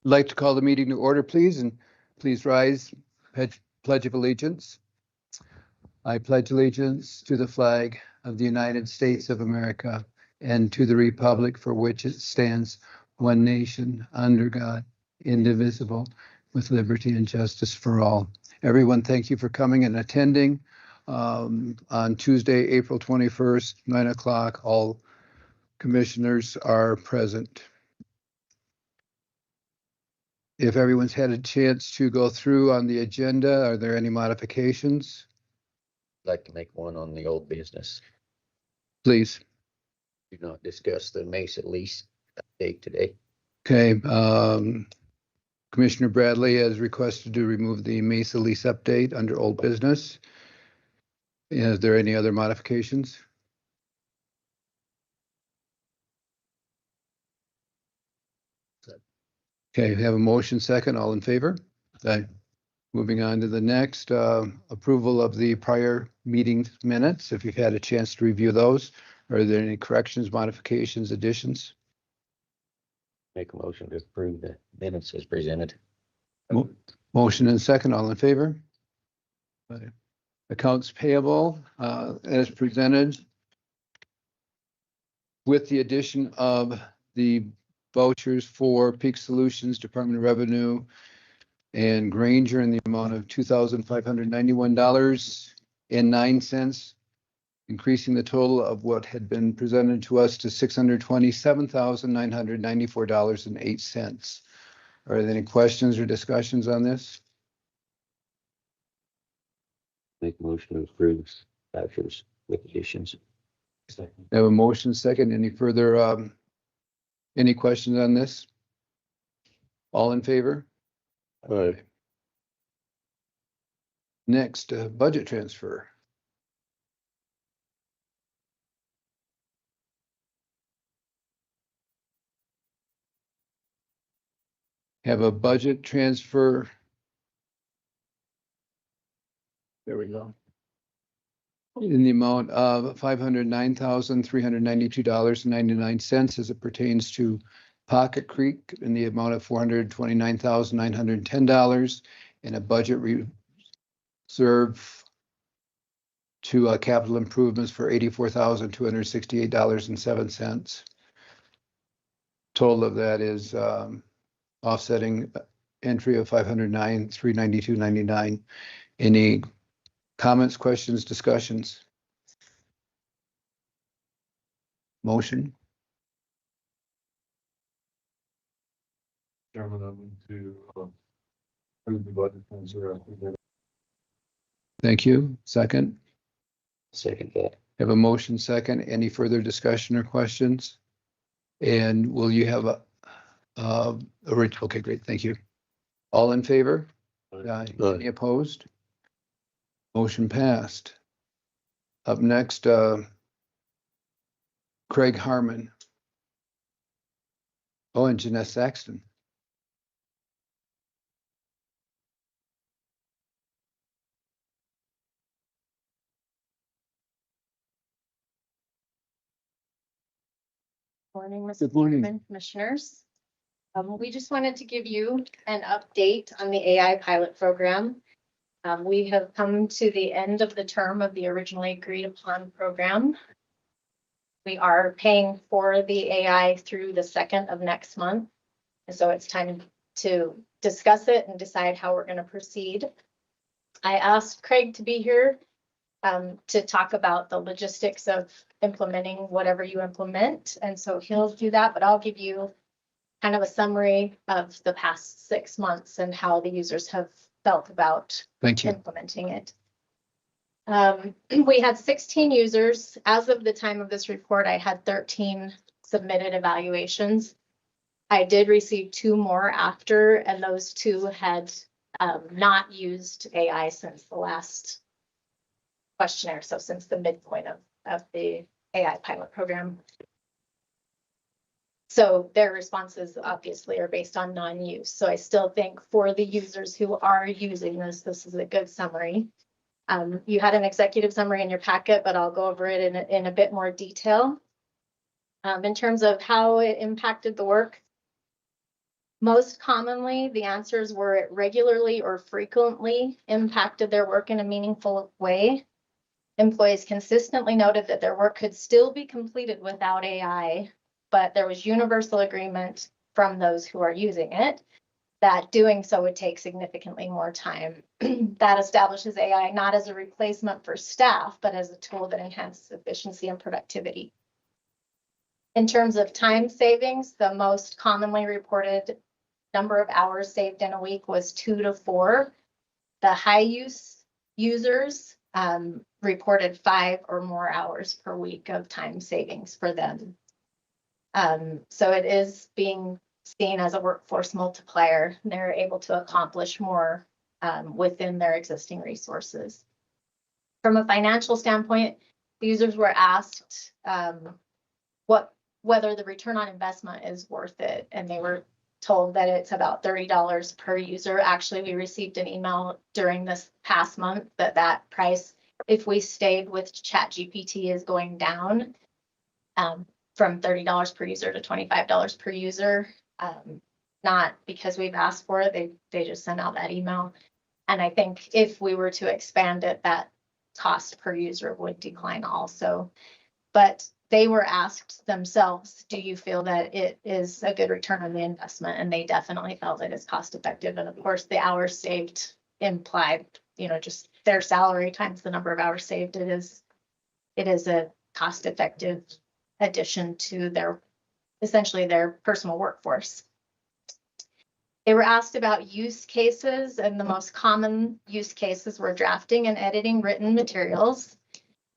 I'd like to call the meeting to order, please, and please rise. Pledge of allegiance. I pledge allegiance to the flag of the United States of America and to the republic for which it stands, one nation, under God, indivisible, with liberty and justice for all. Everyone, thank you for coming and attending. On Tuesday, April 21st, 9 o'clock, all commissioners are present. If everyone's had a chance to go through on the agenda, are there any modifications? I'd like to make one on the old business. Please. Do not discuss the Mesa lease update today. Okay. Commissioner Bradley has requested to remove the Mesa lease update under old business. Is there any other modifications? Okay, we have a motion second. All in favor? Okay. Moving on to the next, approval of the prior meeting minutes. If you've had a chance to review those, are there any corrections, modifications, additions? Make a motion to approve the minutes as presented. Motion and second. All in favor? Okay. Accounts payable as presented with the addition of the vouchers for Peak Solutions, Department of Revenue, and Granger in the amount of $2,591.09, increasing the total of what had been presented to us to $627,994.08. Are there any questions or discussions on this? Make a motion to approve vouchers with additions. I have a motion second. Any further, any questions on this? All in favor? Aye. Next, budget transfer. Have a budget transfer. There we go. In the amount of $509,392.99 as it pertains to Pocket Creek in the amount of $429,910 and a budget reserve to capital improvements for $84,268.07. Total of that is offsetting entry of $509,392.99. Any comments, questions, discussions? Motion. Chairman, I'm going to approve the budget transfer. Thank you. Second. Second that. Have a motion second. Any further discussion or questions? And will you have a okay, great. Thank you. All in favor? Aye. Any opposed? Motion passed. Up next, Craig Harmon. Oh, and Jeanette Saxton. Morning, Mr. Good morning. Chairman, Commissioners. We just wanted to give you an update on the AI pilot program. We have come to the end of the term of the originally agreed upon program. We are paying for the AI through the 2nd of next month. And so it's time to discuss it and decide how we're going to proceed. I asked Craig to be here to talk about the logistics of implementing whatever you implement. And so he'll do that, but I'll give you kind of a summary of the past 6 months and how the users have felt about implementing it. We had 16 users. As of the time of this report, I had 13 submitted evaluations. I did receive 2 more after, and those 2 had not used AI since the last questionnaire, so since the midpoint of the AI pilot program. So their responses obviously are based on non-use. So I still think for the users who are using this, this is a good summary. You had an executive summary in your packet, but I'll go over it in a bit more detail. In terms of how it impacted the work, Most commonly, the answers were it regularly or frequently impacted their work in a meaningful way. Employees consistently noted that their work could still be completed without AI, but there was universal agreement from those who are using it that doing so would take significantly more time. That establishes AI not as a replacement for staff, but as a tool that enhances efficiency and productivity. In terms of time savings, the most commonly reported number of hours saved in a week was 2 to 4. The high use users reported 5 or more hours per week of time savings for them. So it is being seen as a workforce multiplier. They're able to accomplish more within their existing resources. From a financial standpoint, the users were asked whether the return on investment is worth it, and they were told that it's about $30 per user. Actually, we received an email during this past month that price, if we stayed with ChatGPT, is going down from $30 per user to $25 per user. Not because we've asked for it, they just sent out that email. And I think if we were to expand it, that cost per user would decline also. But they were asked themselves, do you feel that it is a good return on the investment? And they definitely felt that it's cost effective. And of course, the hours saved implied, just their salary times the number of hours saved. It is a cost effective addition to essentially their personal workforce. They were asked about use cases, and the most common use cases were drafting and editing written materials,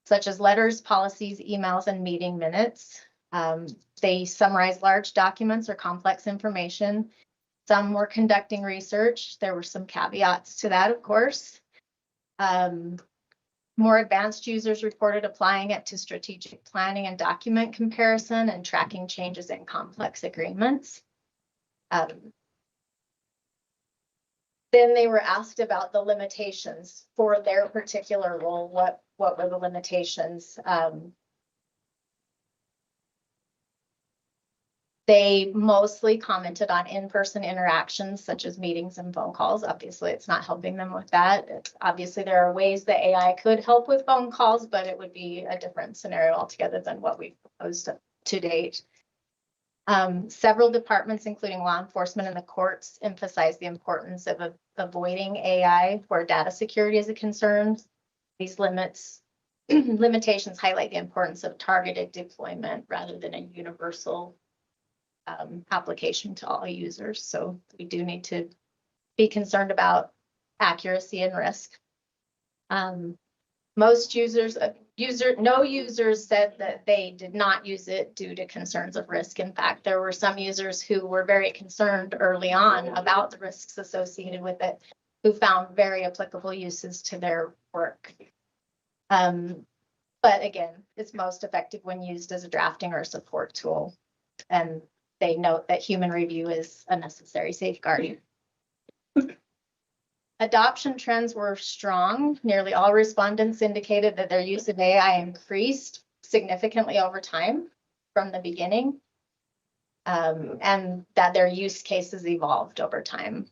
such as letters, policies, emails, and meeting minutes. They summarize large documents or complex information. Some were conducting research. There were some caveats to that, of course. More advanced users reported applying it to strategic planning and document comparison and tracking changes in complex agreements. Then they were asked about the limitations for their particular role. What were the limitations? They mostly commented on in-person interactions, such as meetings and phone calls. Obviously, it's not helping them with that. Obviously, there are ways that AI could help with phone calls, but it would be a different scenario altogether than what we've proposed to date. Several departments, including law enforcement and the courts, emphasize the importance of avoiding AI where data security is a concern. These limitations highlight the importance of targeted deployment rather than a universal application to all users. So we do need to be concerned about accuracy and risk. Most no users said that they did not use it due to concerns of risk. In fact, there were some users who were very concerned early on about the risks associated with it, who found very applicable uses to their work. But again, it's most effective when used as a drafting or support tool. And they note that human review is a necessary safeguard. Adoption trends were strong. Nearly all respondents indicated that their use of AI increased significantly over time from the beginning, and that their use cases evolved over time.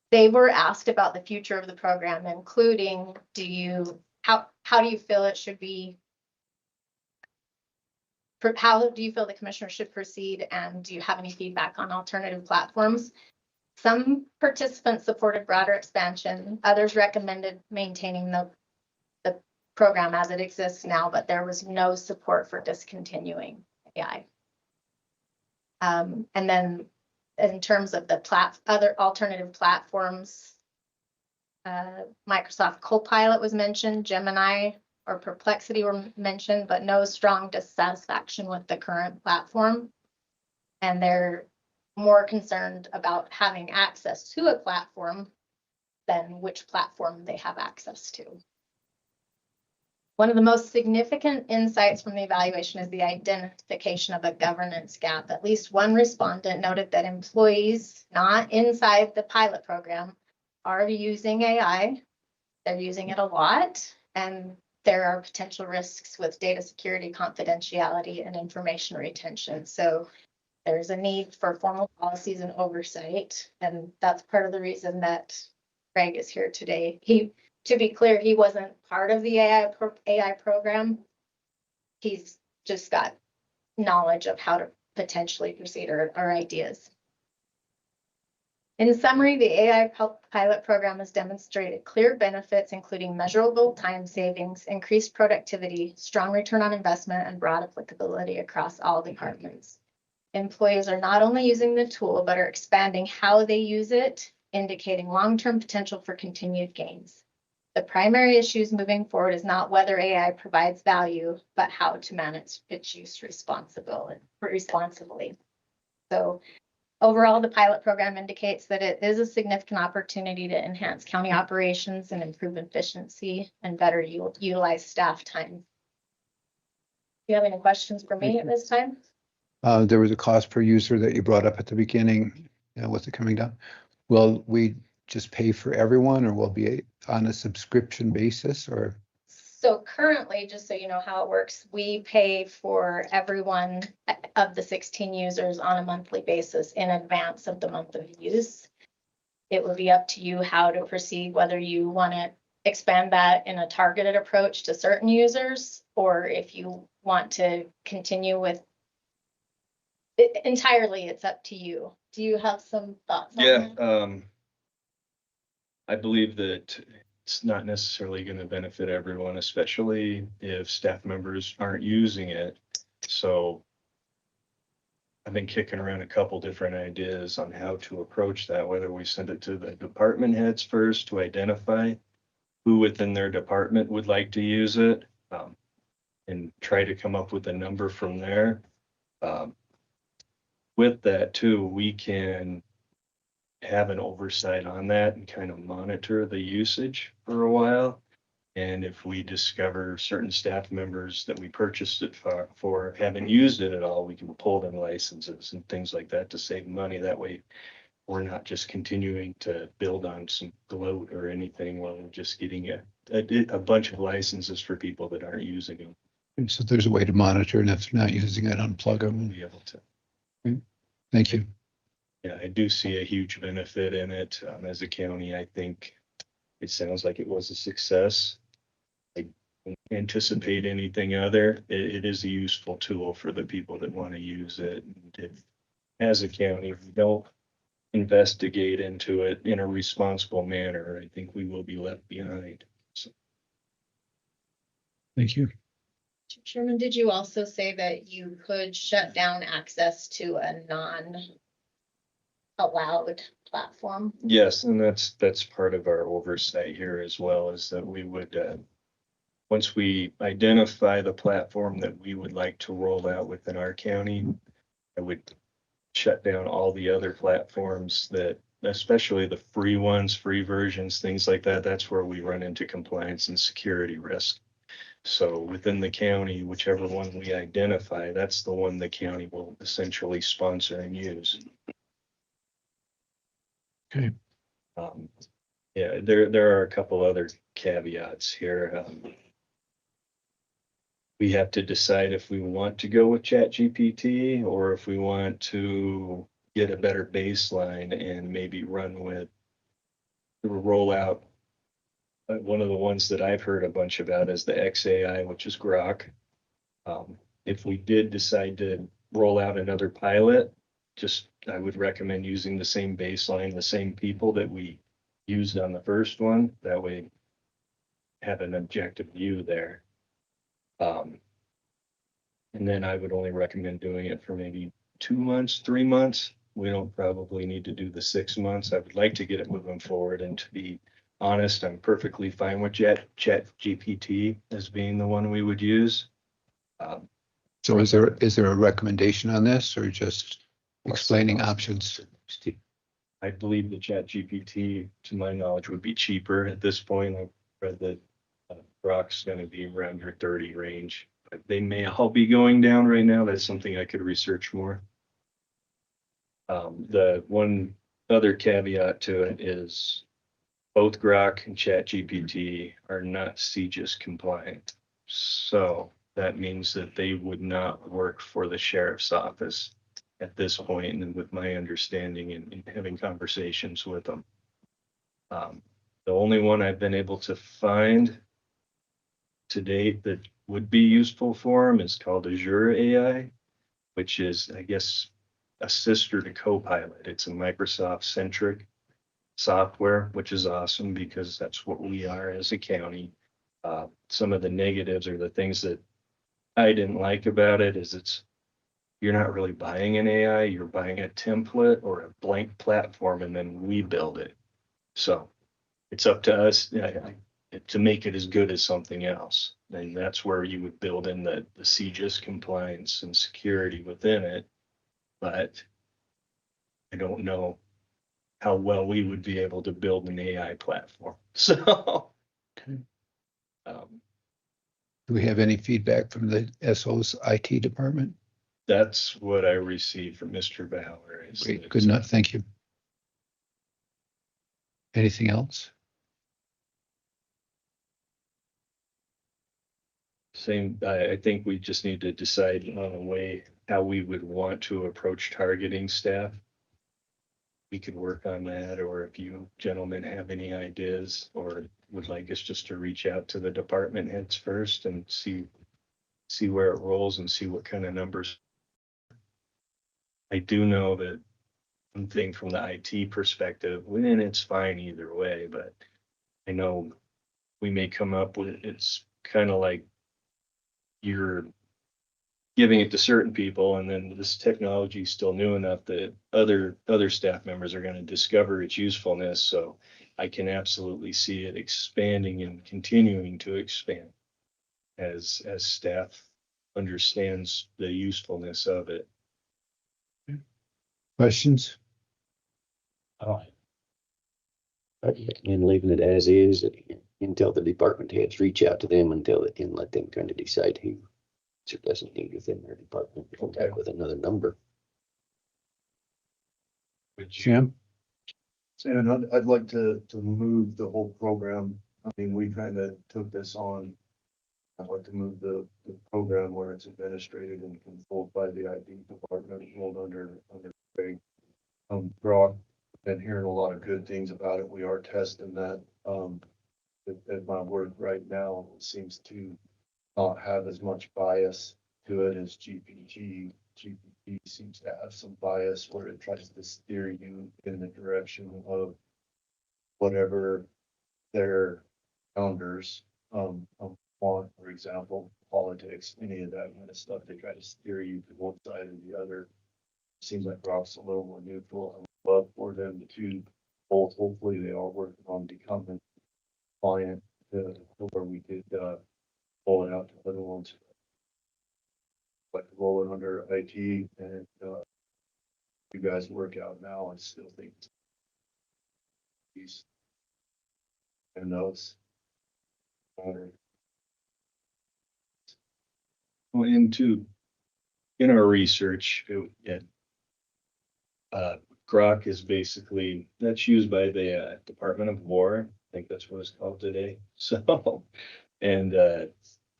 They were asked about the future of the program, including how do you feel it should be? How do you feel the commissioner should proceed, and do you have any feedback on alternative platforms? Some participants supported broader expansion. Others recommended maintaining the program as it exists now, but there was no support for discontinuing AI. And then in terms of the other alternative platforms, Microsoft Copilot was mentioned, Gemini or Perplexity were mentioned, but no strong dissatisfaction with the current platform. And they're more concerned about having access to a platform than which platform they have access to. One of the most significant insights from the evaluation is the identification of a governance gap. At least one respondent noted that employees not inside the pilot program are using AI. They're using it a lot, and there are potential risks with data security, confidentiality, and information retention. So there's a need for formal policies and oversight, and that's part of the reason that Greg is here today. To be clear, he wasn't part of the AI program. He's just got knowledge of how to potentially proceed or ideas. In summary, the AI pilot program has demonstrated clear benefits, including measurable time savings, increased productivity, strong return on investment, and broad applicability across all departments. Employees are not only using the tool, but are expanding how they use it, indicating long-term potential for continued gains. The primary issues moving forward is not whether AI provides value, but how to manage its use responsibly. So overall, the pilot program indicates that it is a significant opportunity to enhance county operations and improve efficiency and better utilize staff time. Do you have any questions for me at this time? There was a cost per user that you brought up at the beginning. What's it coming down? Will we just pay for everyone, or will it be on a subscription basis, or? So currently, just so you know how it works, we pay for everyone of the 16 users on a monthly basis in advance of the month of use. It would be up to you how to proceed, whether you want to expand that in a targeted approach to certain users, or if you want to continue with it entirely, it's up to you. Do you have some thoughts on that? Yeah, I believe that it's not necessarily going to benefit everyone, especially if staff members aren't using it. So I've been kicking around a couple different ideas on how to approach that, whether we send it to the department heads first to identify who within their department would like to use it, and try to come up with a number from there. With that too, we can have an oversight on that and kind of monitor the usage for a while. And if we discover certain staff members that we purchased it for haven't used it at all, we can pull them licenses and things like that to save money. That way we're not just continuing to build on some gloat or anything while we're just getting a bunch of licenses for people that aren't using them. And so there's a way to monitor, and if they're not using it, unplug We'll them. be able to. Thank you. Yeah, I do see a huge benefit in it. As a county, I think it sounds like it was a success. I don't anticipate anything other. It is a useful tool for the people that want to use it. And if, as a county, if we don't investigate into it in a responsible manner, I think we will be left behind. So, Thank you. Chairman, did you also say that you could shut down access to a non-allowed platform? yes, and that's part of our oversight here as well, is that we would, once we identify the platform that we would like to roll out within our county, I would shut down all the other platforms that, especially the free ones, free versions, things like that. That's where we run into compliance and security risk. So within the county, whichever one we identify, that's the one the county will essentially sponsor and use. Okay. Yeah, there are a couple other caveats here. We have to decide if we want to go with ChatGPT or if we want to get a better baseline and maybe run with the rollout. One of the ones that I've heard a bunch about is the XAI, which is Grok. If we did decide to roll out another pilot, I would recommend using the same baseline, the same people that we used on the first one. That way, have an objective view there. And then I would only recommend doing it for maybe 2 months, 3 months. We don't probably need to do the 6 months. I would like to get it moving forward, and to be honest, I'm perfectly fine with ChatGPT as being the one we would use. So is there a recommendation on this, or just explaining options? I believe the ChatGPT, to my knowledge, would be cheaper at this point. I've read that Grok's going to be around your 30 range. But they may all be going down right now. That's something I could research more. The one other caveat to it is both Grok and ChatGPT are not CJIS compliant. So that means that they would not work for the sheriff's office at this point, and with my understanding and having conversations with them. The only one I've been able to find to date that would be useful for them is called Azure AI, which is, I guess, a sister to Copilot. It's a Microsoft centric software, which is awesome because that's what we are as a county. Some of the negatives or the things that I didn't like about it is you're not really buying an AI, you're buying a template or a blank platform, and then we build it. So it's up to us to make it as good as something else. And that's where you would build in the CGIS compliance and security within it. But I don't know how well we would be able to build an AI platform. So, Okay. um, Do we have any feedback from the SO's IT department? that's what I received from Mr. Bauer. Great, good enough, thank you. Anything else? Same, I think we just need to decide on a way how we would want to approach targeting staff. We could work on that, or if you gentlemen have any ideas or would like us just to reach out to the department heads first and see where it rolls and see what kind of numbers. I do know that one thing from the IT perspective, and it's fine either way, but I know we may come up with, it's kind of like you're giving it to certain people, and then this technology is still new enough that other staff members are going to discover its usefulness. So I can absolutely see it expanding and continuing to expand as staff understands the usefulness of it. Questions? And leaving it as is until the department heads reach out to them and let them kind of decide who or doesn't need within their department. Come back with another number. Jim? And I'd like to move the whole program. I mean, we kind of took this on. I'd like to move the program where it's administrated and controlled by the ID department, rolled under Craig. Brock, been hearing a lot of good things about it. We are testing that. At my work right now, it seems to not have as much bias to it as GPT. GPT seems to have some bias where it tries to steer you in the direction of whatever their founders want, for example, politics, any of that kind of stuff. They try to steer you to one side or the other. Seems like Brock's a little more neutral. I would love for them to both, hopefully they are working on becoming client to where we could roll it out to other ones. Like to roll it under IT and you guys work out now. I still think these and those. Well, in our research, Grok is basically, that's used by the Department of War. I think that's what it's called today. So, and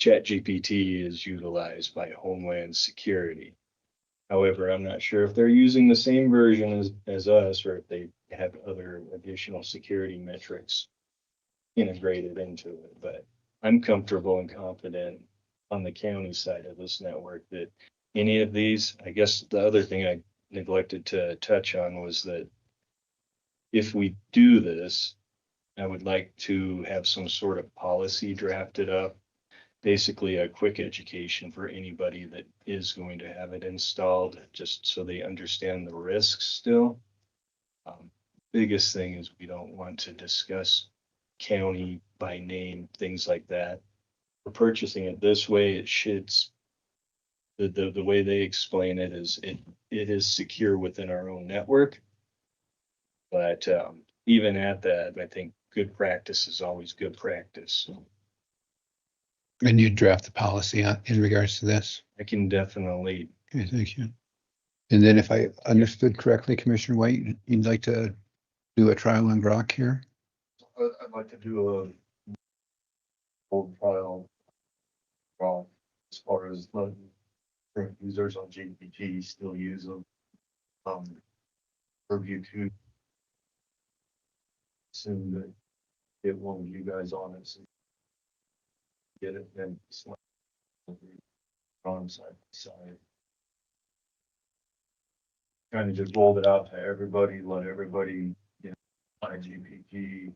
ChatGPT is utilized by Homeland Security. However, I'm not sure if they're using the same version as us, or if they have other additional security metrics integrated into it. But I'm comfortable and confident on the county side of this network that any of these, I guess the other thing I neglected to touch on was that if we do this, I would like to have some sort of policy drafted up, basically a quick education for anybody that is going to have it installed, just so they understand the risks still. Biggest thing is we don't want to discuss county by name, things like that. For purchasing it this way, it should, the way they explain it is it is secure within our own network. But even at that, I think good practice is always good practice. And you draft the policy in regards to this? I can definitely. Okay, thank you. And then if I understood correctly, Commissioner White, you'd like to do a trial on Grok here? I'd like to do a full trial as far as letting current users on GPT still use them. purview to assume that get one of you guys on it. So get it, then select on side by side. Kind of just rolled it out to everybody, let everybody, you know, find GPT,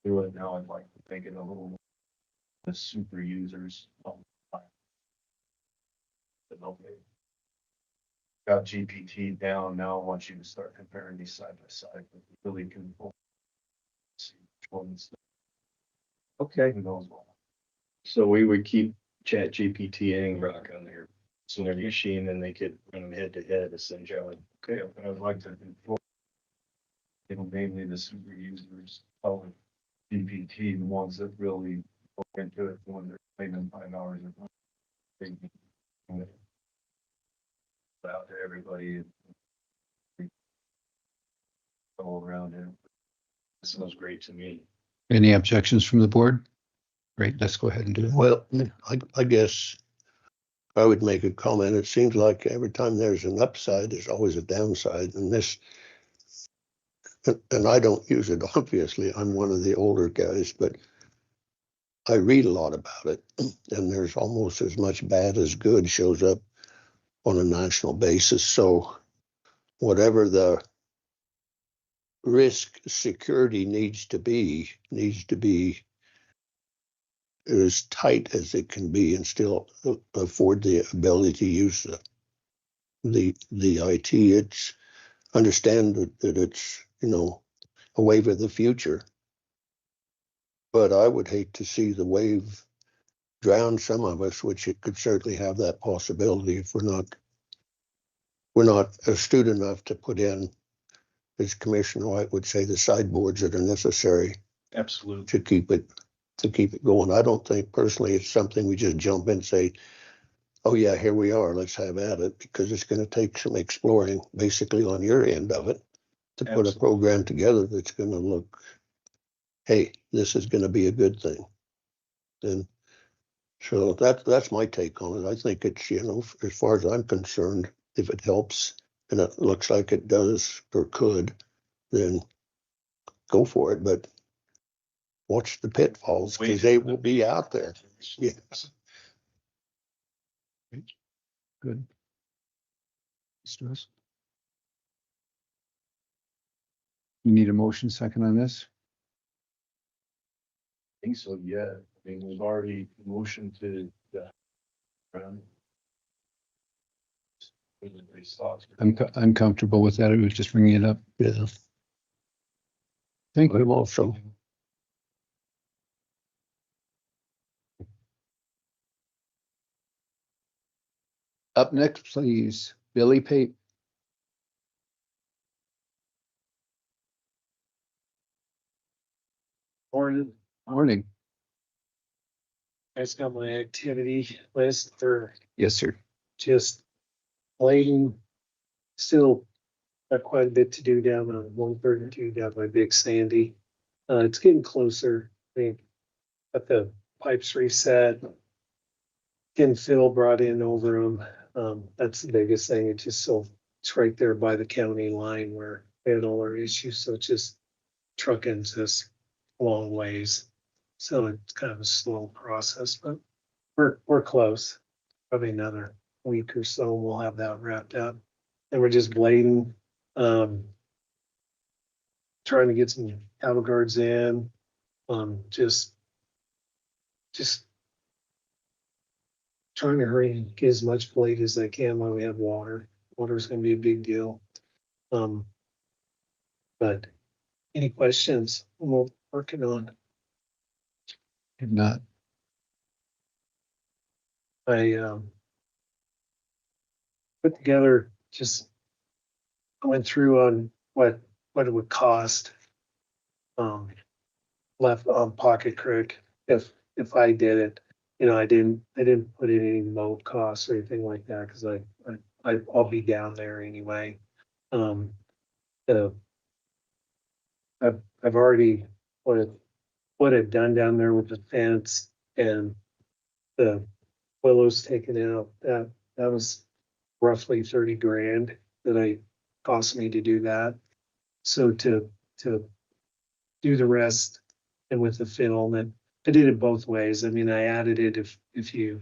do it. Now I'd like to make it a little more the super users. But okay. Got GPT down now. I want you to start comparing these side by side, but you really can see which one's Okay. who knows what. So we would keep Chat GPT and Grok on there. So their machine, and they could run them head to head essentially. Okay, but I'd like to control, you know, mainly the super users of GPT, the ones that really look into it when they're claiming 5 hours a month. They can put it out to everybody all around it. That sounds great to me. Any objections from the board? Great, let's go ahead and do it. Well, I guess I would make a comment. It seems like every time there's an upside, there's always a downside. And this, and I don't use it, obviously. I'm one of the older guys, but I read a lot about it. And there's almost as much bad as good shows up on a national basis. So whatever the risk security needs to be as tight as it can be and still afford the ability to use the IT. It's understand that it's, you know, a wave of the future. But I would hate to see the wave drown some of us, which it could certainly have that possibility if we're not astute enough to put in, as Commissioner White would say, the sideboards that are necessary Absolutely. to keep it going. I don't think personally it's something we just jump in and say, oh yeah, here we are, let's have at it, because it's going to take some exploring basically on your end of it to put a Absolutely. program together that's going to look, hey, this is going to be a good thing. And so that's my take on it. I think it's, you know, as far as I'm concerned, if it helps and it looks like it does or could, then go for it. But watch the pitfalls because they will be out there. Yeah. Good. Stress. You need a motion second on this? I think so, yeah. I mean, we've already motioned to round. I'm comfortable with that. I was just bringing it up. Yeah. Thank you. I'm also. Up next, please, Billy Pape. Morning. Morning. I just got my activity list for Yes, sir. just plating. Still got quite a bit to do down on 132 down by Big Sandy. It's getting closer. I think got the pipes reset. Getting fill brought in over them. That's the biggest thing. It's just so it's right there by the county line where we had all our issues. So it's just trucking's just a long ways. So it's kind of a slow process, but we're close. Probably another week or so, we'll have that wrapped up. And we're just blading, trying to get some cattle guards in, just trying to hurry and get as much blade as I can while we have water. Water is going to be a big deal. But any questions? We're working on. If not, I put together just I went through on what it would cost left on Pocket Creek if I did it. You know, I didn't put in any mold costs or anything like that because I'll be down there anyway. I've already what I've done down there with the fence and the willows taken out. That was roughly 30 grand that I cost me to do that. So to do the rest and with the fill, and I did it both ways. I mean, I added it if you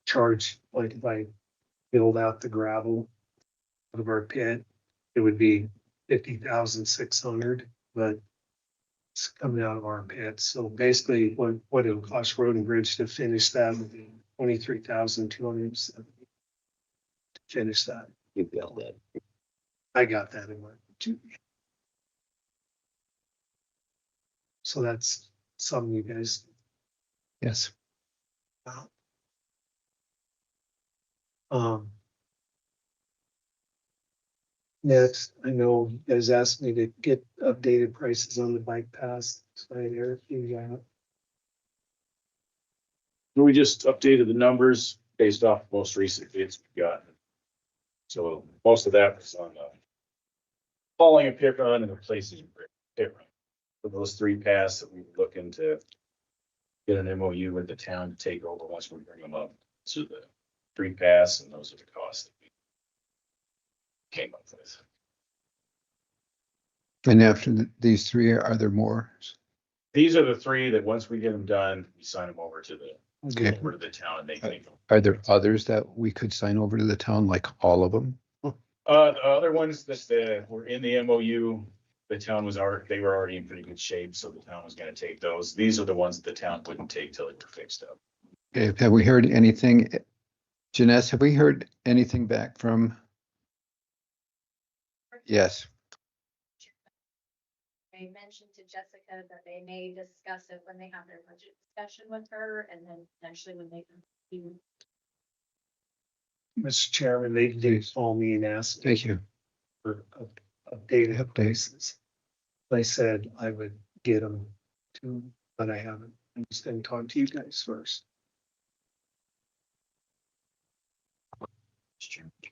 charge, like if I build out the gravel out of our pit, it would be 50,600, but it's coming out of our pit. So basically what it'll cost Road and Bridge to finish that would be 23,270 to finish that. You got that. I got that in my too. So that's something you guys. Yes. Um. Next, I know you guys asked me to get updated prices on the bike pass. So I there, you got. We just updated the numbers based off the most recent bids we've gotten. So most of that was on hauling a pit run and replacing a pit run. For those 3 paths that we were looking to get an MOU with the town to take over once we bring them up. So the 3 paths, and those are the costs that we came up with. And after these three, are there more? These are the 3 that once we get them done, we sign them over to the Okay. over to the town and they take them. Are there others that we could sign over to the town, like all of them? The other ones that were in the MOU, the town was they were already in pretty good shape, so the town was gonna take those. These are the ones that the town wouldn't take till they were fixed up. Okay, have we heard anything? Janess, have we heard anything back from? Yes. I mentioned to Jessica that they may discuss it when they have their budget discussion with her, and then potentially when they can. Mr. Chairman, they did call me and asked Thank you. for updated prices. I said I would get them to, but I haven't. I'm just gonna talk to you guys first.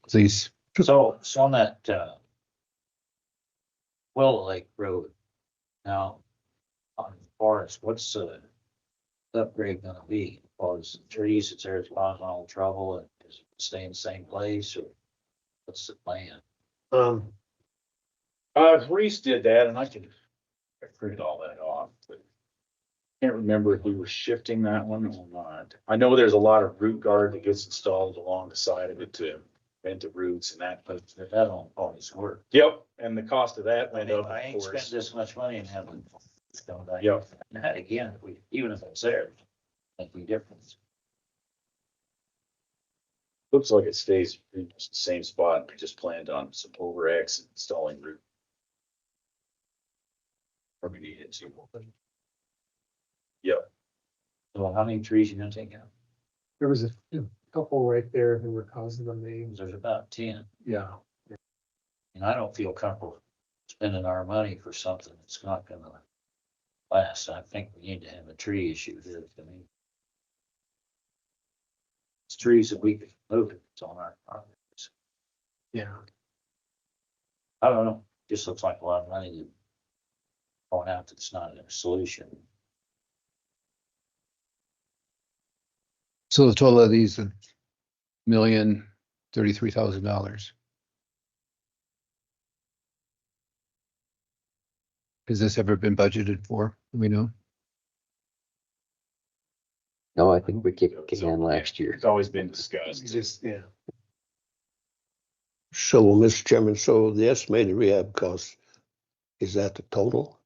Please. So on that, Willow Lake Road, now, on Forest, what's the upgrade gonna be? Was the trees, it's there causing all the trouble, and is it staying in the same place, or what's the plan? Reese did that, and I printed all that off, but can't remember if we were shifting that one or not. I know there's a lot of root guard that gets installed along the side of it to prevent the roots and that, but That don't always work. yep, and the cost of that I went mean, up, I of ain't spent course. this much money and haven't, don't I? Yep. And that again, even if it's there, make any difference. Looks like it stays pretty much the same spot. We just planned on some over-X and installing root. Or we need it to. Yep. So how many trees you gonna take out? There was a couple right there who were causing the names. There's about 10, Yeah. and I don't feel comfortable spending our money for something that's not gonna last. I think we need to have a tree issue here. I mean, it's trees that we can move it, it's on our properties. Yeah. I don't know, just looks like a lot of money that going out that's not a solution. So the total of these, $1,033,000. Has this ever been budgeted for? Do we know? No, I think we kicked the can last year. It's always been discussed. Just, yeah. So, Mr. Chairman, so the estimated rehab cost, is that the total?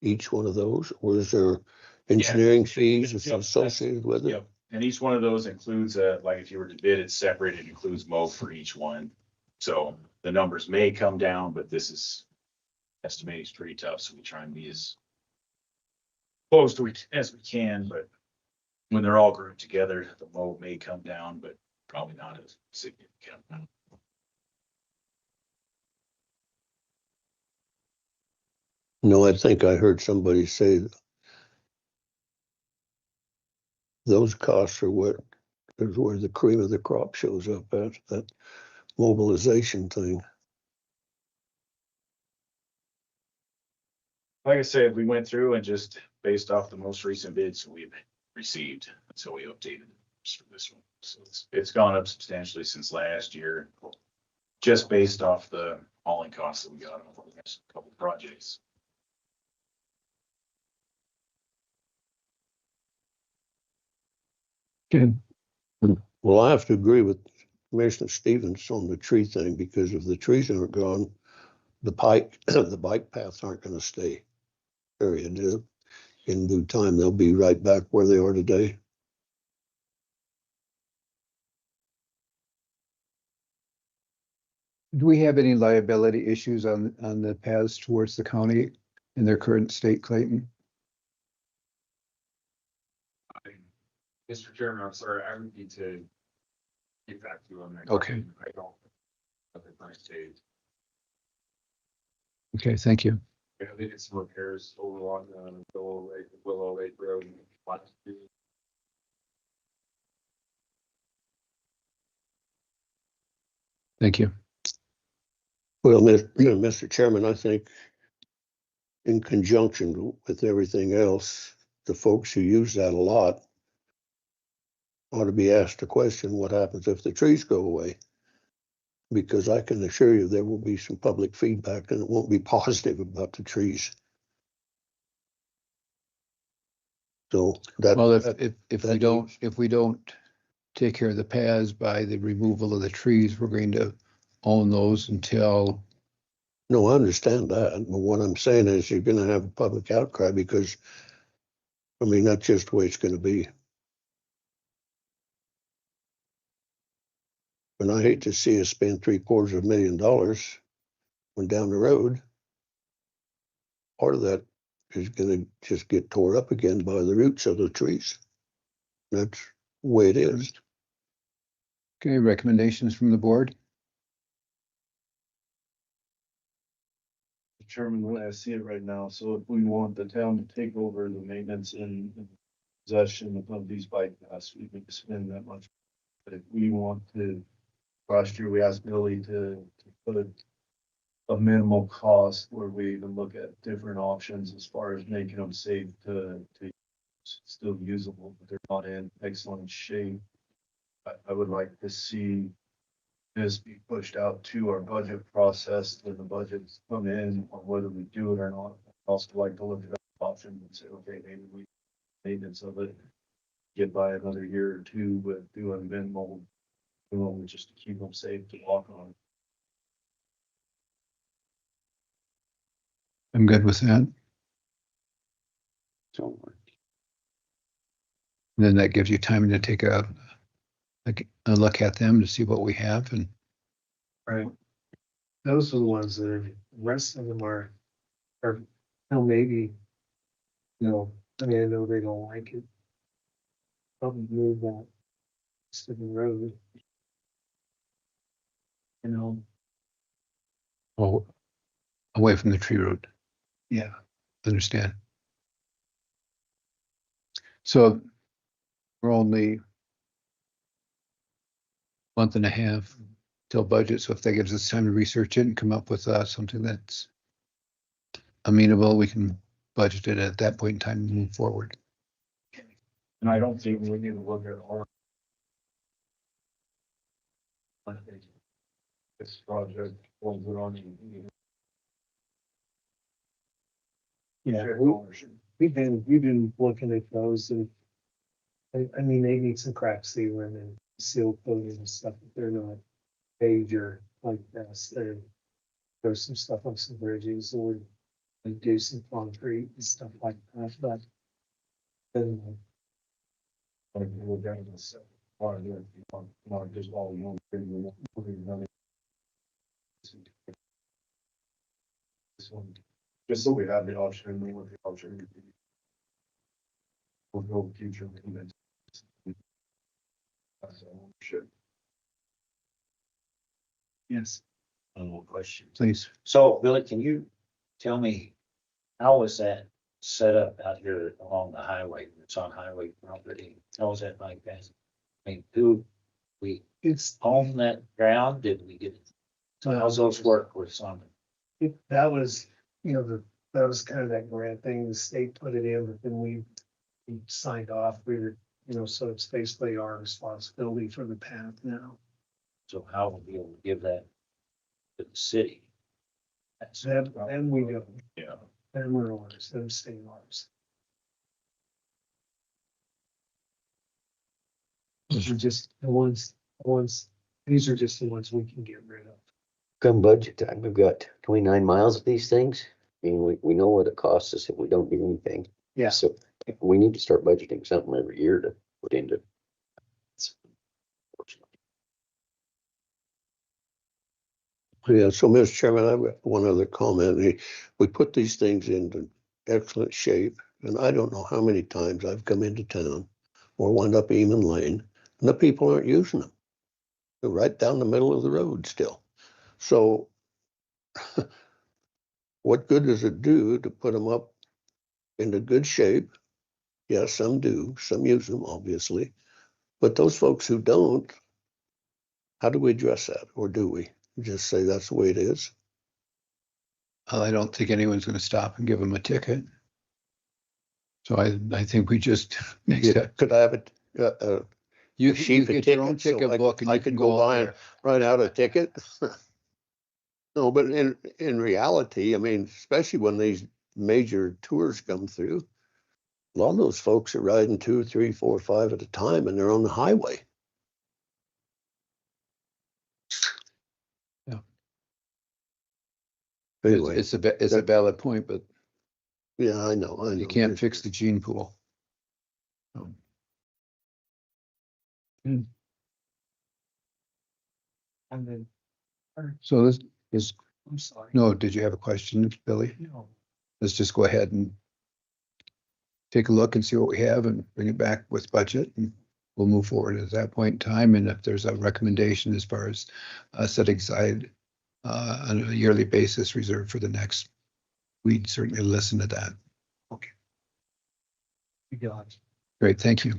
Each one of those, or is there engineering fees Yep, that's- associated with it? Yep, and each one of those includes, like if you were to bid it separate, it includes mow for each one. So the numbers may come down, but this is estimating is pretty tough, so we try and be as close to it as we can, but when they're all grouped together, the mow may come down, but probably not as significant. No, I think I heard somebody say those costs are what is where the cream of the crop shows up at, that mobilization thing. Like I said, we went through and just based off the most recent bids we've received, so we updated it for this one. So it's gone up substantially since last year, just based off the hauling costs that we got on the next couple of projects. Well, I have to agree with Commissioner Stevens on the tree thing, because if the trees aren't gone, the the bike paths aren't gonna stay. Period. In due time, they'll be right back where they are today. Do we have any liability issues on the paths towards the county in their current state, Clayton? Mr. Chairman, I'm sorry, I would need to get back to you on that. Okay. I don't. At the current stage. Okay, thank you. Yeah, they did some repairs over on Willow Lake Road. Thank you. Well, Mr. Chairman, I think in conjunction with everything else, the folks who use that a lot ought to be asked the question, what happens if the trees go away? Because I can assure you there will be some public feedback, and it won't be positive about the trees. So that. Well, that if we don't take care of the paths by the removal of the trees, we're going to own those until, No, I understand that, but what I'm saying is you're gonna have a public outcry because, I mean, that's just the way it's gonna be. And I hate to see us spend $750,000 when down the road, part of that is gonna just get tore up again by the roots of the trees. That's the way it is. okay, recommendations from the board? Chairman, the way I see it right now, so if we want the town to take over the maintenance and possession of these bike paths, we need to spend that much. But if we want to, last year we asked Billy to put a minimal cost where we even look at different options as far as making them safe to still usable, but they're not in excellent shape. I would like to see this be pushed out to our budget process, when the budgets come in, or whether we do it or not. I'd also like to look at that option and say, okay, maybe we maintenance of it, get by another year or two with doing minimal, just to keep them safe to walk on. I'm good with that. So And then that gives you time to take a look at them to see what we have, and Right. Those are the ones that are, the rest of them are, well, maybe, I mean, I know they don't like it. Probably move that to the road. oh, away from the tree root. Yeah. Understand. So we're only month and a half till budget. So if that gives us time to research it and come up with something that's amenable, we can budget it at that point in time and move forward. And I don't think we need to look at our this project, ones that aren't even. Yeah, we've been looking at those, and I mean, they need some crack sealing and seal coating and stuff, but they're not major like this. There's some stuff on some bridges, or they do some concrete and stuff like that, but then Like, we're down to this part of it, not just all one thing. This one, just so we have the option, and what the option would be. We'll go future. Sure. yes. One more question. Please. So Billy, can you tell me, how was that set up out here along the highway? It's on highway property. How was that like that? I mean, we It's, own that ground? Did we get? So how's those work with some? that was, that was kind of that grant thing, the state put it in, but then we signed off, we were, so it's basically our responsibility for the path now. So how will we be able to give that to the city? Then we go, Yeah. then we're ours, then stay ours. These are just the ones, these are just the ones we can get rid of. Come budget time, we've got 29 miles of these things. I mean, we know what it costs us if we don't do anything. Yeah. So we need to start budgeting something every year to put into. Yeah, so Mr. Chairman, I've got one other comment. We put these things into excellent shape, and I don't know how many times I've come into town or wound up Eamon Lane, and the people aren't using them. They're right down the middle of the road still. So what good does it do to put them up into good shape? Yes, some do, some use them, obviously. But those folks who don't, how do we address that? Or do we just say that's the way it is? I don't think anyone's going to stop and give them a ticket. So I think we just next Yeah, step. could I have a You sheet of get your own tickets so ticket book and I you could can go go by out and there. write out a ticket? No, but in reality, I mean, especially when these major tours come through, a lot of those folks are riding 2, 3, 4, 5 at a time, and they're on the highway. Yeah. Anyway, It's a valid point, but yeah, I know. you can't fix the gene pool. And then, So this is, I'm sorry. no, did you have a question, Billy? No. Let's just go ahead and take a look and see what we have and bring it back with budget, and we'll move forward at that point in time. And if there's a recommendation as far as setting aside on a yearly basis reserved for the next, we'd certainly listen to that. You got it. Great, thank you.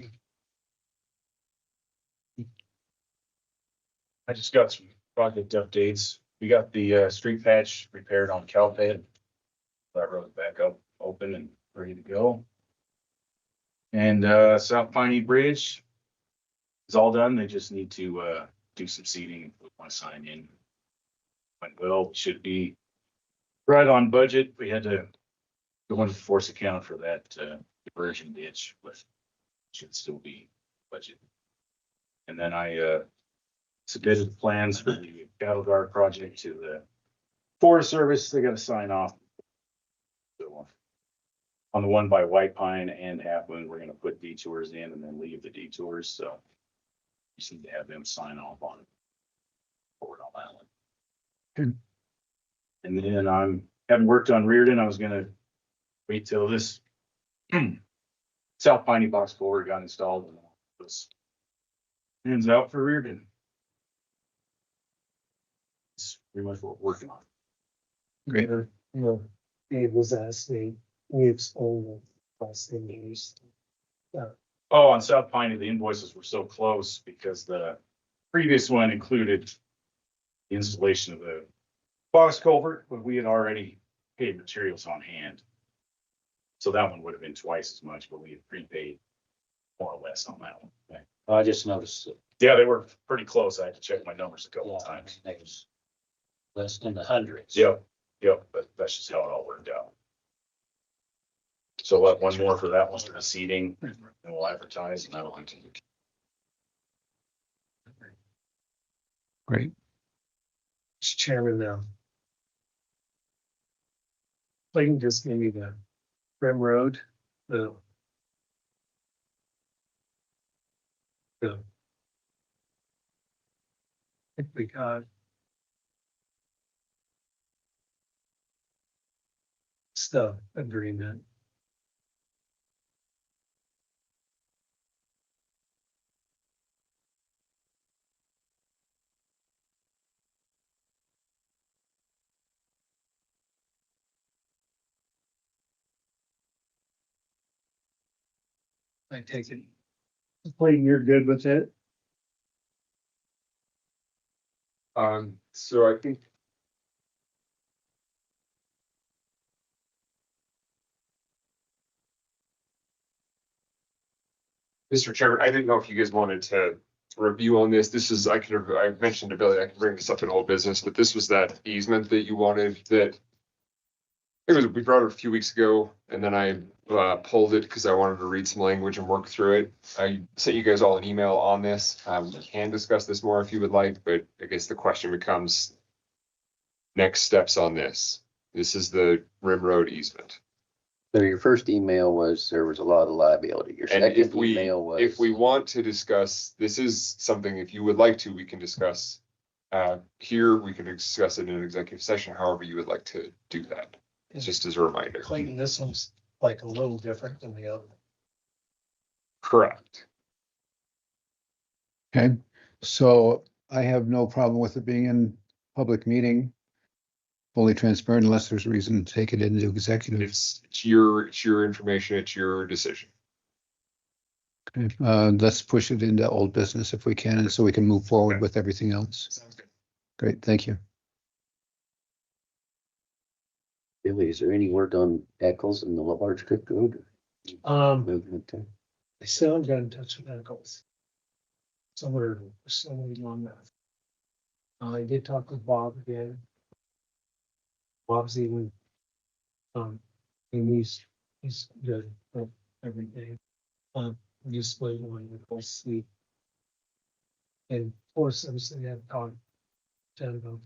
I just got some project updates. We got the street patch repaired on Calpad. That road back up, open and ready to go. And South Piney Bridge is all done. They just need to do some seeding with my sign in. Went well, should be right on budget. We had to go into the force account for that diversion ditch, but should still be budget. And then I submitted the plans for the cattle guard project to the Forest Service. They got to sign off. So on the one by White Pine and Half Moon, we're going to put detours in and then leave the detours. So just need to have them sign off on it. Forward on that one. Good. And then haven't worked on Reardon. I was going to wait till this South Piney box culvert got installed and this hands out for Reardon. It's pretty much what we're working on. Great. You know, Dave was asking, we explained the last thing used. Oh, on South Piney, the invoices were so close because the previous one included the installation of the box culvert, but we had already paid materials on hand. So that one would have been twice as much, but we had prepaid more or less on that one. Okay. I just noticed that, Yeah, they were pretty close. I had to check my numbers a couple yeah, of times. it was less than the hundreds. Yep, but that's just how it all worked out. So we'll have one more for that one for the seating, and we'll advertise, and that'll continue. Great. Mr. Chairman, Clayton just gave me the Rim Road, the I think we got stuff agreement. I take it. Clayton, you're good with it? So I think. Mr. Chairman, I didn't know if you guys wanted to review on this. This is, I mentioned to Billy, I can bring this up in old business, but this was that easement that you wanted that we brought it a few weeks ago, and then I pulled it because I wanted to read some language and work through it. I sent you guys all an email on this. We can discuss this more if you would like, but I guess the question becomes next steps on this. This is the Rim Road easement. So your first email was, there was a lot of liability. Your And second if email was. if we want to discuss, this is something, if you would like to, we can discuss here, we can discuss it in an executive session, however you would like to do that. Just as a reminder. Clayton, this one's like a little different than the other. Correct. Okay, so I have no problem with it being in public meeting, fully transparent unless there's a reason to take it into executive. It's your information, it's your decision. Okay, let's push it into old business if we can, and so we can move forward with everything else. Sounds good. Great, thank you. Billy, is there any word on Eccles and the large Creek Road? Movement there? I still haven't got in touch with Eccles. Somewhere along that. I did talk with Bob again. Bob's even, and he's good for everything. Just waiting on the whole sleep. And of course, I'm saying I've talked to them about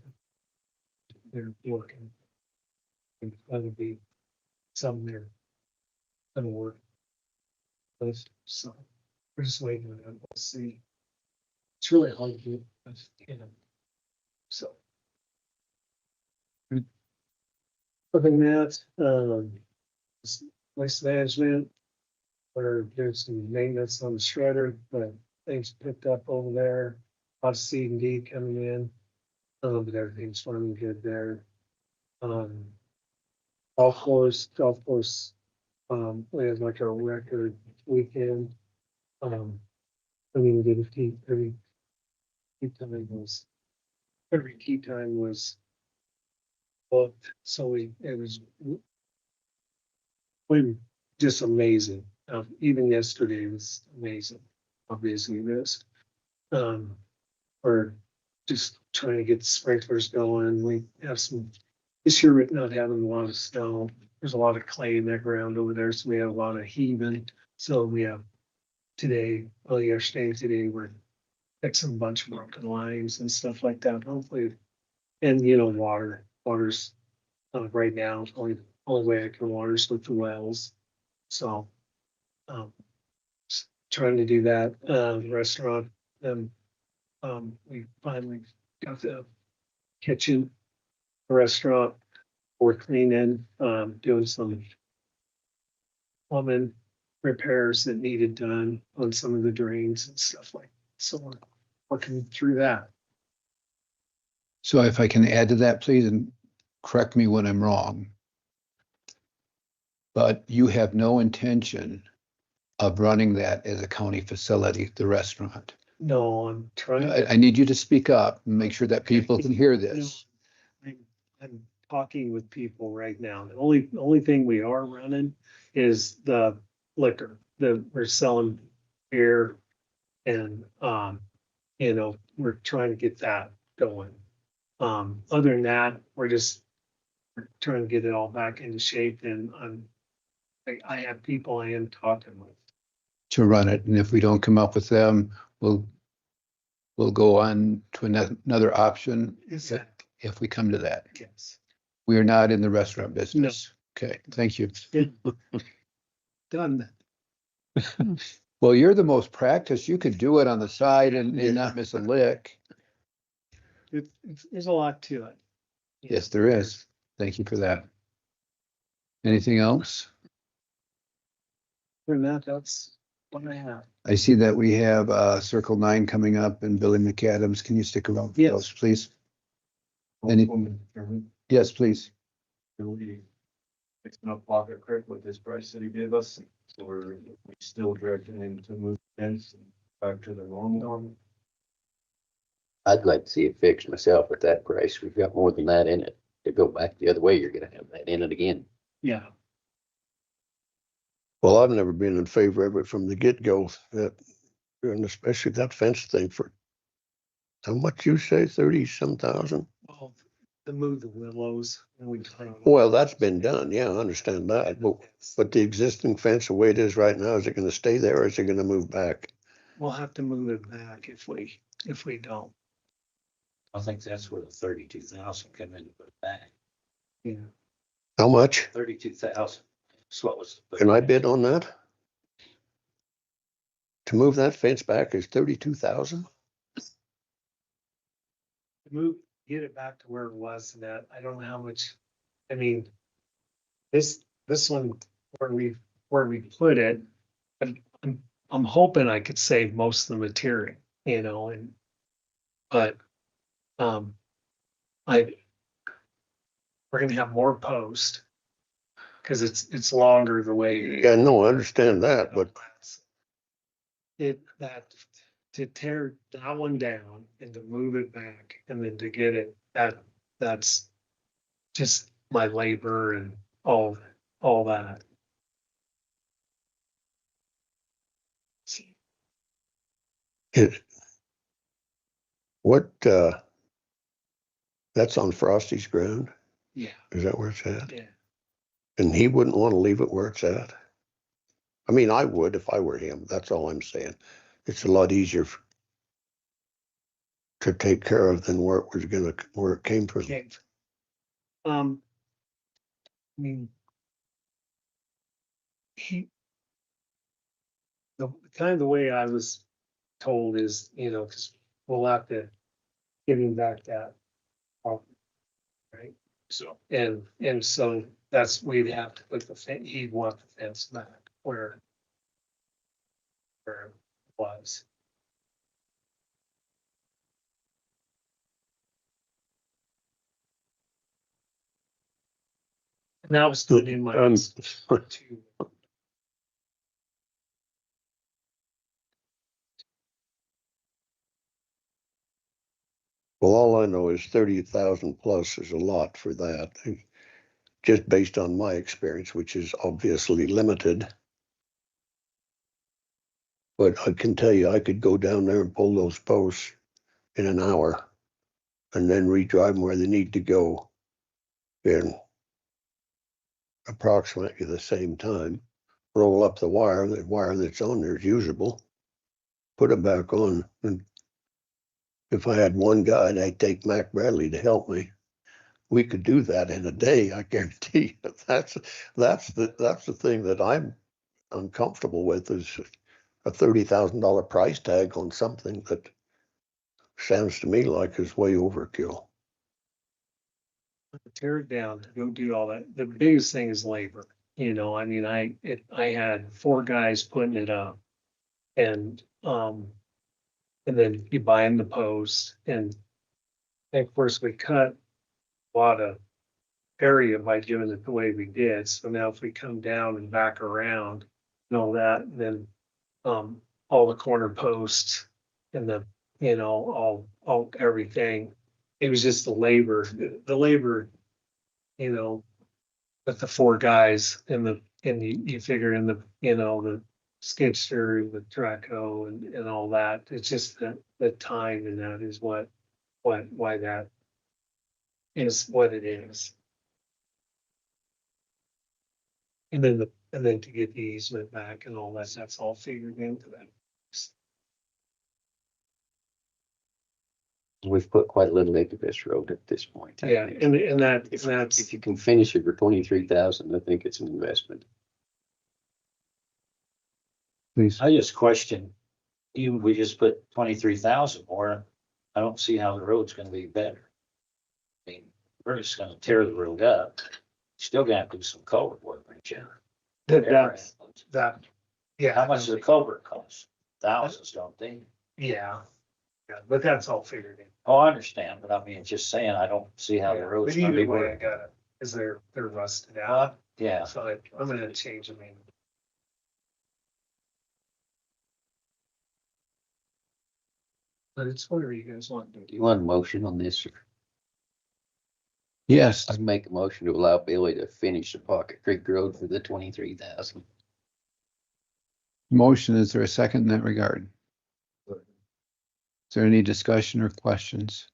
it. They're working. It's gonna be some there gonna work. But so we're just waiting on it. We'll see. It's really hard to do, but, you know. So. Other than that, waste management, where there's some maintenance on the shredder, but things picked up over there. Lots of C and D coming in. But everything's running good there. Golf course, we had like a record weekend. I mean, we did every key time was booked, so it was just amazing. Even yesterday was amazing. Obviously, this. We're just trying to get the sprinklers going. We have some. This year, we're not having a lot of snow. There's a lot of clay in that ground over there, so we have a lot of heaving. So we have today, yesterday, we're fixing a bunch of broken lines and stuff like that. Hopefully, and water's right now, only way I can water is with the wells. So, trying to do that. Restaurant, we finally got the kitchen. Restaurant, we're cleaning, doing some plumbing repairs that needed done on some of the drains and stuff like that. So we're working through that. So if I can add to that, please, and correct me when I'm wrong. But you have no intention of running that as a county facility, the restaurant. No, I'm trying. I need you to speak up and make sure that people can hear this. I'm talking with people right now. The only thing we are running is the liquor. We're selling beer and we're trying to get that going. Other than that, we're trying to get it all back into shape, and I have people I am talking with. To run it, and if we don't come up with them, we'll go on to another option. Exactly. If we come to that. Yes. We are not in the restaurant business. Okay, thank you. Done. Well, you're the most practiced. You could do it on the side and not miss a lick. There's a lot to it. Yes, there is. Thank you for that. Anything else? For that, that's what I have. I see that we have Circle 9 coming up and Billy McAdams. Can you stick around for Yes. those, please? Any- Yes, please. Really fixing up Pocket Creek with this price that he gave us. So we're still directing him to move fence back to the normal. I'd like to see it fixed myself at that price. We've got more than that in it. To go back the other way, you're gonna have that in it again. Yeah. Well, I've never been in favor of it from the get-go, and especially that fence thing for, how much you say, 30-some thousand? Well, to move the willows and we. turn them. Well, that's been done. Yeah, I understand that. But the existing fence, the way it is right now, is it gonna stay there or is it gonna move back? We'll have to move it back if we don't. I think that's where the 32,000 come in to put it back. Yeah. How much? 32,000. That's what was. Can I bid on that? To move that fence back is 32,000? Move, get it back to where it was and that, I don't know how much, I mean, this one, where we put it, I'm hoping I could save most of the material, you know, and, but, we're gonna have more post, cause it's longer the way. Yeah, no, I understand that, but To tear that one down and to move it back and then to get it, that's just my labor and all that. it, what, that's on Frosty's ground? Yeah, Is that where it's at? yeah. And he wouldn't want to leave it where it's at? I mean, I would if I were him. That's all I'm saying. It's a lot easier to take care of than where it came from. Okay. I mean, the kind of the way I was told is, you know, because we'll have to give him back that property, right? So And so that's, we'd have to put the fence, he'd want the fence back where it was. And that was put in my. Two. Well, all I know is 30,000 plus is a lot for that, just based on my experience, which is obviously limited. But I can tell you, I could go down there and pull those posts in an hour and then redrive them where they need to go in approximately the same time. Roll up the wire that's on there is usable, put it back on. And if I had one guy, and I'd take Mac Bradley to help me, we could do that in a day. I guarantee you. That's the thing that I'm uncomfortable with, is a $30,000 price tag on something that sounds to me like is way overkill. Tear it down, to go do all that. The biggest thing is labor. You know, I mean, I had 4 guys putting it up, and then you buy in the post, and of course we cut a lot of area by doing it the way we did. So now if we come down and back around and all that, then all the corner posts and the, you know, all everything. It was just the labor, you know, with the 4 guys and you figure in the, you know, the skidster, the traco and all that. It's just the time, and that is why that is what it is. And then to get the easement back and all that, that's all figured into that. We've put quite a little into this road at this point. Yeah, and that's. If you can finish it for 23,000, I think it's an investment. Please. I just question, even we just put 23,000 more, I don't see how the road's gonna be better. I mean, we're just gonna tear the road up. Still gonna have to do some culvert work, ain't you? That, yeah. How much does a culvert cost? Thousands, don't they? Yeah, but that's all figured in. Oh, I understand, but I mean, just saying, I don't see how the Yeah, road's but gonna be either way, I working. got it, is they're rusted out, Yeah, so I'm gonna change them in. But it's whatever you guys want to Do do. you want a motion on this? Yes, I'd make a motion to allow Billy to finish the Pocket Creek Road for the 23,000. motion. Is there a second in that regard? Is there any discussion or questions?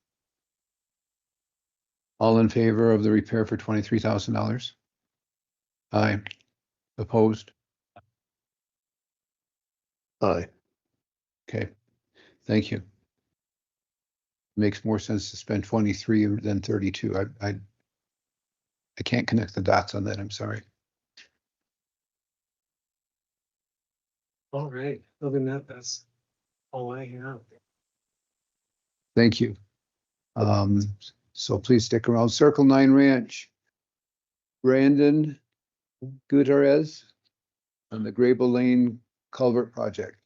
All in favor of the repair for $23,000? Aye. Opposed? Aye. Okay, thank you. Makes more sense to spend 23 than 32. I can't connect the dots on that, I'm sorry. All right, other than that, that's all I have. Thank you. So please stick around. Circle 9 Ranch. Brandon Gutierrez on the Grable Lane Culvert Project.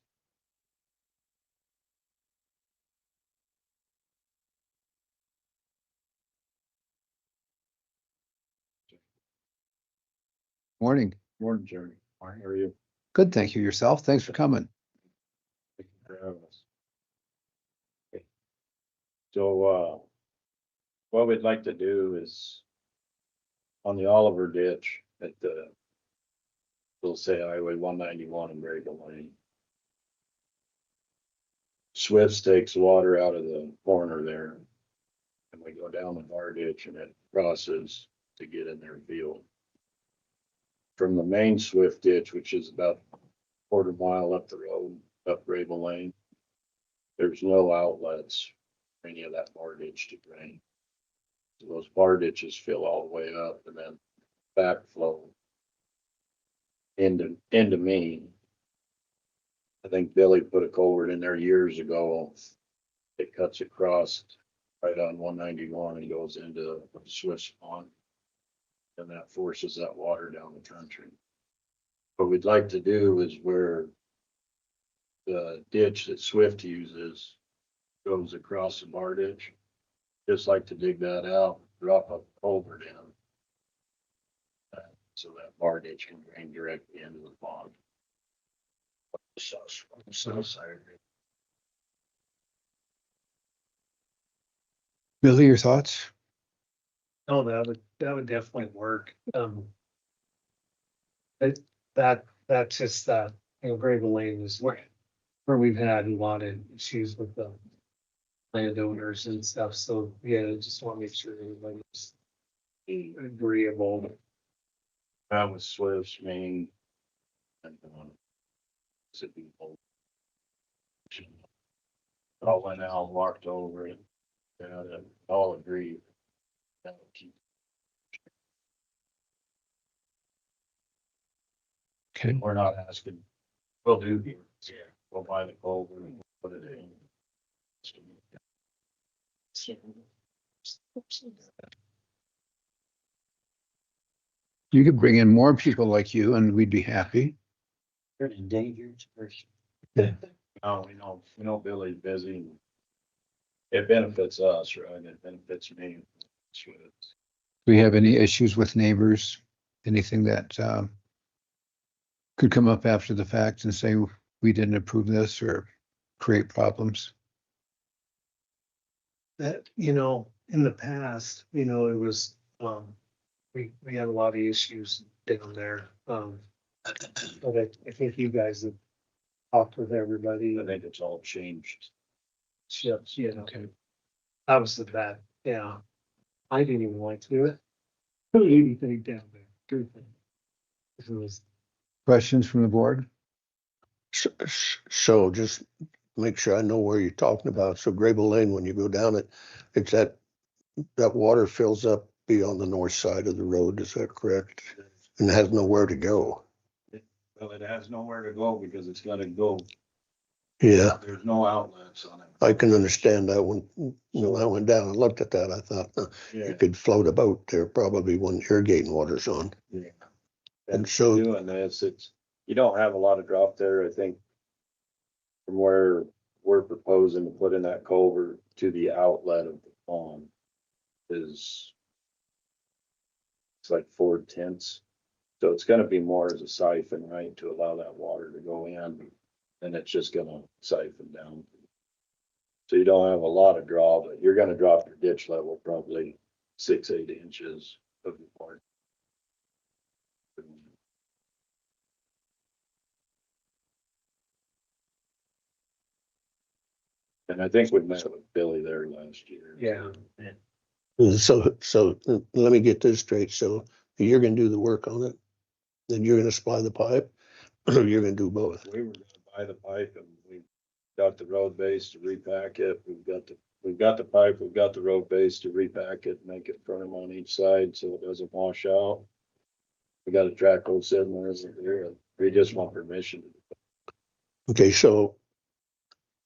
Morning. Morning, Jeremy. How are you? Good, thank you. Yourself? Thanks for coming. Thank you for having us. Okay. So, what we'd like to do is on the Oliver ditch at the, we'll say Highway 191 and Grable Lane. Swifts takes water out of the corner there. And we go down the bar ditch and it crosses to get in their field. From the main Swift ditch, which is about a quarter mile up the road, up Grable Lane, there's no outlets for any of that bar ditch to drain. So those bar ditches fill all the way up and then backflow into Main. I think Billy put a culvert in there years ago. It cuts across right on 191 and goes into the Swiss Pond. And that forces that water down the country. What we'd like to do is where the ditch that Swift uses goes across the bar ditch. Just like to dig that out, drop a culvert in. So that bar ditch can drain directly into the pond. So sorry. Billy, your thoughts? Oh, that would definitely work. That's just that, Grable Lane is where we've had a lot of issues with the landowners and stuff. So yeah, I just want to make sure everybody's agreeable. That was Swift's main. And all went out, walked over it. Yeah, they all agreed. That would keep. Okay. We're not asking. We'll do the, yeah, we'll buy the culvert and put it in. You could bring in more people like you and we'd be happy. You're an endangered person. No, we know Billy's busy. It benefits us, right? It benefits me. Do we have any issues with neighbors? Anything that could come up after the fact and say we didn't approve this or create problems? That, in the past, it was, we had a lot of issues down there. But I think you guys have talked with everybody. I think it's all changed. Yeah, okay. That was the bad, yeah. I didn't even like to do it. Do anything down there. Good thing. It was, Questions from the board? So just make sure I know where you're talking about. So Grable Lane, when you go down it, it's that water fills up beyond the north side of the road. Is that correct? And has nowhere to go. Well, it has nowhere to go because it's gotta go. Yeah, There's no outlets on it. I can understand that when, I went down and looked at that, I thought Yeah. it could float about there probably when irrigating water's on. Yeah. And so- doing this, you don't have a lot of drop there, I think. From where we're proposing to put in that culvert to the outlet of the pond is. It's like 4/10. So it's gonna be more as a siphon, right, to allow that water to go in. And it's just gonna siphon down. So you don't have a lot of draw, but you're gonna drop your ditch level probably 6-8 inches of the water. And I think we met with Billy there last year. yeah. So let me get this straight. So you're gonna do the work on it? Then you're gonna supply the pipe, or you're gonna do both? We were gonna buy the pipe and we got the road base to repack it. We've got the pipe, we've got the road base to repack it, make it firm on each side so it doesn't wash out. We got a track hole sitting there. We just want permission. Okay, so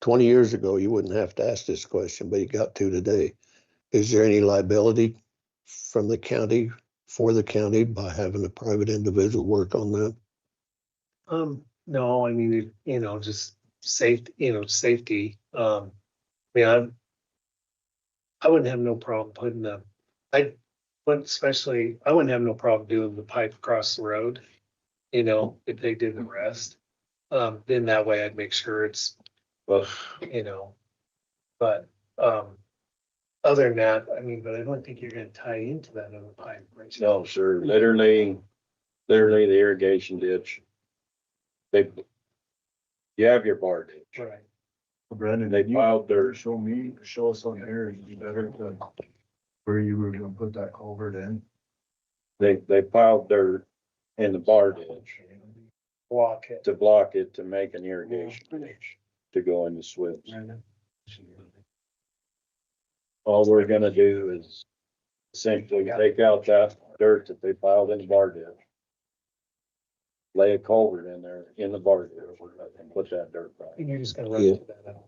20 years ago, you wouldn't have to ask this question, but you got to today. Is there any liability from the county, for the county, by having a private individual work on that? No, I mean, just safety. I mean, I wouldn't have no problem putting I wouldn't have no problem doing the pipe across the road, if they did the rest. Then that way I'd make sure it's, But but, other than that, I mean, but I don't think you're gonna tie into that other pipe, right? no, sir, literally the irrigation ditch. You have your bar ditch. Right. Brandon, They can you piled dirt. show us on here, it'd be better to where you were gonna put that culvert in. They piled dirt in the bar ditch Block it. to block it, to make an irrigation ditch to go in the swales. All we're gonna do is essentially take out that dirt that they piled in the bar ditch. Lay a culvert in there in the bar ditch and put that dirt back. And you're just gonna rotate that out.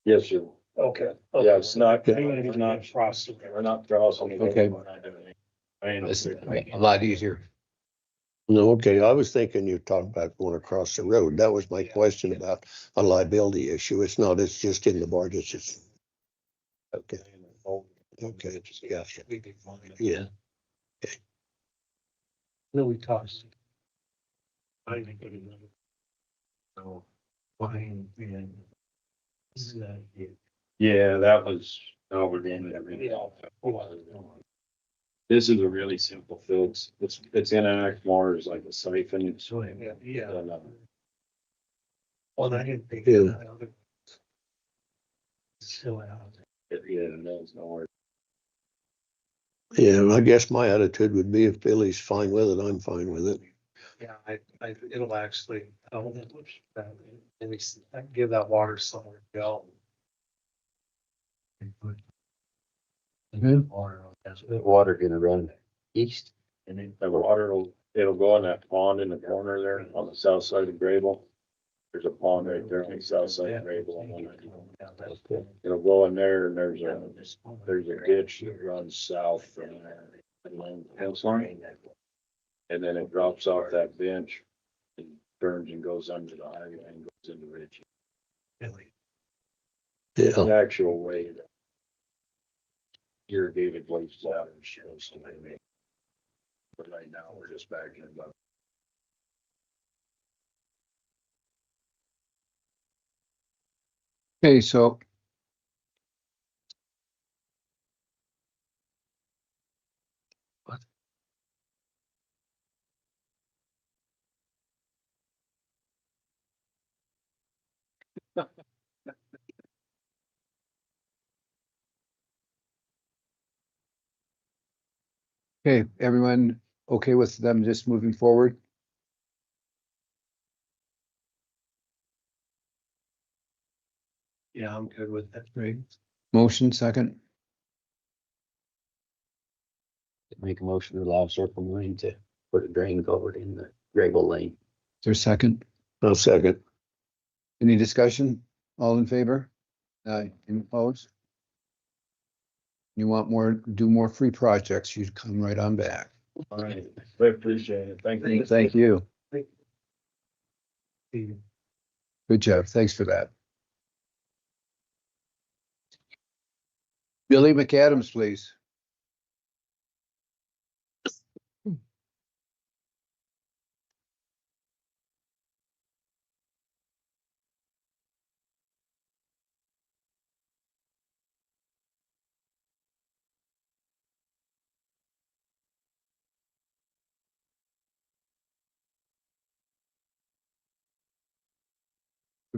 Yes, sir. Okay. Yeah, it's not, It's not crossing. we're not crossing. it. Okay. We're not doing anything. I mean, That's a lot easier. No, okay, I was thinking you're talking about going across the road. That was my question about a liability issue. It's not, it's just in the barges. It's, okay, okay, yeah, yeah. No, we tossed. I think it is. So, fine, and. Yeah, that was, no, we're doing everything. This is a really simple fix. It's in act more as like a siphon. So, yeah. And, Well, I didn't think. Yeah. So, yeah, no, it's no worries. Yeah, I guess my attitude would be if Billy's fine with it, I'm fine with it. yeah, it'll actually, maybe give that water somewhere to go. The water gonna run east. And then the water it'll go in that pond in the corner there on the south side of Grable. There's a pond right there on the south side of Grable. It'll go in there and there's a ditch that runs south from there. And then it drops off that bench and turns and goes under the highway and goes into Ridge. Yeah, The actual way that irrigated wastewater shows. But right now, we're just backing it up. Okay, so okay, everyone okay with them just moving forward? Yeah, I'm good with that. Great. Motion second, Make a motion to allow Circle Marine to put a drain culvert in the Grable Lane. is there a second? I'll second. Any discussion? All in favor? Aye, any opposed? You want more, do more free projects, you'd come right on back. All right, I appreciate it. Thank you. Thank you. The Good job. Thanks for that. Billy McAdams, please.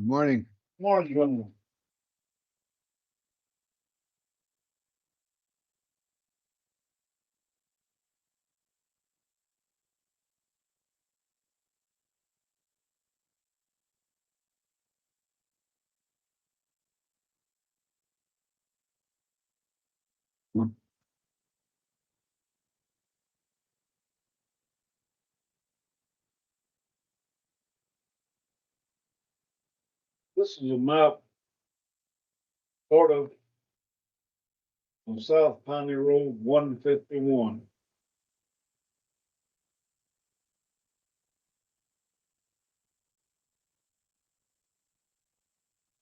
Good morning. Morning. This is a map, part of South Piney Road 151.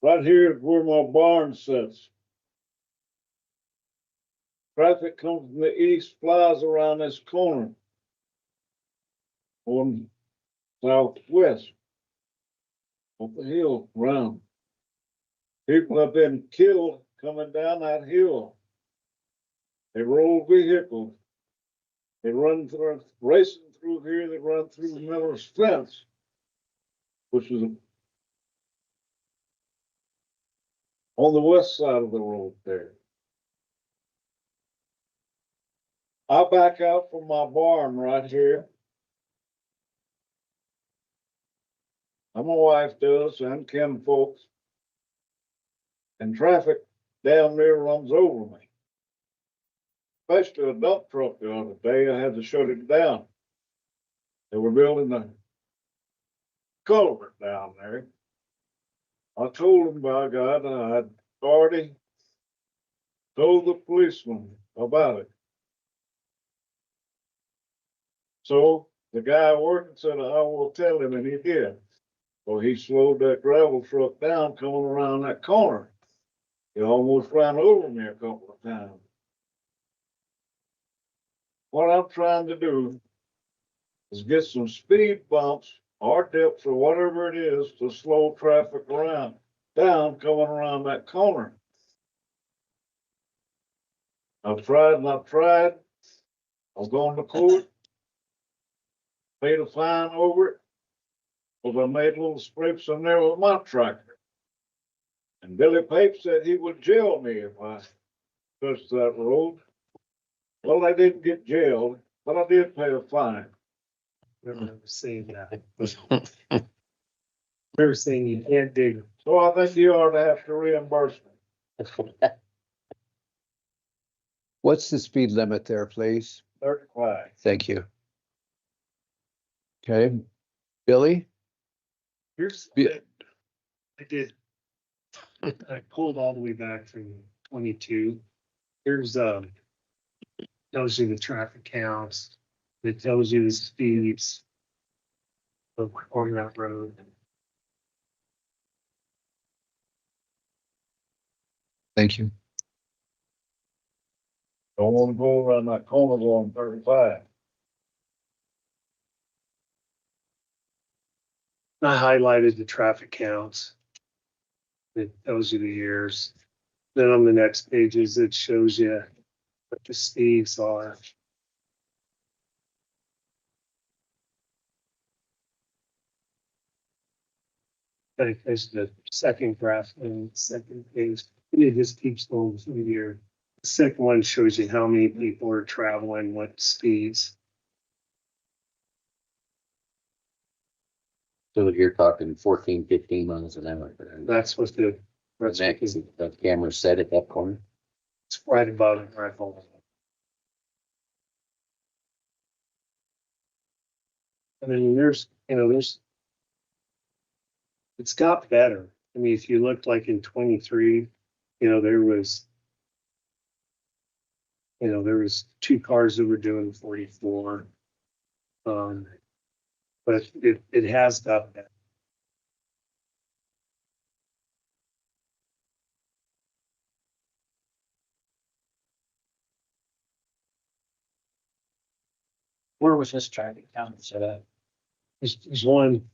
Right here is where my barn sits. Traffic comes from the east, flies around this corner. Going southwest. Up the hill around. People have been killed coming down that hill. They roll vehicles. They run through, racing through here, they run through Miller's fence, which is on the west side of the road there. I back out from my barn right here. And my wife does, and Kim folks. And traffic down there runs over me. Especially a dump truck the other day, I had to shut it down. They were building a culvert down there. I told them, by God, I had already told the policeman about it. So the guy working said, I will tell him, and he did. Well, he slowed that gravel truck down coming around that corner. He almost ran over me a couple of times. What I'm trying to do is get some speed bumps or dips or whatever it is to slow traffic down coming around that corner. I've tried and I've tried. I've gone to court, paid a fine over it, because I made little strips in there with my tractor. And Billy Pape said he would jail me if I touched that road. Well, I didn't get jailed, but I did pay a fine. Remember saying that. Remember saying you can't dig. So I think you ought to have to reimburse me. What's the speed limit there, please? 35. Thank you. Okay, Billy? Here's, Be- I did. I pulled all the way back from 22. Here's, tells you the traffic counts. It tells you the speeds on that road. Thank you. Don't want to go around that corner going 35. I highlighted the traffic counts. It tells you the years. Then on the next pages, it shows you what the speeds are. There's the second graph and second page. It just keeps going through here. The second one shows you how many people are traveling, what speeds. So you're talking 14, 15 miles an hour. That's what the, that's what The camera set at that corner. it's right above it, right below. And then there's, it's got better. I mean, if you looked like in 23, there was 2 cars that were doing 44. But it has got better. Where was this traffic count set up? There's one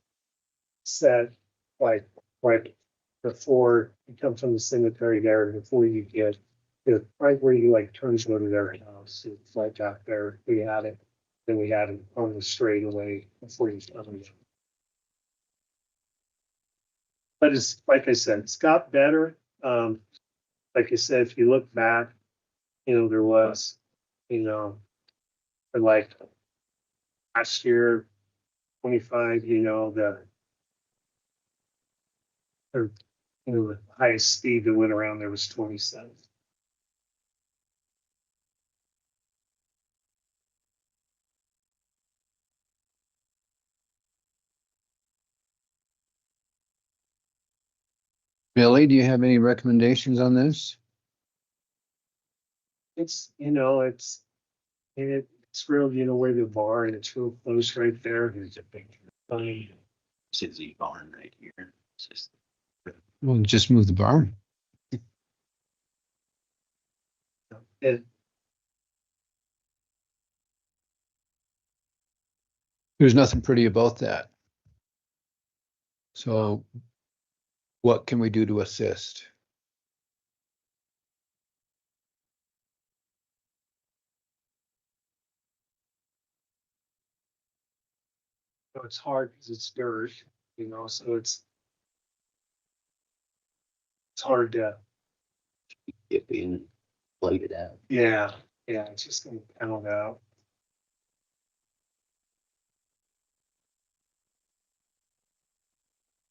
set like right before you come from the cemetery there, before you get right where you like turn to go to their house. It's right out there. We had it. Then we had it on the straightaway before you come. But it's like I said, it's got better. Like I said, if you look back, there was, for like last year, 25, the highest speed that went around there was 27. Billy, do you have any recommendations on this? It's, you know, it's real, you know, where the bar and it's real close right there. Here's a picture. Funny. Sizzy barn right here. It's just, Well, just move the barn. It, There's nothing pretty about that. So what can we do to assist? it's hard because it's dirt, you know, so it's hard to, If in, played it out. yeah, it's just gonna pound out.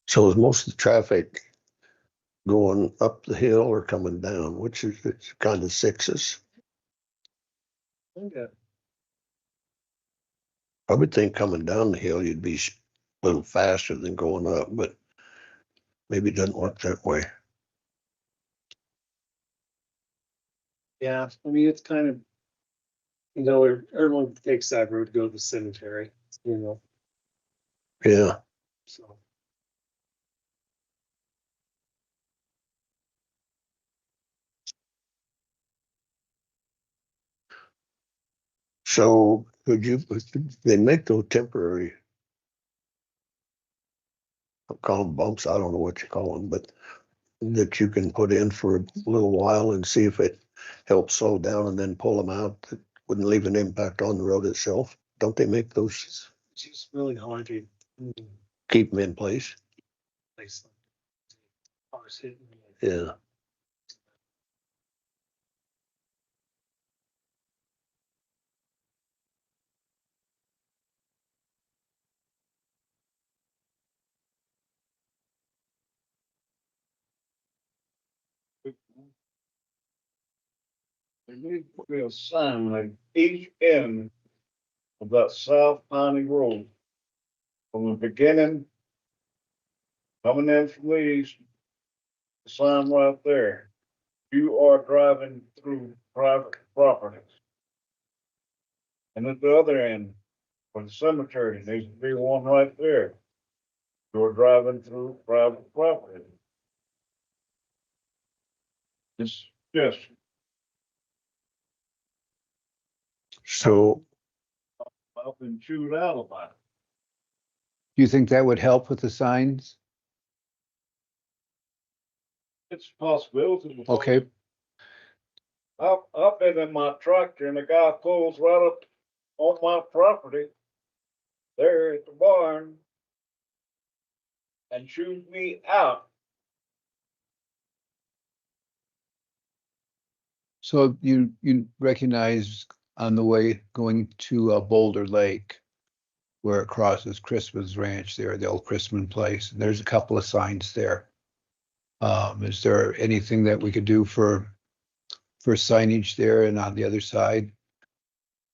So is most of the traffic going up the hill or coming down, which is, it's kind of sixes? Yeah. I would think coming down the hill, you'd be a little faster than going up, but maybe it doesn't work that way. Yeah, I mean, it's kind of, you know, everyone takes that road to go to the cemetery, you know, Yeah. so. So could you, they make those temporary, I'll call them bumps, I don't know what you call them, but that you can put in for a little while and see if it helps slow down and then pull them out. That wouldn't leave an impact on the road itself. Don't they make those, It's just really hard to keep them in place? place. Cars hitting. Yeah. There needs to be a sign like each end of that South Piney Road. From the beginning, coming in from the east, the sign right there. You are driving through private property. And at the other end, for the cemetery, there needs to be one right there. You're driving through private property. Just So up and chewed out about it. Do you think that would help with the signs? It's a possibility. Okay, I've been in my tractor and the guy pulls right up on my property there at the barn and chews me out. so you recognize on the way going to Boulder Lake where it crosses Christmas Ranch there, the old Christmas place. There's a couple of signs there. Is there anything that we could do for signage there and on the other side,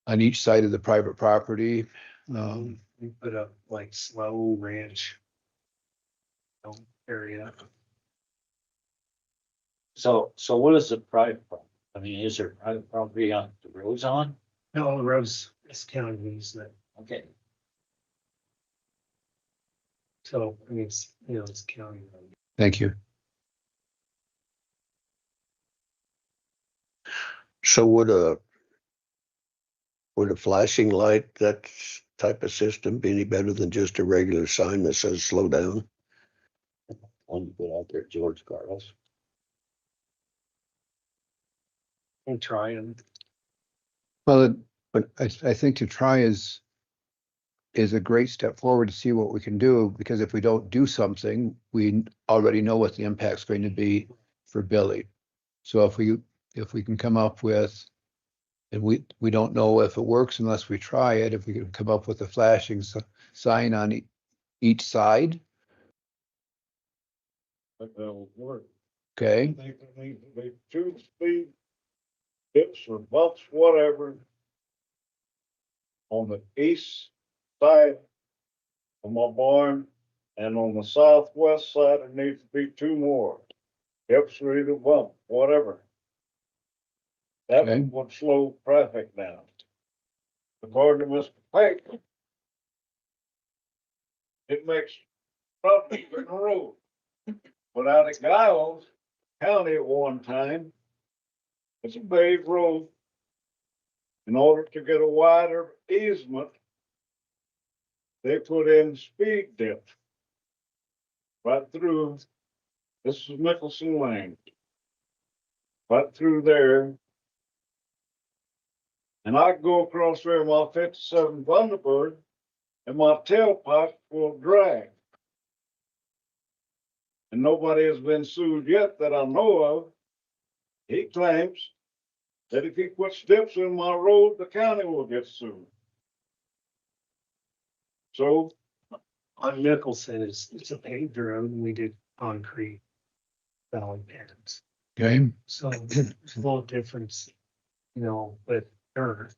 on each side of the private property? We put up like slow ranch area. so what is the private property? I mean, is there private property on the roads on? No, the roads, it's county easement. Okay, So, I mean, it's, you know, it's county road. Thank you. So would a flashing light, that type of system, be any better than just a regular sign that says slow down? One you put out there at George Carl's. And try and, Well, but I think to try is a great step forward to see what we can do, because if we don't do something, we already know what the impact's going to be for Billy. So if we can come up with, and we don't know if it works unless we try it, if we can come up with a flashing sign on each side, But that'll work. I okay? think there needs to be 2 speed dips or bumps, whatever, on the east side of my barn, and on the southwest side, there needs to be 2 more. Hips or either bump, whatever. That Okay. would slow traffic down. According to Mr. Pike, it makes problems in the road. But out at Giles County at one time, it's a paved road. In order to get a wider easement, they put in speed dips right through, this is Mickelson Lane, right through there. And I go across there in my 57 Thunderbird and my tailpipe will drag. And nobody has been sued yet that I know of. He claims that if he puts dips in my road, the county will get sued. So On Nicholson, it's a paved road and we did concrete valley pads. Okay. So it's a little difference, you know, with dirt.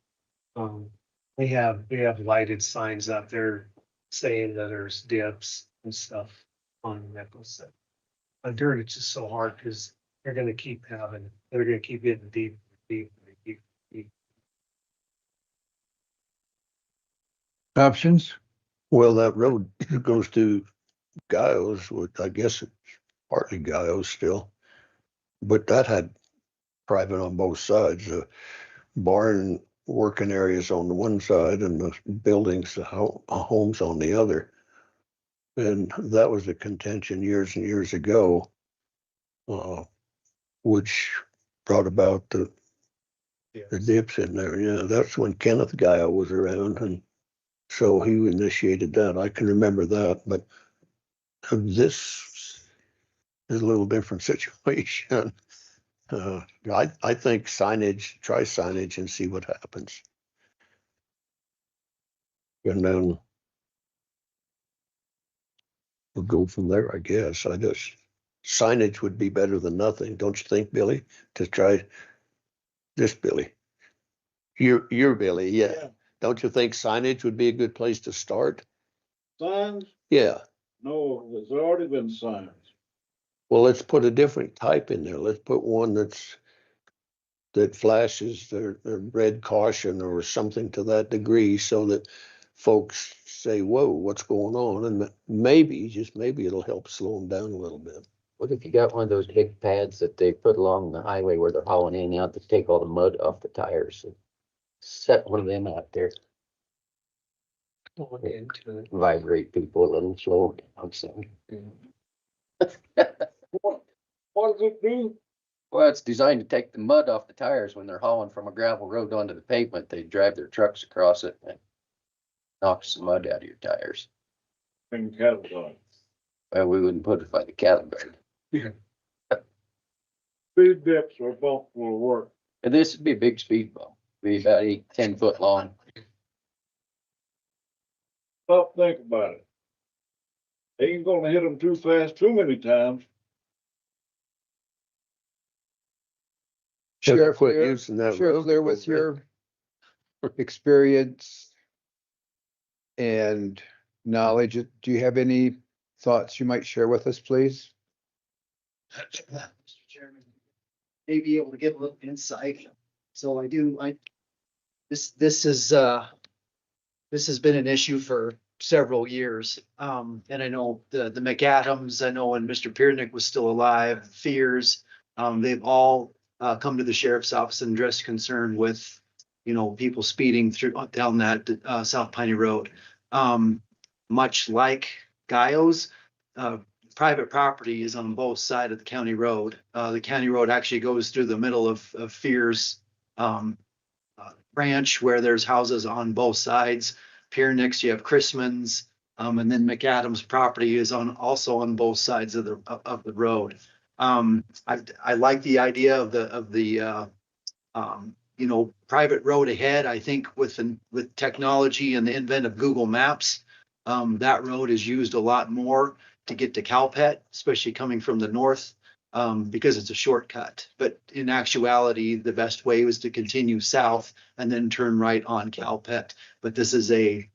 We have lighted signs out there saying that there's dips and stuff on Nicholson. On dirt, it's just so hard because they're gonna keep getting deep, deep, deep, deep. Options? Well, that road goes to Giles, which I guess it's partly Giles still. But that had private on both sides, barn working areas on the one side and the buildings, the homes on the other. And that was a contention years and years ago, which brought about the dips in there. Yeah, that's when Kenneth Guile was around, and so he initiated that. I can remember that, but this is a little different situation. I think signage, try signage and see what happens. And then we'll go from there, I guess. Signage would be better than nothing, don't you think, Billy? To try this, Billy. You're Billy, yeah. Yeah. Don't you think signage would be a good place to start? signs, Yeah. no, there's already been signs. Well, let's put a different type in there. Let's put one that flashes their red caution or something to that degree so that folks say, whoa, what's going on? And maybe, just maybe it'll help slow them down a little bit. What if you got one of those big pads that they put along the highway where they're hauling in and out to take all the mud off the tires? And set one of them out there, Going into it. vibrate people a little, slow down some. What does it do? Well, it's designed to take the mud off the tires when they're hauling from a gravel road onto the pavement. They drive their trucks across it and it knocks the mud out of your tires. In cattle dog. Well, we wouldn't put it by the cattle guard. Speed dips or bump will work. And this would be a big speed bump, be about 10 foot long. Stop, think about it. They ain't gonna hit them too fast too many times. Just Sheriff quit Lear- using that Sheriff road Lear, a with little bit. your experience and knowledge, do you have any thoughts you might share with us, please? Mr. Chairman, may be able to give a little insight. So this has been an issue for several years. And I know the McAdams, I know when Mr. Piernick was still alive, Fears, they've all come to the sheriff's office and addressed concern with, people speeding through down that South Piney Road. Much like Guyos, private property is on both sides of the county road. The county road actually goes through the middle of Fears branch where there's houses on both sides. Piernick's, you have Chrisman's, and then McAdams property is also on both sides of the road. I like the idea of the private road ahead. I think with technology and the advent of Google Maps, that road is used a lot more to get to Calpet, especially coming from the north, because it's a shortcut. But in actuality, the best way was to continue south and then turn right on Calpet. But this is a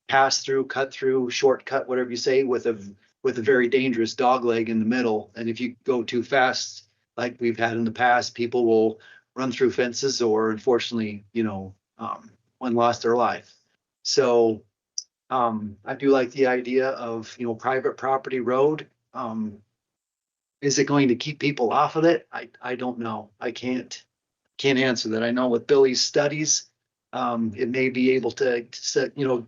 pass through, cut through, shortcut, whatever you say, with a with a very dangerous dog leg in the middle. And if you go too fast, like we've had in the past, people will run through fences or unfortunately, one lost their life. So I do like the idea of, private property road. Is it going to keep people off of it? I don't know. I can't answer that. I know with Billy's studies, it may be able to,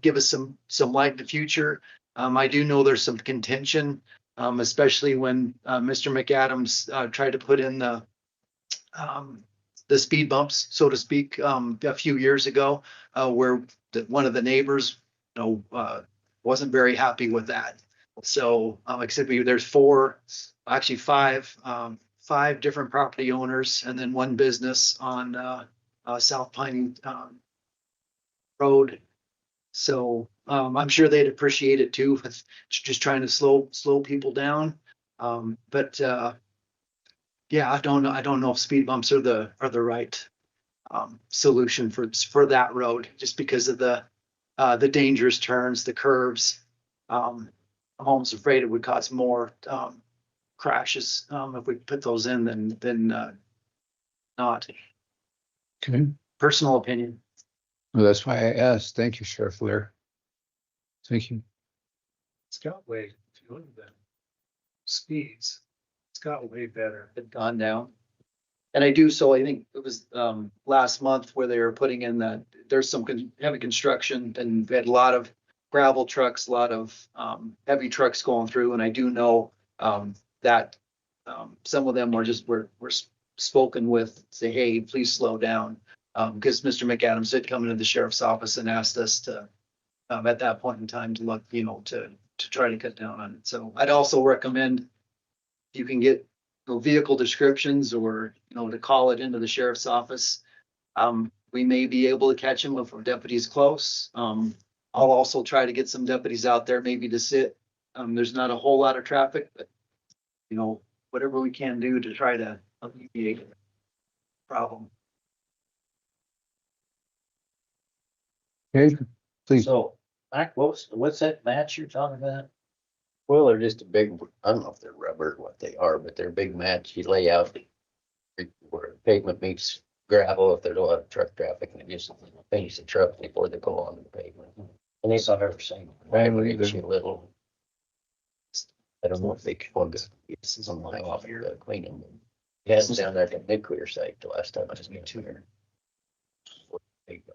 give us some light in the future. I do know there's some contention, especially when Mr. McAdams tried to put in the speed bumps, so to speak, a few years ago, where one of the neighbors, wasn't very happy with that. So, like I said, there's five different property owners, and then one business on South Piney Road. So I'm sure they'd appreciate it too, with just trying to slow people down. But yeah, I don't know if speed bumps are the right solution for that road, just because of the dangerous turns, the curves. I'm almost afraid it would cause more crashes if we put those in than not. Okay. Personal opinion. Well, that's why I asked. Thank you, Sheriff Lear. Thank you. It's got way, if you look at the speeds, it's got way better. Had gone down. And I think it was last month where they were putting in that there's some heavy construction, and we had a lot of gravel trucks, a lot of heavy trucks going through. And I do know that some of them were spoken with, say, hey, please slow down. Because Mr. McAdams did come into the sheriff's office and asked us to, at that point in time, to look, to try to cut down on it. So I'd also recommend if you can get vehicle descriptions or, to call it into the sheriff's office. We may be able to catch him if our deputy's close. I'll also try to get some deputies out there maybe to sit. There's not a whole lot of traffic, but, whatever we can do to try to alleviate the problem. Okay, please. So, Mike, what's that match you're talking about? Well, they're just a big, I don't know if they're rubber or what they are, but they're a big match. You lay out where pavement meets gravel if there's a lot of truck traffic, and it just finish the truck before they go on the pavement. And it's not ever seen. Vibrates you a little. I don't know if they can get some line off here to clean them. He hasn't down there at the nuclear site the last time I was in here. There you go.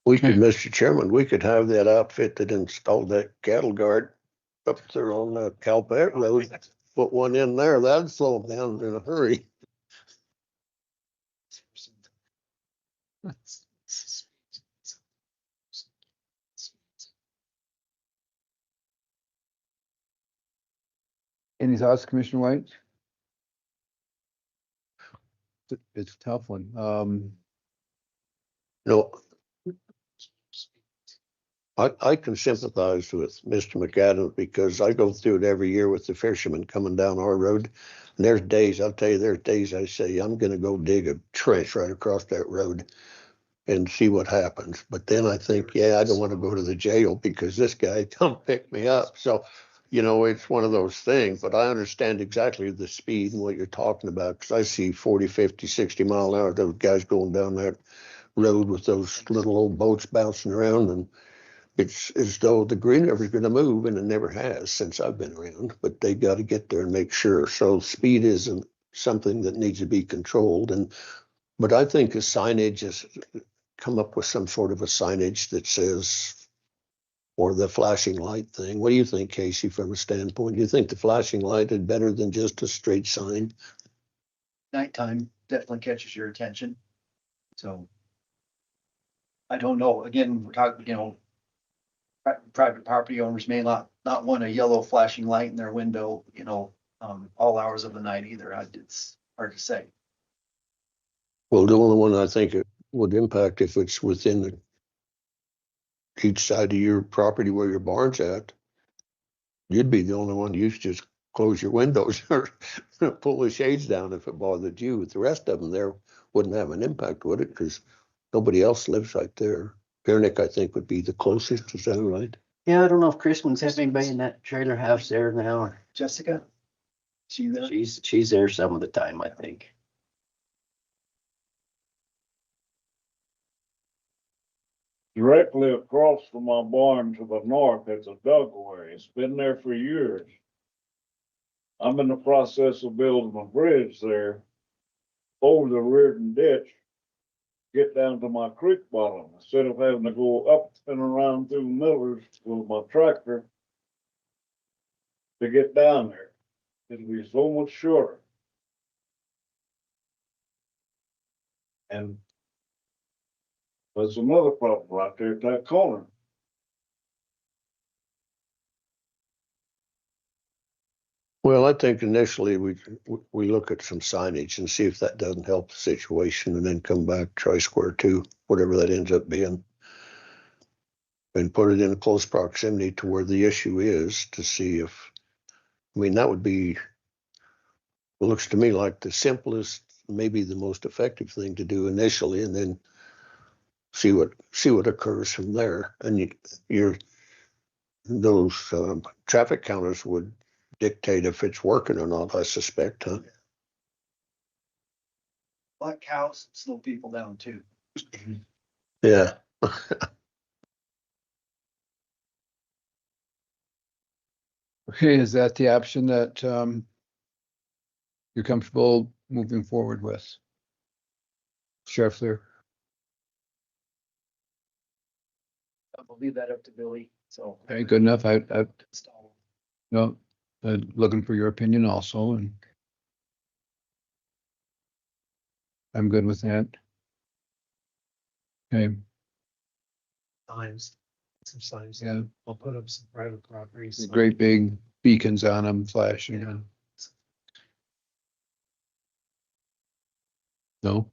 We could, Mr. Chairman, we could have that outfit that installed that cattle guard up there on the Calpet Road, put one in there. That'd slow them down in a hurry. Any thoughts, Commissioner White? It's a tough one. No. I can sympathize with Mr. McAdams because I go through it every year with the fishermen coming down our road. And there's days, I'll tell you, there's days I say, I'm gonna go dig a trench right across that road and see what happens. But then I think, yeah, I don't want to go to the jail because this guy come pick me up. So, it's one of those things, but I understand exactly the speed and what you're talking about. Cause I see 40, 50, 60 mile an hour, those guys going down that road with those little old boats bouncing around, and it's as though the Green River's going to move, and it never has since I've been around, but they got to get there and make sure. So speed isn't something that needs to be controlled. But I think a signage is come up with some sort of a signage that says, or the flashing light thing. What do you think, Casey, from a standpoint? Do you think the flashing light is better than just a straight sign? Nighttime definitely catches your attention. So I don't know. Again, we're talking, private property owners may not want a yellow flashing light in their window, all hours of the night either. It's hard to say. Well, the only one I think it would impact if it's within each side of your property where your barn's at. You'd be the only one. You should just close your windows or pull the shades down if it bothered you. But the rest of them there wouldn't have an impact, would it? Because Nobody else lives right there. Piernick, I think, would be the closest. Is that right? Yeah, I don't know if Crispin's has anybody in that trailer house there now. Or Jessica? She there? she's there some of the time, I think. Directly across from my barn to the north, it's a dugway. It's been there for years. I'm in the process of building a bridge there over the Reardon ditch, get down to my creek bottom, instead of having to go up and around through Millers with my tractor to get down there. It'll be so much shorter. And there's another problem right there at that corner. Well, I think initially we look at some signage and see if that doesn't help the situation, and then come back, try square two, whatever that ends up being, and put it in close proximity to where the issue is to see if, I mean, that would be, it looks to me like the simplest, maybe the most effective thing to do initially, and then see what occurs from there. And those traffic counters would dictate if it's working or not, I suspect, huh? Black cows slow people down too. Yeah. Okay, is that the option that you're comfortable moving forward with? Sheriff Lear? I'll leave that up to Billy, so. Okay, good enough. I Install. no, looking for your opinion also, and I'm good with that. Okay, Signs, some signs. yeah, I'll put up some private properties. great big beacons on them flashing. Yeah. No,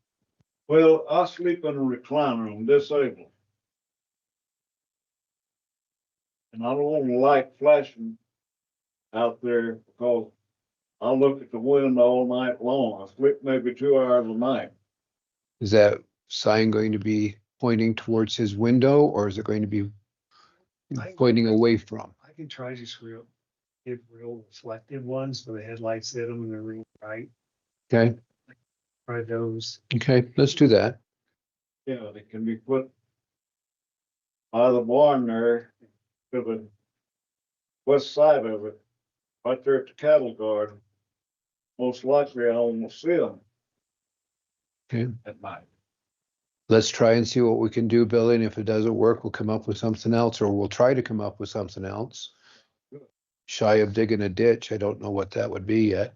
Well, I sleep in a recliner. I'm disabled. And I don't want to light flashing out there because I look at the wind all night long. I sleep maybe 2 hours a night. is that sign going to be pointing towards his window, or is it going to be pointing away from? I can try just get real reflective ones where the headlights hit them and they're real bright. Okay, Try those. okay, let's do that. Yeah, they can be put by the barn there to the west side of it, right there at the cattle guard. Most likely I won't see them Okay, at night. let's try and see what we can do, Billy, and if it doesn't work, we'll come up with something else, or we'll try to come up with something else. Shy of digging a ditch, I don't know what that would be yet,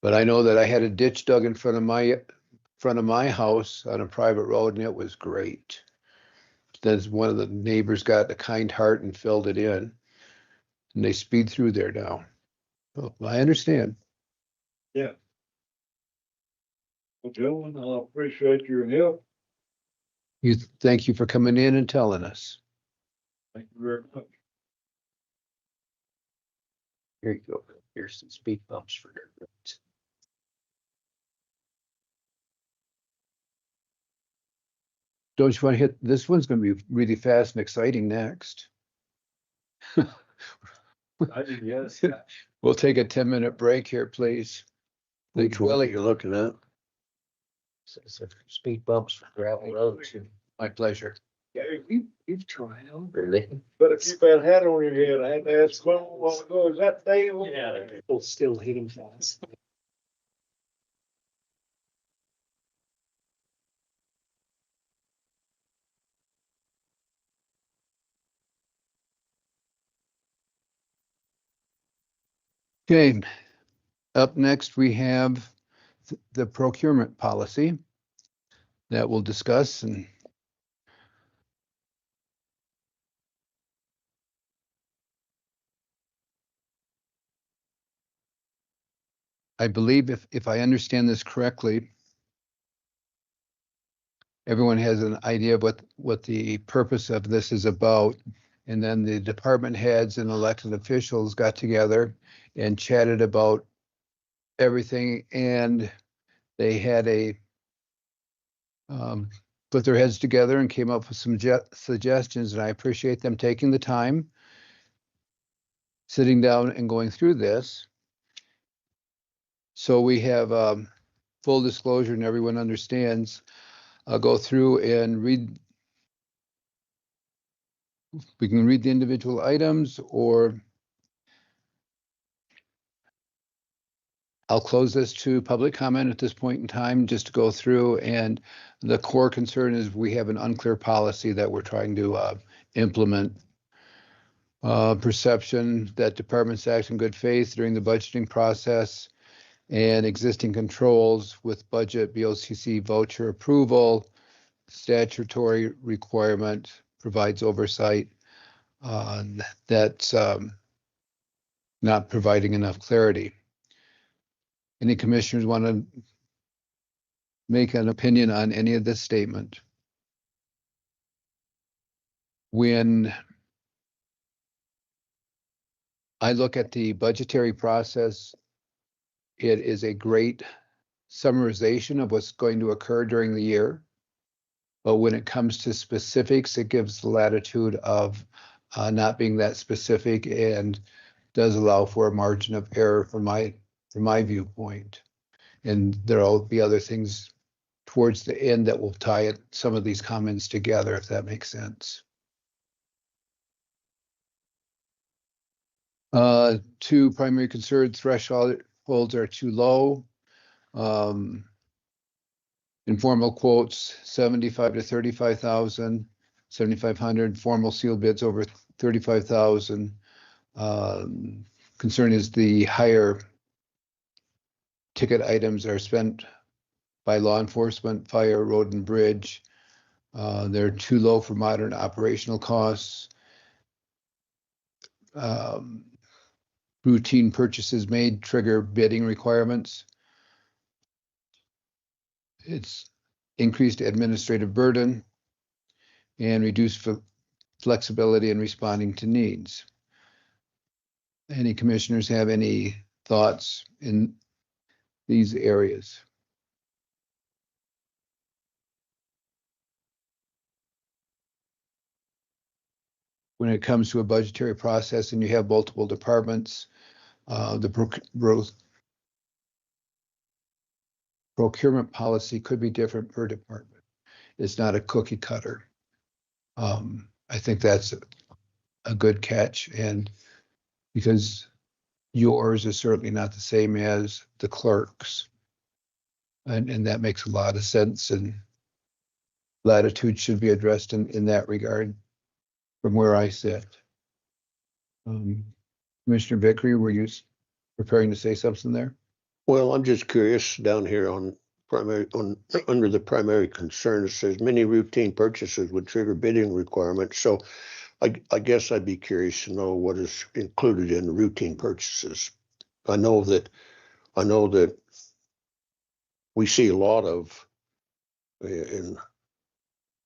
but I know that I had a ditch dug in front of my house on a private road, and it was great. Then one of the neighbors got a kind heart and filled it in, and they speed through there now. Oh, I understand. Yeah. Well, gentlemen, I appreciate your help. Thank you for coming in and telling us. Thank you very much. Here you go. Here's some speed bumps for your roads. Don't you want to hit, this one's gonna be really fast and exciting next. I did, yes. We'll take a 10-minute break here, please. Which one are you looking at? So speed bumps for gravel roads. My pleasure. Yeah, You've tried them. Really? better keep that hat on your head. I had to ask Quinn a while ago, is that Dave? Yeah, people still hit them fast. Okay, up next, we have the procurement policy that we'll discuss, and I believe if I understand this correctly, everyone has an idea of what the purpose of this is about. And then the department heads and elected officials got together and chatted about everything, and they had a put their heads together and came up with some suggestions, and I appreciate them taking the time, sitting down and going through this. So we have full disclosure and everyone understands. I'll go through and read. We can read the individual items, or I'll close this to public comment at this point in time, just to go through. And the core concern is we have an unclear policy that we're trying to implement. Perception that departments act in good faith during the budgeting process, and existing controls with budget, BOCC voucher approval, statutory requirement provides oversight. That's not providing enough clarity. Any commissioners want to make an opinion on any of this statement? When I look at the budgetary process, it is a great summarization of what's going to occur during the year. But when it comes to specifics, it gives the latitude of not being that specific, and does allow for a margin of error from my viewpoint. And there'll be other things towards the end that will tie some of these comments together, if that makes sense. Two primary concerns: thresholds are too low. Informal quotes, 75 to 35,000, 7,500. Formal sealed bids over 35,000. Concern is the higher ticket items are spent by law enforcement, fire, road and bridge. They're too low for modern operational costs. Routine purchases made trigger bidding requirements. It's increased administrative burden and reduced flexibility in responding to needs. Any commissioners have any thoughts in these areas? When it comes to a budgetary process and you have multiple departments, the procurement policy could be different per department. It's not a cookie cutter. I think that's a good catch, and because yours is certainly not the same as the clerk's, and that makes a lot of sense, and latitude should be addressed in that regard from where I sit. Commissioner Vickery, were you preparing to say something there? Well, I'm just curious down here on under the primary concern, it says many routine purchases would trigger bidding requirements. So I guess I'd be curious to know what is included in routine purchases. I know that we see a lot of in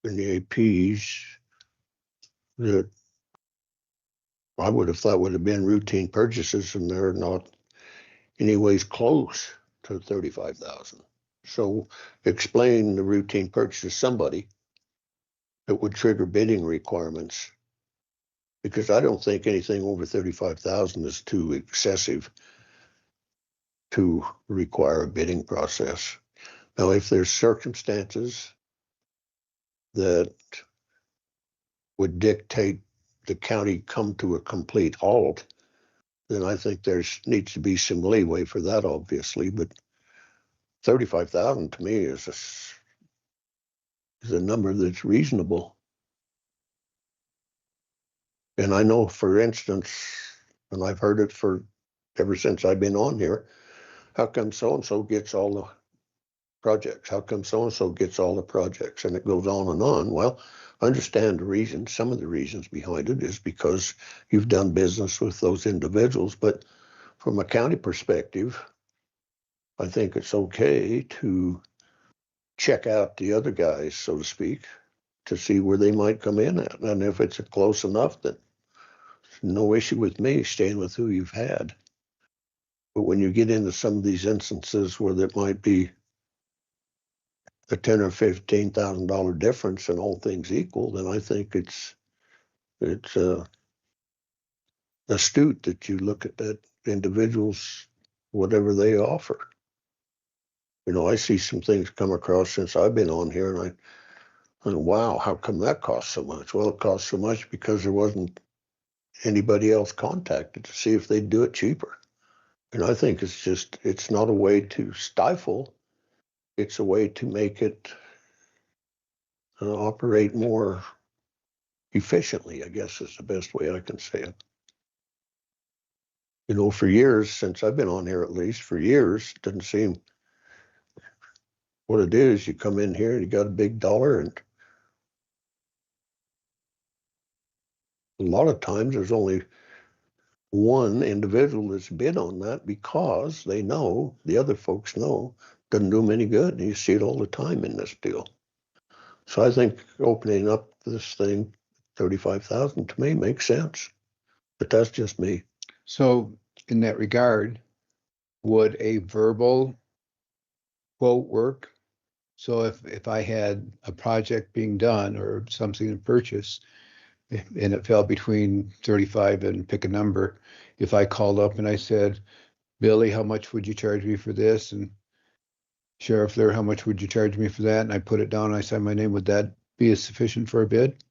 the APs that I would have thought would have been routine purchases, and they're not anyways close to 35,000. So explain the routine purchase to somebody that would trigger bidding requirements, because I don't think anything over 35,000 is too excessive to require a bidding process. Now, if there's circumstances that would dictate the county come to a complete halt, then I think needs to be some leeway for that, obviously. But 35,000 to me is a number that's reasonable. And I know, for instance, and I've heard it ever since I've been on here, how come so-and-so gets all the projects? How come so-and-so gets all the projects? And it goes on and on. Well, I understand the reason. Some of the reasons behind it is because you've done business with those individuals. But from a county perspective, I think it's okay to check out the other guys, so to speak, to see where they might come in at. And if it's close enough, then no issue with me staying with who you've had. But when you get into some of these instances where there might be a $10,000 or $15,000 difference and all things equal, then I think it's astute that you look at that individuals, whatever they offer. You know, I see some things come across since I've been on here, and wow, how come that costs so much? Well, it costs so much because there wasn't anybody else contacted to see if they'd do it cheaper. And I think it's not a way to stifle, it's a way to make it operate more efficiently, I guess is the best way I can say it. You know, for years, since I've been on here, at least for years, it doesn't seem what it is. You come in here and you got a big dollar, and a lot of times there's only one individual that's bid on that because they know, the other folks know, doesn't do them any good. And you see it all the time in this deal. So I think opening up this thing, 35,000 to me makes sense, but that's just me. So in that regard, would a verbal quote work? So if I had a project being done or something to purchase, and it fell between 35 and pick a number, if I called up and I said, Billy, how much would you charge me for this? And Sheriff there, how much would you charge me for that? And I put it down and I signed my name, would that be sufficient for a bid?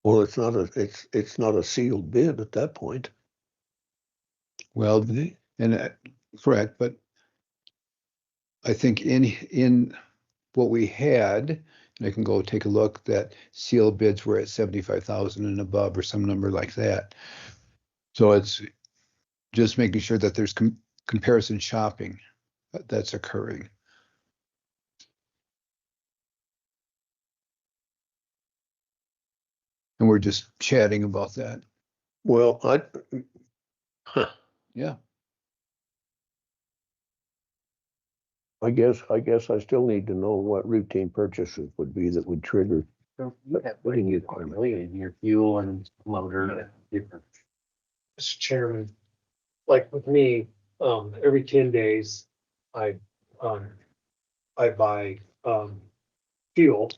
Well, it's not a sealed bid at that point. Well, and correct, but I think in what we had, and I can go take a look, that sealed bids were at 75,000 and above or some number like that. So it's just making sure that there's comparison shopping that's occurring. And we're just chatting about that. Well, Yeah. I guess I still need to know what routine purchases would be that would trigger. You have, what do you primarily in your fuel and motor, different. Mr. Chairman, like with me, every 10 days, I, um, I buy, fuel.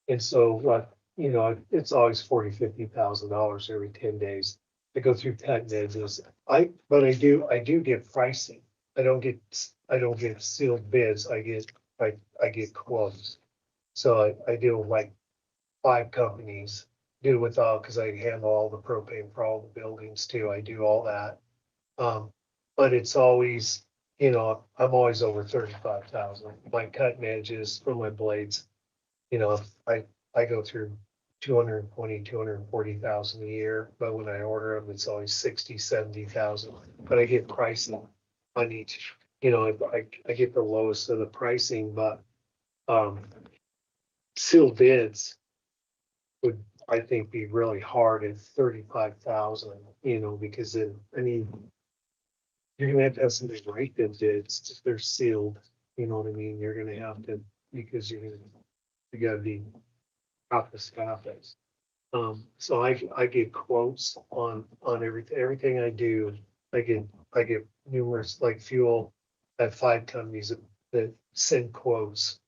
And so what, you know, it's always $40,000-$50,000 every 10 days. I go through cut edges. But I do get pricing. I don't get sealed bids. I get quotes. So I deal with like 5 companies, do with all, because I handle all the propane for all the buildings too. I do all that. But it's always, you know, I'm always over 35,000. My cutting edges for my blades, you know, I go through 240,000 a year, but when I order them, it's always 60,000-70,000. But I get pricing on each, you know, I get the lowest of the pricing, but sealed bids would, I think, be really hard at 35,000, you know, because then, I mean, you're gonna have to have somebody write them bids if they're sealed, you know what I mean? You're gonna have to, because you gotta be opposite. So I get quotes on everything I do. I get numerous, like fuel. I have 5 companies that send quotes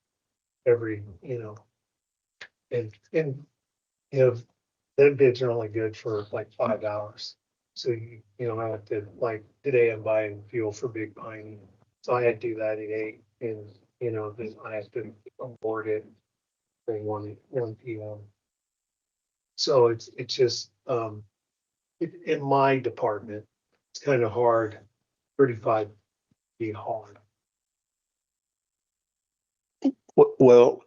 every, you know, and you know, their bids are only good for like 5 hours. So you know, I have to, like today I'm buying fuel for Big Piney. So I had to do that at 8, and you know, then I have to onboard it at 1 p.m. So it's just in my department, it's kind of hard. 35 be hard. Well,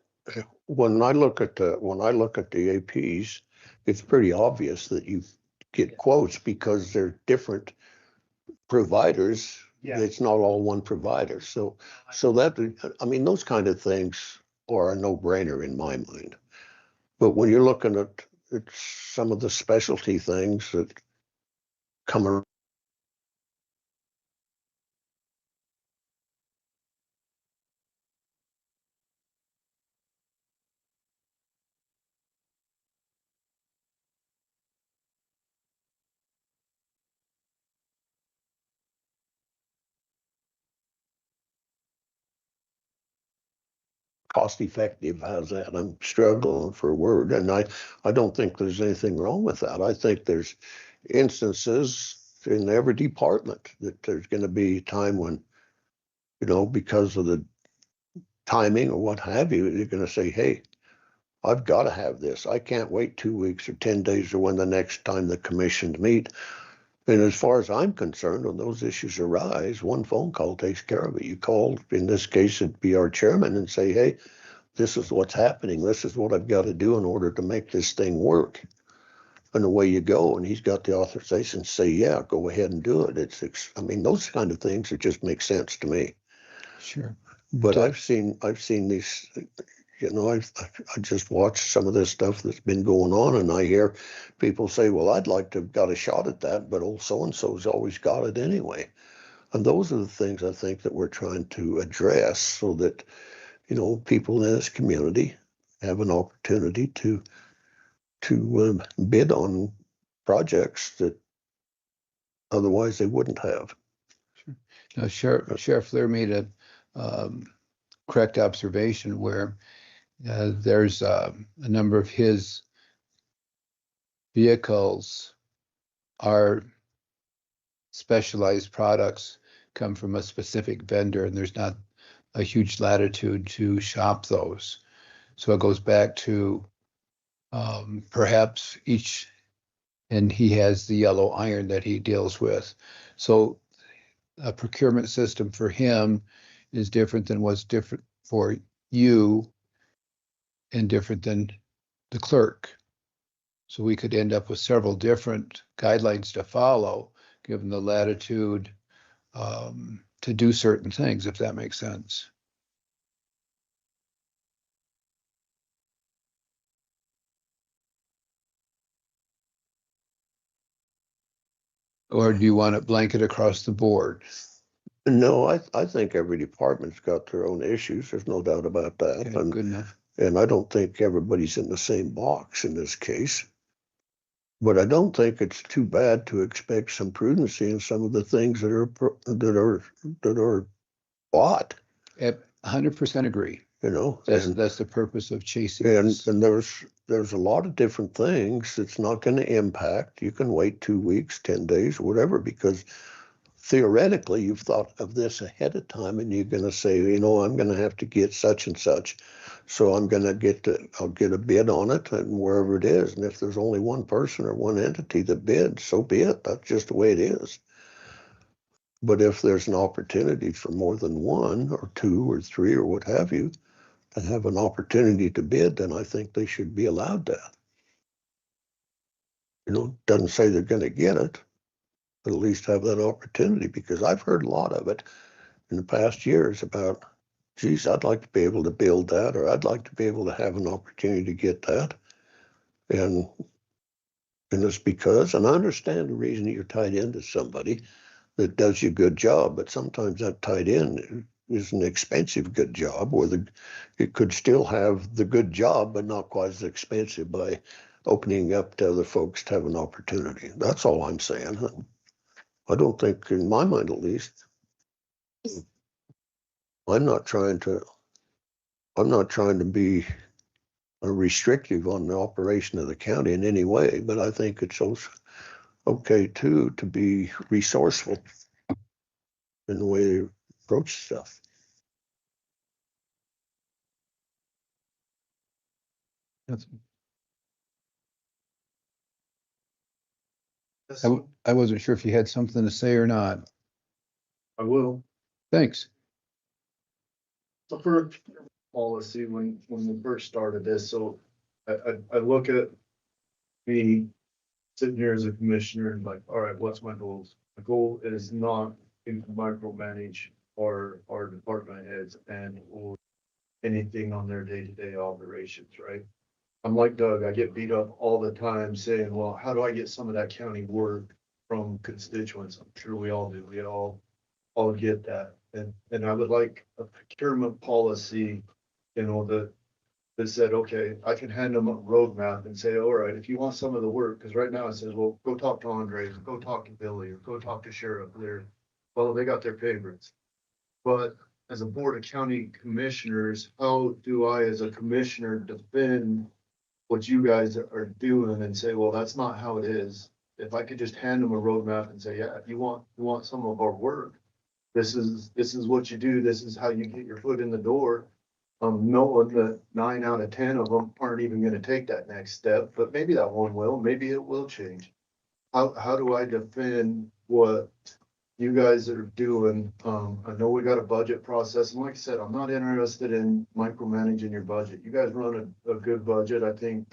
when I look at the APs, it's pretty obvious that you get quotes because they're different providers. Yeah. It's not all one provider. So that, I mean, those kind of things are a no-brainer in my mind. But when you're looking at some of the specialty things that come around, cost effective. How's that? I'm struggling for a word. And I don't think there's anything wrong with that. I think there's instances in every department that there's going to be time when, you know, because of the timing or what have you, you're going to say, hey, I've got to have this. I can't wait 2 weeks or 10 days or when the next time the commissions meet. And as far as I'm concerned, when those issues arise, one phone call takes care of it. You call, in this case, it'd be our chairman and say, hey, this is what's happening. This is what I've got to do in order to make this thing work. And away you go. And he's got the authorization to say, yeah, go ahead and do it. I mean, those kind of things that just make sense to me. Sure. But I've seen these, you know, I just watched some of this stuff that's been going on, and I hear people say, well, I'd like to have got a shot at that, but old so-and-so's always got it anyway. And those are the things I think that we're trying to address so that, you know, people in this community have an opportunity to bid on projects that otherwise they wouldn't have. Now, Sheriff Lear made a correct observation where there's a number of his vehicles are specialized products, come from a specific vendor, and there's not a huge latitude to shop those. So it goes back to perhaps each, and he has the yellow iron that he deals with. So a procurement system for him is different than what's different for you and different than the clerk. So we could end up with several different guidelines to follow, given the latitude to do certain things, if that makes sense. Or do you want it blanket across the board? No, I think every department's got their own issues. There's no doubt about that. Okay, good enough. And I don't think everybody's in the same box in this case. But I don't think it's too bad to expect some prudency in some of the things that are bought. 100% agree. You know, That's the purpose of chasing and this. there's a lot of different things that's not going to impact. You can wait 2 weeks, 10 days, whatever, because theoretically you've thought of this ahead of time, and you're going to say, you know, I'm going to have to get such and such, so I'll get a bid on it, and wherever it is, and if there's only one person or one entity that bids, so be it. That's just the way it is. But if there's an opportunity for more than one or two or three or what have you to have an opportunity to bid, then I think they should be allowed that. You know, doesn't say they're going to get it, but at least have that opportunity, because I've heard a lot of it in the past years about, geez, I'd like to be able to build that, or I'd like to be able to have an opportunity to get that. And it's because, and I understand the reason you're tied into somebody that does you a good job, but sometimes that tied in is an expensive good job, or it could still have the good job, but not quite as expensive by opening up to other folks to have an opportunity. That's all I'm saying. I don't think, in my mind at least, I'm not trying to be restrictive on the operation of the county in any way, but I think it's also okay too to be resourceful in the way they approach stuff. I wasn't sure if you had something to say or not. I will. Thanks. So for policy, when we first started this, so I look at me sitting here as a commissioner and like, all right, what's my goals? My goal is not to micromanage our department heads and or anything on their day-to-day operations, right? I'm like Doug, I get beat up all the time saying, well, how do I get some of that county work from constituents? I'm sure we all do. We all get that. And I would like a procurement policy, you know, that said, okay, I can hand them a roadmap and say, all right, if you want some of the work, because right now it says, well, go talk to Andre, go talk to Billy, or go talk to Sheriff. Well, they got their favorites. But as a board of county commissioners, how do I, as a commissioner, defend what you guys are doing and say, well, that's not how it is? If I could just hand them a roadmap and say, yeah, if you want some of our work, this is what you do. This is how you get your foot in the door. Knowing that 9 out of 10 of them aren't even going to take that next step, but maybe that one will, maybe it will change. How do I defend what you guys are doing? I know we got a budget process, and like I said, I'm not interested in micromanaging your budget. You guys run a good budget. I think,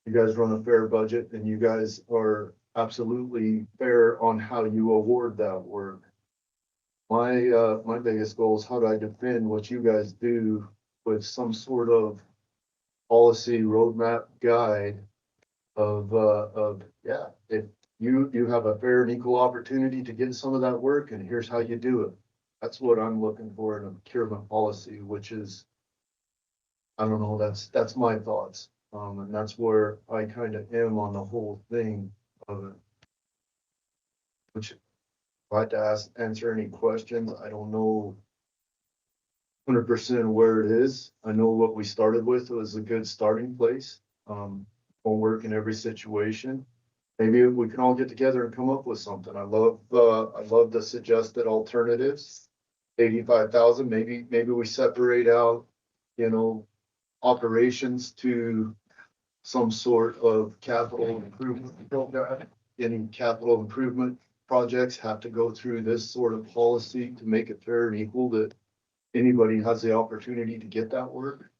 you guys run a fair budget, and you guys are absolutely fair on how you award that work. My biggest goal is how do I defend what you guys do with some sort of policy roadmap guide of, yeah, if you have a fair and equal opportunity to get some of that work, and here's how you do it. That's what I'm looking for in a procurement policy, which is, I don't know, that's my thoughts. And that's where I kind of am on the whole thing of it. Which, if I had to answer any questions, I don't know 100% where it is. I know what we started with was a good starting place. Won't work in every situation. Maybe we can all get together and come up with something. I love the suggested alternatives. 85,000, maybe we separate out, operations to some sort of capital improvement program. Any capital improvement projects have to go through this sort of policy to make it fair and equal, that anybody has the opportunity to get that work.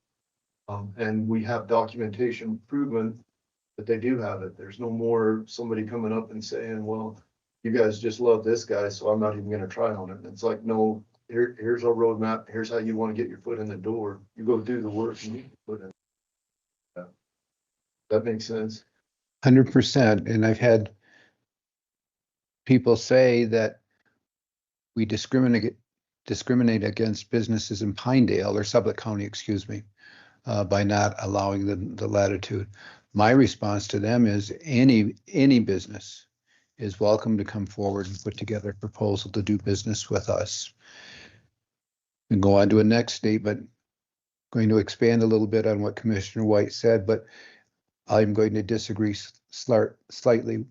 And we have documentation proven that they do have it. There's no more somebody coming up and saying, well, you guys just love this guy, so I'm not even gonna try on it. And it's like, no, here's our roadmap. Here's how you want to get your foot in the door. You go do the work and you put in. Yeah. That makes sense. 100%. And I've had people say that we discriminate against businesses in Pinedale or Sublette County, excuse me, by not allowing the latitude. My response to them is any business is welcome to come forward and put together a proposal to do business with us. And go on to a next statement. Going to expand a little bit on what Commissioner White said, but I'm going to disagree slightly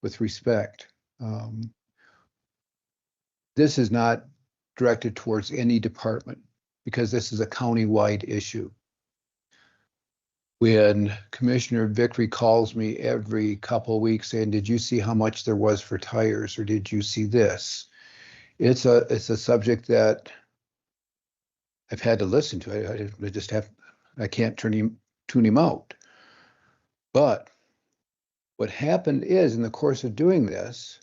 with respect. This is not directed towards any department because this is a county-wide issue. When Commissioner Vickery calls me every couple of weeks saying, did you see how much there was for tires, or did you see this? It's a subject that I've had to listen to. I can't tune him out. But what happened is, in the course of doing this,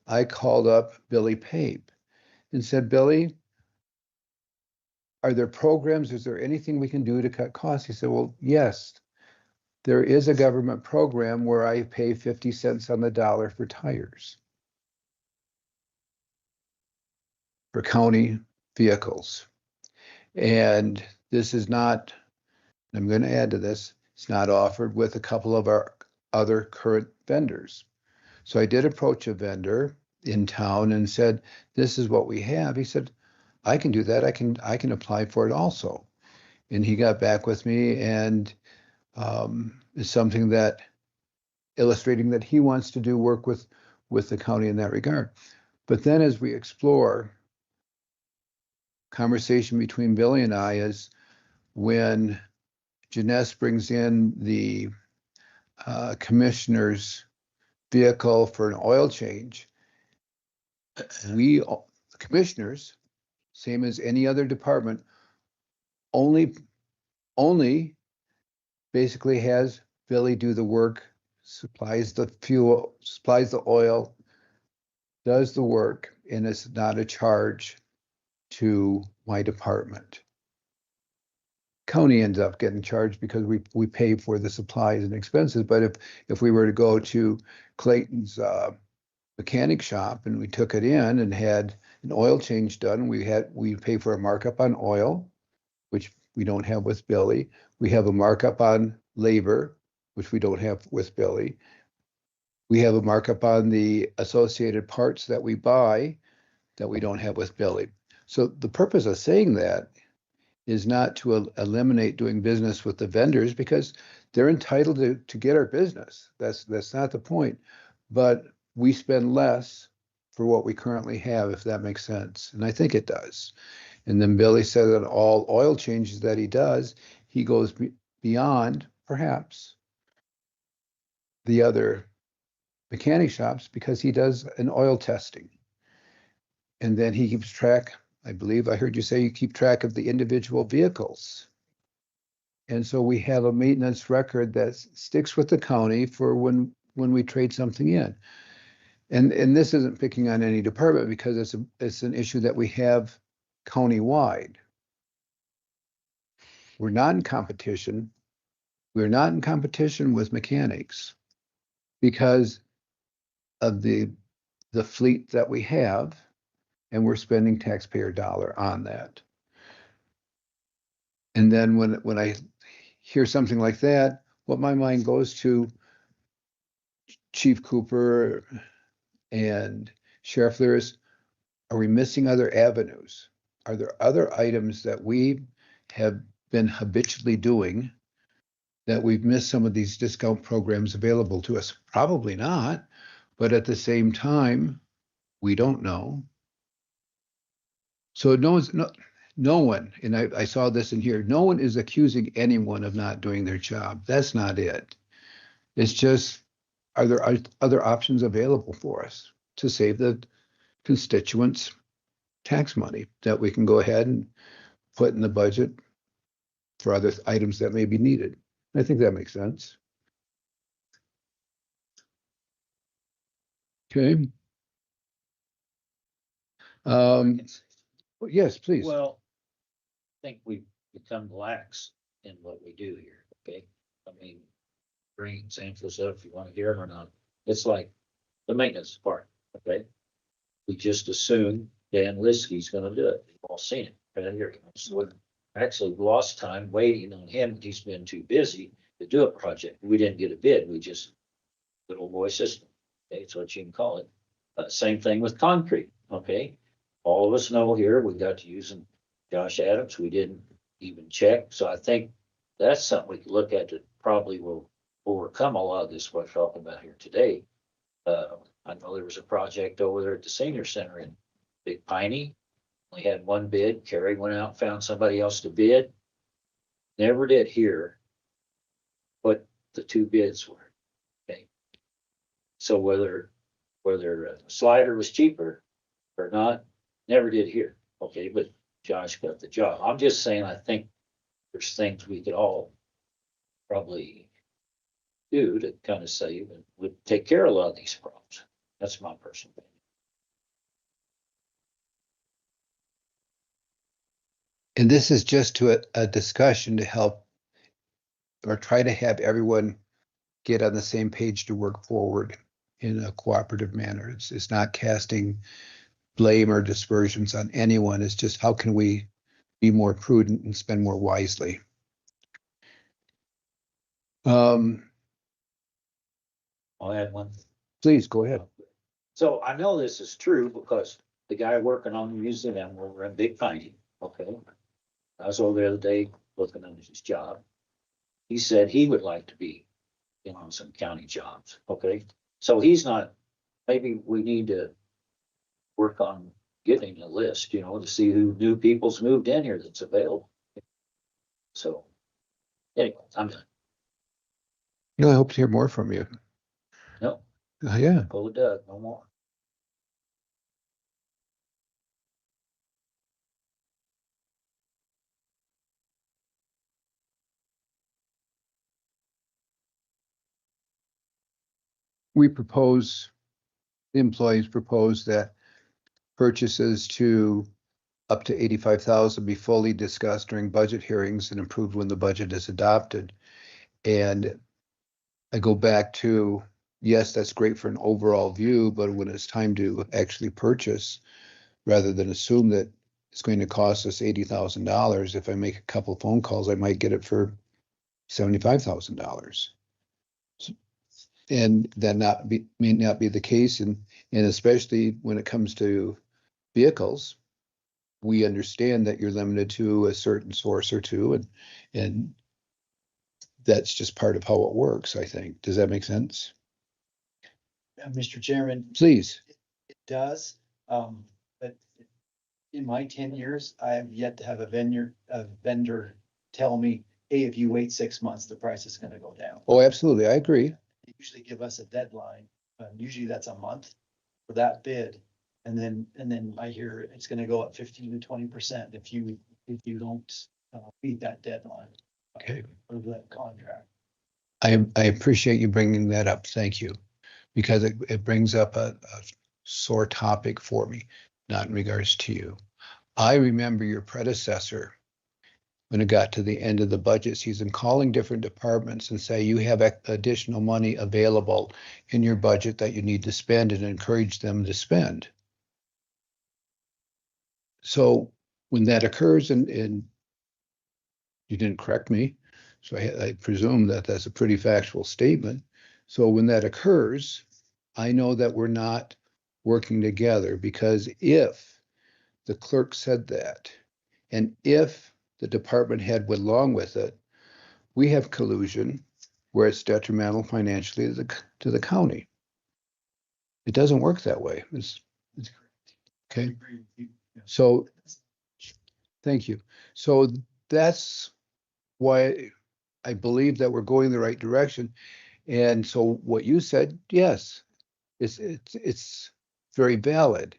I called up Billy Pape and said, Billy, are there programs? Is there anything we can do to cut costs? He said, well, yes, there is a government program where I pay 50 cents on the dollar for tires for county vehicles. And this is not, I'm going to add to this, it's not offered with a couple of our other current vendors. So I did approach a vendor in town and said, this is what we have. He said, I can do that. I can apply for it also. And he got back with me, and is something that illustrating that he wants to do work with the county in that regard. But then as we explore, conversation between Billy and I is when Janess brings in the commissioner's vehicle for an oil change, we commissioners, same as any other department, only basically has Billy do the work, supplies the fuel, supplies the oil, does the work, and it's not a charge to my department. County ends up getting charged because we pay for the supplies and expenses. But if we were to go to Clayton's mechanic shop and we took it in and had an oil change done, we pay for a markup on oil, which we don't have with Billy. We have a markup on labor, which we don't have with Billy. We have a markup on the associated parts that we buy that we don't have with Billy. So the purpose of saying that is not to eliminate doing business with the vendors because they're entitled to get our business. That's not the point. But we spend less for what we currently have, if that makes sense. And I think it does. And then Billy said that all oil changes that he does, he goes beyond perhaps the other mechanic shops because he does an oil testing. And then he keeps track, I believe I heard you say you keep track of the individual vehicles. And so we have a maintenance record that sticks with the county for when we trade something in. And this isn't picking on any department because it's an issue that we have countywide. We're not in competition. We're not in competition with mechanics because of the fleet that we have, and we're spending taxpayer dollar on that. And then when I hear something like that, what my mind goes to Chief Cooper and Sheriff Lewis, are we missing other avenues? Are there other items that we have been habitually doing that we've missed some of these discount programs available to us? Probably not, but at the same time, we don't know. So no one, and I saw this in here, no one is accusing anyone of not doing their job. That's not it. It's just, are there other options available for us to save the constituents tax money that we can go ahead and put in the budget for other items that may be needed? I think that makes sense. Okay. Yes, please. Well, I think we've become lax in what we do here, okay? I mean, bring examples up if you want to hear them or not. It's like the maintenance part, okay? We just assume Dan Liskey's gonna do it. We've all seen it, right here. So actually lost time waiting on him. He's been too busy to do a project. We didn't get a bid. We just, little boy system, okay? That's what you can call it. Same thing with concrete, okay? All of us know here, we got to using Josh Adams. We didn't even check. So I think that's something we could look at that probably will overcome a lot of this, what we're talking about here today. I know there was a project over there at the senior center in Big Piney. We had one bid. Kerry went out, found somebody else to bid. Never did hear what the two bids were. Okay. So whether Slider was cheaper or not, never did hear. Okay, but Josh got the job. I'm just saying, I think there's things we could all probably do to kind of save and would take care of a lot of these problems. That's my personal opinion. And this is just to a discussion to help or try to have everyone get on the same page to work forward in a cooperative manner. It's not casting blame or dispersions on anyone. It's just how can we be more prudent and spend more wisely. I'll add one. Please go ahead. So I know this is true because the guy working on the museum over in Big Piney, okay? I was over the other day looking at his job. He said he would like to be in on some county jobs, okay? So he's not, maybe we need to work on getting a list, to see who new people's moved in here that's available. So anyway, I'm done. I hope to hear more from you. No, Yeah. pull the Doug, no more. The employees propose that purchases to up to 85,000 be fully discussed during budget hearings and approved when the budget is adopted. And I go back to, yes, that's great for an overall view, but when it's time to actually purchase, rather than assume that it's going to cost us $80,000, if I make a couple phone calls, I might get it for $75,000. And that may not be the case, and especially when it comes to vehicles, we understand that you're limited to a certain source or two, and that's just part of how it works, I think. Does that make sense? Mr. Chairman, Please. it does, but in my 10 years, I have yet to have a vendor tell me, hey, if you wait 6 months, the price is gonna go down. Oh, absolutely. I agree. They usually give us a deadline, usually that's a month for that bid. And then I hear it's gonna go up 15 to 20% if you don't meet that deadline. Okay. Or that contract. I appreciate you bringing that up. Thank you. Because it brings up a sore topic for me, not in regards to you. I remember your predecessor, when it got to the end of the budget season, calling different departments and say, you have additional money available in your budget that you need to spend, and encourage them to spend. So when that occurs, and you didn't correct me, so I presume that that's a pretty factual statement. So when that occurs, I know that we're not working together, because if the clerk said that, and if the department head went along with it, we have collusion where it's detrimental financially to the county. It doesn't work that way. Okay. So, thank you. So that's why I believe that we're going the right direction. And so what you said, yes, it's very valid.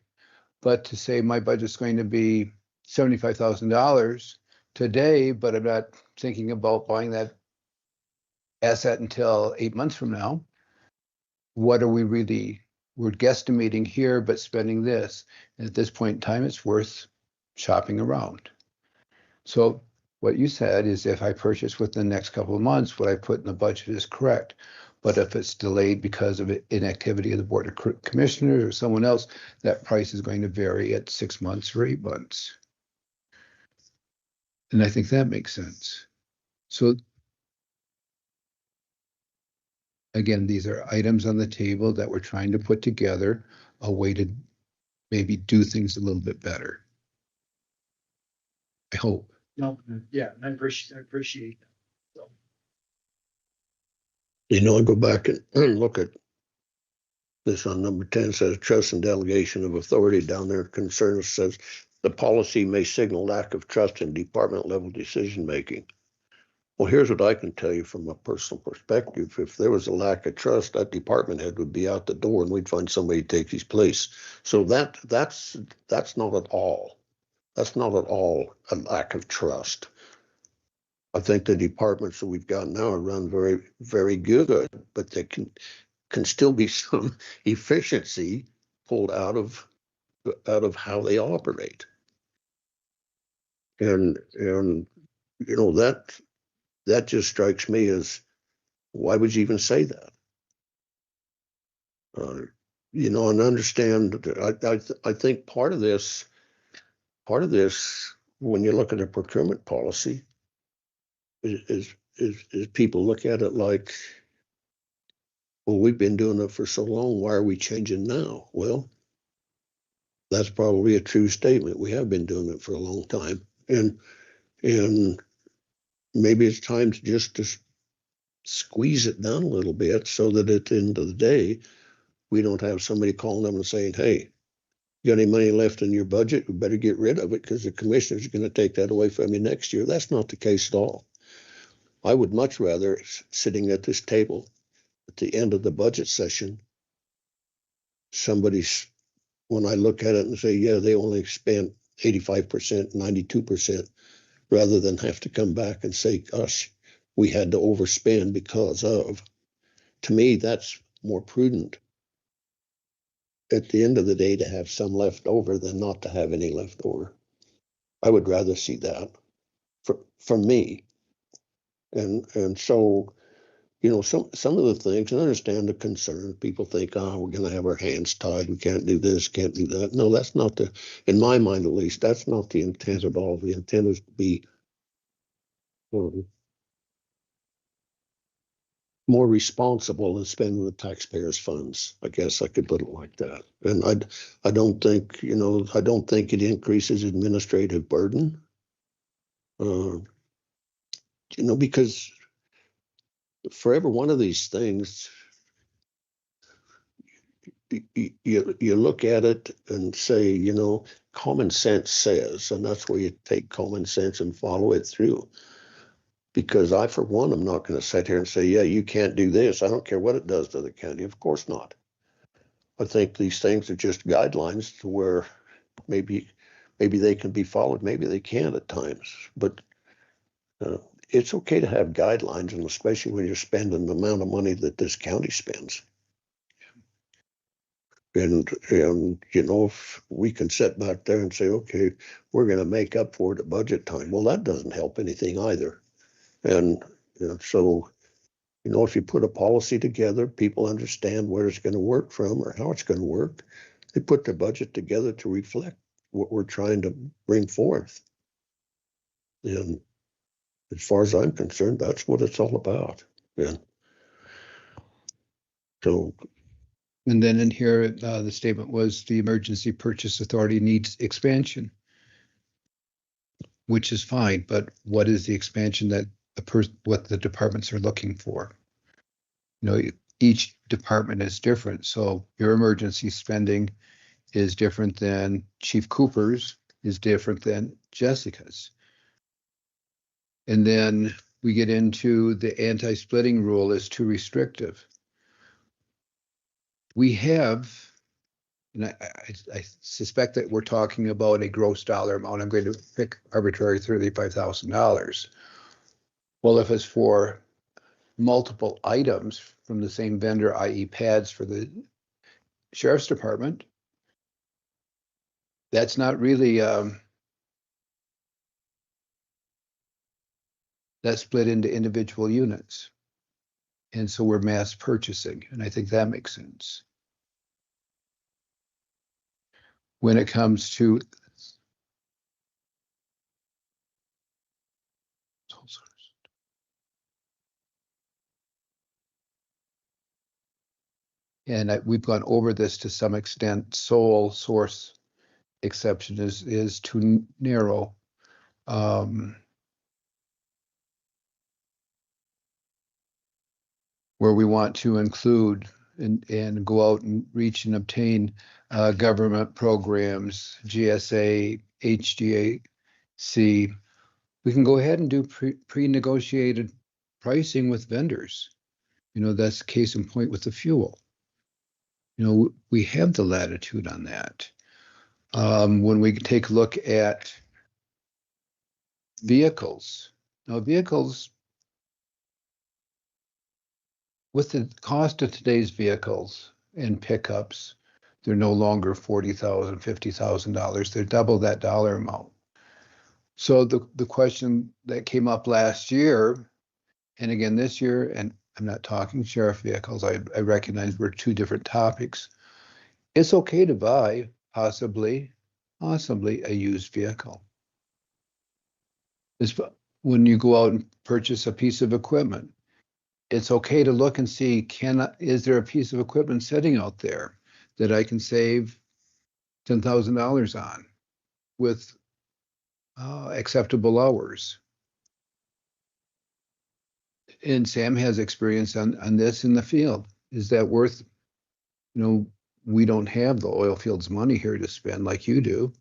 But to say my budget's going to be $75,000 today, but I'm not thinking about buying that asset until 8 months from now, what are we really, we're guesstimating here, but spending this. And at this point in time, it's worth shopping around. So what you said is, if I purchase within the next couple of months, what I put in the budget is correct. But if it's delayed because of inactivity of the Board of Commissioners or someone else, that price is going to vary at 6 months or 8 months. And I think that makes sense. So again, these are items on the table that we're trying to put together, a way to maybe do things a little bit better. I hope. No, yeah, I appreciate that. So, You know, I go back and look at this on number 10, says trust and delegation of authority down there. Concerns says the policy may signal lack of trust in department level decision making. Well, here's what I can tell you from a personal perspective. If there was a lack of trust, that department head would be out the door and we'd find somebody to take his place. So that's not at all. That's not at all a lack of trust. I think the departments that we've got now are run very, very good, but there can still be some efficiency pulled out of how they operate. And you know, that just strikes me as, why would you even say that? You know, and understand, I think part of this, when you look at a procurement policy, is people look at it like, well, we've been doing it for so long, why are we changing now? Well, that's probably a true statement. We have been doing it for a long time. And maybe it's time to just squeeze it down a little bit, so that at the end of the day, we don't have somebody calling them and saying, hey, you got any money left in your budget? We better get rid of it, because the commissioners are going to take that away from you next year. That's not the case at all. I would much rather, sitting at this table at the end of the budget session, when I look at it and say, yeah, they only spent 85%, 92%, rather than have to come back and say, gosh, we had to overspend because of. To me, that's more prudent at the end of the day, to have some left over than not to have any left over. I would rather see that for me. And so, you know, some of the things, and I understand the concern. People think, oh, we're going to have our hands tied. We can't do this, can't do that. No, that's not in my mind at least, that's not the intent at all. The intent is to be more responsible in spending the taxpayers' funds. I guess I could put it like that. And I don't think, I don't think it increases administrative burden. Because for every one of these things, you look at it and say, common sense says, and that's where you take common sense and follow it through. Because I, for one, am not going to sit here and say, yeah, you can't do this. I don't care what it does to the county. Of course not. I think these things are just guidelines to where maybe they can be followed, maybe they can't at times. But it's okay to have guidelines, and especially when you're spending the amount of money that this county spends. And if we can sit back there and say, okay, we're going to make up for it at budget time. Well, that doesn't help anything either. And so, if you put a policy together, people understand where it's going to work from or how it's going to work. They put their budget together to reflect what we're trying to bring forth. And as far as I'm concerned, that's what it's all about. And so, And then in here, the statement was the Emergency Purchase Authority needs expansion, which is fine, but what is the expansion that what the departments are looking for? Each department is different. So your emergency spending is different than Chief Cooper's, is different than Jessica's. And then we get into the anti-splitting rule is too restrictive. We have, and I suspect that we're talking about a gross dollar amount. I'm going to pick arbitrary $35,000. Well, if it's for multiple items from the same vendor, i.e. pads for the sheriff's department, that's not really, that's split into individual units. And so we're mass purchasing, and I think that makes sense. When it comes to and we've gone over this to some extent, sole source exception is too narrow. Where we want to include and go out and reach and obtain government programs, GSA, HDAC. We can go ahead and do pre-negotiated pricing with vendors. That's case in point with the fuel. We have the latitude on that. When we take a look at vehicles, now vehicles, with the cost of today's vehicles and pickups, they're no longer $40,000, $50,000. They're double that dollar amount. So the question that came up last year, and again this year, and I'm not talking sheriff vehicles, I recognize we're two different topics. It's okay to buy possibly a used vehicle. It's when you go out and purchase a piece of equipment. It's okay to look and see, is there a piece of equipment sitting out there that I can save $10,000 on with acceptable hours? And Sam has experience on this in the field. Is that worth, we don't have the oil fields money here to spend like you do.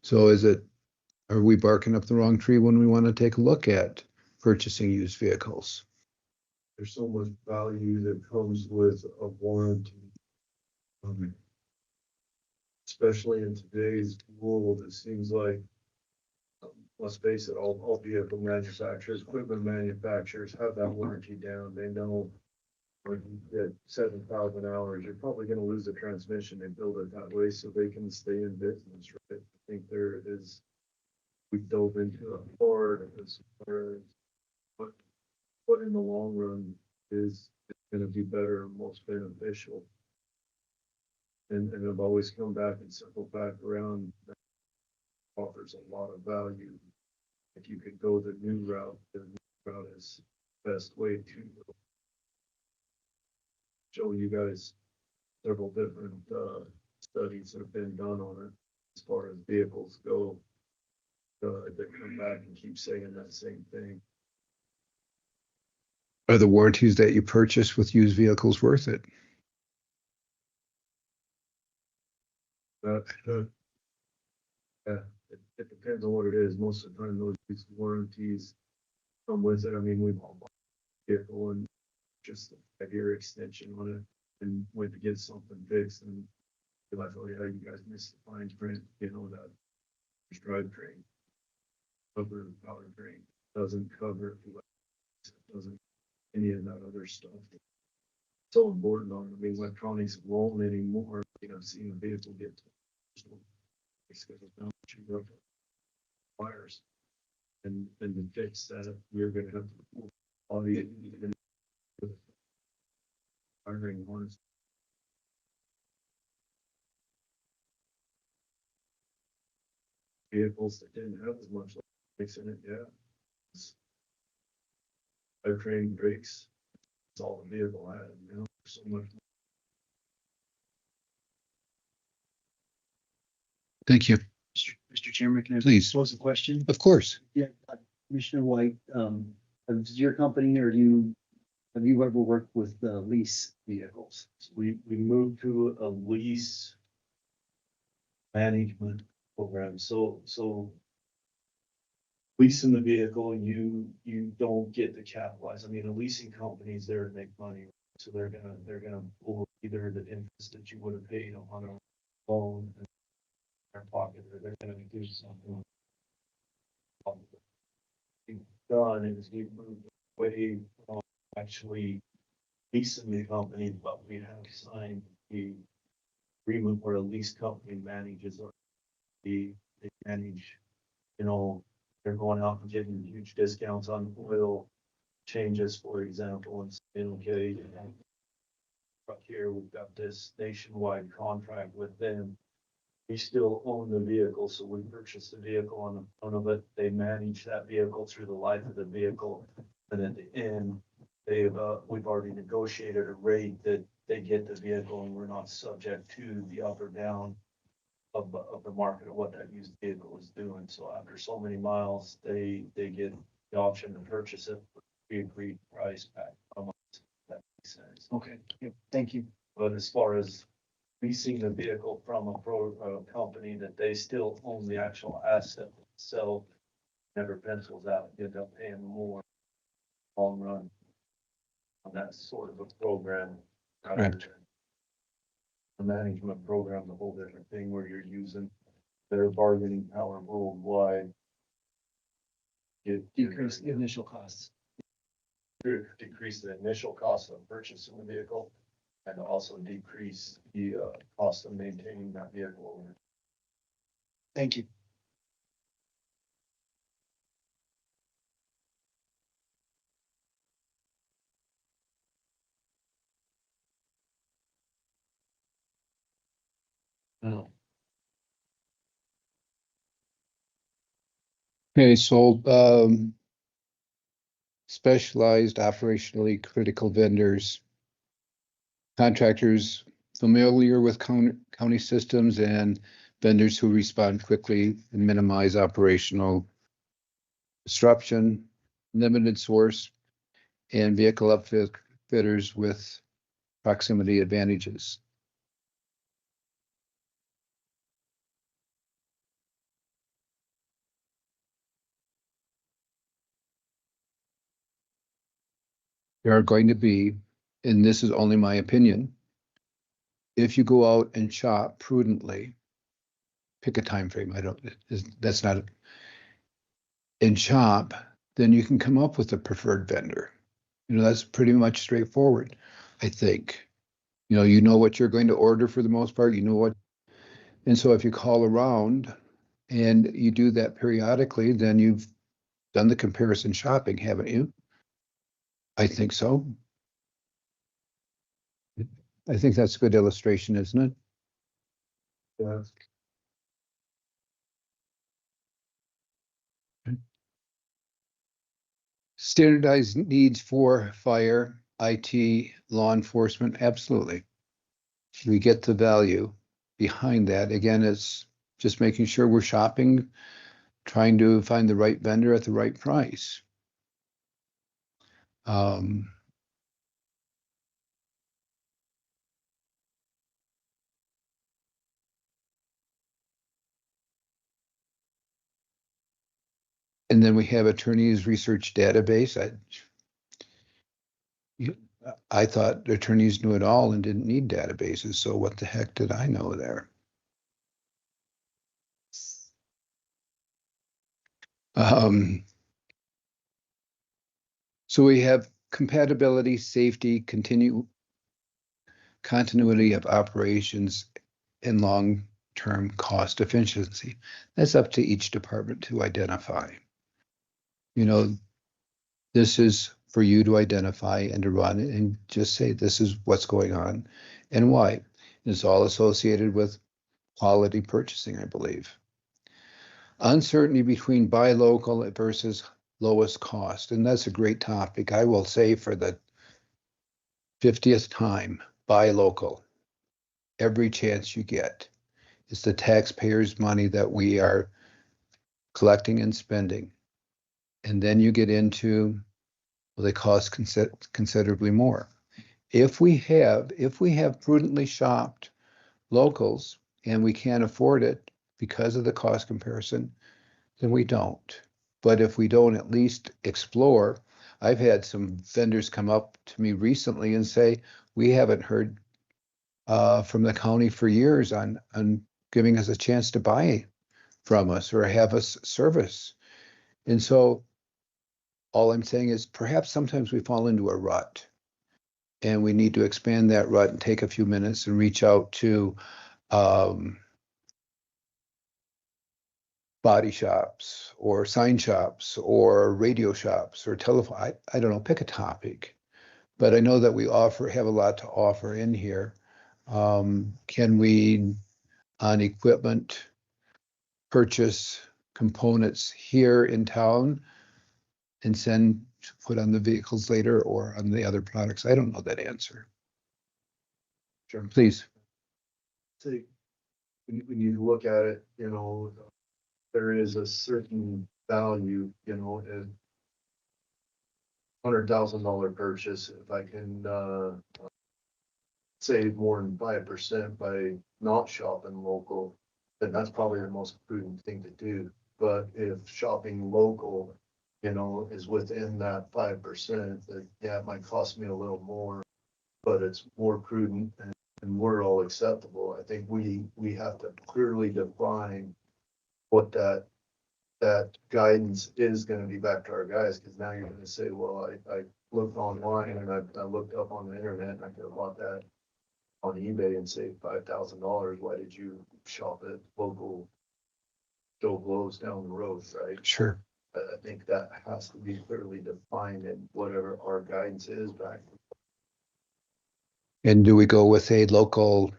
So are we barking up the wrong tree when we want to take a look at purchasing used vehicles? There's so much value that comes with a warranty. Especially in today's world, it seems like, let's face it, all vehicle manufacturers, equipment manufacturers have that warranty down. They know when you get 7,000 hours, you're probably going to lose the transmission. They build it that way so they can stay in business, right? I think there is, we dove into it hard as far as what in the long run is going to be better and most beneficial. And I've always come back and circle back around. That offers a lot of value. If you could go the new route is the best way to go. show you guys several different, studies that have been done on it as far as vehicles go. They come back and keep saying that same thing. Are the warranties that you purchase with used vehicles worth it? That, yeah, it depends on what it is. Most of the time, these warranties come with it. I mean, we've all bought a vehicle and just a 5-year extension on it and went to get something fixed and you're like, oh yeah, you guys missed the fine print, you know, that drivetrain. Cover the powertrain, doesn't cover, doesn't any of that other stuff. So important on, I mean, electronics won't anymore. You know, seeing the vehicle get wires. And to fix that, you're gonna have to pull all the wiring harness. Vehicles that didn't have as much electronics in it, yeah. Powertrain brakes, it's all the vehicle had, you know, so much. Thank you. Mr. Chairman, can I Please. pose a question? Of course. Yeah, Commissioner White, is your company or have you ever worked with lease vehicles? We moved to a lease management program, so leasing the vehicle, you don't get to capitalize. I mean, a leasing company is there to make money, so they're gonna pull either the interest that you would have paid on a loan in their pocket, or they're gonna do something. Done is we moved away from actually leasing the company, but we have signed the agreement where a lease company manages they manage, you know, they're going out and getting huge discounts on oil changes, for example, and saying, okay, up here, we've got this nationwide contract with them. We still own the vehicle, so we purchase the vehicle on the front of it. They manage that vehicle through the life of the vehicle. And at the end, we've already negotiated a rate that they get the vehicle and we're not subject to the up or down of the market of what that used vehicle is doing. So after so many miles, they get the option to purchase it. We agreed price back from us. That makes sense. Okay, yep, thank you. But as far as leasing the vehicle from a company that they still own the actual asset itself, never pencils out, you end up paying more long run on that sort of a program. Correct. The management program, the whole different thing where you're using their bargaining power worldwide. Decrease the initial costs. Decrease the initial cost of purchasing the vehicle and also decrease the cost of maintaining that vehicle. Thank you. No. Okay, so specialized operationally critical vendors, contractors familiar with county systems and vendors who respond quickly and minimize operational disruption, limited source, and vehicle upfitters with proximity advantages. There are going to be, and this is only my opinion, if you go out and shop prudently, pick a time frame. That's not, and shop, then you can come up with a preferred vendor. You know, that's pretty much straightforward, I think. You know what you're going to order for the most part, you know what, and so if you call around and you do that periodically, then you've done the comparison shopping, haven't you? I think so. I think that's a good illustration, isn't it? Yeah. Standardized needs for fire, IT, law enforcement, absolutely. We get the value behind that. Again, it's just making sure we're shopping, trying to find the right vendor at the right price. Um, and then we have attorneys research database. I thought attorneys knew it all and didn't need databases, so what the heck did I know there? So we have compatibility, safety, continuity of operations, and long-term cost efficiency. That's up to each department to identify. You know, this is for you to identify and to run and just say, this is what's going on and why. It's all associated with quality purchasing, I believe. Uncertainty between buy local versus lowest cost. And that's a great topic. I will say for the 50th time, buy local every chance you get. It's the taxpayers' money that we are collecting and spending. And then you get into, well, they cost considerably more. If we have prudently shopped locals and we can't afford it because of the cost comparison, then we don't. But if we don't at least explore, I've had some vendors come up to me recently and say, we haven't heard from the county for years on giving us a chance to buy from us or have us service. And so all I'm saying is perhaps sometimes we fall into a rut and we need to expand that rut and take a few minutes and reach out to body shops or sign shops or radio shops or telephone. I don't know, pick a topic. But I know that we have a lot to offer in here. Can we, on equipment, purchase components here in town and send put on the vehicles later or on the other products? I don't know that answer. Sure, please. So when you look at it, there is a certain value, $100,000 purchase. If I can save more than 5% by not shopping local, then that's probably the most prudent thing to do. But if shopping local, is within that 5%, that yeah, it might cost me a little more, but it's more prudent and we're all acceptable. I think we have to clearly define what that guidance is gonna be back to our guys, because now you're gonna say, well, I looked online and I looked up on the internet and I could have bought that on eBay and saved $5,000. Why did you shop at local Joe Blows down the road, right? Sure. I think that has to be clearly defined in whatever our guidance is back. And do we go with a local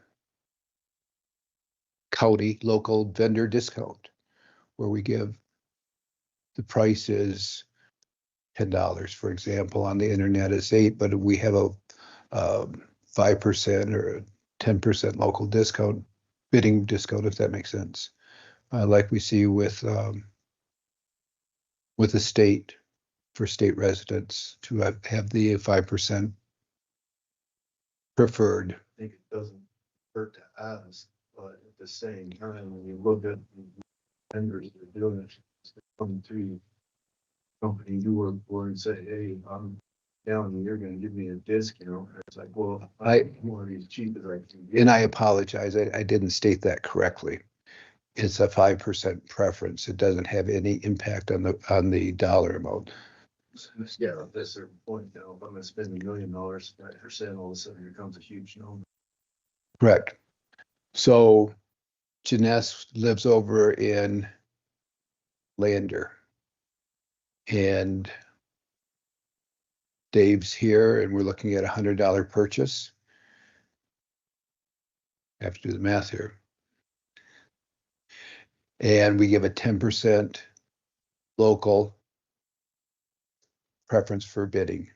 county, local vendor discount where we give the price is $10, for example, on the internet is $8, but we have a 5% or a 10% local discount, bidding discount, if that makes sense. Like we see with the state, for state residents to have the 5% preferred. I think it doesn't hurt to ask, but at the same time, when you look at the vendors that are doing it, they come to the company you work for and say, hey, I'm down and you're gonna give me a discount. And it's like, well, I'm more as cheap as I can get. And I apologize, I didn't state that correctly. It's a 5% preference. It doesn't have any impact on the dollar amount. Yeah, at a certain point, if I'm gonna spend $1 million, 5%, all of a sudden here comes a huge number. Correct. So Janess lives over in Lander. And Dave's here and we're looking at $100 purchase. I have to do the math here. And we give a 10% local preference for bidding.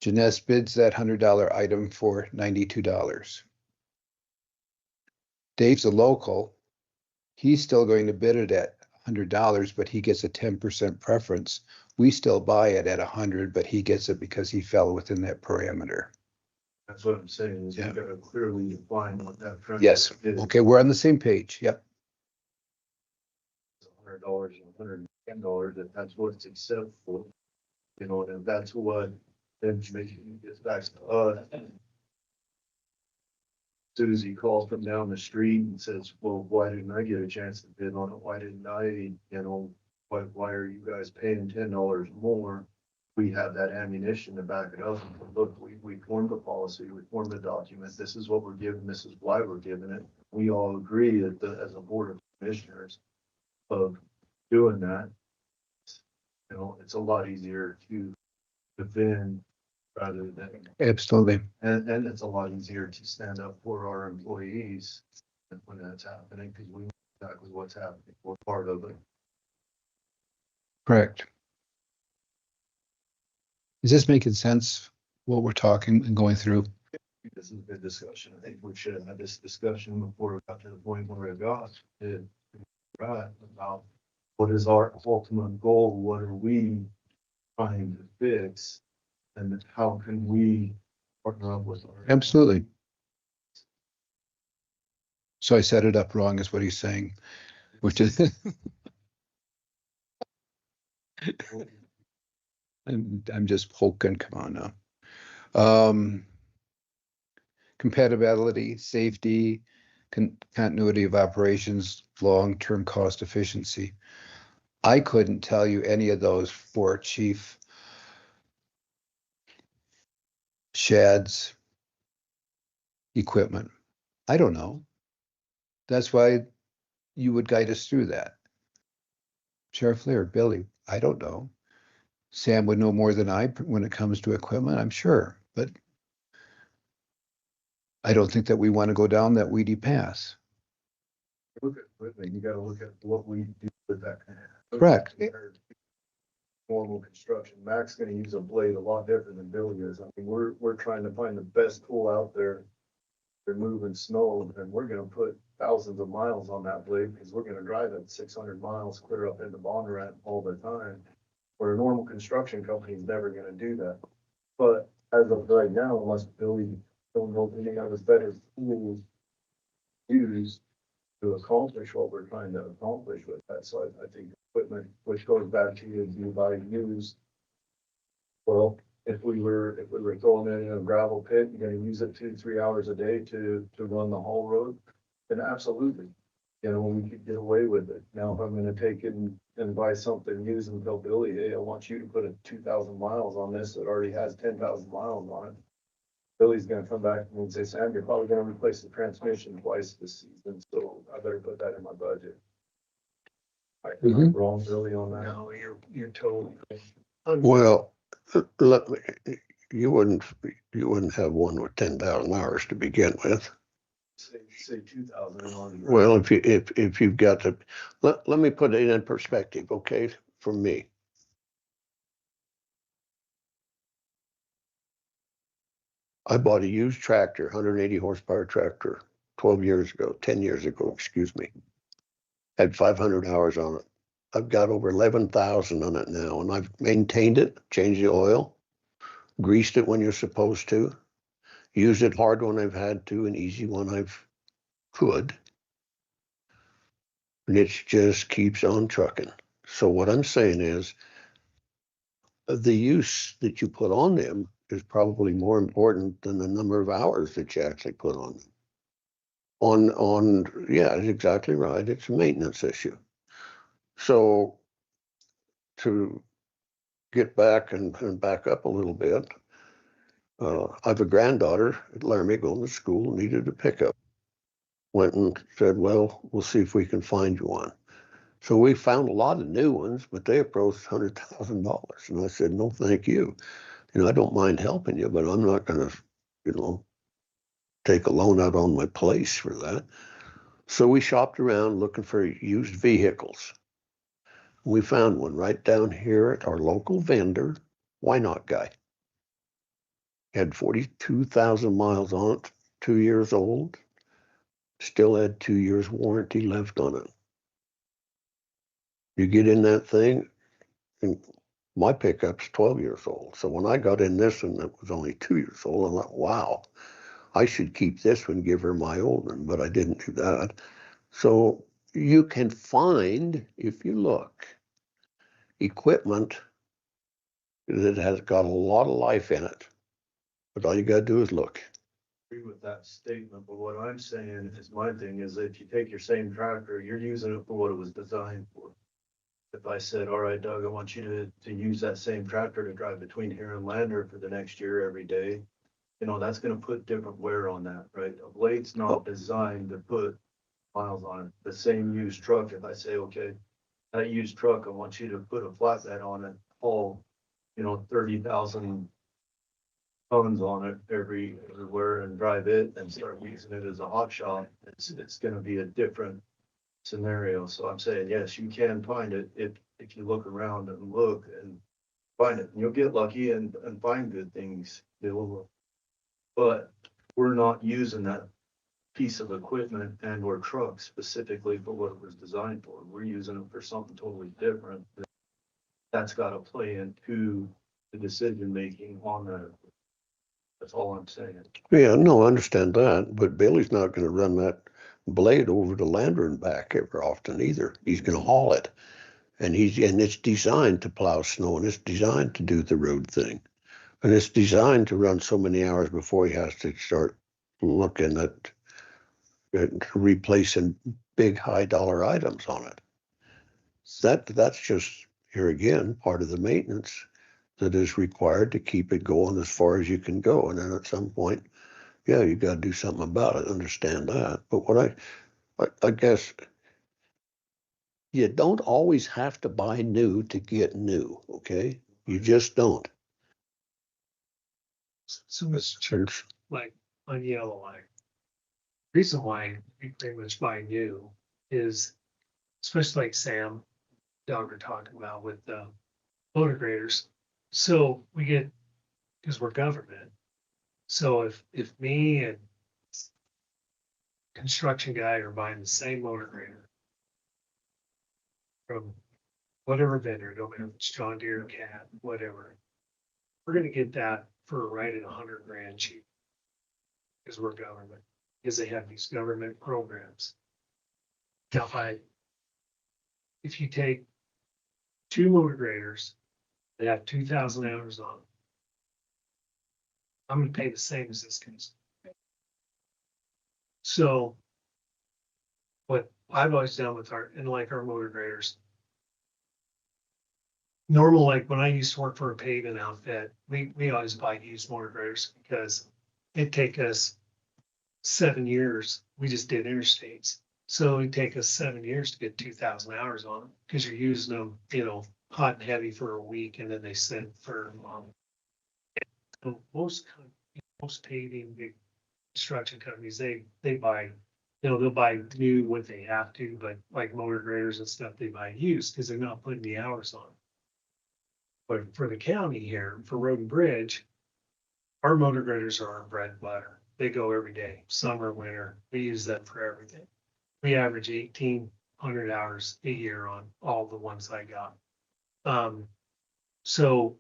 Janess bids that $100 item for $92. Dave's a local. He's still going to bid it at $100, but he gets a 10% preference. We still buy it at 100, but he gets it because he fell within that parameter. That's what I'm saying, is you Yeah. gotta clearly define what that. Yes. is. Okay, we're on the same page. Yep. $100 and $110, if that's what's acceptable. You know, and if that's what information gets back to us. Susie calls from down the street and says, well, why didn't I get a chance to bid on it? Why didn't I, why are you guys paying $10 more? We have that ammunition to back it up. Look, we formed a policy, we formed a document. This is what we're giving. This is why we're giving it. We all agree that as a board of commissioners of doing that, it's a lot easier to defend rather than, Absolutely. and it's a lot easier to stand up for our employees when that's happening, because we know exactly what's happening. We're part of it. Correct. Is this making sense, what we're talking and going through? This is a good discussion. I think we should have had this discussion before we got to the point where it got to, right, about what is our ultimate goal? What are we trying to fix? And how can we partner up with our? Absolutely. So I set it up wrong is what he's saying, which is I'm just poking, come on now. Compatibility, safety, continuity of operations, long-term cost efficiency. I couldn't tell you any of those for Chief Shad's equipment. I don't know. That's why you would guide us through that. Sheriff Lear, Billy, I don't know. Sam would know more than I when it comes to equipment, I'm sure, but I don't think that we want to go down that weedy path. Look at equipment, you gotta look at what we do with that. Correct. Normal construction. Mac's gonna use a blade a lot different than Billy is. I mean, we're trying to find the best tool out there. They're moving snow, and we're gonna put thousands of miles on that blade because we're gonna drive it 600 miles clear up into Bondurant all the time. Where a normal construction company is never gonna do that. But as of right now, unless Billy don't know any other better tools used to accomplish what we're trying to accomplish with that. So I think equipment, which goes back to you buy used. Well, if we were throwing it in a gravel pit, you're gonna use it 2-3 hours a day to run the whole road, then absolutely. We could get away with it. Now, if I'm gonna take it and buy something used and tell Billy, hey, I want you to put a 2,000 miles on this that already has 10,000 miles on it. Billy's gonna come back and say, Sam, you're probably gonna replace the transmission twice this season, so I better put that in my budget. Am I wrong, Billy, on that? No, you're totally. Well, let me, you wouldn't have one with 10,000 hours to begin with. Say 2,000 on. Well, if you've got to, let me put it in perspective, okay, for me. I bought a used tractor, 180 horsepower tractor, 10 years ago, excuse me. Had 500 hours on it. I've got over 11,000 on it now, and I've maintained it, changed the oil, greased it when you're supposed to, used it hard when I've had to, and easy when I've could. And it just keeps on trucking. So what I'm saying is, the use that you put on them is probably more important than the number of hours that you actually put on them. Yeah, exactly right. It's a maintenance issue. So to get back and back up a little bit, I have a granddaughter at Laramie going to school, needed a pickup. Went and said, well, we'll see if we can find you one. So we found a lot of new ones, but they approached $100,000. And I said, no, thank you. I don't mind helping you, but I'm not going to, take a loan out on my place for that. So we shopped around looking for used vehicles. We found one right down here at our local vendor, Why Not Guy. had 42,000 miles on it, 2 years old, still had 2 years warranty left on it. You get in that thing, and my pickup's 12 years old. So when I got in this one, it was only 2 years old. I'm like, wow, I should keep this one, give her my old one, but I didn't do that. So you can find, if you look, equipment that has got a lot of life in it. But all you gotta do is look. Agree with that statement, but what I'm saying is my thing is if you take your same tractor, you're using it for what it was designed for. If I said, all right, Doug, I want you to use that same tractor to drive between here and Lander for the next year every day, you know, that's gonna put different wear on that, right? A blade's not designed to put miles on it. The same used truck, if I say, okay, that used truck, I want you to put a flatbed on it, haul, you know, 30,000 tons on it everywhere and drive it and start using it as a hot shot, it's gonna be a different scenario. So I'm saying, yes, you can find it if you look around and look and find it. And you'll get lucky and find good things. But we're not using that piece of equipment and or truck specifically for what it was designed for. We're using it for something totally different. That's got to play into the decision making on that. That's all I'm saying. Yeah, no, I understand that, but Bailey's not gonna run that blade over to Lander and back ever often either. He's gonna haul it. And it's designed to plow snow, and it's designed to do the road thing. And it's designed to run so many hours before he has to start looking at replacing big high dollar items on it. That's just, here again, part of the maintenance that is required to keep it going as far as you can go. And then at some point, yeah, you got to do something about it. Understand that. But what I guess you don't always have to buy new to get new. Okay, you just don't. So Mr. Chair, like on yellow line, reason why we pretty much buy new is, especially like Sam, Doug are talking about with the motor graders. So we get, because we're government. So if me and construction guy are buying the same motor grader from whatever vendor, no matter if it's John Deere, Cat, whatever, we're gonna get that for right at $100,000 cheap. Because we're government, because they have these government programs. Now, if you take two motor graders that have 2,000 hours on them, I'm gonna pay the same as this case. So what I've always done with our motor graders, normal, like when I used to work for a paving outfit, we always buy used motor graders because it'd take us 7 years. We just did interstates. So it'd take us 7 years to get 2,000 hours on them because you're using them, you know, hot and heavy for a week and then they sit for a month. Most paving big construction companies, they buy, you know, they'll buy new when they have to, but like motor graders and stuff, they buy used because they're not putting the hours on. But for the county here, for road and bridge, our motor graders are our bread and butter. They go every day, summer, winter. We use them for everything. We average 1,800 hours a year on all the ones I got. So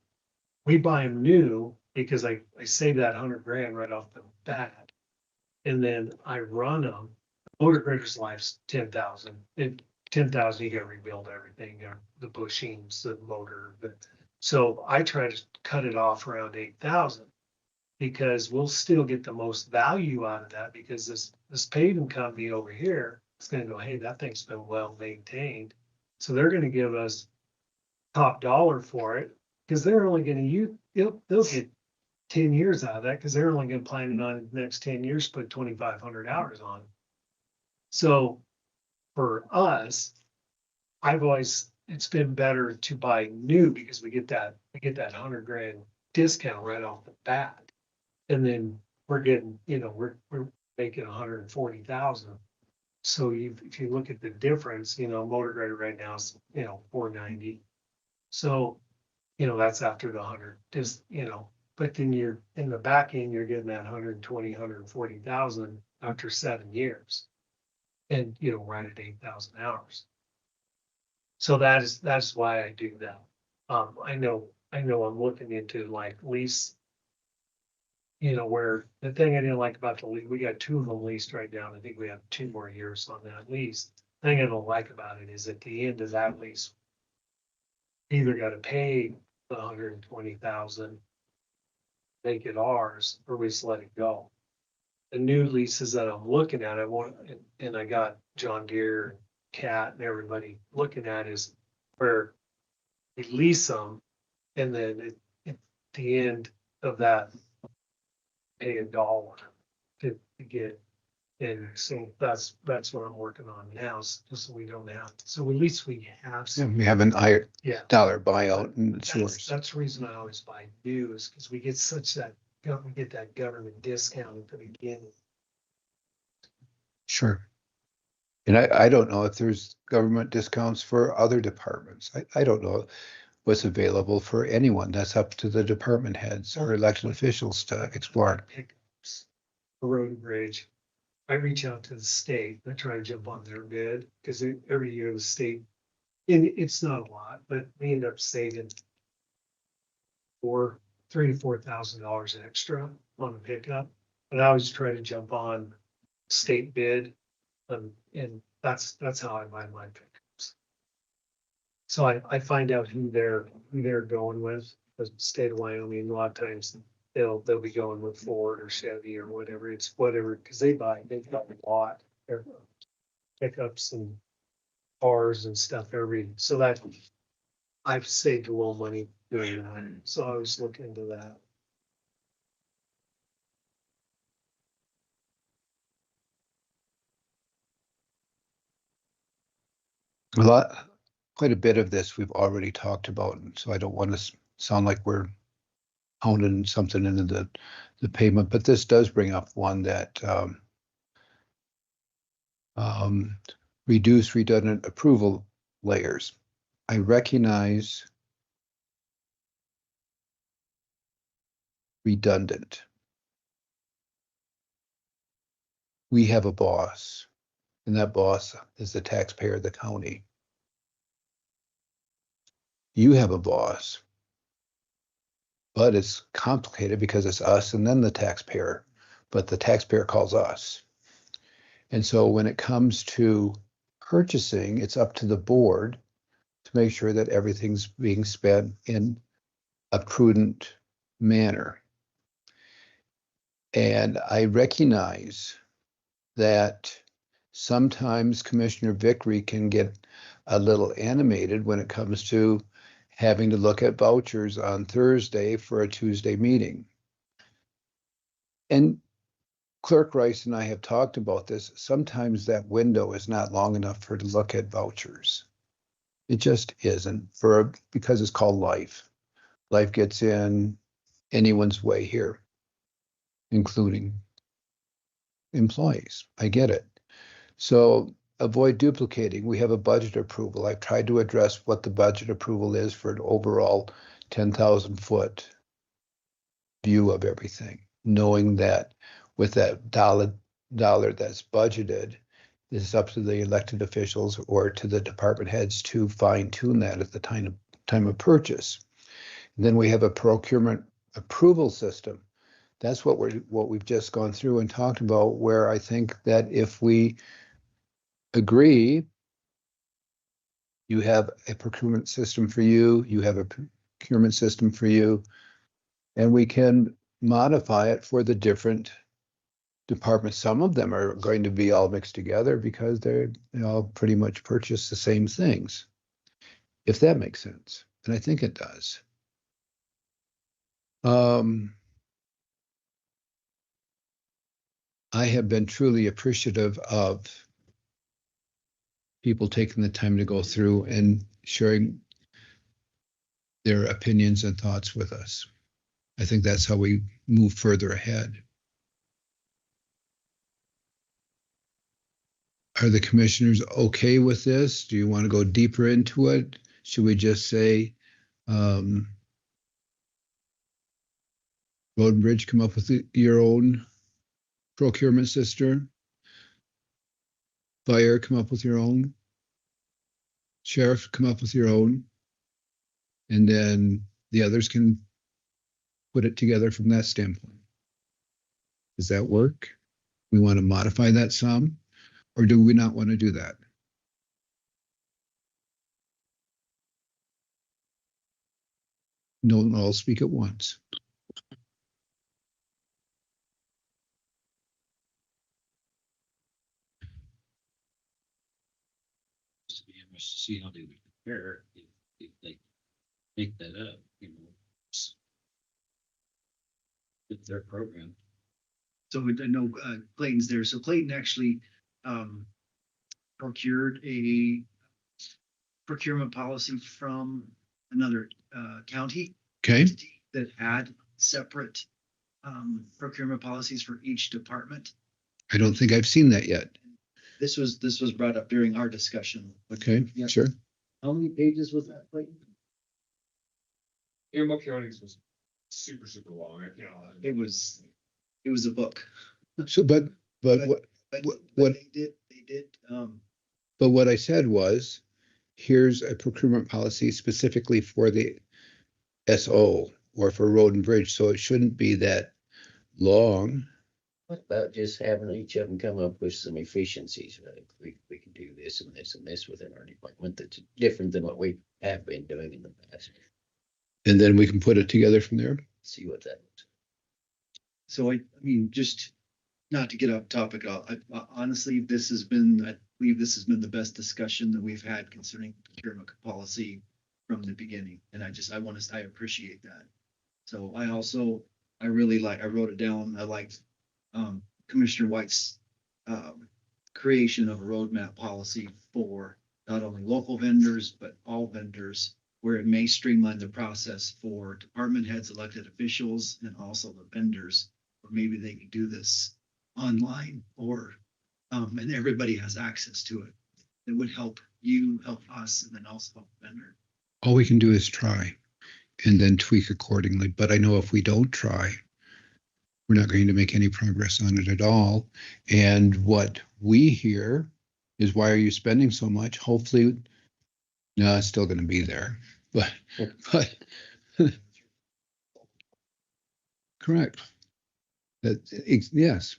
we buy them new because I save that $100,000 right off the bat. And then I run them. Motor grader's life's 10,000. 10,000, you got to rebuild everything, the bushings, the motor. So I try to cut it off around 8,000. Because we'll still get the most value out of that because this paving company over here is going to go, hey, that thing's been well maintained. So they're going to give us top dollar for it because they're only going to use, they'll get 10 years out of that because they're only going to plan on the next 10 years, put 2,500 hours on. So for us, it's been better to buy new because we get that $100,000 discount right off the bat. And then we're getting, you know, we're making 140,000. So if you look at the difference, you know, motor grader right now is, you know, 490. So, you know, that's after the 100, just, you know, But then you're, in the back end, you're getting that 120, 140,000 after 7 years. And, right at 8,000 hours. So that's why I do that. I know I'm looking into like lease, where the thing I didn't like about the lease, we got 2 of them leased right now. And I think we have 2 more years on that lease. The thing I don't like about it is at the end of that lease, either got to pay the 120,000, make it ours, or we just let it go. The new leases that I'm looking at, and I got John Deere, Cat, and everybody looking at is where we lease them, and then at the end of that, pay $1 to get. And so that's what I'm working on now, just so we don't have, so at least we have Yeah, some. we have an Yeah. dollar buyout and it's That's, yours. that's the reason I always buy new, is because we get we get that government discount at the beginning. Sure. And I don't know if there's government discounts for other departments. I don't know what's available for anyone. That's up to the department heads or elected officials to explore. Pickups, a road and bridge. I reach out to the state, I try to jump on their bid, because every year the state, and it's not a lot, but we end up saving $3,000 to $4,000 extra on a pickup. But I always try to jump on state bid, and that's how I buy my pickups. So I find out who they're going with. The state of Wyoming, a lot of times they'll be going with Ford or Chevy or whatever. It's whatever, because they've got a lot of pickups and cars and stuff so that I've saved a little money doing that. So I was looking into that. Quite a bit of this we've already talked about, and so I don't want to sound like we're honing something into the payment, but this does bring up one that reduce redundant approval layers. I recognize redundant. We have a boss, and that boss is the taxpayer of the county. You have a boss, but it's complicated because it's us and then the taxpayer, but the taxpayer calls us. And so when it comes to purchasing, it's up to the board to make sure that everything's being spent in a prudent manner. And I recognize that sometimes Commissioner Vickery can get a little animated when it comes to having to look at vouchers on Thursday for a Tuesday meeting. And Clerk Rice and I have talked about this. Sometimes that window is not long enough for to look at vouchers. It just isn't because it's called life. Life gets in anyone's way here, including employees. I get it. So avoid duplicating. We have a budget approval. I've tried to address what the budget approval is for an overall 10,000 foot view of everything, knowing that with that dollar that's budgeted, it's up to the elected officials or to the department heads to fine tune that at the time of purchase. And then we have a procurement approval system. That's what we've just gone through and talked about, where I think that if we agree, you have a procurement system for you, you have a procurement system for you, and we can modify it for the different departments. Some of them are going to be all mixed together because they all pretty much purchase the same things, if that makes sense. And I think it does. I have been truly appreciative of people taking the time to go through and sharing their opinions and thoughts with us. I think that's how we move further ahead. Are the commissioners okay with this? Do you want to go deeper into it? Should we just say, Road and Bridge, come up with your own procurement system. Fire, come up with your own. Sheriff, come up with your own. And then the others can put it together from that standpoint. Does that work? We want to modify that some, or do we not want to do that? Don't all speak at once. Just be interested to see how they would compare if they make that up, you know. With their program. So I know Clayton's there. So Clayton actually procured a procurement policy from another county Okay, entity that had separate procurement policies for each department. I don't think I've seen that yet. This was brought up during our discussion. Okay, Yeah. sure. How many pages was that, Clayton? Animal counties was super, super long. It was a book. So, but what, But what, they did, but what I said was, here's a procurement policy specifically for the SO or for road and bridge, so it shouldn't be that long. What about just having each of them come up with some efficiencies? Like we can do this and this and this within our department that's different than what we have been doing in the past. And then we can put it together from there. See what that looks. so I mean, just not to get off topic, I honestly, I believe this has been the best discussion that we've had concerning procurement policy from the beginning. And I appreciate that. So I wrote it down. I liked Commissioner White's creation of a roadmap policy for not only local vendors, but all vendors, where it may streamline the process for department heads, elected officials, and also the vendors. Or maybe they could do this online or, and everybody has access to it. It would help you, help us, and then also help the vendor. All we can do is try and then tweak accordingly. But I know if we don't try, we're not going to make any progress on it at all. And what we hear is, why are you spending so much? Hopefully, no, it's still going to be there. But correct. Yes.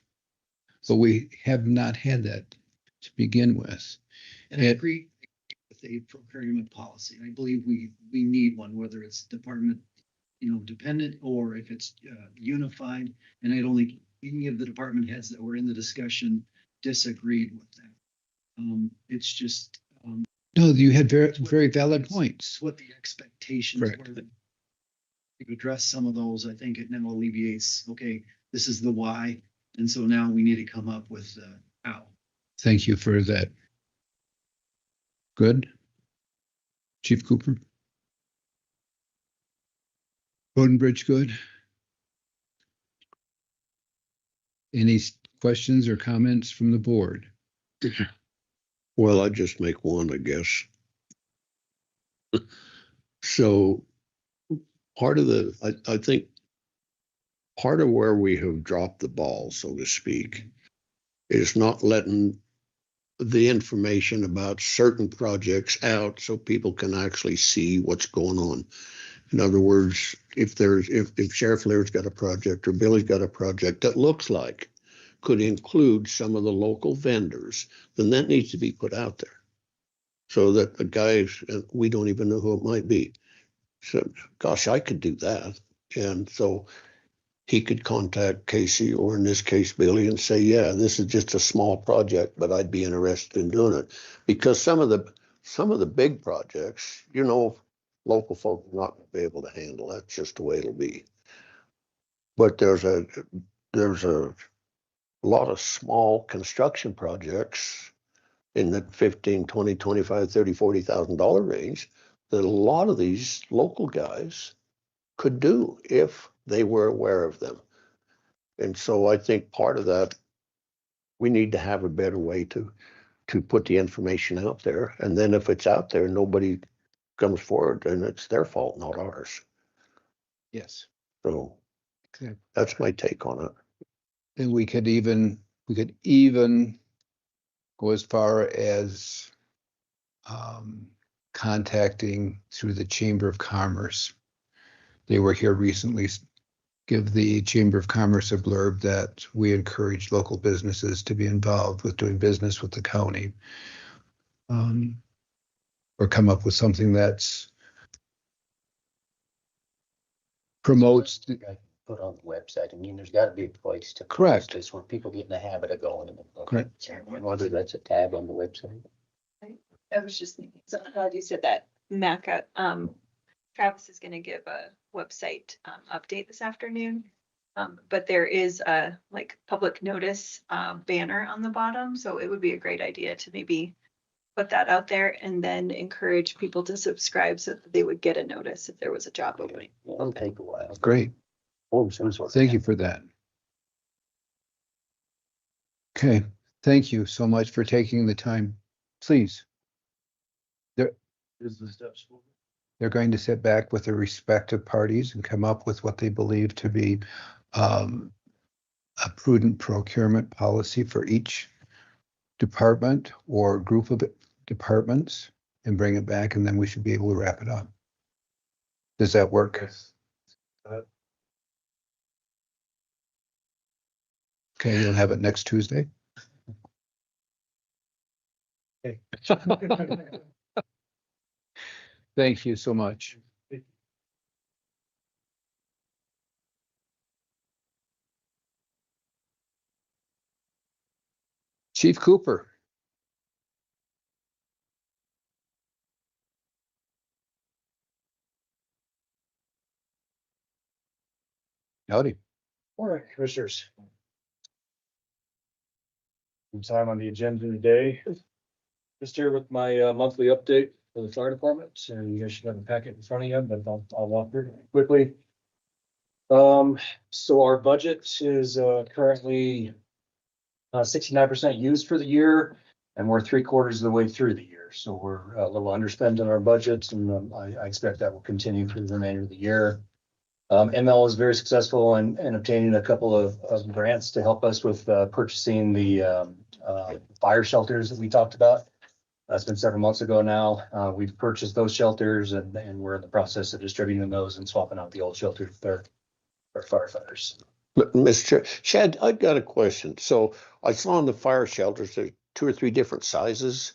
But we have not had that to begin with. And I agree with a procurement policy. I believe we need one, whether it's department, dependent, or if it's unified. And I don't think any of the department heads that were in the discussion disagreed with that. It's just. No, you had very valid points. What the expectations Correct. were. To address some of those, I think it now alleviates, okay, this is the why. And so now we need to come up with how. Thank you for that. Good. Chief Cooper? Road and Bridge, good. Any questions or comments from the board? Well, I just make one, I guess. So I think part of where we have dropped the ball, so to speak, is not letting the information about certain projects out so people can actually see what's going on. In other words, if Sheriff Lear's got a project or Billy's got a project that looks like could include some of the local vendors, then that needs to be put out there. So that the guys, we don't even know who it might be. So, gosh, I could do that. And so he could contact Casey, or in this case, Billy, and say, yeah, this is just a small project, but I'd be interested in doing it. Because some of the big projects, local folk are not going to be able to handle. That's just the way it'll be. But there's a lot of small construction projects in the 15, 20, 25, 30, $40,000 range that a lot of these local guys could do if they were aware of them. And so I think part of that, we need to have a better way to put the information out there. And then if it's out there, nobody comes forward, then it's their fault, not ours. Yes. So Okay. That's my take on it. And we could even go as far as contacting through the Chamber of Commerce. They were here recently, give the Chamber of Commerce a blurb that we encourage local businesses to be involved with doing business with the county. Or come up with something that's promotes, Put on the website. I mean, there's gotta be a place to. Correct. This where people get in the habit of going and. Correct. And whether that's a tab on the website. I was just thinking, so I'm glad you said that, Maca. Travis is gonna give a website update this afternoon. But there is a like public notice banner on the bottom, so it would be a great idea to maybe put that out there and then encourage people to subscribe so that they would get a notice if there was a job opening. It'll take a while. great. Oh, some sort of- Thank you for that. Okay, thank you so much for taking the time. Please, Is the steps forward? they're going to sit back with their respective parties and come up with what they believe to be a prudent procurement policy for each department or group of departments and bring it back, and then we should be able to wrap it up. Does that work? Yes. Okay, you'll have it next Tuesday. Okay. Thank you so much. Chief Cooper. Howdy. All right, commissioners. Some time on the agenda today. Just here with my monthly update for the fire department, and you guys should have a packet in front of you, but I'll walk through it quickly. So our budget is currently 69% used for the year, and we're 3/4 of the way through the year. So we're a little underspent in our budget, and I expect that will continue through the remainder of the year. ML was very successful in obtaining a couple of grants to help us with purchasing the fire shelters that we talked about. That's been several months ago now. We've purchased those shelters and we're in the process of distributing those and swapping out the old shelters with our firefighters. Mr. Chad, I've got a question. So I saw in the fire shelters, there's 2 or 3 different sizes.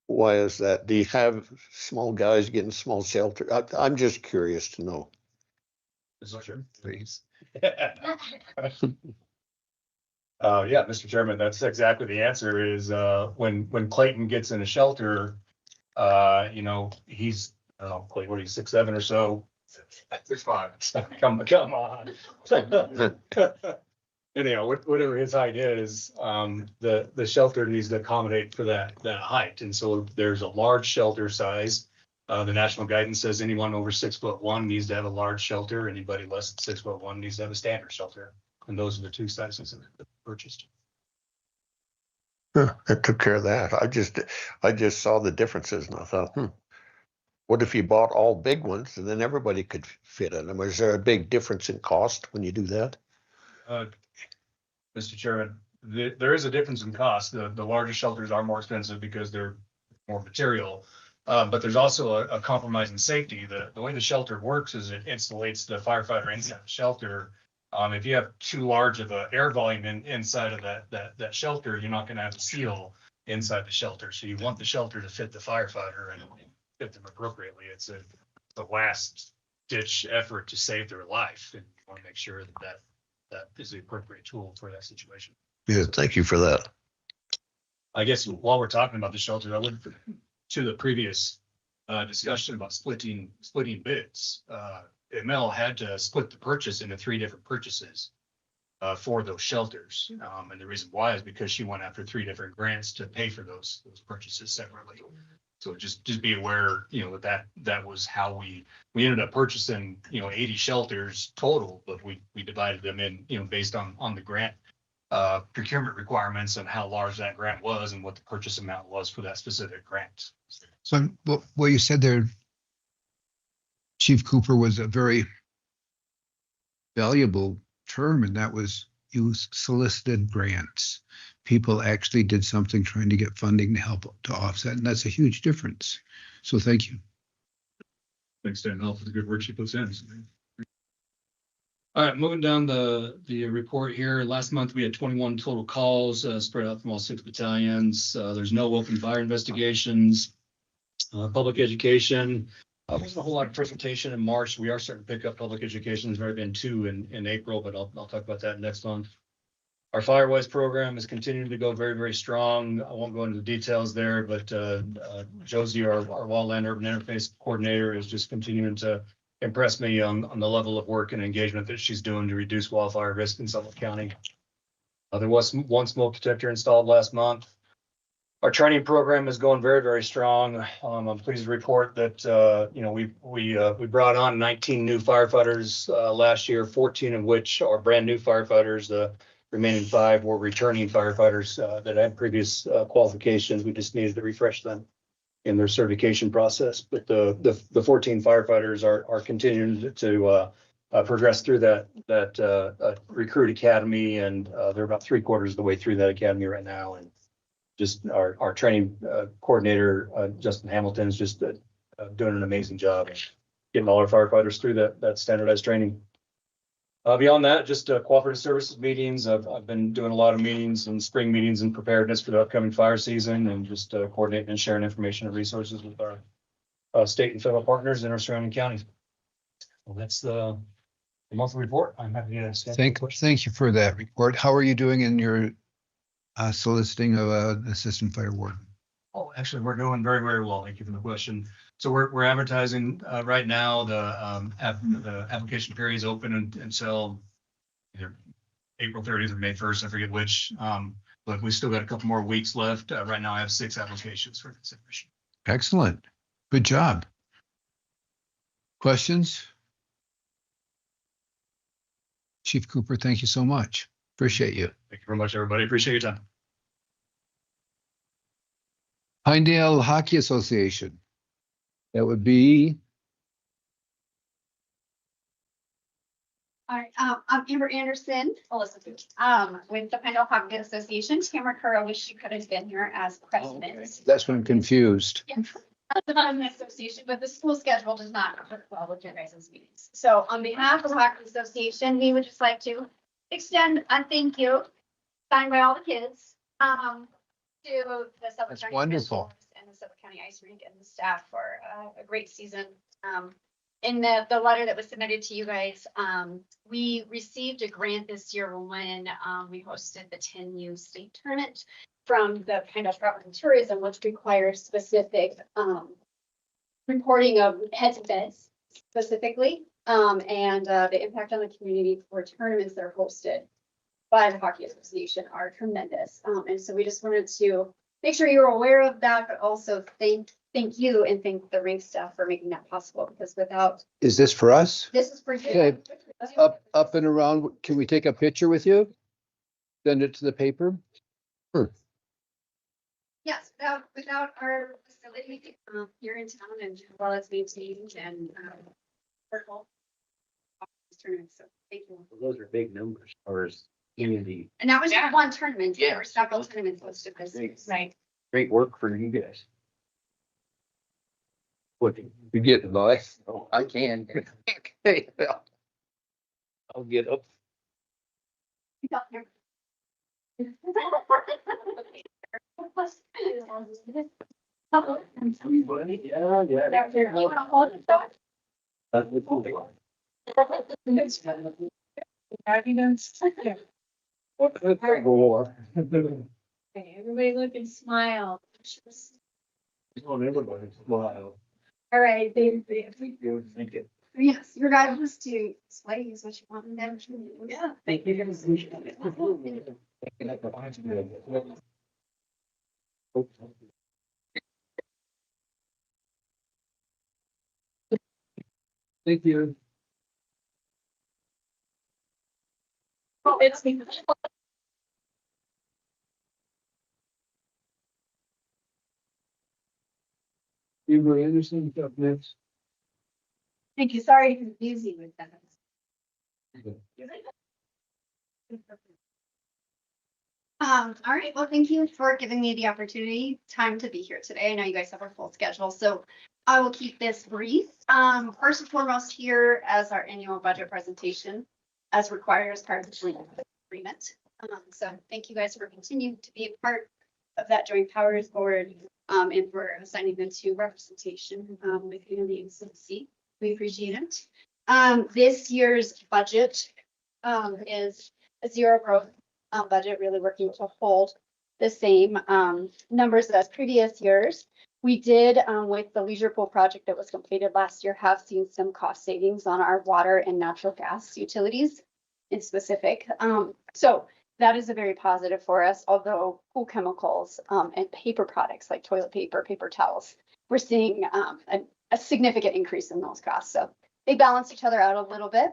Why is that? Do you have small guys getting small shelter? I'm just curious to know. Please. Yeah, Mr. Chairman, that's exactly the answer is, when Clayton gets in a shelter, he's, I don't know, Clayton, what are you, 6'7" or so? 6'5". Come on. Anyhow, whatever his height is, the shelter needs to accommodate for that height. And so there's a large shelter size. The national guidance says anyone over 6'1" needs to have a large shelter. Anybody less than 6'1" needs to have a standard shelter. And those are the 2 sizes that are purchased. That took care of that. I just saw the differences and I thought, what if you bought all big ones and then everybody could fit in them? Is there a big difference in cost when you do that? Mr. Chairman, there is a difference in cost. The larger shelters are more expensive because they're more material. But there's also a compromise in safety. The way the shelter works is it insulates the firefighter inside the shelter. If you have too large of an air volume inside of that shelter, you're not going to have a seal inside the shelter. So you want the shelter to fit the firefighter and fit them appropriately. It's a last ditch effort to save their life, and you want to make sure that is the appropriate tool for that situation. Yeah, thank you for that. I guess while we're talking about the shelter, I would to the previous discussion about splitting bids. ML had to split the purchase into 3 different purchases for those shelters. And the reason why is because she went after 3 different grants to pay for those purchases separately. So just be aware, that was how we ended up purchasing, 80 shelters total, but we divided them in, based on the grant procurement requirements and how large that grant was and what the purchase amount was for that specific grant. So what you said there, Chief Cooper, was a very valuable term, and that was you solicited grants. People actually did something trying to get funding to help to offset, and that's a huge difference. So thank you. Thanks, Dan, for the good work she puts in. All right, moving down the report here. Last month, we had 21 total calls spread out from all 6 battalions. There's no open fire investigations. Public education. Wasn't a whole lot of precipitation in March. We are starting to pick up public education. There's already been 2 in April, but I'll talk about that next month. Our Firewise program is continuing to go very, very strong. I won't go into the details there, but Josie, our wildland urban interface coordinator, is just continuing to impress me on the level of work and engagement that she's doing to reduce wildfire risk in Sublette County. There was 1 smoke detector installed last month. Our training program is going very, very strong. I'm pleased to report that we brought on 19 new firefighters last year, 14 of which are brand new firefighters. The remaining 5 were returning firefighters that had previous qualifications. We just needed to refresh them in their certification process. But the 14 firefighters are continuing to progress through that recruit academy, and they're about 3/4 of the way through that academy right now. And just our training coordinator, Justin Hamilton, is just doing an amazing job getting all our firefighters through that standardized training. Beyond that, just cooperative services meetings. I've been doing a lot of meetings and spring meetings and preparedness for the upcoming fire season, and just coordinating and sharing information and resources with our state and federal partners in our surrounding counties. Well, that's the monthly report. I'm happy to answer questions. Thank you for that report. How are you doing in your soliciting of an assistant fire warden? Oh, actually, we're doing very, very well. Thank you for the question. So we're advertising right now. The application period is open until either April 30th or May 1st. I forget which. But we still got a couple more weeks left. Right now, I have 6 applications for consideration. Excellent. Good job. Questions? Chief Cooper, thank you so much. Appreciate you. Thank you very much, everybody. Appreciate your time. Pinedale Hockey Association. That would be. All right, I'm Amber Anderson, with the Pinedale Hockey Association. Tamara Curra wish she could have been here as president. That's when I'm confused. Yeah, I'm an association, but the school schedule does not work well with your guys' meetings. So on behalf of the Hockey Association, we would just like to extend a thank you, signed by all the kids, to the Sublette County wonderful. officials and the Sublette County Ice Rink and the staff for a great season. In the letter that was submitted to you guys, we received a grant this year when we hosted the 10U state tournament from the Pinedale Travel and Tourism, which requires specific reporting of heads and beds specifically, and the impact on the community for tournaments that are hosted by the Hockey Association are tremendous. And so we just wanted to make sure you're aware of that, but also thank you and thank the rink staff for making that possible, because without. Is this for us? This is for you. Okay, up and around. Can we take a picture with you? Send it to the paper? Yes, without our facility here in town and while it's maintained and purple. So thank you. Those are big numbers, or is community. And that was just one tournament. There were several tournaments hosted this year. Right. Great work for you guys. What, you get the voice? Oh, I can. Okay, well, I'll get up. Everybody look and smile. Everybody smile. All right, Thank you. yes, your guys was to sweaty is what you want them to do. Yeah. Thank you. Thank you. It's Amber Anderson, up next. Thank you. Sorry to confuse you with that. All right, well, thank you for giving me the time to be here today. I know you guys have a full schedule, so I will keep this brief. First and foremost here as our annual budget presentation, as required as part of the agreement. So thank you guys for continuing to be a part of that joint powers board, and for assigning them to representation, within the agency. We appreciate it. This year's budget, is a zero growth budget, really working to hold the same numbers as previous years. We did, with the leisure pool project that was completed last year, have seen some cost savings on our water and natural gas utilities in specific. So that is a very positive for us, although pool chemicals and paper products like toilet paper, paper towels, we're seeing a significant increase in those costs. So they balance each other out a little bit.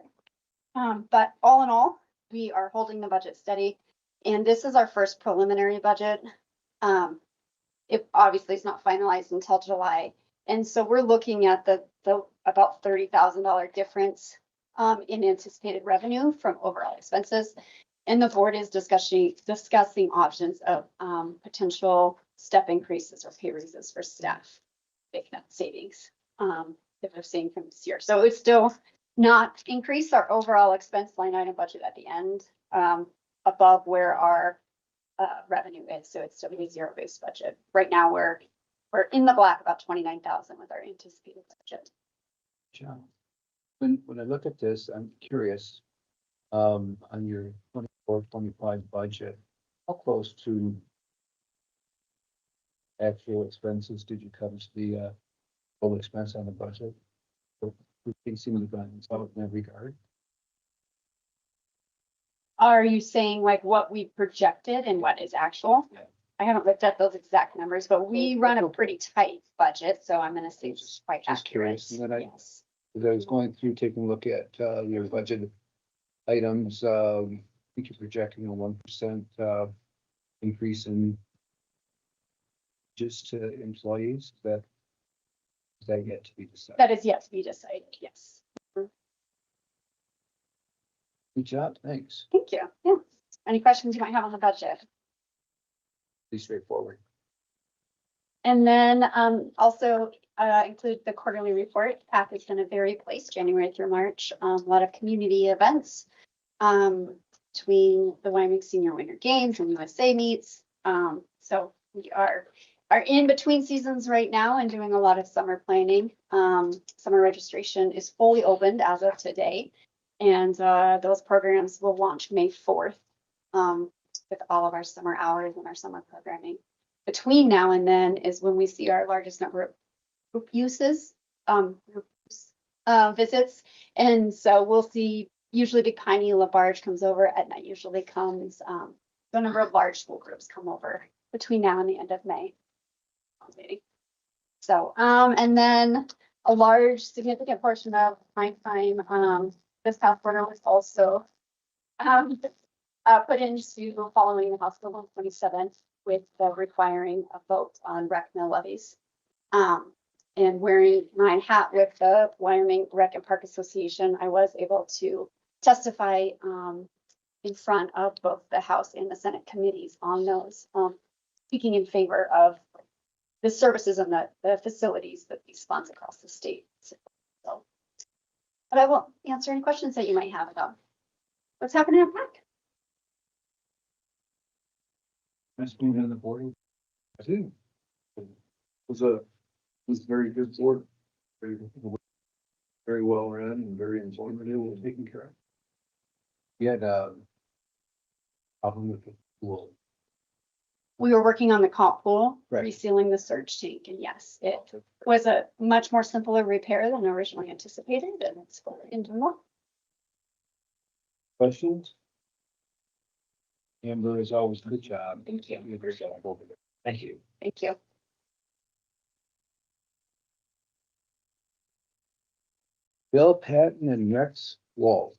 But all in all, we are holding the budget steady. And this is our first preliminary budget. It obviously is not finalized until July. And so we're looking at the about $30,000 difference in anticipated revenue from overall expenses. And the board is discussing options of potential step increases or pay raises for staff, big net savings that we're seeing from this year. So it's still not increase our overall expense line item budget at the end above where our revenue is. So it's still a zero-based budget. Right now we're in the black about 29,000 with our anticipated budget. John, when I look at this, I'm curious, on your 24-25 budget, how close to actual expenses did you come to the total expense on the budget? We seem to have gotten out in that regard. Are you saying like what we projected and what is actual? Yeah. I haven't looked at those exact numbers, but we run a pretty tight budget, so I'm gonna say it's quite Just accurate. curious, and then Yes. as I was going through, taking a look at your budget items, I think you're projecting a 1% increase in just employees. Is that yet to be decided? That is yet to be decided, yes. Good job, thanks. Thank you. Yeah. Any questions you might have on the budget? Pretty straightforward. And then also include the quarterly report. PAC has been a very place January through March. A lot of community events between the Wyoming Senior Winter Games and USA meets. So we are in between seasons right now and doing a lot of summer planning. Summer registration is fully opened as of today. And those programs will launch May 4th with all of our summer hours and our summer programming. Between now and then is when we see our largest number of group visits. And so we'll see usually Big Piney LaBarge comes over at night, usually comes. A number of large school groups come over between now and the end of May. So, and then a large significant portion of prime time this past quarter was also put into following the House Bill 127 with the requiring a vote on rec mill levies. And wearing my hat with the Wyoming Rec and Park Association, I was able to testify in front of both the House and the Senate committees on those, speaking in favor of the services and the facilities that these funds across the state. So, but I will answer any questions that you might have about what's happening in PAC. Nice being on the board. I do. It was a very good board. Very well run and very informative and taken care of. You had a problem with the pool. We were working on the comp pool, Right. resealing the surge tank, and yes, it was a much more simpler repair than originally anticipated, and it's going into more. Questions? Amber, as always, good job. Thank you. You did a good job over there. Thank you. Thank you. Bill Patton and Rex Wald.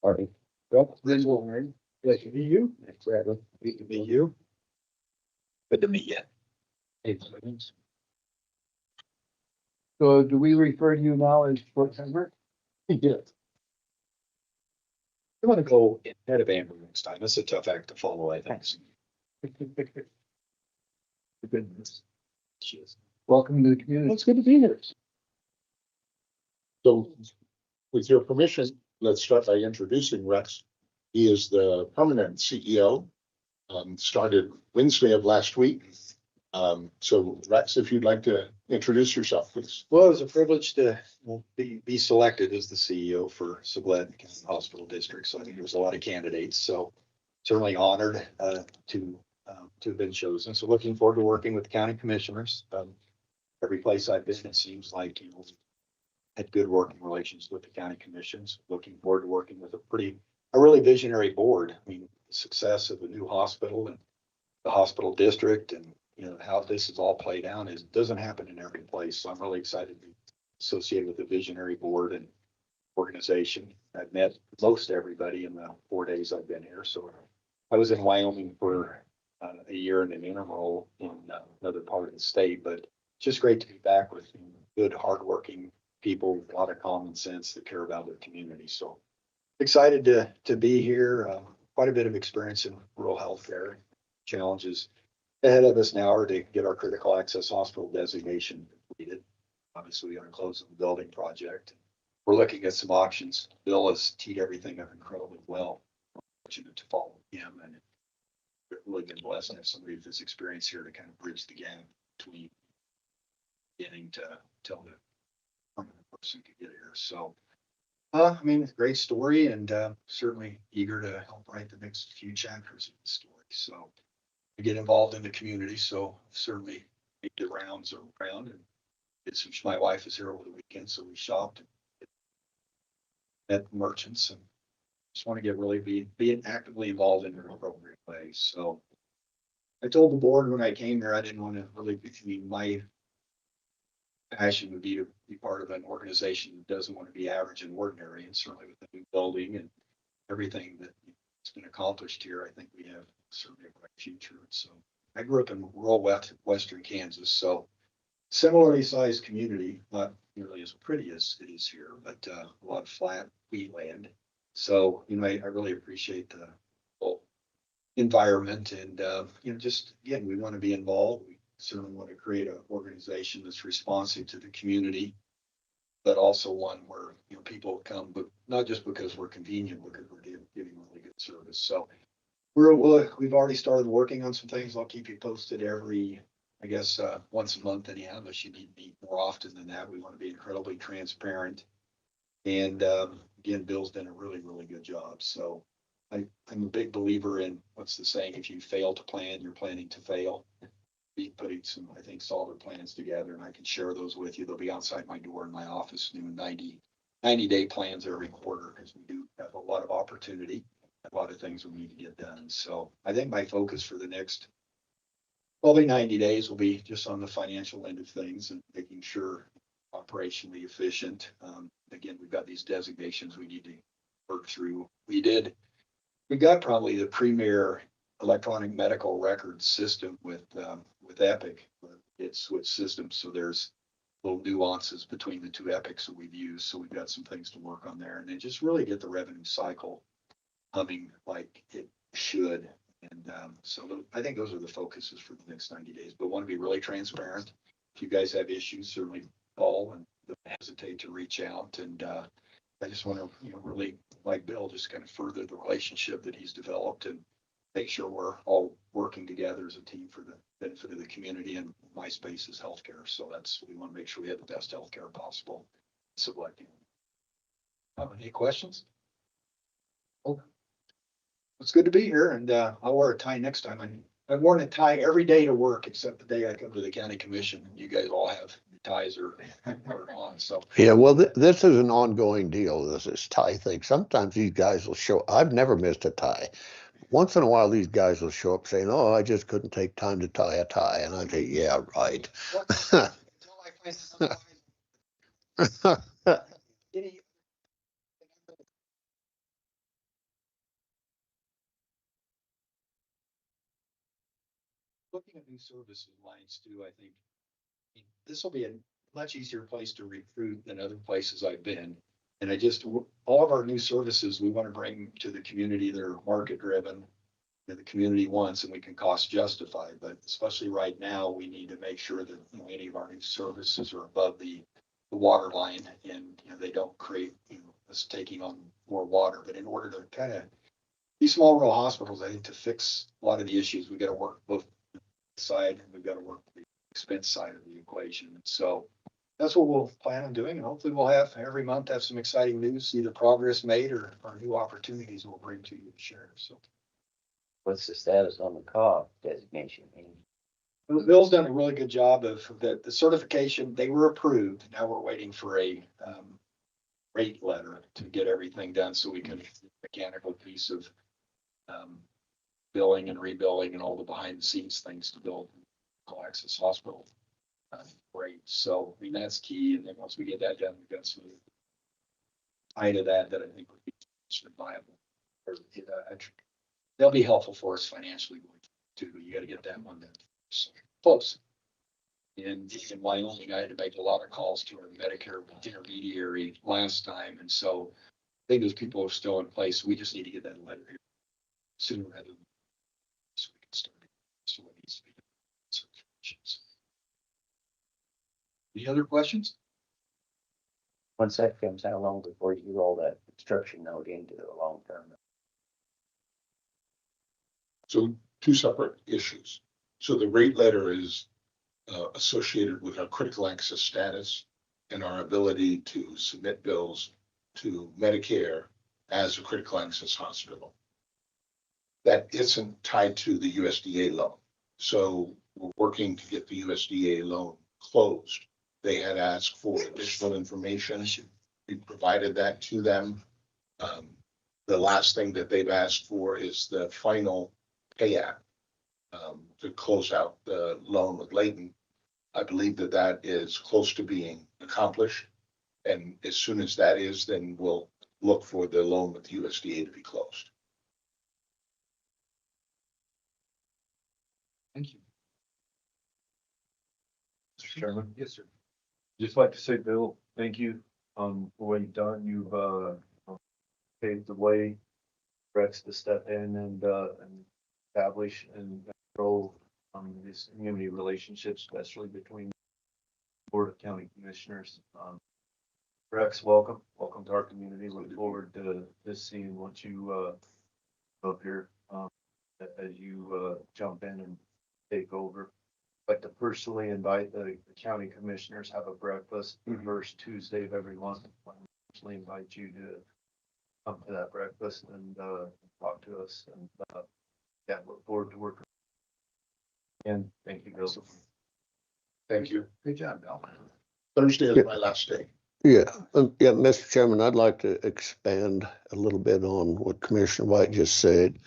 Alright. Well, then we'll learn. Pleasure to meet you. Thanks, Bradley. Great to meet you. Good to meet you. So do we refer to you now as board member? Yes. I want to go ahead of Amber next time. That's a tough act to follow, I think. Goodness. Welcome to the community. It's good to be here. So with your permission, let's start by introducing Rex. He is the permanent CEO, started Wednesday of last week. So Rex, if you'd like to introduce yourself, please. Well, it was a privilege to be selected as the CEO for Sublette County Hospital District. So I think there was a lot of candidates. So certainly honored to have been chosen. So looking forward to working with the county commissioners. Every place I've been, it seems like, had good working relations with the county commissions. Looking forward to working with a really visionary board. I mean, the success of the new hospital and the hospital district and how this is all played out doesn't happen in every place. So I'm really excited to be associated with the visionary board and organization. I've met most everybody in the 4 days I've been here. So I was in Wyoming for a year in an interim role in another part of the state, but just great to be back with good, hardworking people with a lot of common sense that care about their community. So excited to be here. Quite a bit of experience in rural healthcare. Challenges ahead of us now are to get our critical access hospital designation completed. Obviously, we got to close the building project. We're looking at some options. Bill has teed everything up incredibly well. I'm fortunate to follow him, and it's really been blessed to have somebody with this experience here to kind of bridge the gap between getting to tell the permanent person could get here. So, I mean, great story, and certainly eager to help write the next few chapters of the story. So, I get involved in the community, so certainly make the rounds around, and my wife is here over the weekend, so we shopped and met merchants, and just want to get really be actively involved in an appropriate way. So I told the board when I came here, I didn't want to really my passion would be to be part of an organization that doesn't want to be average and ordinary, and certainly with the new building and everything that has been accomplished here, I think we have certainly a bright future. So I grew up in rural western Kansas, so similarly sized community, not nearly as pretty as it is here, but a lot of flat wheat land. So, I really appreciate the whole environment, and, just again, we want to be involved. We certainly want to create an organization that's responsive to the community, but also one where, people come, but not just because we're convenient, because we're giving really good service. So we've already started working on some things. I'll keep you posted I guess, once a month anyhow, unless you need to meet more often than that. We want to be incredibly transparent. And again, Bill's done a really, really good job. So I'm a big believer in what's the saying, if you fail to plan, you're planning to fail. Be putting some, I think, solid plans together, and I can share those with you. They'll be outside my door in my office, doing 90-day plans every quarter, because we do have a lot of opportunity, a lot of things we need to get done. So I think my focus for the next probably 90 days will be just on the financial end of things and making sure operationally efficient. Again, we've got these designations we need to work through. We got probably the premier electronic medical record system with Epic. It's switched systems, so there's little nuances between the two Epics that we've used. So we've got some things to work on there, and then just really get the revenue cycle humming like it should. And so I think those are the focuses for the next 90 days, but want to be really transparent. If you guys have issues, certainly call and don't hesitate to reach out. And I just want to, really, like Bill, just kind of further the relationship that he's developed and make sure we're all working together as a team for the benefit of the community. And my space is healthcare. So we want to make sure we have the best healthcare possible. Selecting. Any questions? Oh. It's good to be here, and I'll wear a tie next time. I've worn a tie every day to work except the day I come to the county commission. You guys all have ties or on. So yeah, well, this is an ongoing deal. This tie thing. Sometimes these guys will show. I've never missed a tie. Once in a while, these guys will show up saying, "Oh, I just couldn't take time to tie a tie," and I say, "Yeah, right." looking at new services lines too, I think this will be a much easier place to recruit than other places I've been. And all of our new services, we want to bring to the community that are market driven, that the community wants, and we can cost justify. But especially right now, we need to make sure that any of our new services are above the water line, and they don't create us taking on more water. But in order to kind of these small rural hospitals, I think to fix a lot of the issues, we got to work both side and we've got to work the expense side of the equation. And so that's what we'll plan on doing. And hopefully we'll have every month have some exciting news, either progress made or new opportunities we'll bring to you to share. So What's the status on the COG designation? Bill's done a really good job of the certification. They were approved. Now we're waiting for a rate letter to get everything done so we can mechanical piece of billing and rebilling and all the behind the scenes things to build Equal Access Hospital rates. So I mean that's key. And then once we get that done, we've got some eye to that I think would be viable. Or, they'll be helpful for us financially too. You got to get that one done. So, close. In Wyoming, I had to make a lot of calls to our Medicare intermediary last time, and so I think those people are still in place. We just need to get that letter here sooner rather than so we can start. So what needs to be done. Any other questions? Once that comes, how long before you roll that construction note into the long term? So two separate issues. So the rate letter is associated with our critical access status and our ability to submit bills to Medicare as a critical access hospital. That isn't tied to the USDA loan. So we're working to get the USDA loan closed. They had asked for additional information. We provided that to them. The last thing that they've asked for is the final pay app to close out the loan with Layton. I believe that is close to being accomplished. And as soon as that is, then we'll look for the loan with USDA to be closed. Thank you. Mr. Chairman. Yes, sir. Just like to say, Bill, thank you for what you've done. You've paved the way for Rex to step in and establish and grow these community relationships, especially between Board of County Commissioners. Rex, welcome to our community. Look forward to seeing what you up here as you jump in and take over. I'd like to personally invite the county commissioners, have a breakfast the first Tuesday of every month. I personally invite you to come to that breakfast and talk to us. And yeah, look forward to working. And thank you, Bill. Thank you. Good job, Bill. Thursday is my last day. Yeah, Mr. Chairman, I'd like to expand a little bit on what Commissioner White just said.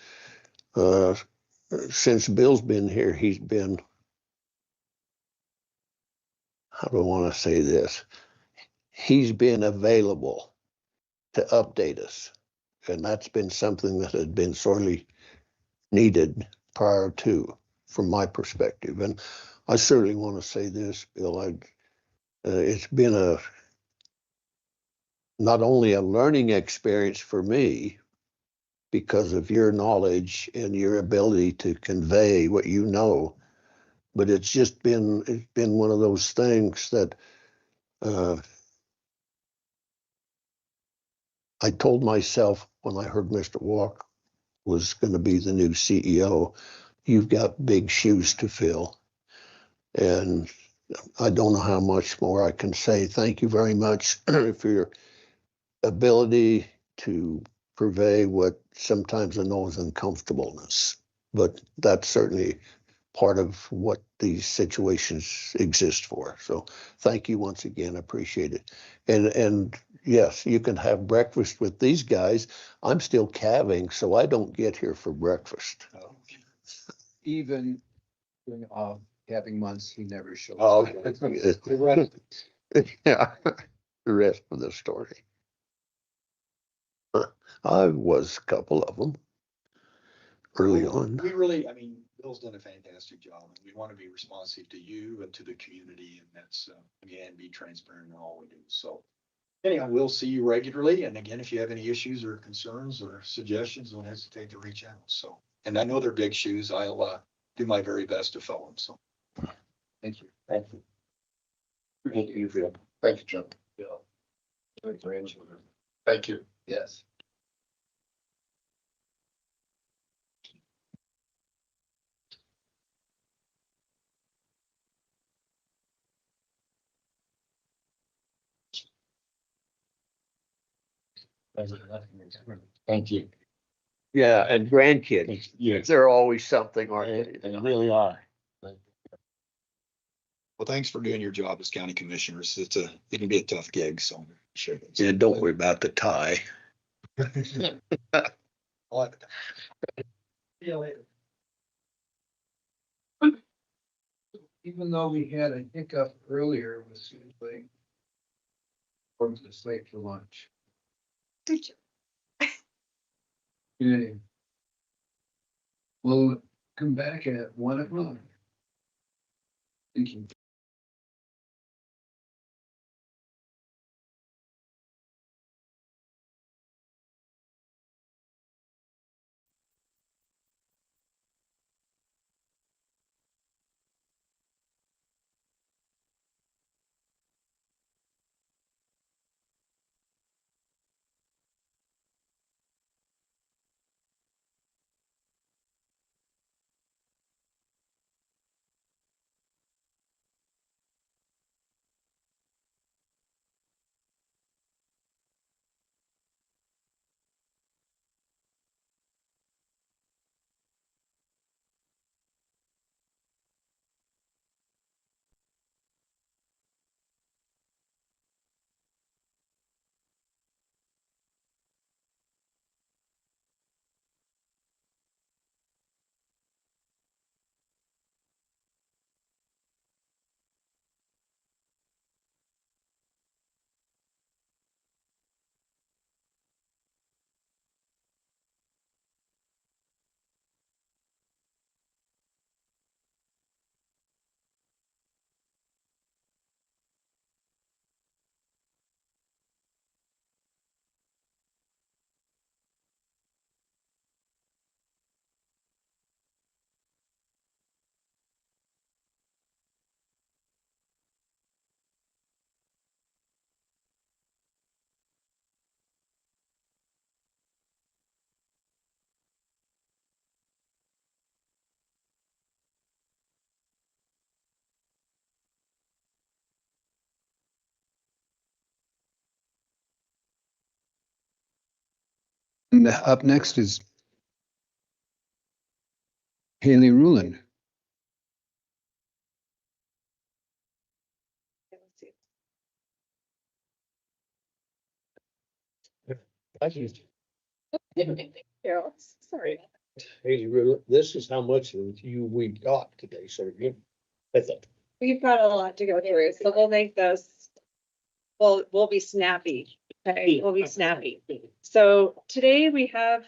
Since Bill's been here, he's been, how do I want to say this? He's been available to update us. And that's been something that had been sorely needed prior to, from my perspective. And I certainly want to say this, Bill, it's been not only a learning experience for me because of your knowledge and your ability to convey what you know, but it's been one of those things that I told myself when I heard Mr. Walk was going to be the new CEO, you've got big shoes to fill. And I don't know how much more I can say. Thank you very much for your ability to purvey what sometimes I know is uncomfortableness, but that's certainly part of what these situations exist for. So thank you once again. I appreciate it. And yes, you can have breakfast with these guys. I'm still calving, so I don't get here for breakfast. Even during off calving months, he never shows Oh, up. yeah, the rest of the story. I was a couple of them early on. We really, I mean, Bill's done a fantastic job, and we want to be responsive to you and to the community, and that's, again, be transparent in all we do. So anyhow, we'll see you regularly, and again, if you have any issues or concerns or suggestions, don't hesitate to reach out. So, and I know they're big shoes. I'll do my very best to fill them, so. Thank you. Thank you. Thank you, Phil. Thank you, John. Thank you. Yes. Thank you. Yeah, and grandkids, Yes. they're always something, aren't they? They really are. Well, thanks for doing your job as county commissioners. It can be a tough gig, so. Sure. Yeah, don't worry about the tie. I'll have it. See you later. Even though we had a hiccup earlier with Sublette, or was it late for lunch? Yeah. We'll come back at 1 o'clock. Thank you. And up next is Haley Rulin. Thank you. Yeah, sorry. Hey, this is how much we got today, so you. We've got a lot to go through, so we'll make this, we'll be snappy. Okay, we'll be snappy. So today we have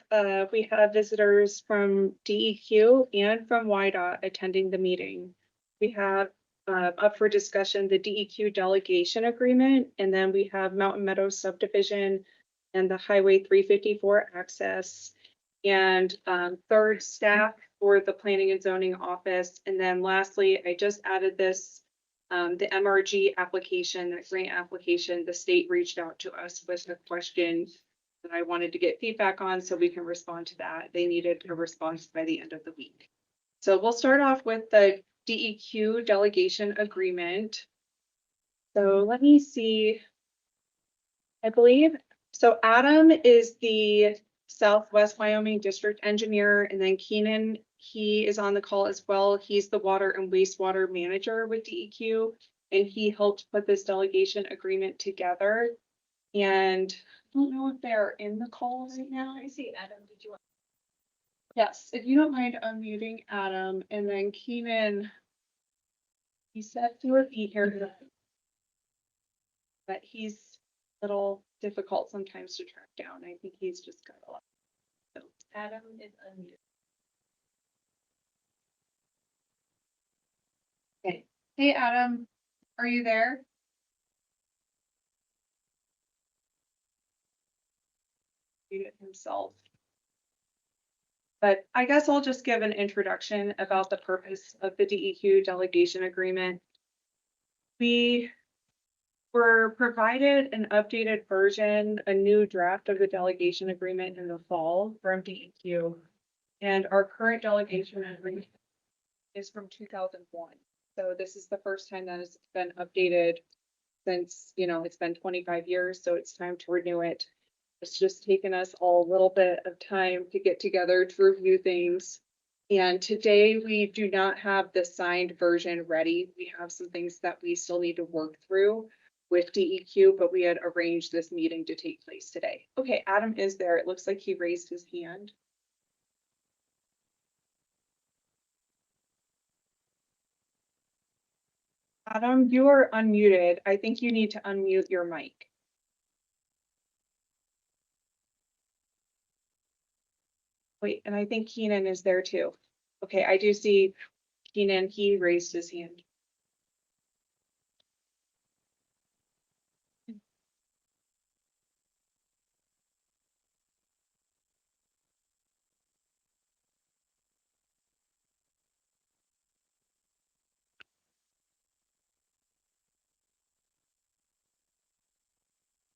visitors from DEQ and from YDOT attending the meeting. We have up for discussion the DEQ delegation agreement, and then we have Mountain Meadows subdivision and the Highway 354 access. And third, staff for the planning and zoning office. And then lastly, I just added this, the MRG application, the grant application. The state reached out to us with a question that I wanted to get feedback on so we can respond to that. They needed a response by the end of the week. So we'll start off with the DEQ delegation agreement. So let me see. I believe, so Adam is the Southwest Wyoming District Engineer, and then Keenan, he is on the call as well. He's the Water and Wastewater Manager with DEQ, and he helped put this delegation agreement together. And I don't know if they're in the call right now. I see Adam, did you want? Yes, if you don't mind unmuting Adam, and then Keenan, he said he would be here, but he's a little difficult sometimes to track down. I think he's just got a lot. So Adam is unmuted. Okay. Hey, Adam, are you there? Read it himself. But I guess I'll just give an introduction about the purpose of the DEQ delegation agreement. We were provided an updated version, a new draft of the delegation agreement in the fall from DEQ. And our current delegation agreement is from 2001. So this is the first time that it's been updated since, it's been 25 years. So it's time to renew it. It's just taken us all a little bit of time to get together to review things. And today we do not have the signed version ready. We have some things that we still need to work through with DEQ, but we had arranged this meeting to take place today. Okay, Adam is there. It looks like he raised his hand. Adam, you are unmuted. I think you need to unmute your mic. Wait, and I think Keenan is there too. Okay, I do see Keenan, he raised his hand.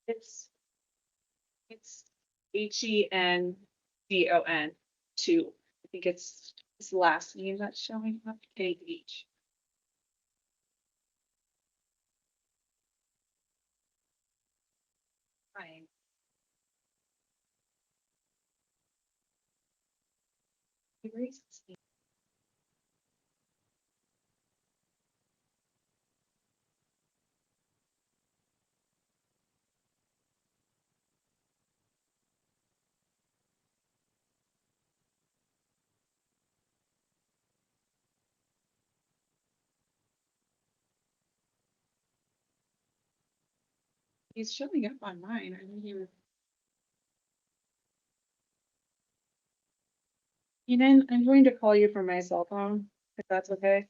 It's HENDON 2. I think it's his last name that's showing up. KH. Fine. He raised his hand. He's showing up on mine. I didn't even. Keenan, I'm going to call you from my cell phone, if that's okay.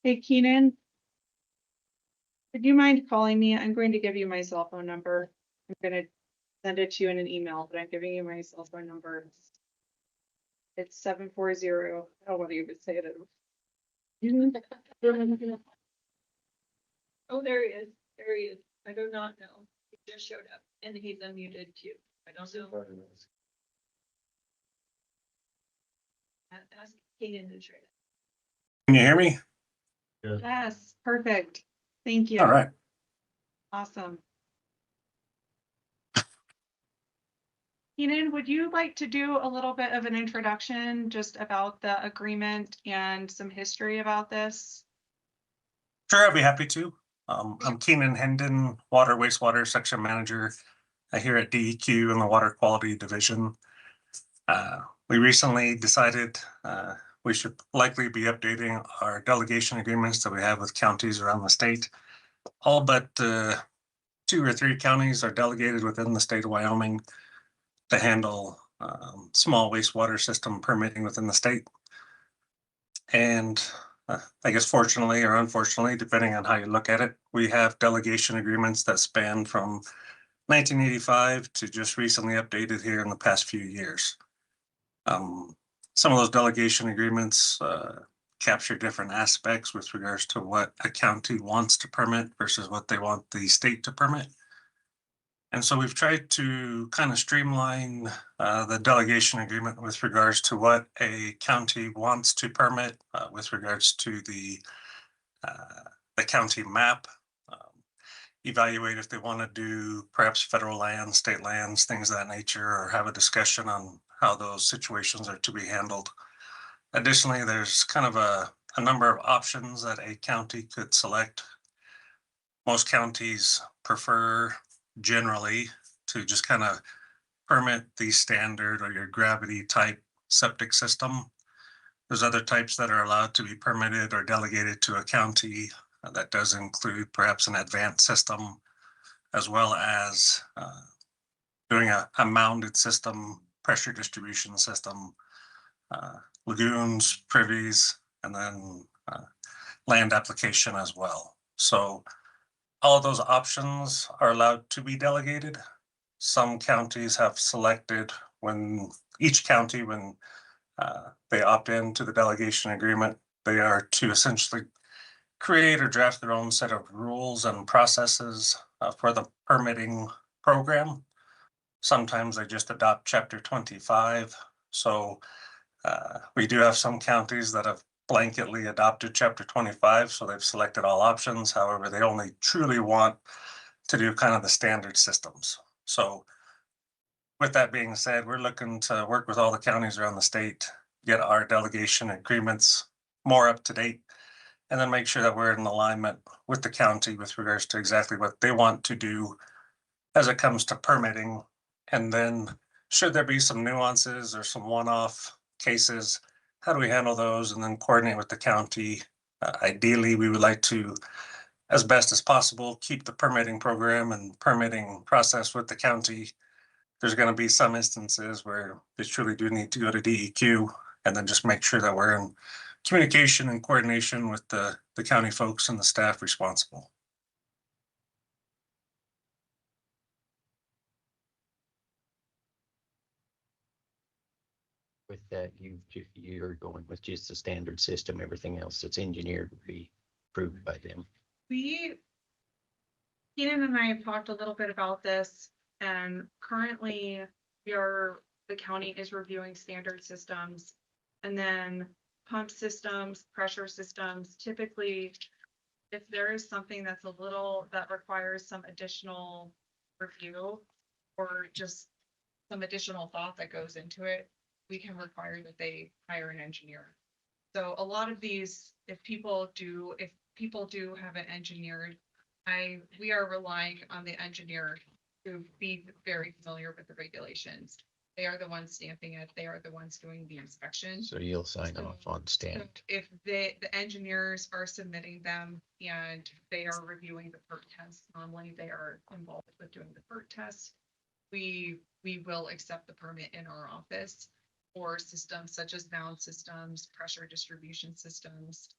Hey, Keenan. Would you mind calling me? I'm going to give you my cell phone number. I'm going to send it to you in an email, but I'm giving you my cell phone number. It's 740. I don't want to even say it. Oh, there he is. There he is. I do not know. He just showed up and he's unmuted too. I don't know. Ask Keenan to try it. Can you hear me? Yes, perfect. Thank you. All right. Awesome. Keenan, would you like to do a little bit of an introduction just about the agreement and some history about this? Sure, I'd be happy to. I'm Keenan Hendon, Water Wastewater Section Manager here at DEQ in the Water Quality Division. We recently decided we should likely be updating our delegation agreements that we have with counties around the state. All but 2 or 3 counties are delegated within the state of Wyoming to handle small wastewater system permitting within the state. And I guess fortunately or unfortunately, depending on how you look at it, we have delegation agreements that span from 1985 to just recently updated here in the past few years. Some of those delegation agreements capture different aspects with regards to what a county wants to permit versus what they want the state to permit. And so we've tried to kind of streamline the delegation agreement with regards to what a county wants to permit with regards to the county map, evaluate if they want to do perhaps federal lands, state lands, things of that nature, or have a discussion on how those situations are to be handled. Additionally, there's kind of a number of options that a county could select. most counties prefer generally to just kind of permit the standard or your gravity type septic system. There's other types that are allowed to be permitted or delegated to a county. That does include perhaps an advanced system, as well as doing a mounded system, pressure distribution system, lagoons, privies, and then land application as well. So all of those options are allowed to be delegated. Some counties have selected each county, when they opt into the delegation agreement, they are to essentially create or draft their own set of rules and processes for the permitting program. Sometimes they just adopt Chapter 25. So we do have some counties that have blanketly adopted Chapter 25, so they've selected all options. However, they only truly want to do kind of the standard systems. So with that being said, we're looking to work with all the counties around the state, get our delegation agreements more up to date, and then make sure that we're in alignment with the county with regards to exactly what they want to do as it comes to permitting. And then should there be some nuances or some one-off cases, how do we handle those and then coordinate with the county? Ideally, we would like to, as best as possible, keep the permitting program and permitting process with the county. There's going to be some instances where they truly do need to go to DEQ, and then just make sure that we're in communication and coordination with the county folks and the staff responsible. With that, you're going with just the standard system, everything else that's engineered would be approved by them. Keenan and I have talked a little bit about this, and currently the county is reviewing standard systems, and then pump systems, pressure systems. Typically, if there is something that requires some additional review or just some additional thought that goes into it, we can require that they hire an engineer. So a lot of these, if people do have it engineered, we are relying on the engineer to be very familiar with the regulations. They are the ones stamping it. They are the ones doing the inspection. So you'll sign off on stamp. So if the engineers are submitting them and they are reviewing the PERT test, normally they are involved with doing the PERT test. We will accept the permit in our office for systems such as mound systems, pressure distribution systems.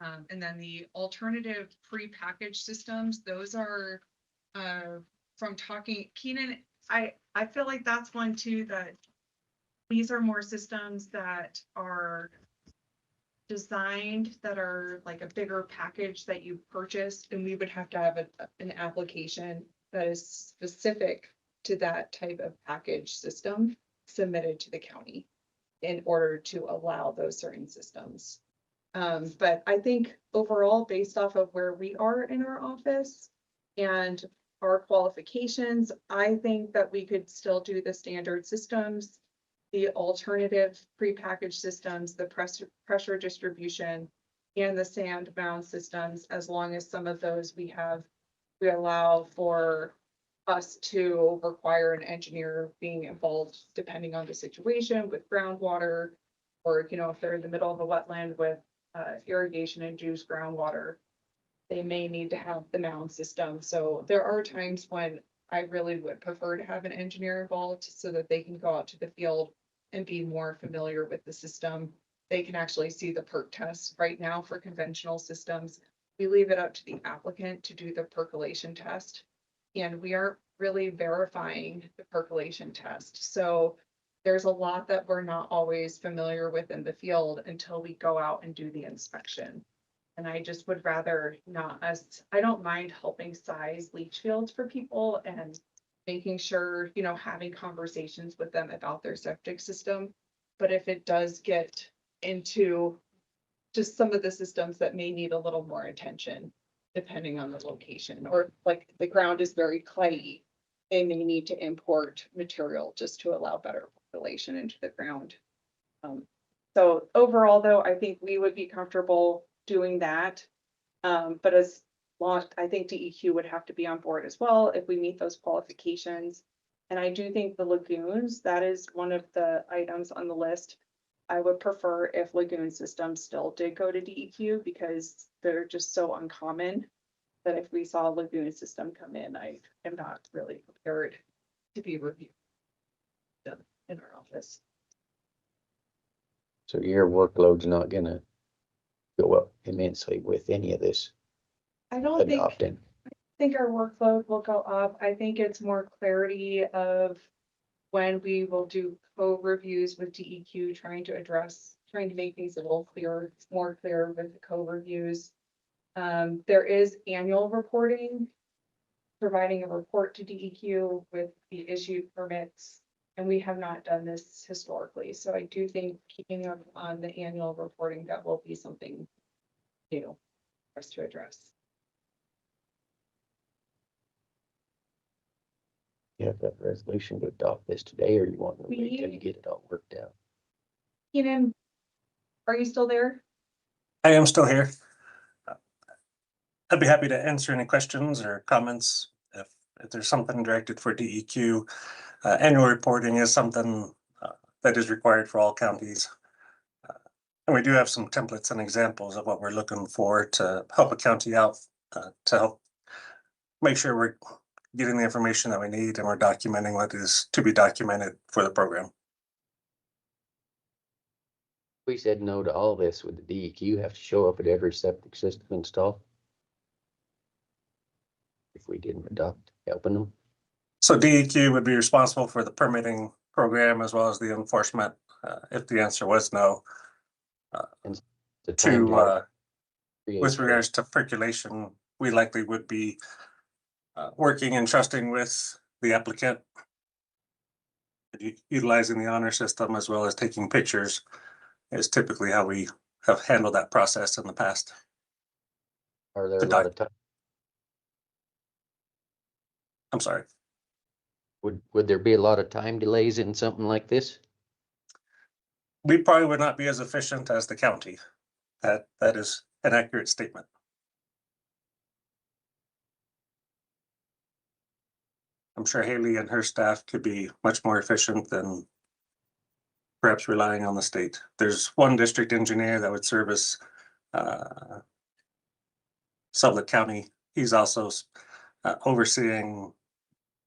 And then the alternative pre-packaged systems, those are from talking, Keenan, I feel like that's one too, that these are more systems that are designed, that are like a bigger package that you purchase, and we would have to have an application that is specific to that type of package system submitted to the county in order to allow those certain systems. But I think overall, based off of where we are in our office and our qualifications, I think that we could still do the standard systems, the alternative prepackaged systems, the pressure distribution, and the sand mound systems, as long as some of those we allow for us to require an engineer being involved depending on the situation with groundwater, or, if they're in the middle of a wetland with irrigation induced groundwater, they may need to have the mound system. So there are times when I really would prefer to have an engineer involved so that they can go out to the field and be more familiar with the system. They can actually see the PERT test. Right now for conventional systems, we leave it up to the applicant to do the percolation test. And we aren't really verifying the percolation test. So there's a lot that we're not always familiar with in the field until we go out and do the inspection. And I just would rather not, I don't mind helping size leach fields for people and making sure, having conversations with them about their septic system. But if it does get into just some of the systems that may need a little more attention, depending on the location, or like the ground is very clayey, they may need to import material just to allow better population into the ground. So overall, though, I think we would be comfortable doing that. But as I think DEQ would have to be on board as well if we meet those qualifications. And I do think the lagoons, that is one of the items on the list. I would prefer if lagoon systems still did go to DEQ because they're just so uncommon that if we saw a lagoon system come in, I am not really prepared to be reviewed in our office. So your workload's not gonna go up immensely with any of this I don't think adopting. our workload will go up. I think it's more clarity of when we will do code reviews with DEQ, trying to make things a little clearer, more clear with the code reviews. There is annual reporting, providing a report to DEQ with the issued permits. And we have not done this historically. So I do think keeping up on the annual reporting, that will be something new for us to address. You have that resolution to adopt this today, or you want to wait till We- you get it all worked out? Keenan, are you still there? I am still here. I'd be happy to answer any questions or comments if there's something directed for DEQ. Annual reporting is something that is required for all counties. And we do have some templates and examples of what we're looking for to help a county out, to help make sure we're getting the information that we need and we're documenting what is to be documented for the program. We said no to all this. Would the DEQ have to show up at every septic system installed? If we didn't adopt helping them? So DEQ would be responsible for the permitting program as well as the enforcement, if the answer was no. With regards to percolation, we likely would be working and trusting with the applicant, utilizing the honor system as well as taking pictures is typically how we have handled that process in the past. Are there a lot of time? I'm sorry. Would there be a lot of time delays in something like this? We probably would not be as efficient as the county. That is an accurate statement. I'm sure Haley and her staff could be much more efficient than perhaps relying on the state. There's one district engineer that would service Sublette County. He's also overseeing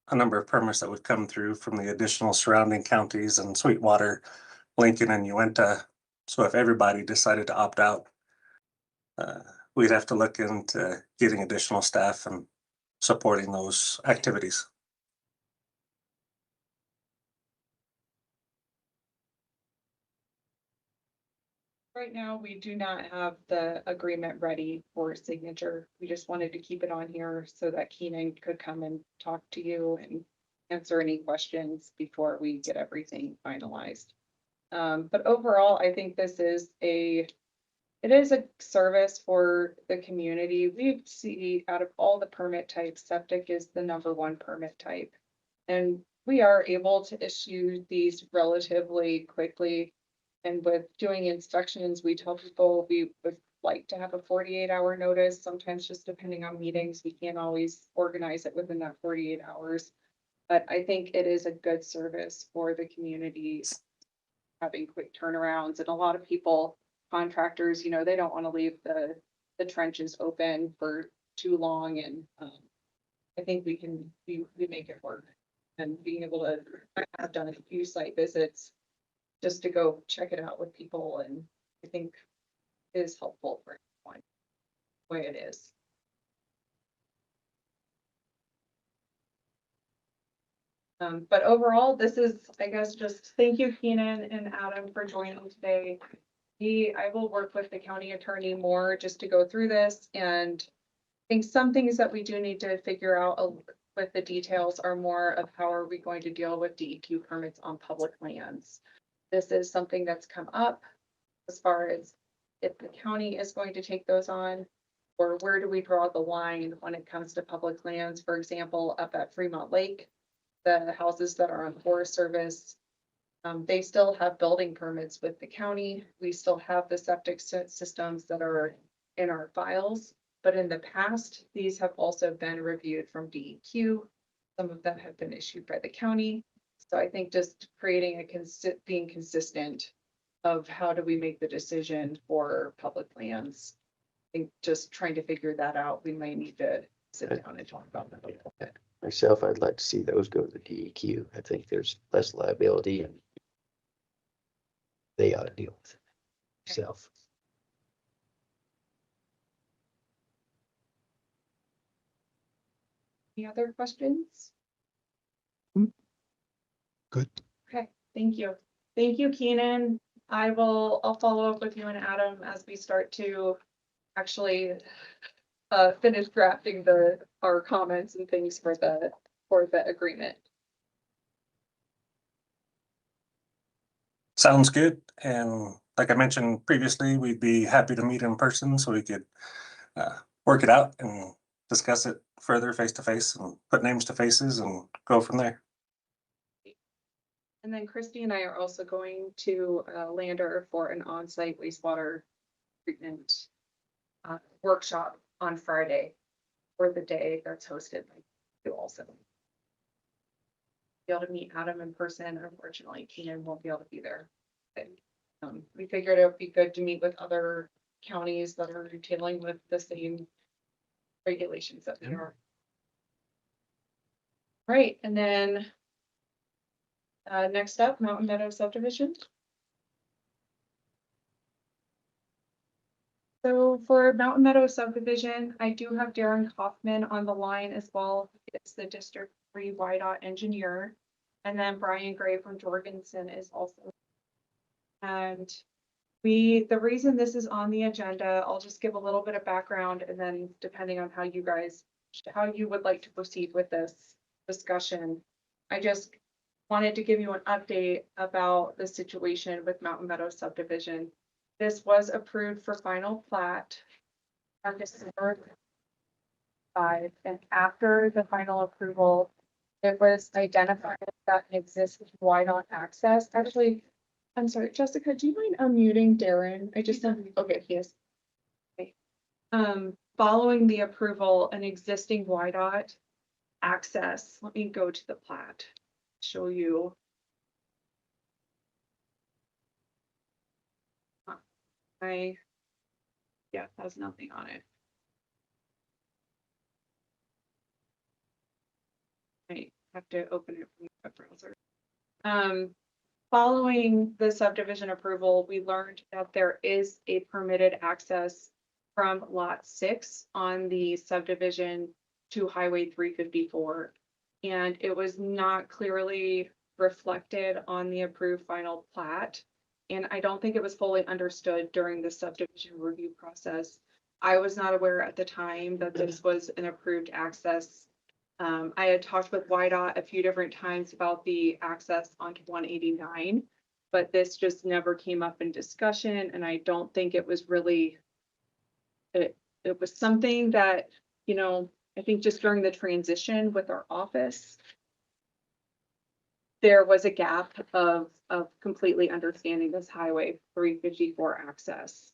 a number of permits that would come through from the additional surrounding counties and Sweetwater, Lincoln, and Uinta. So if everybody decided to opt out, we'd have to look into getting additional staff and supporting those activities. Right now, we do not have the agreement ready for signature. We just wanted to keep it on here so that Keenan could come and talk to you and answer any questions before we get everything finalized. But overall, I think this is it is a service for the community. We see out of all the permit types, septic is the #1 permit type. And we are able to issue these relatively quickly. And with doing inspections, we tell people we would like to have a 48-hour notice. Sometimes just depending on meetings, we can't always organize it within that 48 hours. But I think it is a good service for the community, having quick turnarounds. And a lot of people, contractors, they don't want to leave the trenches open for too long. And I think we make it work. And being able to, I have done a few site visits just to go check it out with people, and I think is helpful for everyone, the way it is. But overall, this is, I guess, just thank you, Keenan and Adam, for joining today. I will work with the county attorney more just to go through this, and I think some things that we do need to figure out with the details are more of how are we going to deal with DEQ permits on public lands. This is something that's come up as far as if the county is going to take those on, or where do we draw the line when it comes to public lands? For example, up at Fremont Lake, the houses that are on Forest Service, they still have building permits with the county. We still have the septic systems that are in our files. But in the past, these have also been reviewed from DEQ. Some of them have been issued by the county. So I think just creating being consistent of how do we make the decision for public lands. I think just trying to figure that out, we might need to sit down and talk about that a little bit. Myself, I'd like to see those go to the DEQ. I think there's less liability and they ought to deal with it themselves. Any other questions? Good. Okay, thank you. Thank you, Keenan. I'll follow up with you and Adam as we start to actually finish drafting our comments and things for the agreement. Sounds good. And like I mentioned previously, we'd be happy to meet in person so we could work it out and discuss it further face to face and put names to faces and go from there. And then Christy and I are also going to Lander for an on-site wastewater treatment workshop on Friday for the day that's hosted by you also. Be able to meet Adam in person. Unfortunately, Keenan won't be able to be there. But, we figured it would be good to meet with other counties that are dealing with the same regulations that we are. Right, and then next up, Mountain Meadow subdivision. So for Mountain Meadow subdivision, I do have Darren Kaufman on the line as well. It's the District 3 YDOT engineer. And then Brian Gray from Jorgensen is also. And the reason this is on the agenda, I'll just give a little bit of background and then depending on how you would like to proceed with this discussion. I just wanted to give you an update about the situation with Mountain Meadow subdivision. This was approved for final plat on December 5, and after the final approval, it was identified that an existing wide-on access. Actually, I'm sorry, Jessica, do you mind unmuting Darren? I just okay, he is. Okay. Following the approval, an existing wide-on access. Let me go to the plat, show you. Yeah, has nothing on it. I have to open it from the web browser. Following the subdivision approval, we learned that there is a permitted access from lot 6 on the subdivision to Highway 354. And it was not clearly reflected on the approved final plat. And I don't think it was fully understood during the subdivision review process. I was not aware at the time that this was an approved access. I had talked with YDOT a few different times about the access onto 189, but this just never came up in discussion. And I don't think it was really, it was something that, you know, I think just during the transition with our office, there was a gap of completely understanding this Highway 354 access.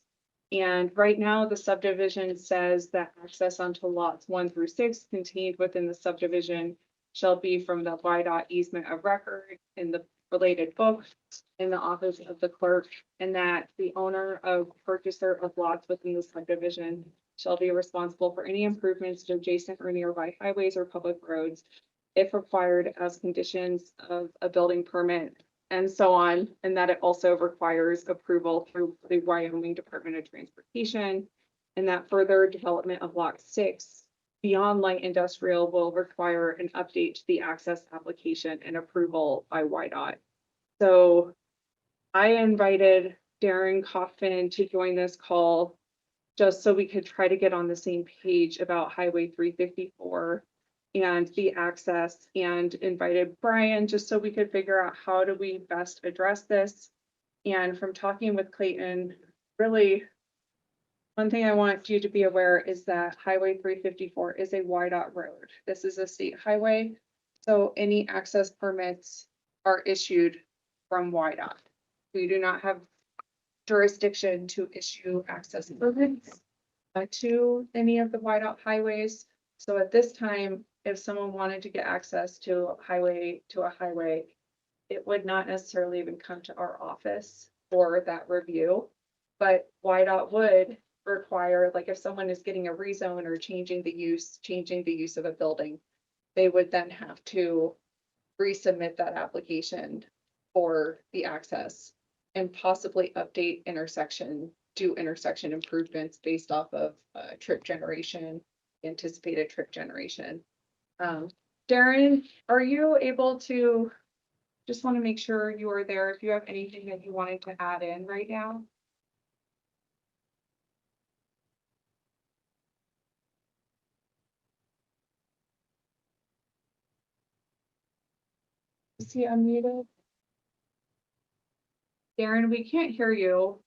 And right now the subdivision says that access onto lots 1 through 6 contained within the subdivision shall be from the YDOT easement of record in the related book in the office of the clerk, and that the owner of purchaser of lots within the subdivision shall be responsible for any improvements to adjacent or nearby highways or public roads if required as conditions of a building permit, and so on, and that it also requires approval through the Wyoming Department of Transportation, and that further development of Lot 6 beyond light industrial will require an update to the access application and approval by YDOT. So I invited Darren Kaufman to join this call just so we could try to get on the same page about Highway 354 and the access, and invited Brian just so we could figure out how do we best address this. And from talking with Clayton, really, one thing I want you to be aware is that Highway 354 is a YDOT road. This is a state highway, so any access permits are issued from YDOT. We do not have jurisdiction to issue access permits. to any of the whiteout highways. So at this time, if someone wanted to get access to a highway, it would not necessarily even come to our office for that review. But whiteout would require, like if someone is getting a rezone or changing the use of a building, they would then have to resubmit that application for the access and possibly update do intersection improvements based off of trip generation, anticipated trip generation. Darren, are you able to, just want to make sure you are there if you have anything that you wanted to add in right now? Is he unmuted? Darren, we can't hear you.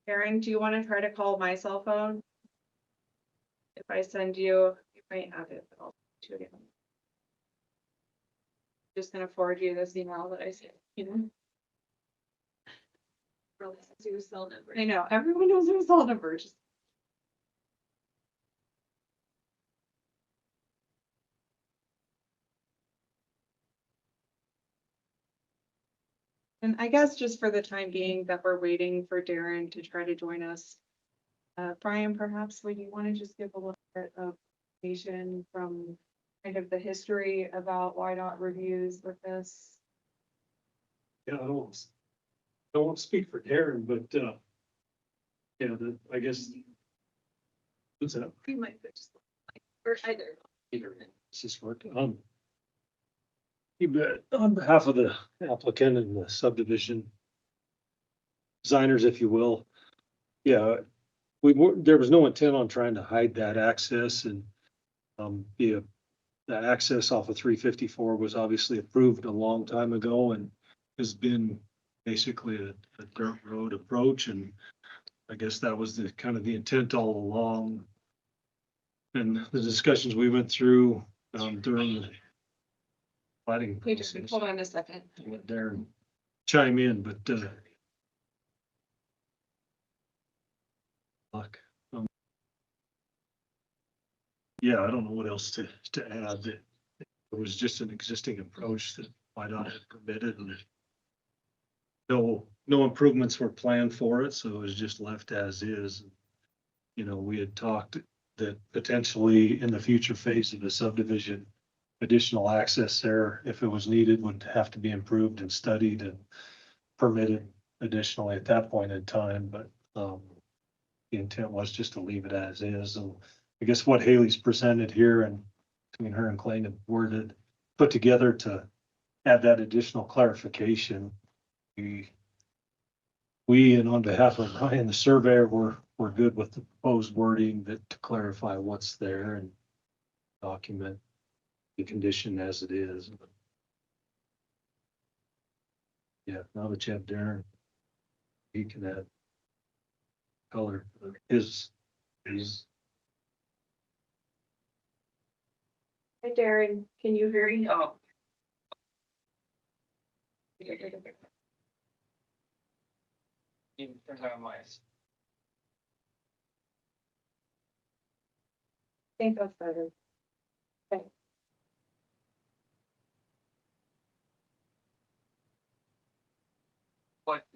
Darren, do you want to try to call my cell phone? If I send you, you might have it, but I'll do it again. Just gonna forward you this email that I sent, you know? Your cell number. I know, everyone knows their cell number, just. And I guess just for the time being that we're waiting for Darren to try to join us, Brian, perhaps would you want to just give a little bit of information from kind of the history about why not reviews with this? Yeah, I don't want to speak for Darren, but, yeah, I guess. What's that? You might just, or either. Either, it's just work. You bet. On behalf of the applicant and the subdivision designers, if you will, yeah, there was no intent on trying to hide that access and, the access off of 354 was obviously approved a long time ago and has been basically a dirt road approach. And I guess that was the kind of the intent all along. And the discussions we went through, during the planning Hey, just hold on a second. I'll let Darren chime in, but, yeah, I don't know what else to add. That it was just an existing approach that not had permitted and no improvements were planned for it, so it was just left as is. You know, we had talked that potentially in the future phase of the subdivision, additional access there, if it was needed, would have to be improved and studied and permitted additionally at that point in time, but, the intent was just to leave it as is. And I guess what Haley's presented here and between her and Clayton and worded, put together to add that additional clarification. We and on behalf of Ryan, the surveyor, we're good with the proposed wording that to clarify what's there and document the condition as it is. Yeah, now that you have Darren, he can add color to his. Hi, Darren, can you hear me? Oh. I think that's better. Okay. What?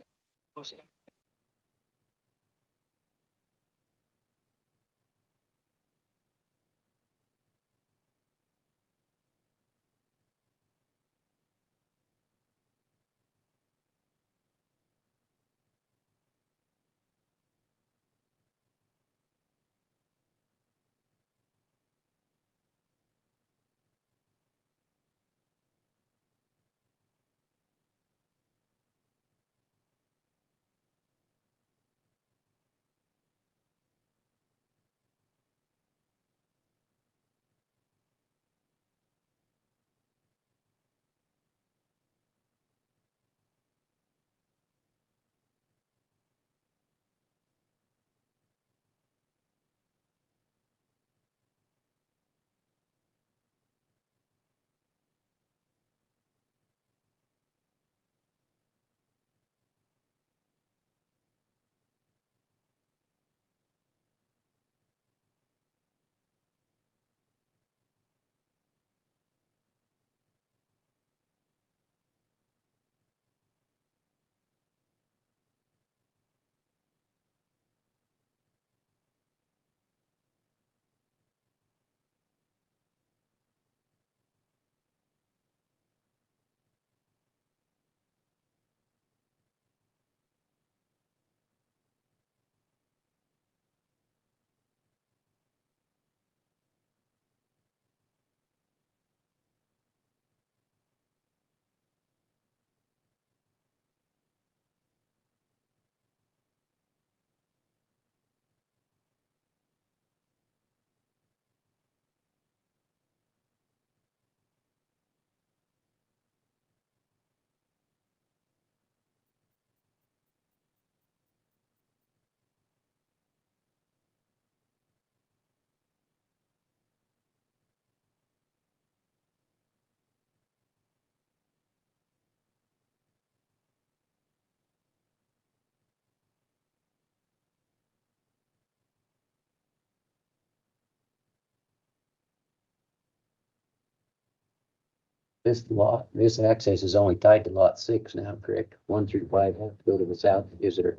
This lot, this access is only tied to lot 6 now, correct? 1 through 5 have to go to the south. Is there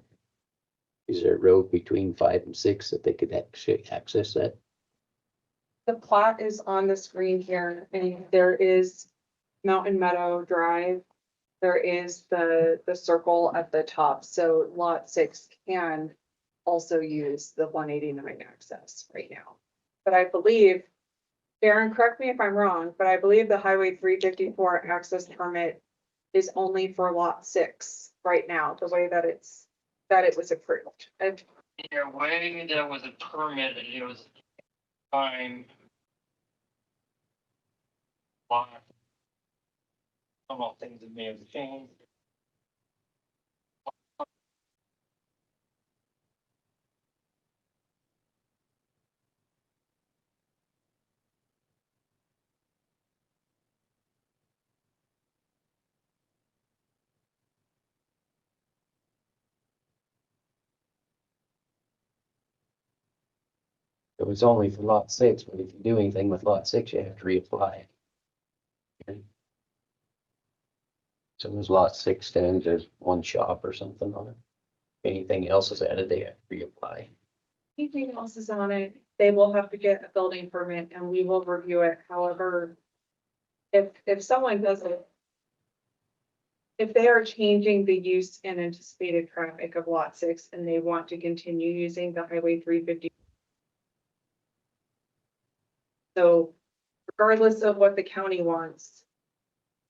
a road between 5 and 6 that they could access that? The plot is on the screen here, and there is Mountain Meadow Drive. There is the circle at the top, so lot 6 can also use the 189 access right now. But I believe, Darren, correct me if I'm wrong, but I believe the Highway 354 access permit is only for lot 6 right now, the way that it was approved. And Yeah, way that was a permit, and it was time. Some of things that may have changed. It was only for lot 6, but if you do anything with lot 6, you have to reapply. Okay. So there's lot 6 stands, there's one shop or something on it. Anything else is added, they have to reapply. anything else is on it, they will have to get a building permit and we will review it. However, if someone doesn't, if they are changing the use and anticipated traffic of lot 6 and they want to continue using the Highway 350. So regardless of what the county wants,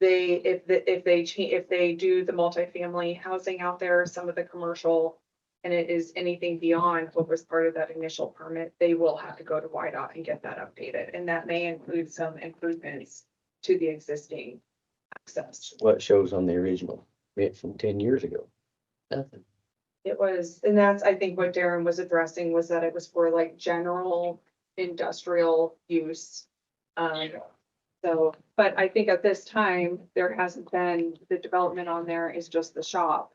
if they do the multifamily housing out there, some of the commercial, and it is anything beyond what was part of that initial permit, they will have to go to YDOT and get that updated. And that may include some improvements to the existing access. What shows on the original bit from 10 years ago? Nothing. It was, and that's, I think what Darren was addressing was that it was for like general industrial use. So, but I think at this time, there hasn't been, the development on there is just the shop.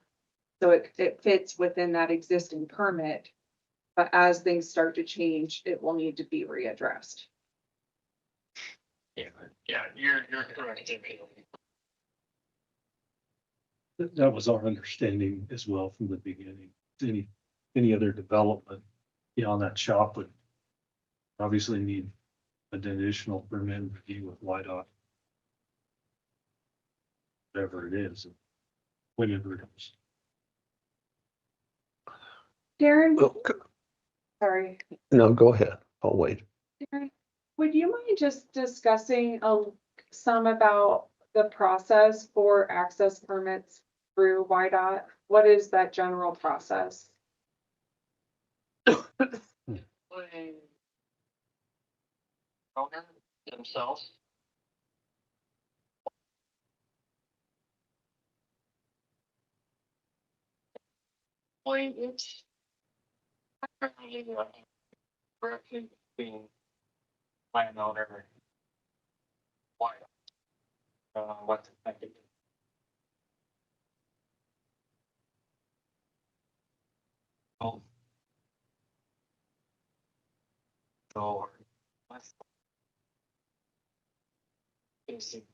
So it fits within that existing permit. But as things start to change, it will need to be readdressed. Yeah, you're correct. That was our understanding as well from the beginning. Any other development beyond that shop would obviously need an additional permit review with YDOT. Whatever it is, whenever it is. Darren, Well, sorry. no, go ahead. I'll wait. Darren, would you mind just discussing some about the process for access permits through YDOT? What is that general process? Owner themselves. It's working between landowner. Why? What's affected? Oh. So. Basic.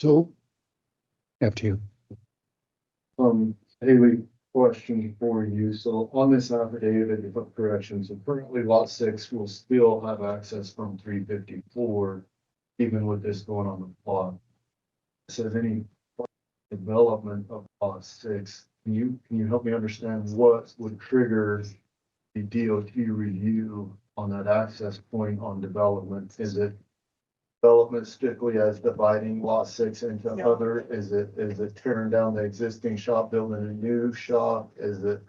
So, after you. Haley, question for you. So on this affidavit, you put corrections, and currently lot 6 will still have access from 354, even with this going on the plot. It says any development of lot 6. Can you help me understand what would trigger the DOT review on that access point on development? Is it development strictly as dividing lot 6 into other? Is it tearing down the existing shop, building a new shop? Is it,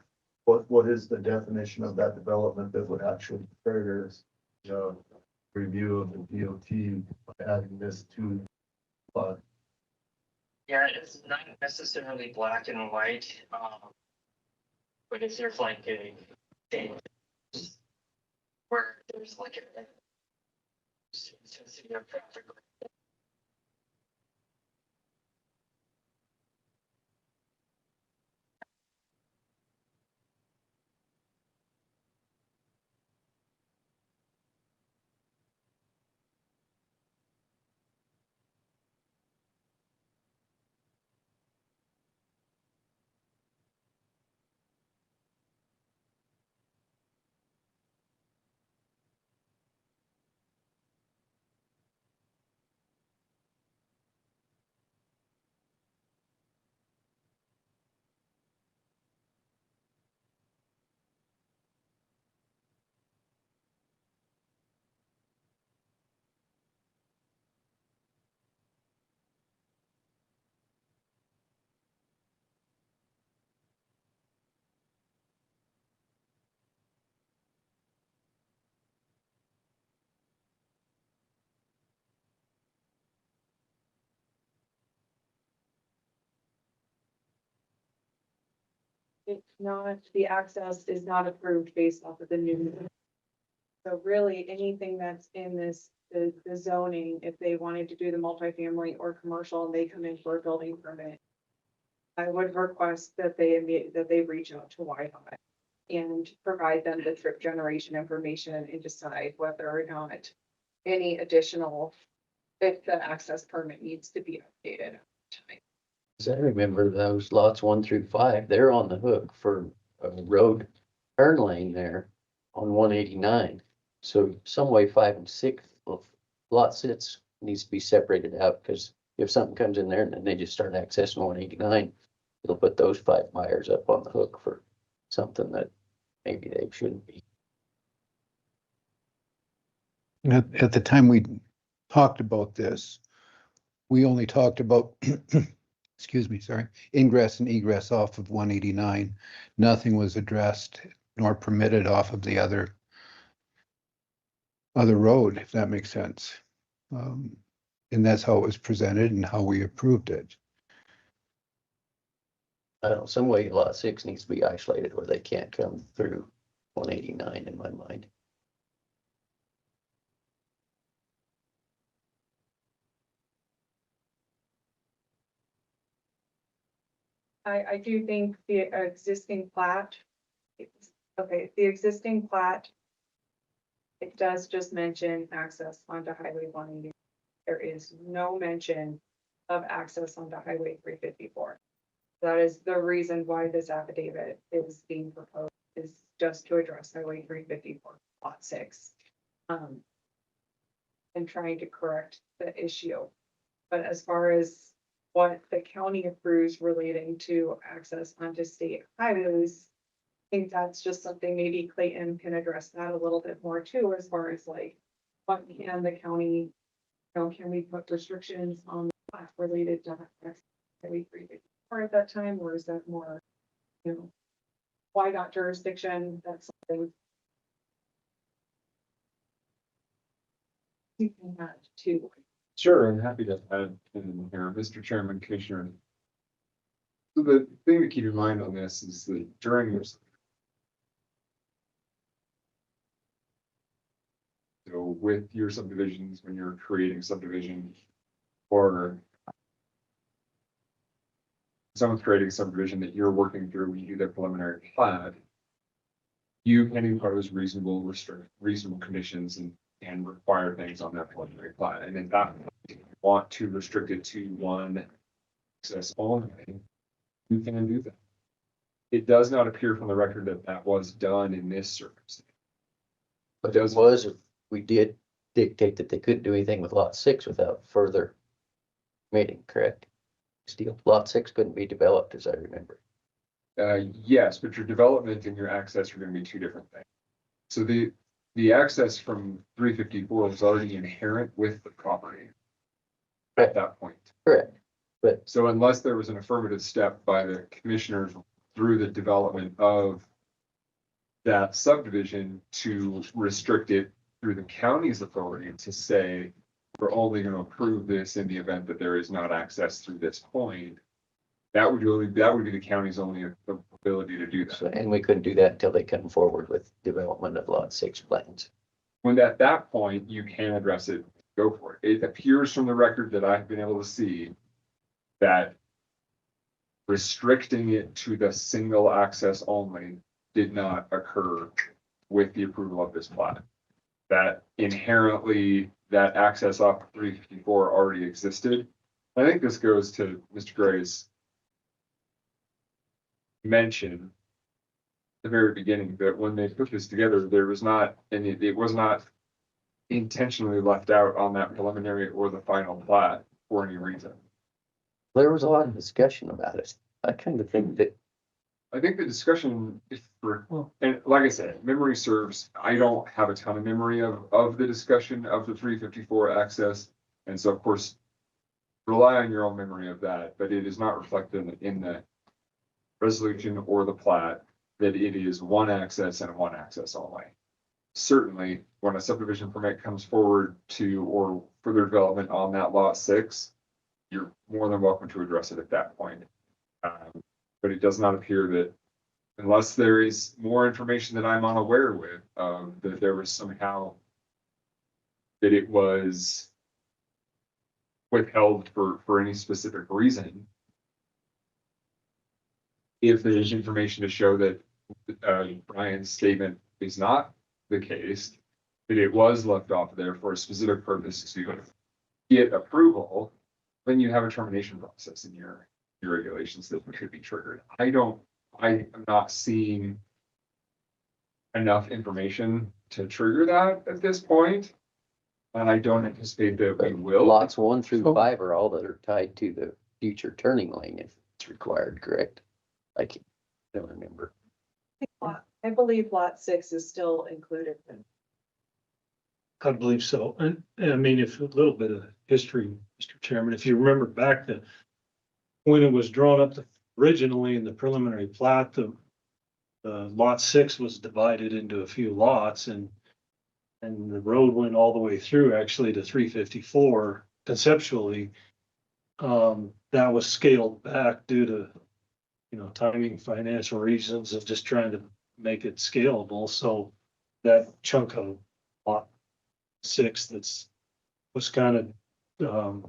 what is the definition of that development that would actually trigger the review of the DOT by adding this to lot? Yeah, it's not necessarily black and white, but if there's like a where there's like a intensity of traffic. It's not, the access is not approved based off of the new. So really, anything that's in this, the zoning, if they wanted to do the multifamily or commercial, and they come in for a building permit, I would request that they reach out to Whitehot and provide them the trip generation information and decide whether or not any additional, if the access permit needs to be updated. Cause I remember those lots 1 through 5, they're on the hook for a road turn lane there on 189. So some way 5 and 6 of lot 6 needs to be separated out, because if something comes in there and then they just start accessing 189, it'll put those 5 buyers up on the hook for something that maybe they shouldn't be. At the time we talked about this, we only talked about, excuse me, sorry, ingress and egress off of 189. Nothing was addressed nor permitted off of the other road, if that makes sense. And that's how it was presented and how we approved it. I don't know, some way lot 6 needs to be isolated where they can't come through 189 in my mind. I do think the existing plat, okay, the existing plat, it does just mention access onto Highway 180. There is no mention of access onto Highway 354. That is the reason why this affidavit is being proposed, is just to address Highway 354, lot 6. And trying to correct the issue. But as far as what the county approves relating to access onto state highways, I think that's just something maybe Clayton can address that a little bit more too, as far as like, what can the county, can we put restrictions on that related to Highway 354 at that time, or is that more, why not jurisdiction? That's something you can add too. Sure, I'm happy to add in here, Mr. Chairman, Commissioner. So the thing to keep in mind on this is that during this, so with your subdivisions, when you're creating subdivision or someone's creating a subdivision that you're working through, when you do their preliminary plat, you can impose reasonable conditions and require things on that preliminary plat. And in that, want to restrict it to one access only, you can do that. It does not appear from the record that that was done in this circumstance. But it was, we did dictate that they couldn't do anything with lot 6 without further meeting, correct? Still, lot 6 couldn't be developed, as I remember. Yes, but your development and your access are gonna be two different things. So the access from 354 is already inherent with the property at that point. Correct. But so unless there was an affirmative step by the commissioners through the development of that subdivision to restrict it through the county's authority to say, we're only going to approve this in the event that there is not access through this point, that would be the county's only ability to do that. So, and we couldn't do that until they come forward with development of lot 6 plans. When at that point, you can address it, go for it. It appears from the record that I've been able to see that restricting it to the single access only did not occur with the approval of this plat. That inherently, that access off of 354 already existed. I think this goes to Mr. Gray's mention at the very beginning that when they put this together, there was not, and it was not intentionally left out on that preliminary or the final plat for any reason. There was a lot of discussion about it. I kind of think that. I think the discussion is for, and like I said, memory serves, I don't have a ton of memory of the discussion of the 354 access. And so of course, rely on your own memory of that, but it is not reflected in the resolution or the plat that it is one access and one access only. Certainly, when a subdivision permit comes forward to or further development on that lot 6, you're more than welcome to address it at that point. But it does not appear that, unless there is more information that I'm unaware with, that there was somehow that it was withheld for any specific reason. If there's information to show that Brian's statement is not the case, that it was left off there for a specific purpose to get approval, then you have a termination process in your regulations that could be triggered. I am not seeing enough information to trigger that at this point. And I don't anticipate that we will. Lots 1 through 5 are all that are tied to the future turning lane if it's required, correct? I don't remember. I believe lot 6 is still included. I believe so. And I mean, if a little bit of history, Mr. Chairman, if you remember back to when it was drawn up originally in the preliminary plat, the lot 6 was divided into a few lots and the road went all the way through actually to 354 conceptually. That was scaled back due to, timing, financial reasons of just trying to make it scalable. So that chunk of lot 6 was kind of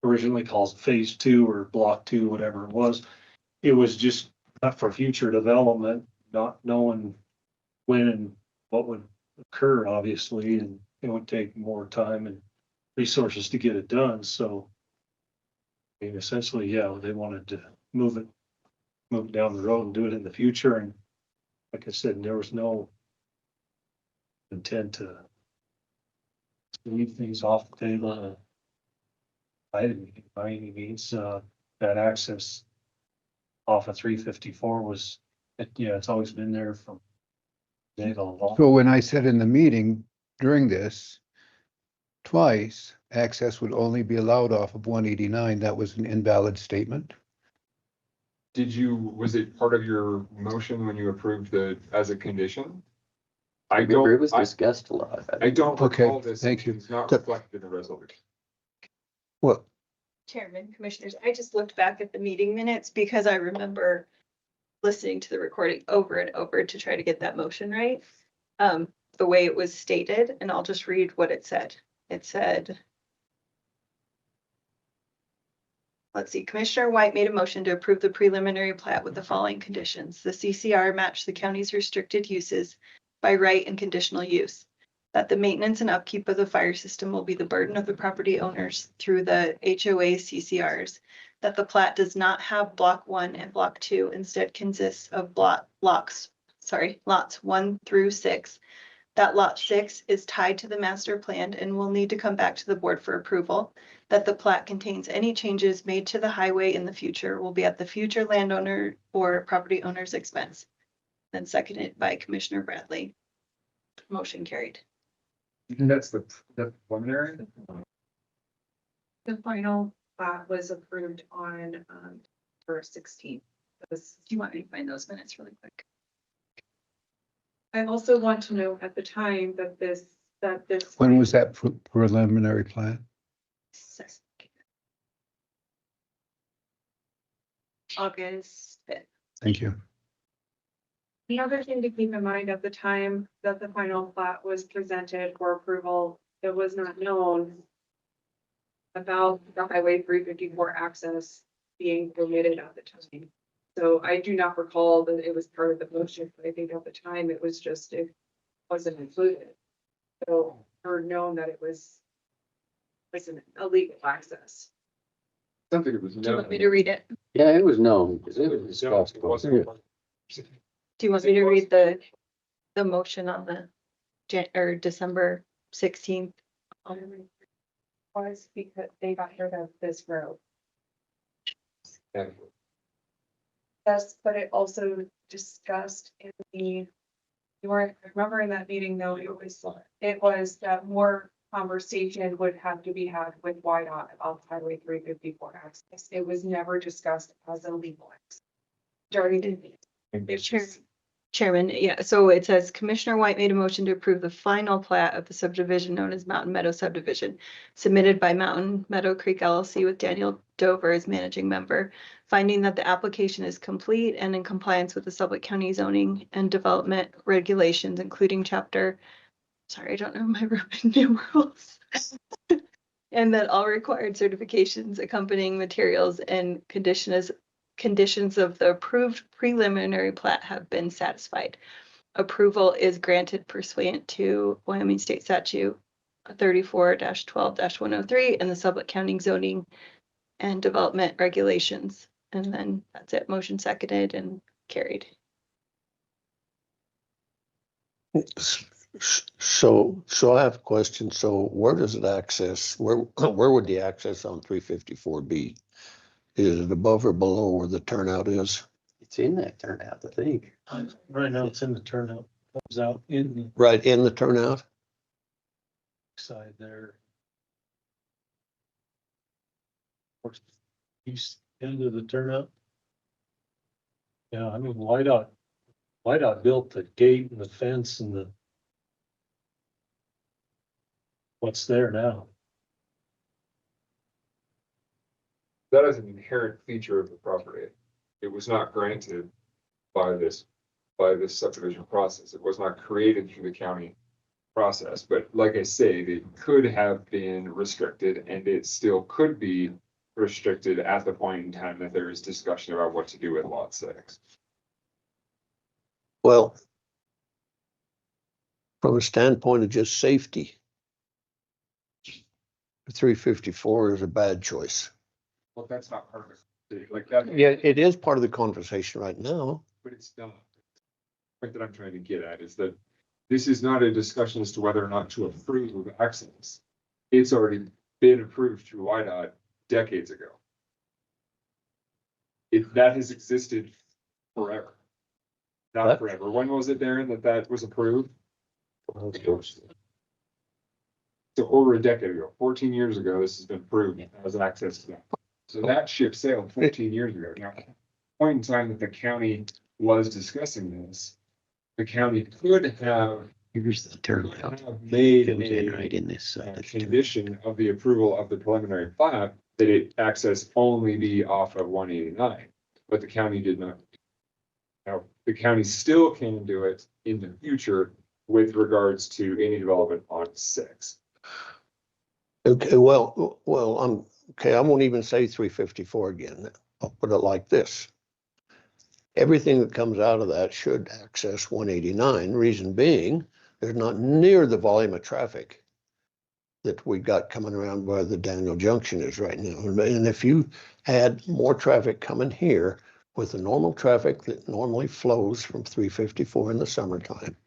originally called phase 2 or block 2, whatever it was. It was just not for future development, not knowing when and what would occur, obviously, and it would take more time and resources to get it done. So I mean, essentially, yeah, they wanted to move down the road and do it in the future. And like I said, there was no intent to leave things off the table. I didn't, by any means, that access off of 354 was, it's always been there from day to long. So when I said in the meeting during this, twice, access would only be allowed off of 189, that was an invalid statement. Was it part of your motion when you approved as a condition? I remember it was discussed a lot. I don't recall Okay, this. thank you. It's not reflected in the resolution. Well, Chairman, Commissioners, I just looked back at the meeting minutes because I remember listening to the recording over and over to try to get that motion right. The way it was stated, and I'll just read what it said. It said, let's see, Commissioner White made a motion to approve the preliminary plat with the following conditions. The CCR matched the county's restricted uses by right and conditional use. that the maintenance and upkeep of the fire system will be the burden of the property owners through the HOA CCRs, that the plat does not have block 1 and block 2, instead consists of lots 1 through 6, that lot 6 is tied to the master plan and will need to come back to the board for approval, that the plat contains any changes made to the highway in the future will be at the future landowner or property owner's expense. Then seconded by Commissioner Bradley. Motion carried. That's the preliminary. The final plat was approved on, for 16th. Do you want me to find those minutes really quick? I also want to note at the time that this. When was that preliminary plan? August 5th. Thank you. The other thing to keep in mind at the time that the final plat was presented for approval, it was not known about the Highway 354 access being permitted at the time. So I do not recall that it was part of the motion, but I think at the time it was just, it wasn't included. So we're known that it was an illegal access. Something it was. Do you want me to read it? Yeah, it was known, because it was discussed. Do you want me to read the motion on the December 16th? Was because they got rid of this road. Yes, but it also discussed in the, you weren't, remember in that meeting though, it was that more conversation would have to be had with YDOT about Highway 354 access. It was never discussed as a legal access. During the meeting. Chairman, yeah, so it says Commissioner White made a motion to approve the final plat of the subdivision known as Mountain Meadow subdivision, submitted by Mountain Meadow Creek LLC with Daniel Dover as managing member, finding that the application is complete and in compliance with the Sublette County zoning and development regulations, including chapter, sorry, I don't know my Roman numerals, and that all required certifications, accompanying materials, and conditions of the approved preliminary plat have been satisfied. Approval is granted pursuant to Wyoming State Statute 34-12-103 and the Sublette County zoning and development regulations. And then that's it. Motion seconded and carried. So I have a question. So where does it access? Where would the access on 354 be? Is it above or below where the turnout is? It's in that turnout, I think. Right now, it's in the turnout, comes out in the Right in the turnout? side there. East end of the turnout. Yeah, I mean, YDOT built the gate and the fence and the what's there now. That is an inherent feature of the property. It was not granted by this subdivision process. It was not created through the county process, but like I say, it could have been restricted and it still could be restricted at the point in time that there is discussion about what to do with lot 6. Well, from a standpoint of just safety, 354 is a bad choice. Well, that's not part of it. Like that. Yeah, it is part of the conversation right now. But it's not. The point that I'm trying to get at is that this is not a discussion as to whether or not to approve access. It's already been approved through YDOT decades ago. That has existed forever. Not forever. When was it, Darren, that was approved? So over a decade ago, 14 years ago, this has been approved as an access to that. So that ship sailed 14 years ago. Now, at the point in time that the county was discussing this, the county could have. Here's the turnout. Made right in this condition of the approval of the preliminary plat that it access only be off of 189, but the county did not. Now, the county still can do it in the future with regards to any development on 6. Okay, well, I won't even say 354 again. I'll put it like this. Everything that comes out of that should access 189. Reason being, There's not near the volume of traffic that we got coming around where the Daniel Junction is right now. And if you add more traffic coming here with the normal traffic that normally flows from 354 in the summertime,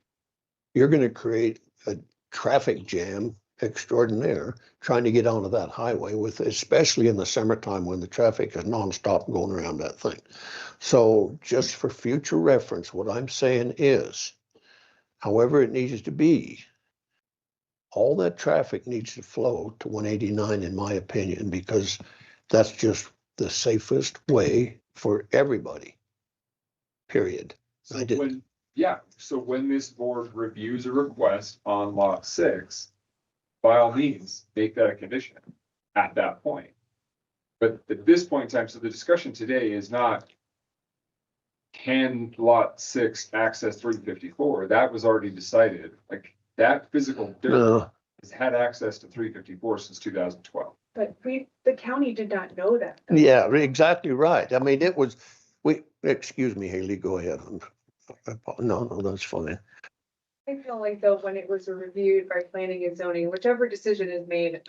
you're going to create a traffic jam extraordinaire trying to get onto that highway with, especially in the summertime when the traffic is nonstop going around that thing. So just for future reference, what I'm saying is, however it needs to be, all that traffic needs to flow to 189, in my opinion, because that's just the safest way for everybody, period. So when this board reviews a request on lot 6, by all means, make that a condition at that point. But at this point in time, so the discussion today is not, can lot 6 access 354? That was already decided. Like, that physical dirt has had access to 354 since 2012. But the county did not know that. Yeah, exactly right. I mean, it was, excuse me, Haley, go ahead. No, that's fine. I feel like though, when it was reviewed by planning and zoning, whichever decision is made,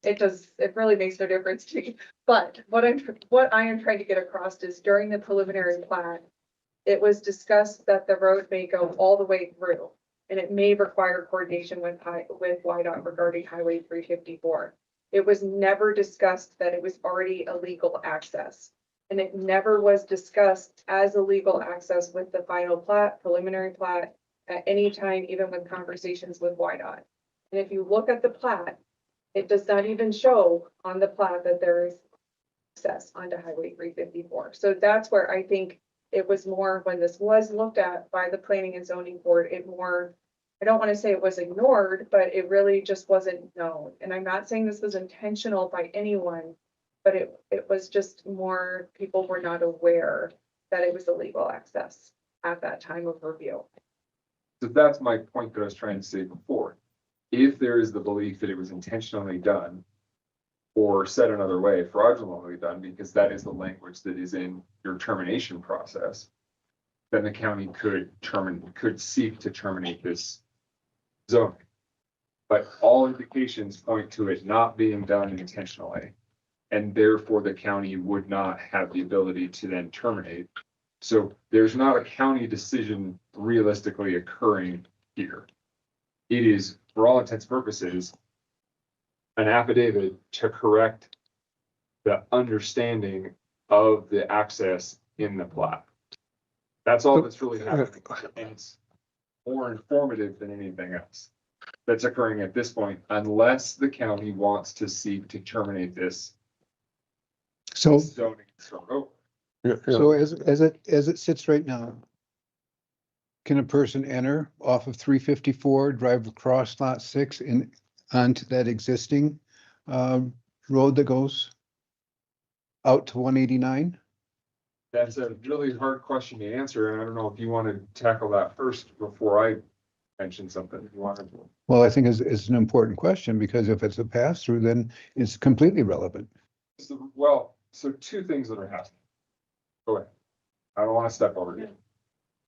it really makes no difference to me. But what I am trying to get across is during the preliminary plat, it was discussed that the road may go all the way through, and it may require coordination with YDOT regarding Highway 354. It was never discussed that it was already a legal access. And it never was discussed as a legal access with the final plat, preliminary plat, at any time, even with conversations with YDOT. And if you look at the plat, it does not even show on the plat that there is access onto Highway 354. So that's where I think it was more, when this was looked at by the Planning and Zoning Board, I don't want to say it was ignored, but it really just wasn't known. And I'm not saying this was intentional by anyone, but it was just more, people were not aware that it was illegal access at that time of review. So that's my point that I was trying to say before. If there is the belief that it was intentionally done, or said another way, fraudulently done, because that is the language that is in your termination process, then the county could seek to terminate this zoning. But all indications point to it not being done intentionally, and therefore the county would not have the ability to then terminate. So there's not a county decision realistically occurring here. It is, for all intents and purposes, an affidavit to correct the understanding of the access in the plat. That's all that's really happening, and it's more informative than anything else that's occurring at this point, unless the county wants to seek to terminate this zoning. So as it sits right now, can a person enter off of 354, drive across lot 6 and onto that existing road that goes out to 189? That's a really hard question to answer, and I don't know if you want to tackle that first before I mention something. If you want to. Well, I think it's an important question, because if it's a pass through, then it's completely relevant. So two things that are happening. Go ahead. I don't want to step over you.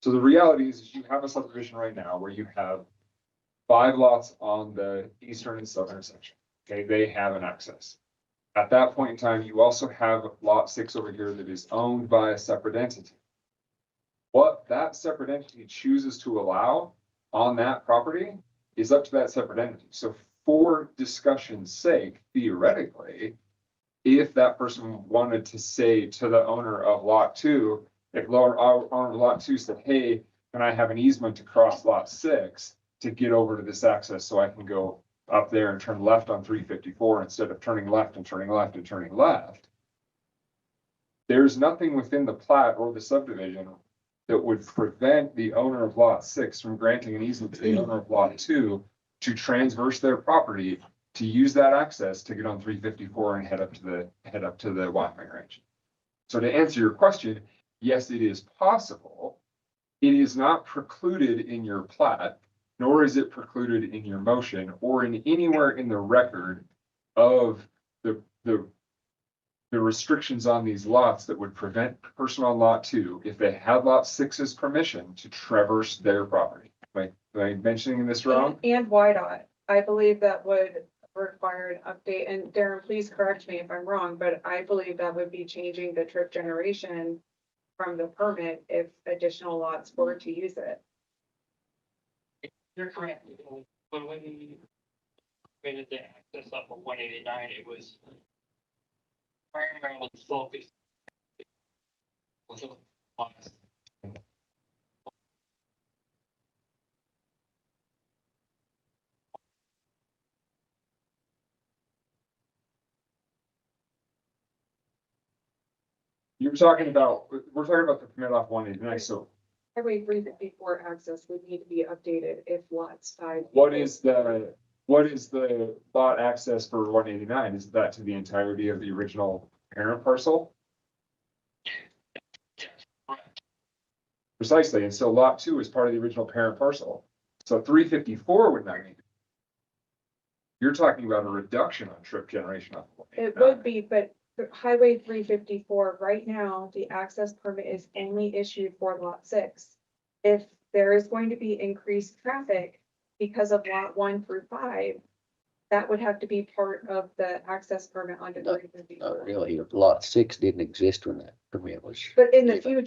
So the reality is you have a subdivision right now where you have 5 lots on the eastern and southern section. Okay, they have an access. At that point in time, you also have lot 6 over here that is owned by a separate entity. What that separate entity chooses to allow on that property is up to that separate entity. So for discussion's sake, theoretically, if that person wanted to say to the owner of lot 2, if owner of lot 2 said, hey, can I have an easement to cross lot 6 to get over to this access so I can go up there and turn left on 354 instead of turning left and turning left and turning left. There's nothing within the plat or the subdivision that would prevent the owner of lot 6 from granting an easement to the owner of lot 2 to transverse their property to use that access to get on 354 and head up to the Wyoming range. So to answer your question, yes, it is possible. It is not precluded in your plat, nor is it precluded in your motion or in anywhere in the record of the restrictions on these lots that would prevent the person on lot 2, if they had lot 6's permission, to traverse their property. Like, Am I mentioning this wrong? And YDOT, I believe that would require an update, and Darren, please correct me if I'm wrong, but I believe that would be changing the trip generation from the permit if additional lots were to use it. You're correct. When we created the access up of 189, it was primarily focused. You were talking about, we're talking about the permit off 189, so Highway 354 access would need to be updated if lots 5. what is the lot access for 189? Is that to the entirety of the original parent parcel? Precisely, and so lot 2 is part of the original parent parcel. So 354 would not need. You're talking about a reduction on trip generation off of It 189. would be, but Highway 354, right now, the access permit is only issued for lot 6. If there is going to be increased traffic because of lot 1 through 5, that would have to be part of the access permit onto Not 354. Not really. Lot 6 didn't exist when that permit was. But in the given.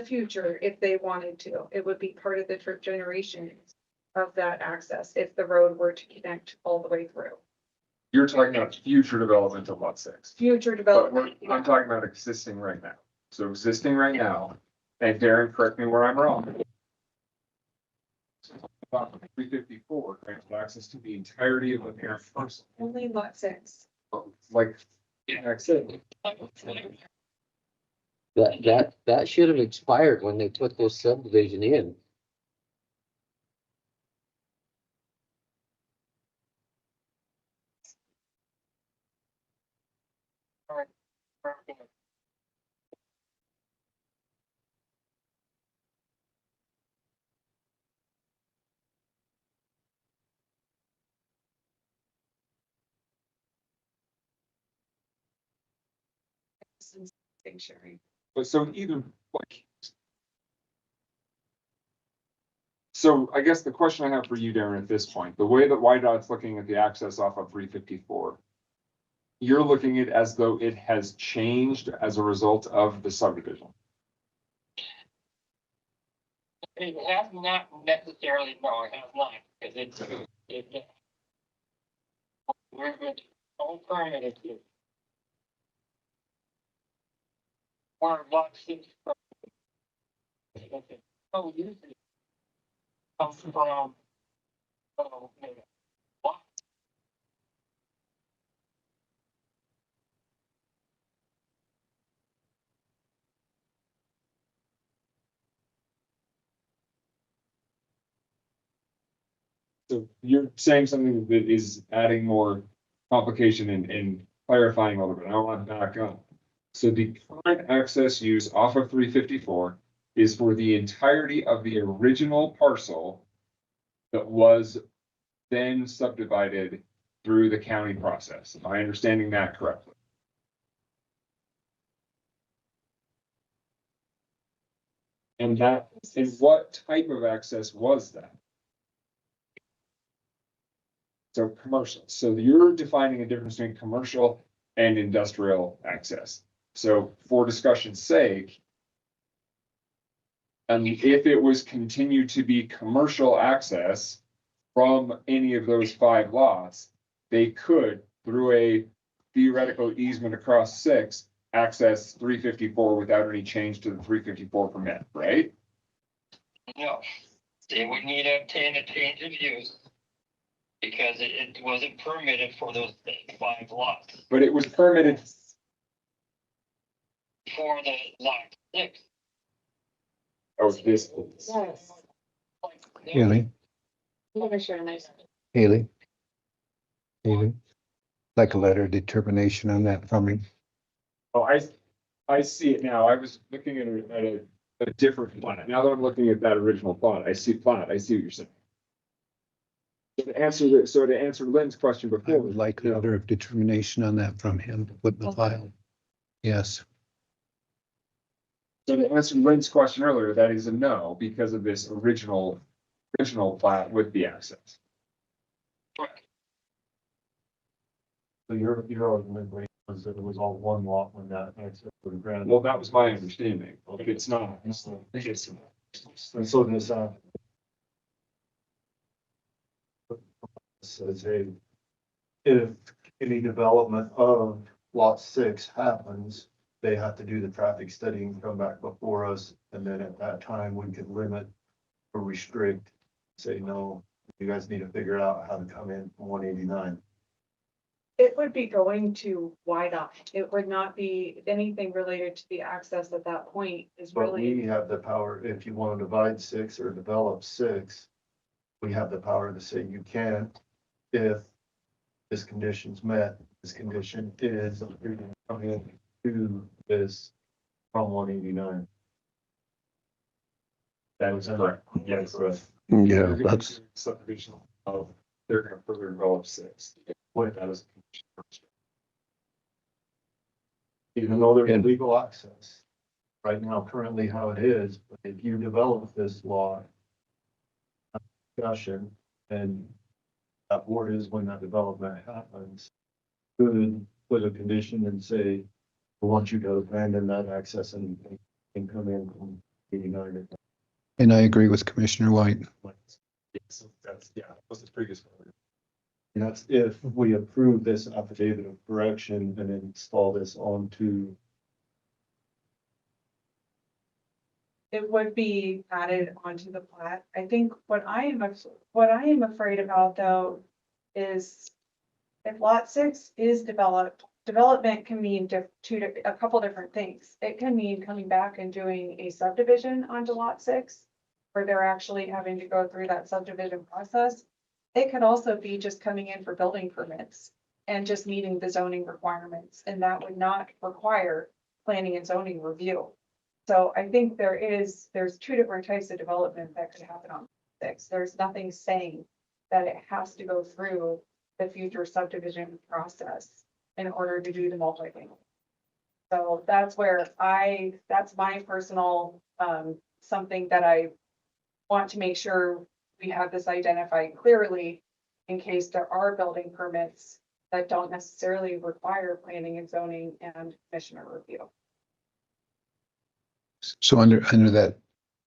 future, if they wanted to, it would be part of the trip generation of that access if the road were to connect all the way through. You're talking about future development of lot 6. Future But development. I'm talking about existing right now. So existing right now, and Darren, correct me where I'm wrong. 354 grants access to the entirety of the parent parcel. Only lot 6. Like, I said, That should have expired when they put this subdivision in. Sharing. but so either like. So I guess the question I have for you, Darren, at this point, the way that YDOT's looking at the access off of 354. You're looking at it as though it has changed as a result of the subdivision. It has not necessarily, no, it has not, because we're good, all permitted to. Or lot 6. Oh, usually comes from, oh, maybe. So you're saying something that is adding more complication and clarifying a little bit. I want to back up. So the current access use off of 354 is for the entirety of the original parcel that was then subdivided through the county process. Am I understanding that correctly? And what type of access was that? So commercial. So you're defining a difference between commercial and industrial access. So for discussion's sake, and if it was continued to be commercial access from any of those 5 lots, they could, through a theoretical easement across 6, access 354 without any change to the 354 permit, right? No, they would need to obtain a change of use. Because it wasn't permitted for those 5 lots. But it was permitted. For the lot 6. Oh, this. Yes. Haley, Haley. Haley, like a letter of determination on that from me. Oh, I see it now. I was looking at a different plot. Now that I'm looking at that original plot, I see what you're saying. So to answer Lynn's question I before. would like a letter of determination on that from him, put in the file. Yes. So to answer Lynn's question earlier, that is a no because of this original original plat with the access. So your argument was that it was all one lot when that access was granted. Well, that was my understanding, but it's not. And so this, says, hey, if any development of lot 6 happens, they have to do the traffic study and come back before us, and then at that time, we could limit or restrict, say, no, you guys need to figure out how to come in from 189. It would be going to YDOT. It would not be anything related to the access at that point is But we really, have the power, if you want to divide 6 or develop 6, we have the power to say you can, if this condition's met, this condition is coming to this from 189. That is correct. Yes. Correct. Yeah, that's, Subdivision of, they're gonna further develop 6. What that is. Even though there's legal access. Right now, currently how it is, but if you develop this law discussion, and that board is when that development happens, could put a condition and say, we want you to abandon that access and come in from 89. And I agree with Commissioner White. Yes, that's, yeah, was the previous one. And that's if we approve this affidavit of correction and install this onto. it would be added onto the plat. I think what I am afraid about though is if lot 6 is developed, development can mean a couple different things. It can mean coming back and doing a subdivision onto lot 6, where they're actually having to go through that subdivision process. It could also be just coming in for building permits and just meeting the zoning requirements, and that would not require planning and zoning review. So I think there's 2 different types of development that could happen on 6. There's nothing saying that it has to go through the future subdivision process in order to do the multi-family. So that's that's my personal, something that I want to make sure we have this identified clearly in case there are building permits that don't necessarily require planning and zoning and commissioner review. So under that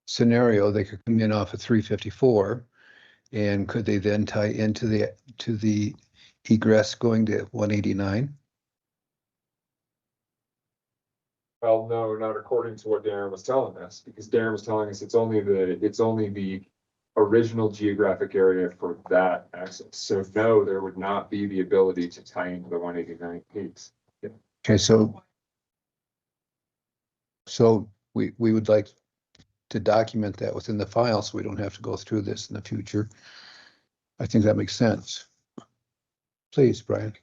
scenario, they could come in off of 354, and could they then tie into the egress going to 189? Well, no, not according to what Darren was telling us, because Darren was telling us it's only the original geographic area for that access. So no, there would not be the ability to tie into the 189 piece. Okay, so we would like to document that within the file so we don't have to go through this in the future. I think that makes sense. Please, Brian.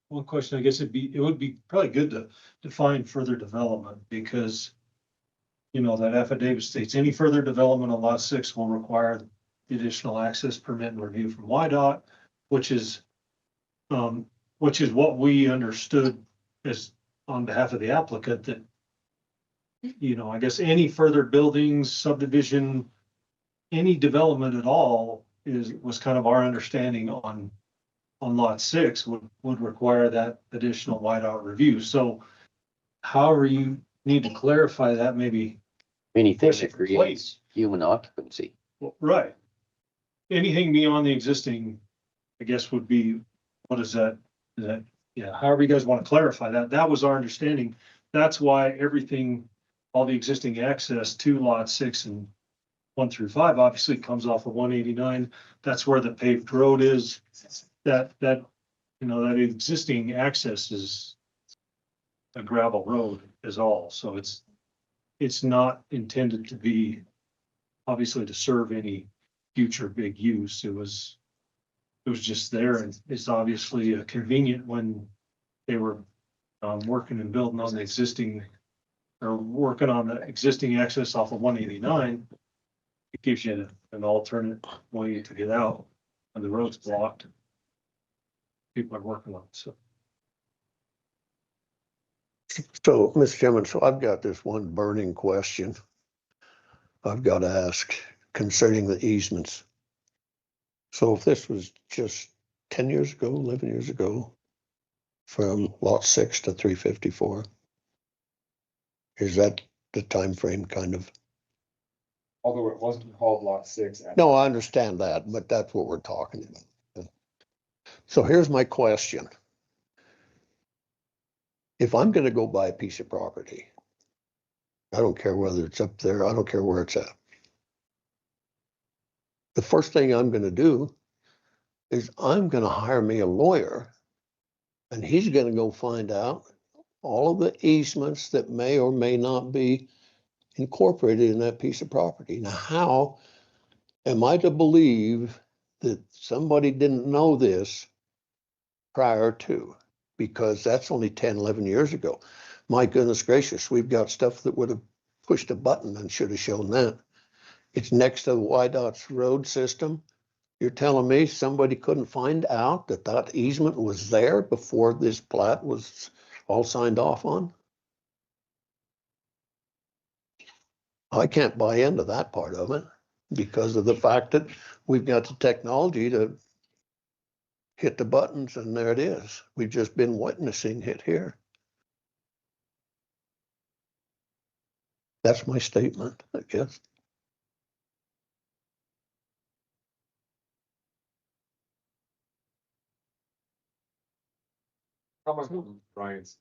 One question, I guess it would be probably good to define further development because, you know, that affidavit states any further development on lot 6 will require the additional access permit and review from YDOT, which is what we understood as on behalf of the applicant that, you know, I guess any further buildings, subdivision, any development at all was kind of our understanding on lot 6 would require that additional YDOT review. So however you need to clarify that, maybe. Anything that creates human occupancy. Well, right. Anything beyond the existing, I guess, would be, what is that? Is that, yeah, however you guys want to clarify that. That was our understanding. That's why everything, all the existing access to lot 6 and 1 through 5 obviously comes off of 189. That's where the paved road is. That you know, that existing access is a gravel road is all. So it's not intended to be obviously to serve any future big use. It was just there, and it's obviously convenient when they were working and building on the existing or working on the existing access off of 189. It gives you an alternate way to get out when the road's blocked. People are working on it, so. So, Mr. Chairman, so I've got this one burning question I've got to ask concerning the easements. So if this was just 10 years ago, 11 years ago, from lot 6 to 354, is that the time frame kind of? Although it wasn't called lot 6. No, I understand that, but that's what we're talking about. So here's my question. If I'm going to go buy a piece of property, I don't care whether it's up there, I don't care where it's at. The first thing I'm going to do is I'm going to hire me a lawyer, and he's going to go find out all of the easements that may or may not be incorporated in that piece of property. Now, how am I to believe that somebody didn't know this prior to? Because that's only 10, 11 years ago. My goodness gracious, we've got stuff that would have pushed a button and should have shown that. It's next to the YDOT's road system. You're telling me somebody couldn't find out that that easement was there before this plat was all signed off on? I can't buy into that part of it because of the fact that we've got the technology to hit the buttons and there it is. We've just been witnessing it here. That's my statement, I guess. How much Brian's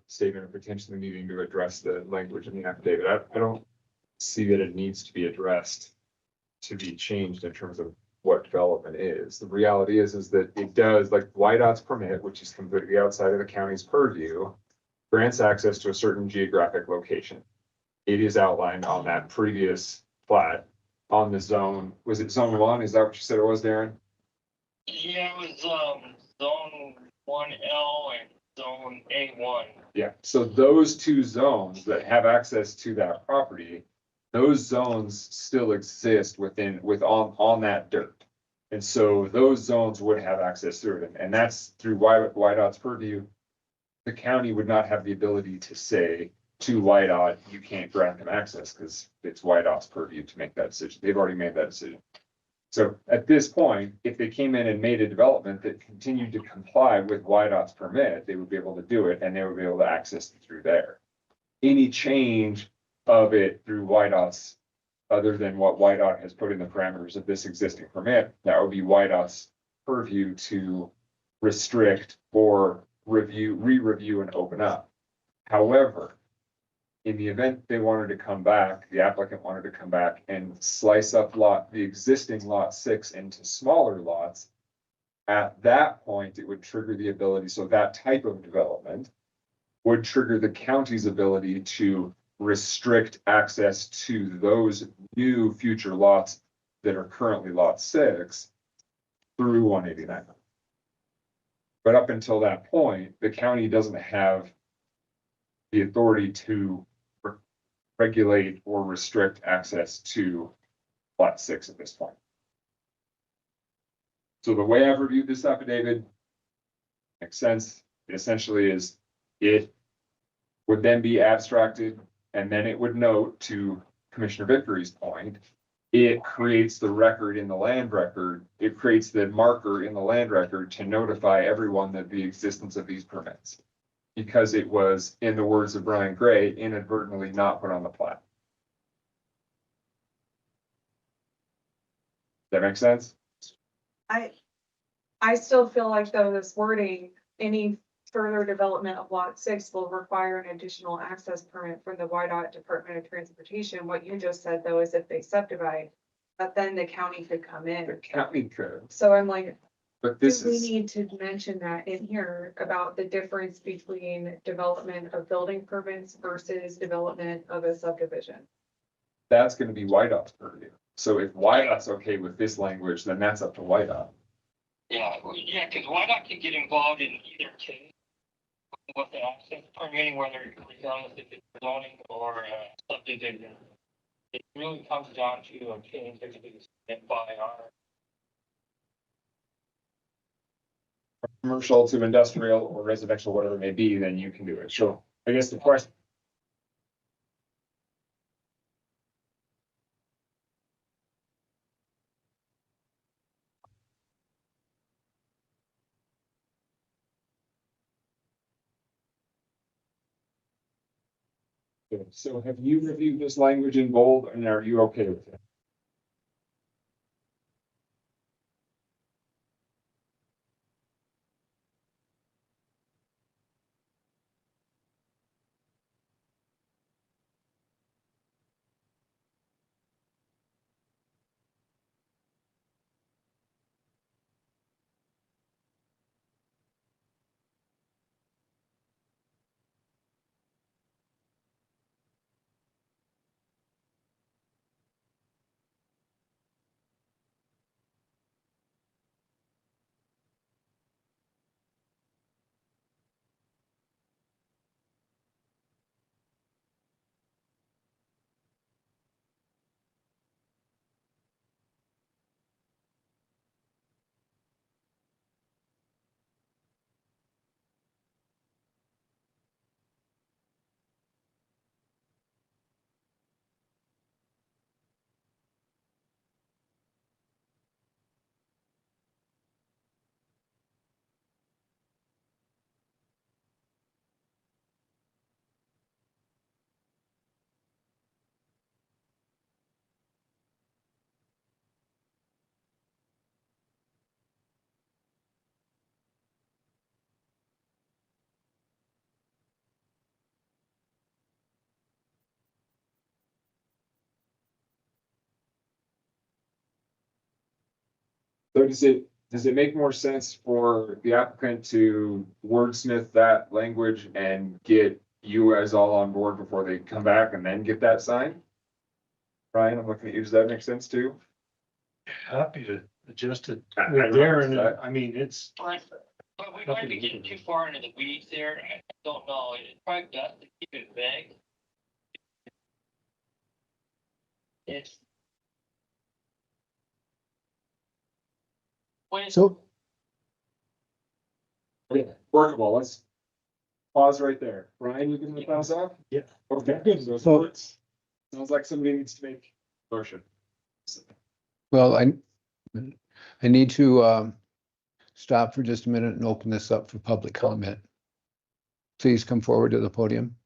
statement of potentially needing to address the language in the affidavit? I don't see that it needs to be addressed to be changed in terms of what development is. The reality is that it does, like YDOT's permit, which is completely outside of the county's purview, grants access to a certain geographic location. It is outlined on that previous plat on the zone. Was it zone 1? Is that what you said it was, Darren? Yeah, it was, zone 1L and zone A1. Yeah, so those two zones that have access to that property, those zones still exist on that dirt. And so those zones would have access through it, and that's through YDOT's purview. The county would not have the ability to say to YDOT, you can't grant them access because it's YDOT's purview to make that decision. They've already made that decision. So at this point, if they came in and made a development that continued to comply with YDOT's permit, they would be able to do it and they would be able to access it through there. Any change of it through YDOT's, other than what YDOT has put in the parameters of this existing permit, that would be YDOT's purview to restrict or re-review and open up. However, in the event they wanted to come back, the applicant wanted to come back and slice up the existing lot 6 into smaller lots, at that point, it would trigger the ability. So that type of development would trigger the county's ability to restrict access to those new future lots that are currently lot 6 through 189. But up until that point, the county doesn't have the authority to regulate or restrict access to lot 6 at this point. So the way I've reviewed this affidavit makes sense. It essentially is, it would then be abstracted, and then it would note, to Commissioner Vickery's point, it creates the record in the land record. It creates the marker in the land record to notify everyone that the existence of these permits, because it was, in the words of Brian Gray, inadvertently not put on the plat. That makes sense? I still feel like though this wording, any further development of lot 6 will require an additional access permit from the YDOT Department of Transportation. What you just said though is if they subdivide, but then the county could come in. The county could. So I'm like, but do this we is, need to mention that in here about the difference between development of building permits versus development of a subdivision? that's going to be YDOT's purview. So if YDOT's okay with this language, then that's up to YDOT. Yeah, because YDOT can get involved in either case with the access permitting, whether regardless if it's zoning or subdivision. It really comes down to a change that can be submitted by our. Commercial to industrial or residential, whatever it may be, then you can do it. So I guess the question. Okay, so have you reviewed this language in bold and are you okay with it? So does it make more sense for the applicant to wordsmith that language and get you guys all on board before they come back and then get that signed? Ryan, I'm looking at you. Does that make sense too? Happy to adjust it I with realize Darren. that. I mean, it's. But we might be getting too far into the weeds there. I don't know. It's probably best to keep it vague. It's. So Okay, workable. Let's pause right there. Ryan, you give me a thumbs up? Yeah. Okay, good. Those So- words. Sounds like somebody needs to make a motion. well, I need to stop for just a minute and open this up for public comment. Please come forward to the podium.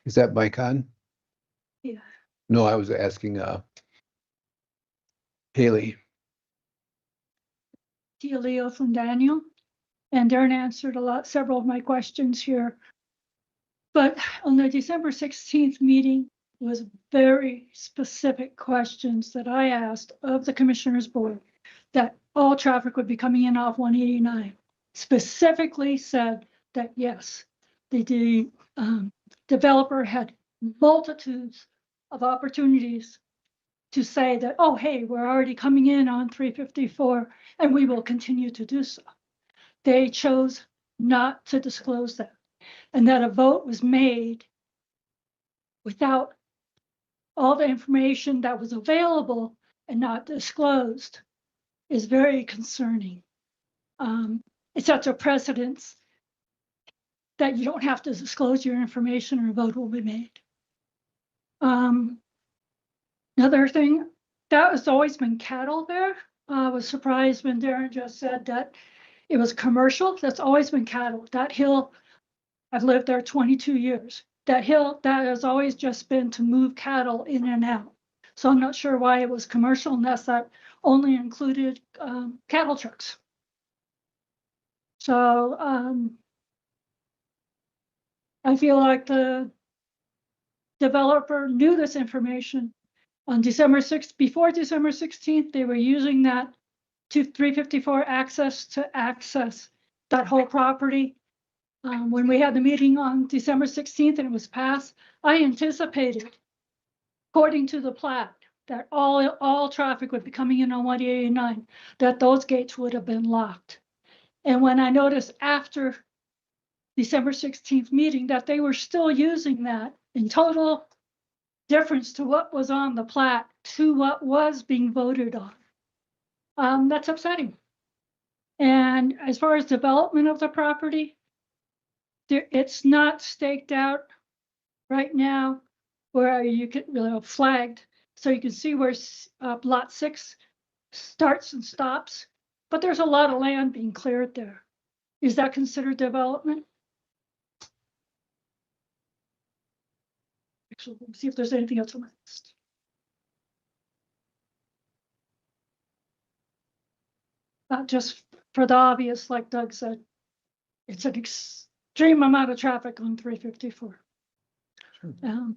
Is that mic on? Yeah. No, I was asking Haley. Tia Leo from Daniel, and Darren answered several of my questions here. But on the December 16th meeting was very specific questions that I asked of the Commissioners Board that all traffic would be coming in off 189. Specifically said that yes, the developer had multitudes of opportunities to say that, oh, hey, we're already coming in on 354 and we will continue to do so. They chose not to disclose that, and that a vote was made without all the information that was available and not disclosed is very concerning. It sets a precedence that you don't have to disclose your information or a vote will be made. Another thing, that has always been cattle there. I was surprised when Darren just said that it was commercial. That's always been cattle. That hill, I've lived there 22 years. That hill, that has always just been to move cattle in and out. So I'm not sure why it was commercial unless that only included cattle trucks. So I feel like the developer knew this information on December 6th. Before December 16th, they were using that 354 access to access that whole property. When we had the meeting on December 16th and it was passed, I anticipated, according to the plat, that all traffic would be coming in on 189, that those gates would have been locked. And when I noticed after December 16th meeting that they were still using that in total difference to what was on the plat to what was being voted on, that's upsetting. And as far as development of the property, it's not staked out right now where you can flagged, so you can see where lot 6 starts and stops. but there's a lot of land being cleared there. Is that considered development? Actually, let me see if there's anything else on my list. Not just for the obvious, like Doug said, it's an extreme amount of traffic on 354. And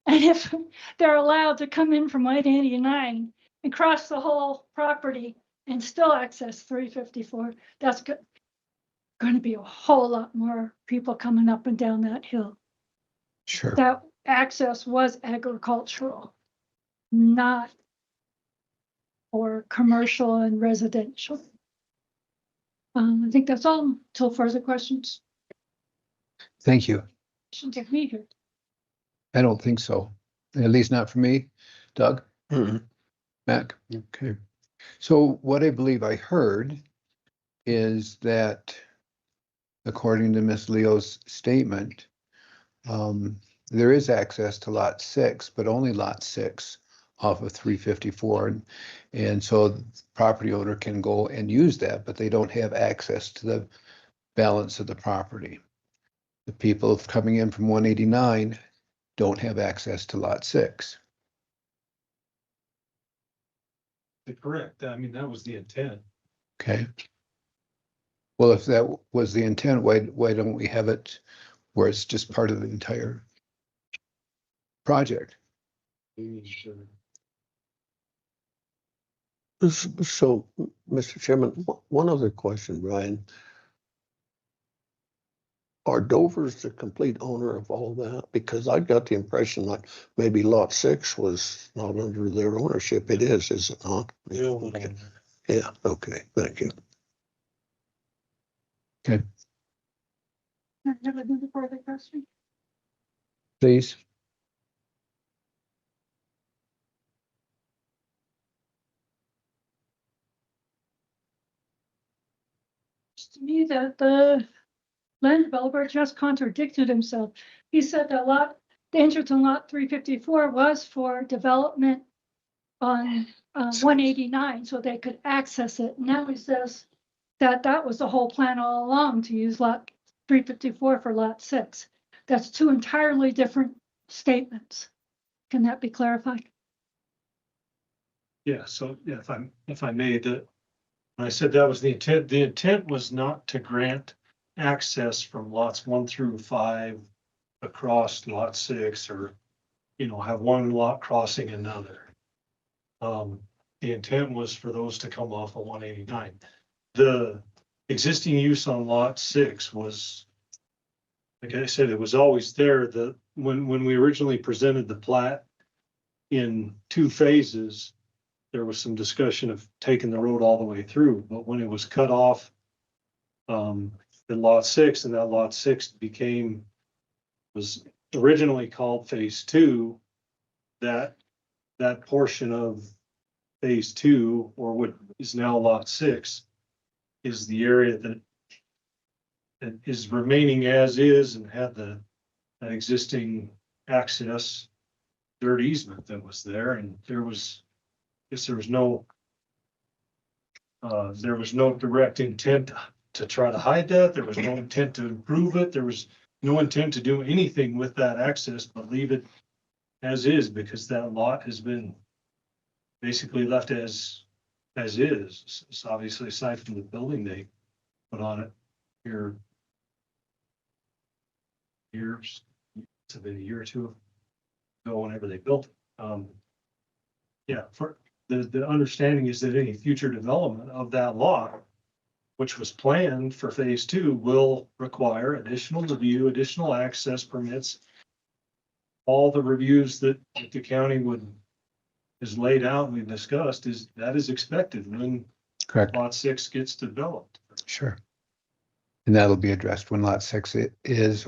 if they're allowed to come in from 189 and cross the whole property and still access 354, that's going to be a whole lot more people coming up and down that hill. Sure. That access was agricultural, not for commercial and residential. I think that's all till further questions. Thank you. Shouldn't take me here. I don't think so. At least not for me. Doug? Mac? Okay. So what I believe I heard is that according to Miss Leo's statement, there is access to lot 6, but only lot 6 off of 354. And so the property owner can go and use that, but they don't have access to the balance of the property. The people coming in from 189 don't have access to lot 6. Correct. I mean, that was the intent. Okay. Well, if that was the intent, why don't we have it where it's just part of the entire project? So, Mr. Chairman, one other question, Brian. Are Dover's the complete owner of all that? Because I got the impression that maybe lot 6 was not under their ownership. It is it not? Yeah, okay. Yeah, okay, thank you. Okay, I have another further question. please. To me, that the land developer just contradicted himself. He said that the entrance on lot 354 was for development on 189, so they could access it. Now he says that that was the whole plan all along, to use lot 354 for lot 6. That's two entirely different statements. Can that be clarified? Yeah, so yeah, if I may, when I said that was the intent was not to grant access from lots 1 through 5 across lot 6, or, have one lot crossing another. The intent was for those to come off of 189. The existing use on lot 6 was, like I said, it was always there. When we originally presented the plat in 2 phases, there was some discussion of taking the road all the way through, but when it was cut off in lot 6, and that lot 6 was originally called phase 2, that portion of phase 2, or what is now lot 6, is the area that is remaining as is and had that existing access dirt easement that was there, and there was no direct intent to try to hide that. There was no intent to improve it. There was no intent to do anything with that access, but leave it as is, because that lot has been basically left as is. It's obviously, aside from the building they put on it here years, it's been a year or two ago whenever they built it. Yeah, for the understanding is that any future development of that lot, which was planned for phase 2, will require additional review, additional access permits. All the reviews that the county is laid out and we've discussed is expected when Correct. lot 6 gets developed. Sure. And that'll be addressed when lot 6 is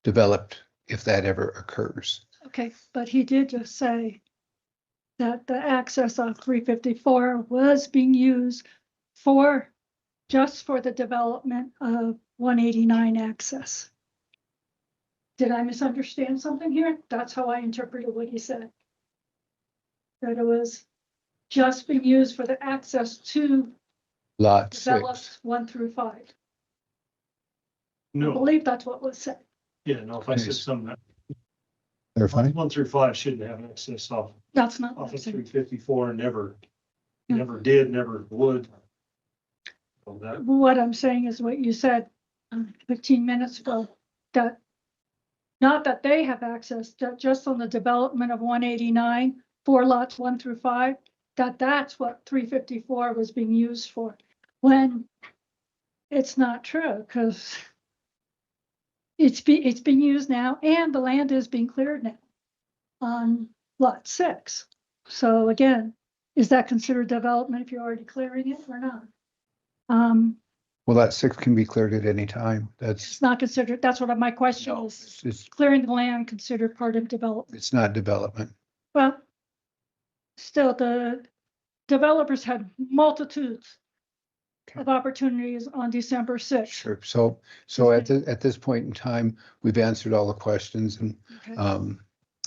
developed, if that ever occurs. Okay, but he did just say that the access off 354 was being used just for the development of 189 access. Did I misunderstand something here? That's how I interpreted what he said. That it was just being used for the access to Lot developed 6. 1 through 5. I No, believe that's what was said. yeah, no, if I said Yes. something, Clarify. 1 through 5 shouldn't have access off That's not what of I'm saying. 354 and never Yeah. did, never would. So that, What I'm saying is what you said 15 minutes ago, that not that they have access, that just on the development of 189, 4 lots 1 through 5, that's what 354 was being used for. When it's not true, because it's being used now and the land is being cleared now on lot 6. So again, is that considered development if you're already clearing it or not? Well, Lot 6 can be cleared at any time. It's not considered, that's what my question is. It's Clearing the land considered part of development? it's not development. Well, still, the developers had multitudes of opportunities on December 6th. Sure. So at this point in time, we've answered all the questions, and Okay.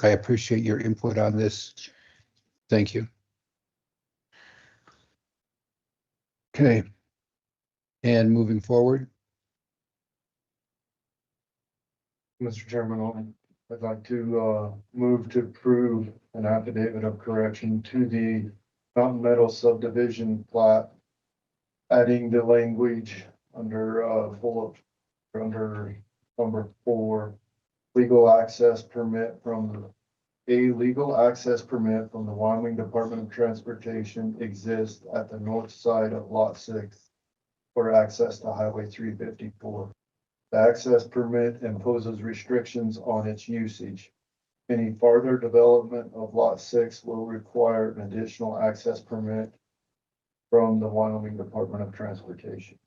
I appreciate your input on this. Thank you. Okay. And moving forward, Mr. Chairman, I'd like to move to approve an affidavit of correction to the Mountain Meadow subdivision plat, adding the language under under number 4, legal access permit from the Wyoming Department of Transportation exists at the north side of Lot 6 for access to Highway 354. The access permit imposes restrictions on its usage. Any further development of Lot 6 will require an additional access permit from the Wyoming Department of Transportation.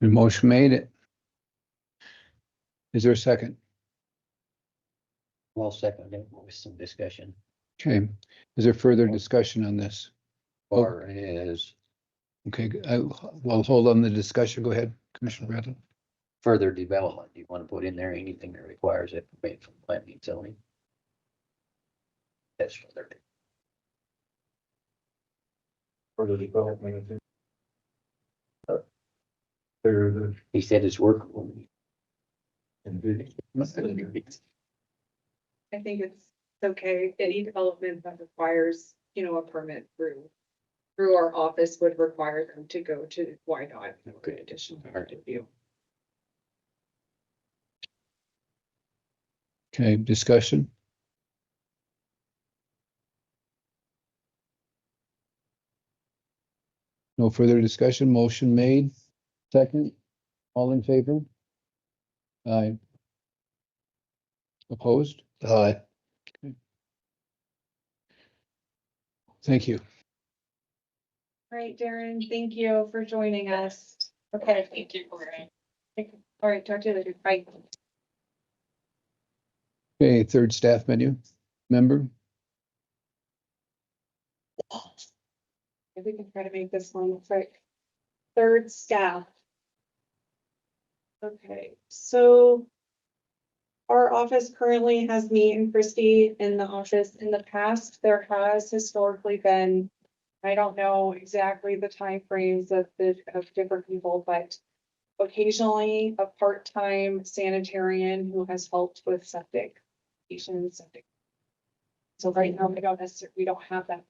the motion made. Is there a second? Well, second, with some discussion. Okay. Is there further discussion on this? Or is Okay, well, hold on the discussion. Go ahead, Commissioner Bradley. further development, do you want to put in there anything that requires it from planning and zoning? That's further. Further development. He said it's workable. I think it's okay. Any development that requires, a permit through our office would require them to go to YDOT in addition to our review. Okay, discussion. No further discussion. Motion made. Second. All in favor? Aye. Opposed? Aye. Thank you. Right, Darren, thank you for joining us. Okay, Thank you for all right, talk to you later. Bye. Okay, third staff menu member. If we can try to make this one quick. Third staff. Okay, so our office currently has me and Christy in the office. In the past, there has historically been, I don't know exactly the timeframes of different people, but occasionally a part-time sanitarian who has helped with septic patients. So right now, we don't have that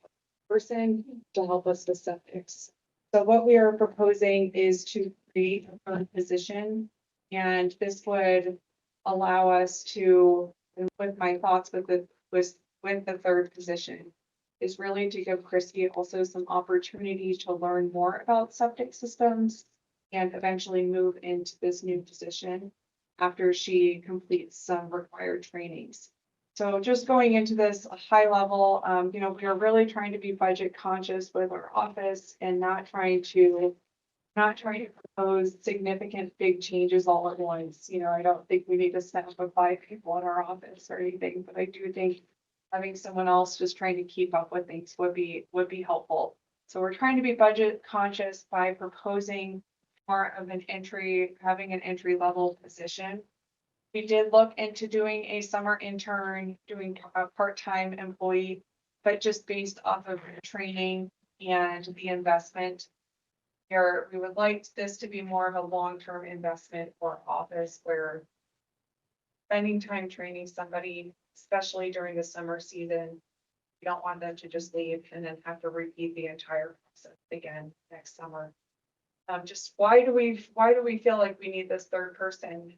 person to help us with septics. So what we are proposing is to create a position, and this would allow us to, and with my thoughts with the third position, is really to give Christy also some opportunity to learn more about septic systems and eventually move into this new position after she completes some required trainings. So just going into this high level, we are really trying to be budget conscious with our office and not trying to propose significant big changes all at once. I don't think we need to staff with 5 people in our office or anything, but I do think having someone else just trying to keep up with things would be helpful. So we're trying to be budget conscious by proposing more of having an entry level position. We did look into doing a summer intern, doing a part-time employee But just based off of the training and the investment, here, we would like this to be more of a long-term investment for office where spending time training somebody, especially during the summer season, we don't want them to just leave and then have to repeat the entire process again next summer. Just why do we feel like we need this third person?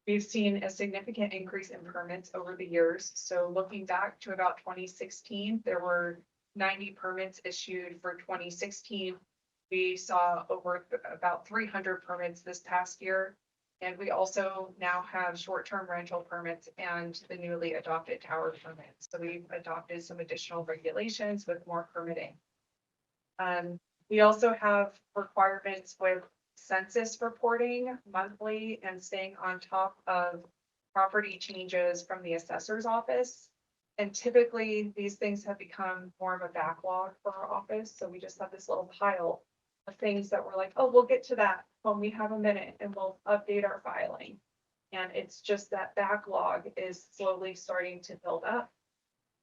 We've seen a significant increase in permits over the years. So looking back to about 2016, there were 90 permits issued for 2016. We saw over about 300 permits this past year. And we also now have short-term rental permits and the newly adopted tower permits. So we've adopted some additional regulations with more permitting. We also have requirements with census reporting monthly and staying on top of property changes from the assessor's office. And typically these things have become more of a backlog for our office. So we just have this little pile of things that we're like, oh, we'll get to that when we have a minute and we'll update our filing. And it's just that backlog is slowly starting to build up.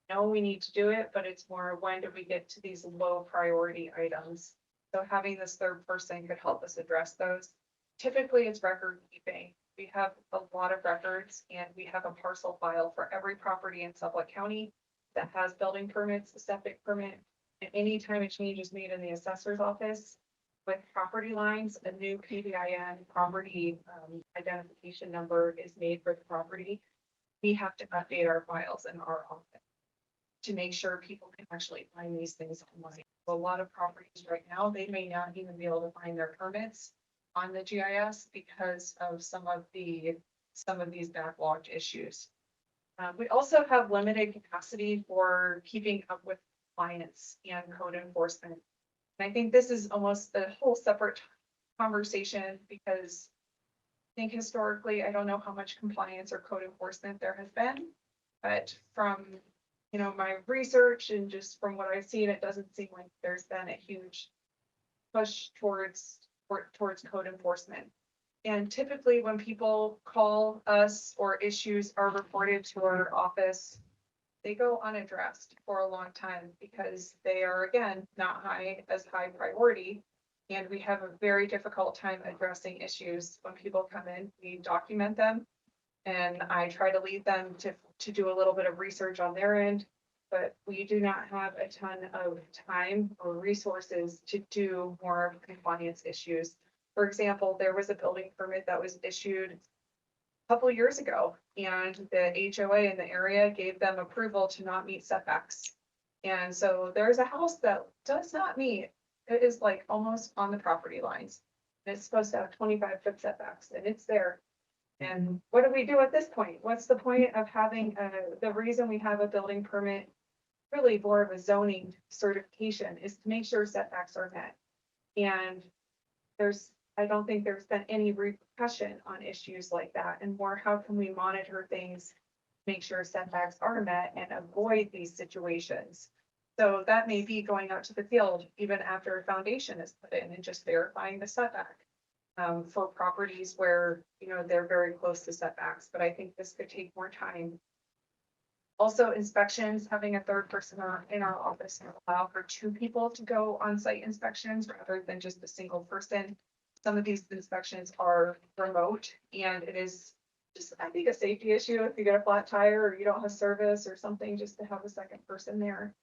No, we need to do it, but it's more when do we get to these low priority items? So having this third person could help us address those. Typically it's record keeping. We have a lot of records and we have a parcel file for every property in Sublette County that has building permits, a septic permit. And anytime a change is made in the assessor's office with property lines, a new PBIN property identification number is made for the property. We have to update our files in our office to make sure people can actually find these things online. So a lot of properties right now, they may not even be able to find their permits on the GIS because of some of these backlogged issues. We also have limited capacity for keeping up with compliance and code enforcement. And I think this is almost a whole separate conversation because I think historically, I don't know how much compliance or code enforcement there has been, but from my research and just from what I've seen, it doesn't seem like there's been a huge push towards code enforcement. And typically when people call us or issues are reported to our office, they go unaddressed for a long time because they are, again, not as high priority. And we have a very difficult time addressing issues when people come in. We document them and I try to lead them to do a little bit of research on their end, but we do not have a ton of time or resources to do more compliance issues. For example, there was a building permit that was issued a couple of years ago, and the HOA in the area gave them approval to not meet setbacks. And so there's a house that does not meet, it is like almost on the property lines. And it's supposed to have 25-foot setbacks, and it's there. And what do we do at this point? What's the point of having the reason we have a building permit, really more of a zoning certification, is to make sure setbacks are met. And I don't think there's been any repercussion on issues like that, and more how can we monitor things, make sure setbacks are met and avoid these situations. So that may be going out to the field even after a foundation is put in and just verifying the setback for properties where they're very close to setbacks, but I think this could take more time. Also, inspections, having a third person in our office will allow for 2 people to go on site inspections rather than just a single person. Some of these inspections are remote, and it is just, I think, a safety issue if you get a flat tire or you don't have service or something, just to have a second person there.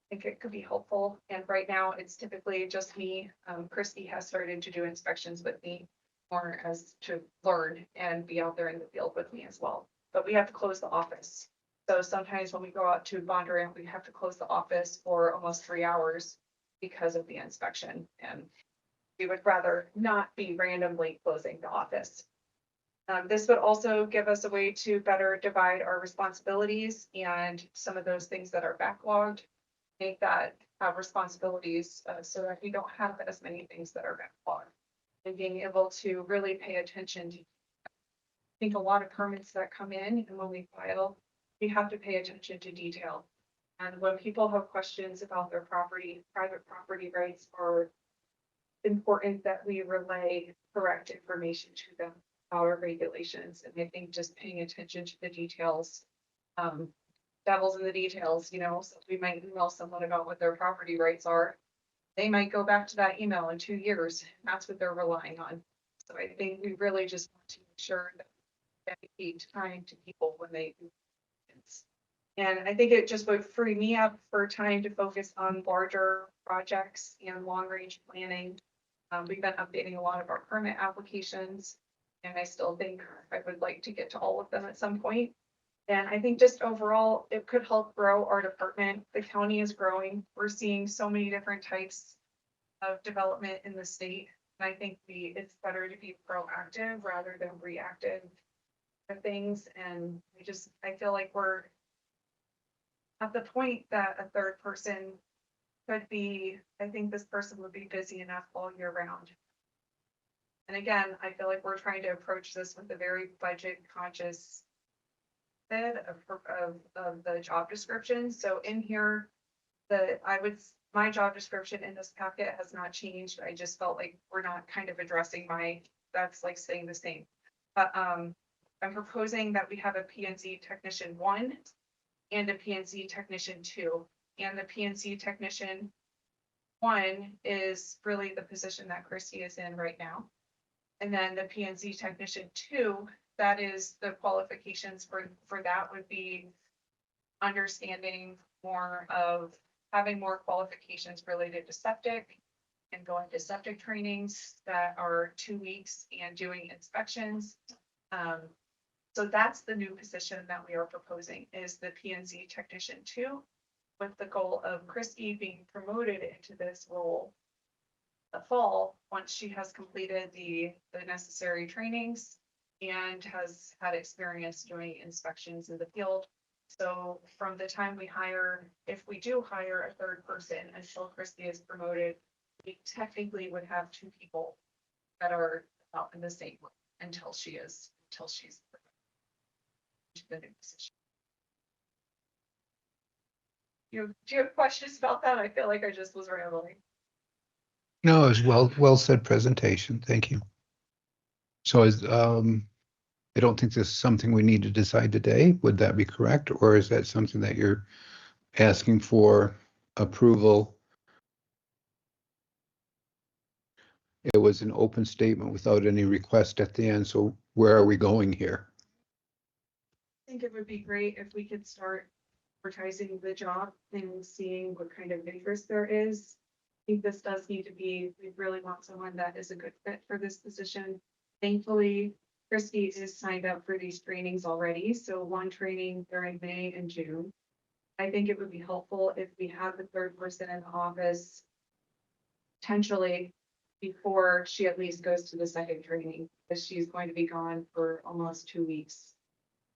I think it could be helpful. And right now it's typically just me. Christy has started to do inspections with me more as to learn and be out there in the field with me as well. But we have to close the office. So sometimes when we go out to Bondurant, we have to close the office for almost 3 hours because of the inspection. And we would rather not be randomly closing the office. This would also give us a way to better divide our responsibilities and some of those things that are backlogged, make that have responsibilities so that we don't have as many things that are backlogged, and being able to really pay attention to, I think, a lot of permits that come in, and when we file, we have to pay attention to detail. And when people have questions about their property, private property rights, are important that we relay correct information to them about our regulations. And I think just paying attention to the details devil's in the details, you know, so we might email someone about what their property rights are. They might go back to that email in 2 years. That's what they're relying on. So I think we really just want to make sure that we dedicate time to people when they do things. And I think it just would free me up for time to focus on larger projects and long-range planning. We've been updating a lot of our permit applications, and I still think I would like to get to all of them at some point. And I think just overall, it could help grow our department. The county is growing. We're seeing so many different types of development in the state. And I think it's better to be proactive rather than reactive to things. And I feel like we're at the point that a third person could be, I think this person would be busy enough all year round. And again, I feel like we're trying to approach this with a very budget conscious of the job description. So in here, my job description in this packet has not changed. I just felt like we're not kind of addressing that's like staying the same. But I'm proposing that we have a PNC technician 1 and a PNC technician 2. And the PNC technician 1 is really the position that Christy is in right now. And then the PNC technician 2, that is the qualifications for that would be understanding more of having more qualifications related to septic and going to septic trainings that are 2 weeks and doing inspections. So that's the new position that we are proposing is the PNC technician 2, with the goal of Christy being promoted into this role the fall once she has completed the necessary trainings and has had experience doing inspections in the field. So from the time we hire, if we do hire a third person until Christy is promoted, we technically would have 2 people that are out in the same role until she's the new position. Do you have questions about that? I feel like I just was rambling. No, it was well said presentation. Thank you. So I don't think this is something we need to decide today. Would that be correct? Or is that something that you're asking for approval? It was an open statement without any request at the end. So where are we going here? I think it would be great if we could start advertising the job and seeing what kind of interest there is. I think this does need to be, we really want someone that is a good fit for this position. Thankfully, Christy is signed up for these trainings already. So 1 training during May and June. I think it would be helpful if we had the third person in the office potentially before she at least goes to the second training, because she's going to be gone for almost 2 weeks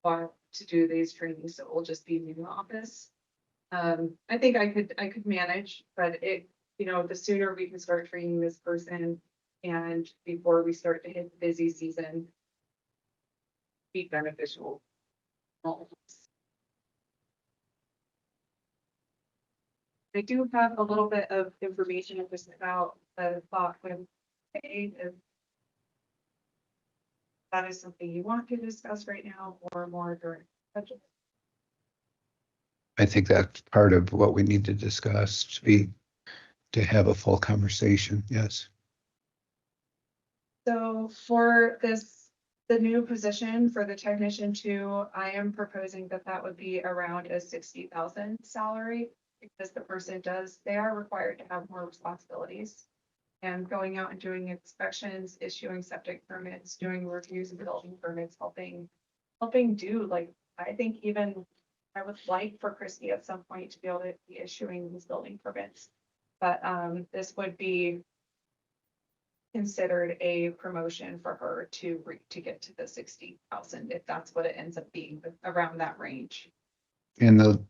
to do these trainings. So it will just be me in the office. I think I could manage, but the sooner we can start training this person and before we start to hit the busy season, be beneficial. I do have a little bit of information just about the thought with if that is something you want to discuss right now or more during budget. I think that's part of what we need to discuss to have a full conversation. Yes. So for the new position for the technician 2, I am proposing that would be around a 60,000 salary because the person they are required to have more responsibilities and going out and doing inspections, issuing septic permits, doing reviews and building permits, helping do I think even I would like for Christy at some point to be able to be issuing these building permits. But this would be considered a promotion for her to get to the 60,000 if that's what it ends up being, around that range. And the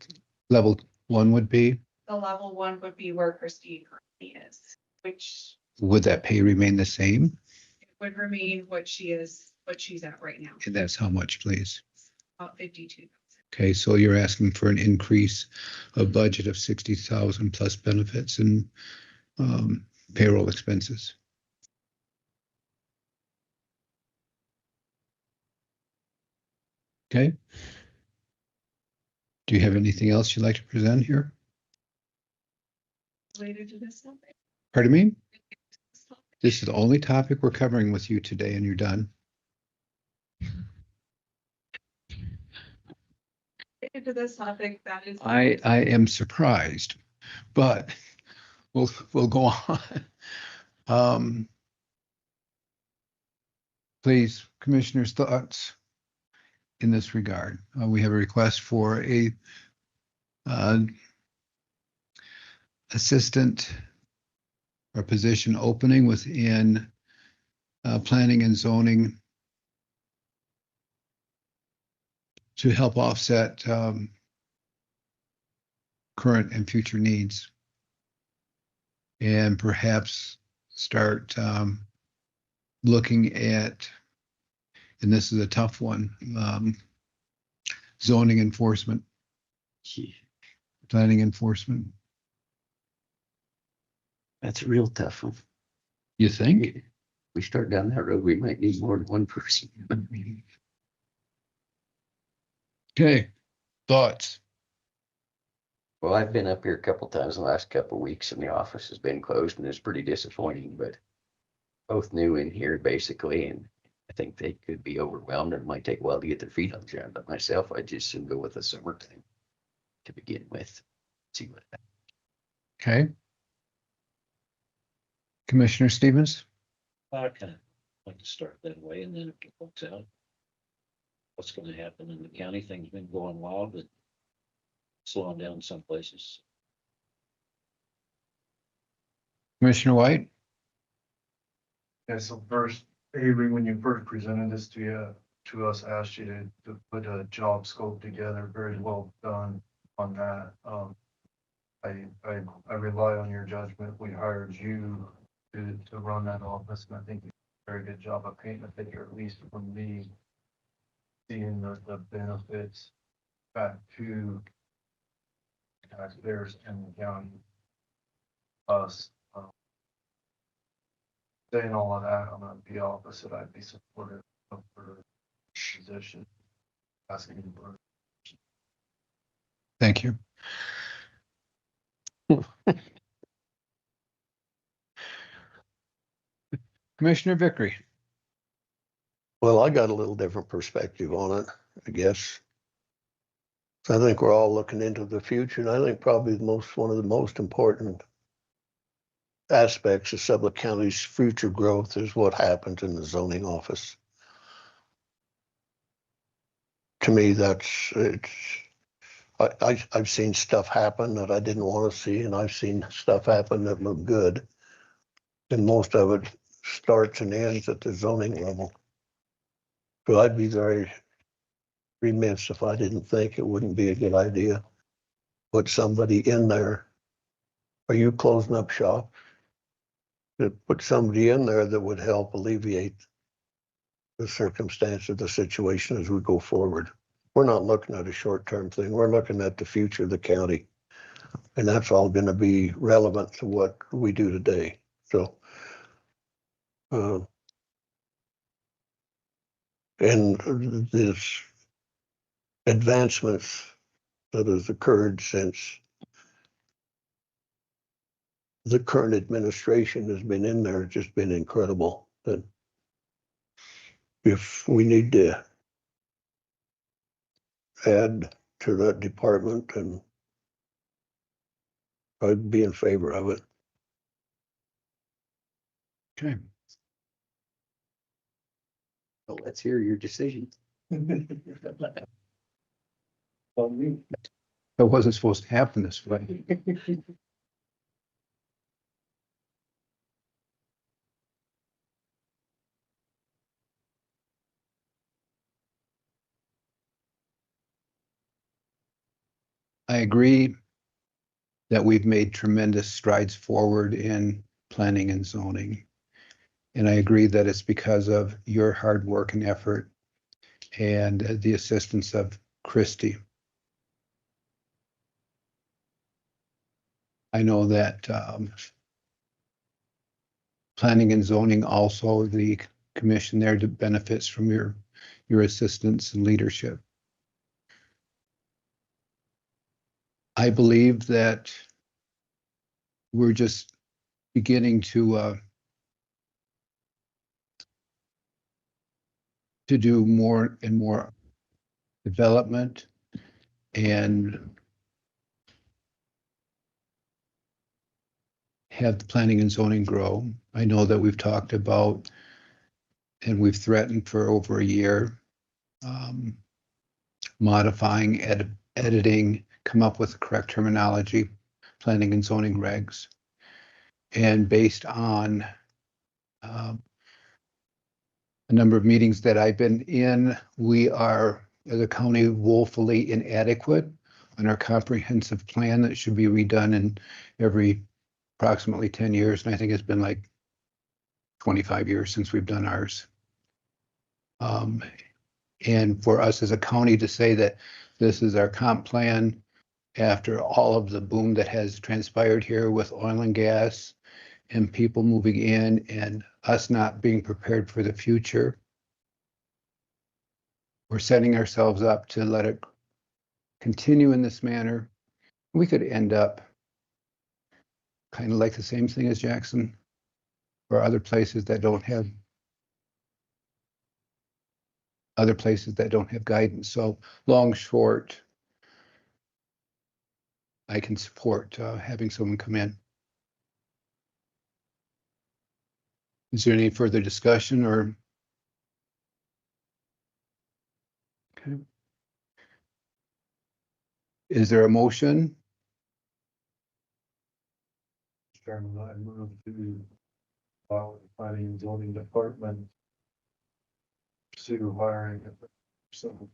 level 1 would be? The level 1 would be where Christy currently is, which Would that pay remain the same? would remain what she's at right now, And that's how much, please? about 52,000. Okay, so you're asking for an increase of budget of 60,000 plus benefits and payroll expenses. Okay. Do you have anything else you'd like to present here? Related to this topic. Pardon me? This is the only topic we're covering with you today, and you're done. Related to this topic, that is. I am surprised, but we'll go on. Please, commissioners' thoughts in this regard. We have a request for a assistant or position opening within planning and zoning to help offset current and future needs, and perhaps start looking at, and this is a tough one, zoning enforcement, planning enforcement. That's a real tough one. You think? We start down that road, we might need more than one person. Okay, thoughts? Well, I've been up here a couple times in the last couple of weeks and the office has been closed and it's pretty disappointing, but both new in here basically, and I think they could be overwhelmed and it might take a while to get their feet on the ground. But myself, I just soon go with the summer thing to begin with. See what happens. Okay. Commissioner Stevens? I kind of like to start that way and then it works out. What's going to happen in the county? Things been going wild, but slowing down some places. Commissioner White? Yeah, so first, Avery, when you first presented this to us, asked you to put a job scope together. Very well done on that. I rely on your judgment. We hired you to run that office, and I think you did a very good job of painting a picture, at least for me, seeing the benefits back to taxpayers and the county, us. Saying all of that, I'm gonna be opposite. I'd be supportive of her position. Asking for. Thank you. Commissioner Vickery? Well, I got a little different perspective on it, I guess. So I think we're all looking into the future, and I think probably one of the most important aspects of Sublette County's future growth is what happens in the zoning office. To me, I've seen stuff happen that I didn't want to see, and I've seen stuff happen that looked good. And most of it starts and ends at the zoning level. So I'd be very remiss if I didn't think it wouldn't be a good idea. Put somebody in there. Are you closing up shop? To put somebody in there that would help alleviate the circumstance of the situation as we go forward. We're not looking at a short-term thing. We're looking at the future of the county. And that's all going to be relevant to what we do today. So, and this advancements that has occurred since the current administration has been in there, just been incredible. That if we need to add to that department, and I'd be in favor of it. Okay. Well, let's hear your decision. That wasn't supposed to happen this way. I agree that we've made tremendous strides forward in planning and zoning. And I agree that it's because of your hard work and effort and the assistance of Christy. I know that planning and zoning, also the commission there benefits from your assistance and leadership. I believe that we're just beginning to do more and more development and have the planning and zoning grow. I know that we've talked about and we've threatened for over a year, modifying, editing, come up with the correct terminology, planning and zoning regs. And based on a number of meetings that I've been in, we are, as a county, woefully inadequate on our comprehensive plan that should be redone in every approximately 10 years. And I think it's been like 25 years since we've done ours. And for us as a county to say that this is our comp plan after all of the boom that has transpired here with oil and gas and people moving in and us not being prepared for the future, we're setting ourselves up to let it continue in this manner. We could end up kind of like the same thing as Jackson or other places that don't have guidance. So long, short, I can support having someone come in. Is there any further discussion or? Okay. Is there a motion? Chairman, I move to allow the planning and zoning department to hiring some.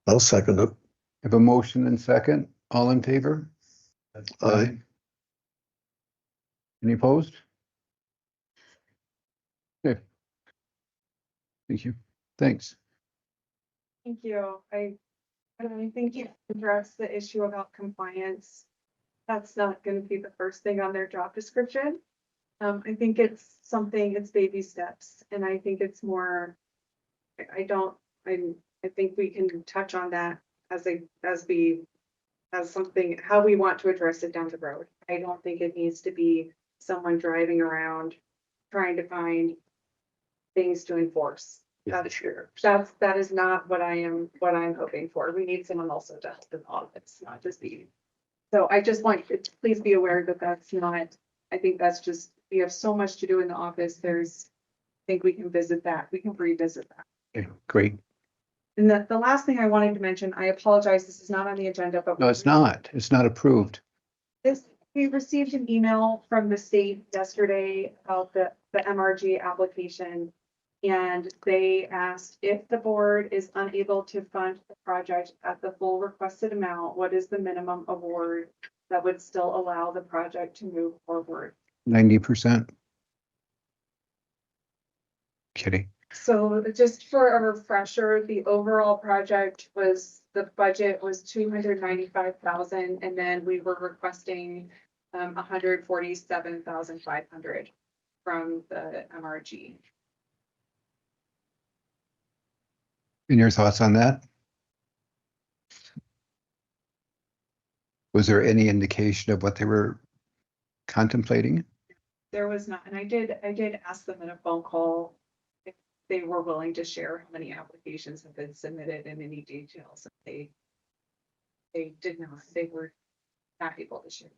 I'll second it. Have a motion and second. All in favor? Aye. Any opposed? Okay. Thank you. Thanks. Thank you. I think you addressed the issue about compliance. That's not going to be the first thing on their job description. I think it's baby steps, and I think it's more, I think we can touch on that as something, how we want to address it down the road. I don't think it needs to be someone driving around trying to find things to enforce. That is not what I'm hoping for. We need someone also to help in the office, not just be. So I just want you to please be aware that that's not, I think that's just, we have so much to do in the office. I think we can visit that. We can revisit that. Okay, great. And the last thing I wanted to mention, I apologize, this is not on the agenda, but. No, it's not. It's not approved. We received an email from the state yesterday about the MRG application. And they asked if the board is unable to fund the project at the full requested amount, what is the minimum award that would still allow the project to move forward? 90%. Kidding. So just for a refresher, the overall project the budget was 295,000, and then we were requesting 147,500 from the MRG. And your thoughts on that? Was there any indication of what they were contemplating? There was not, and I did ask them in a phone call if they were willing to share how many applications have been submitted in any details. They did not, they were not able to share.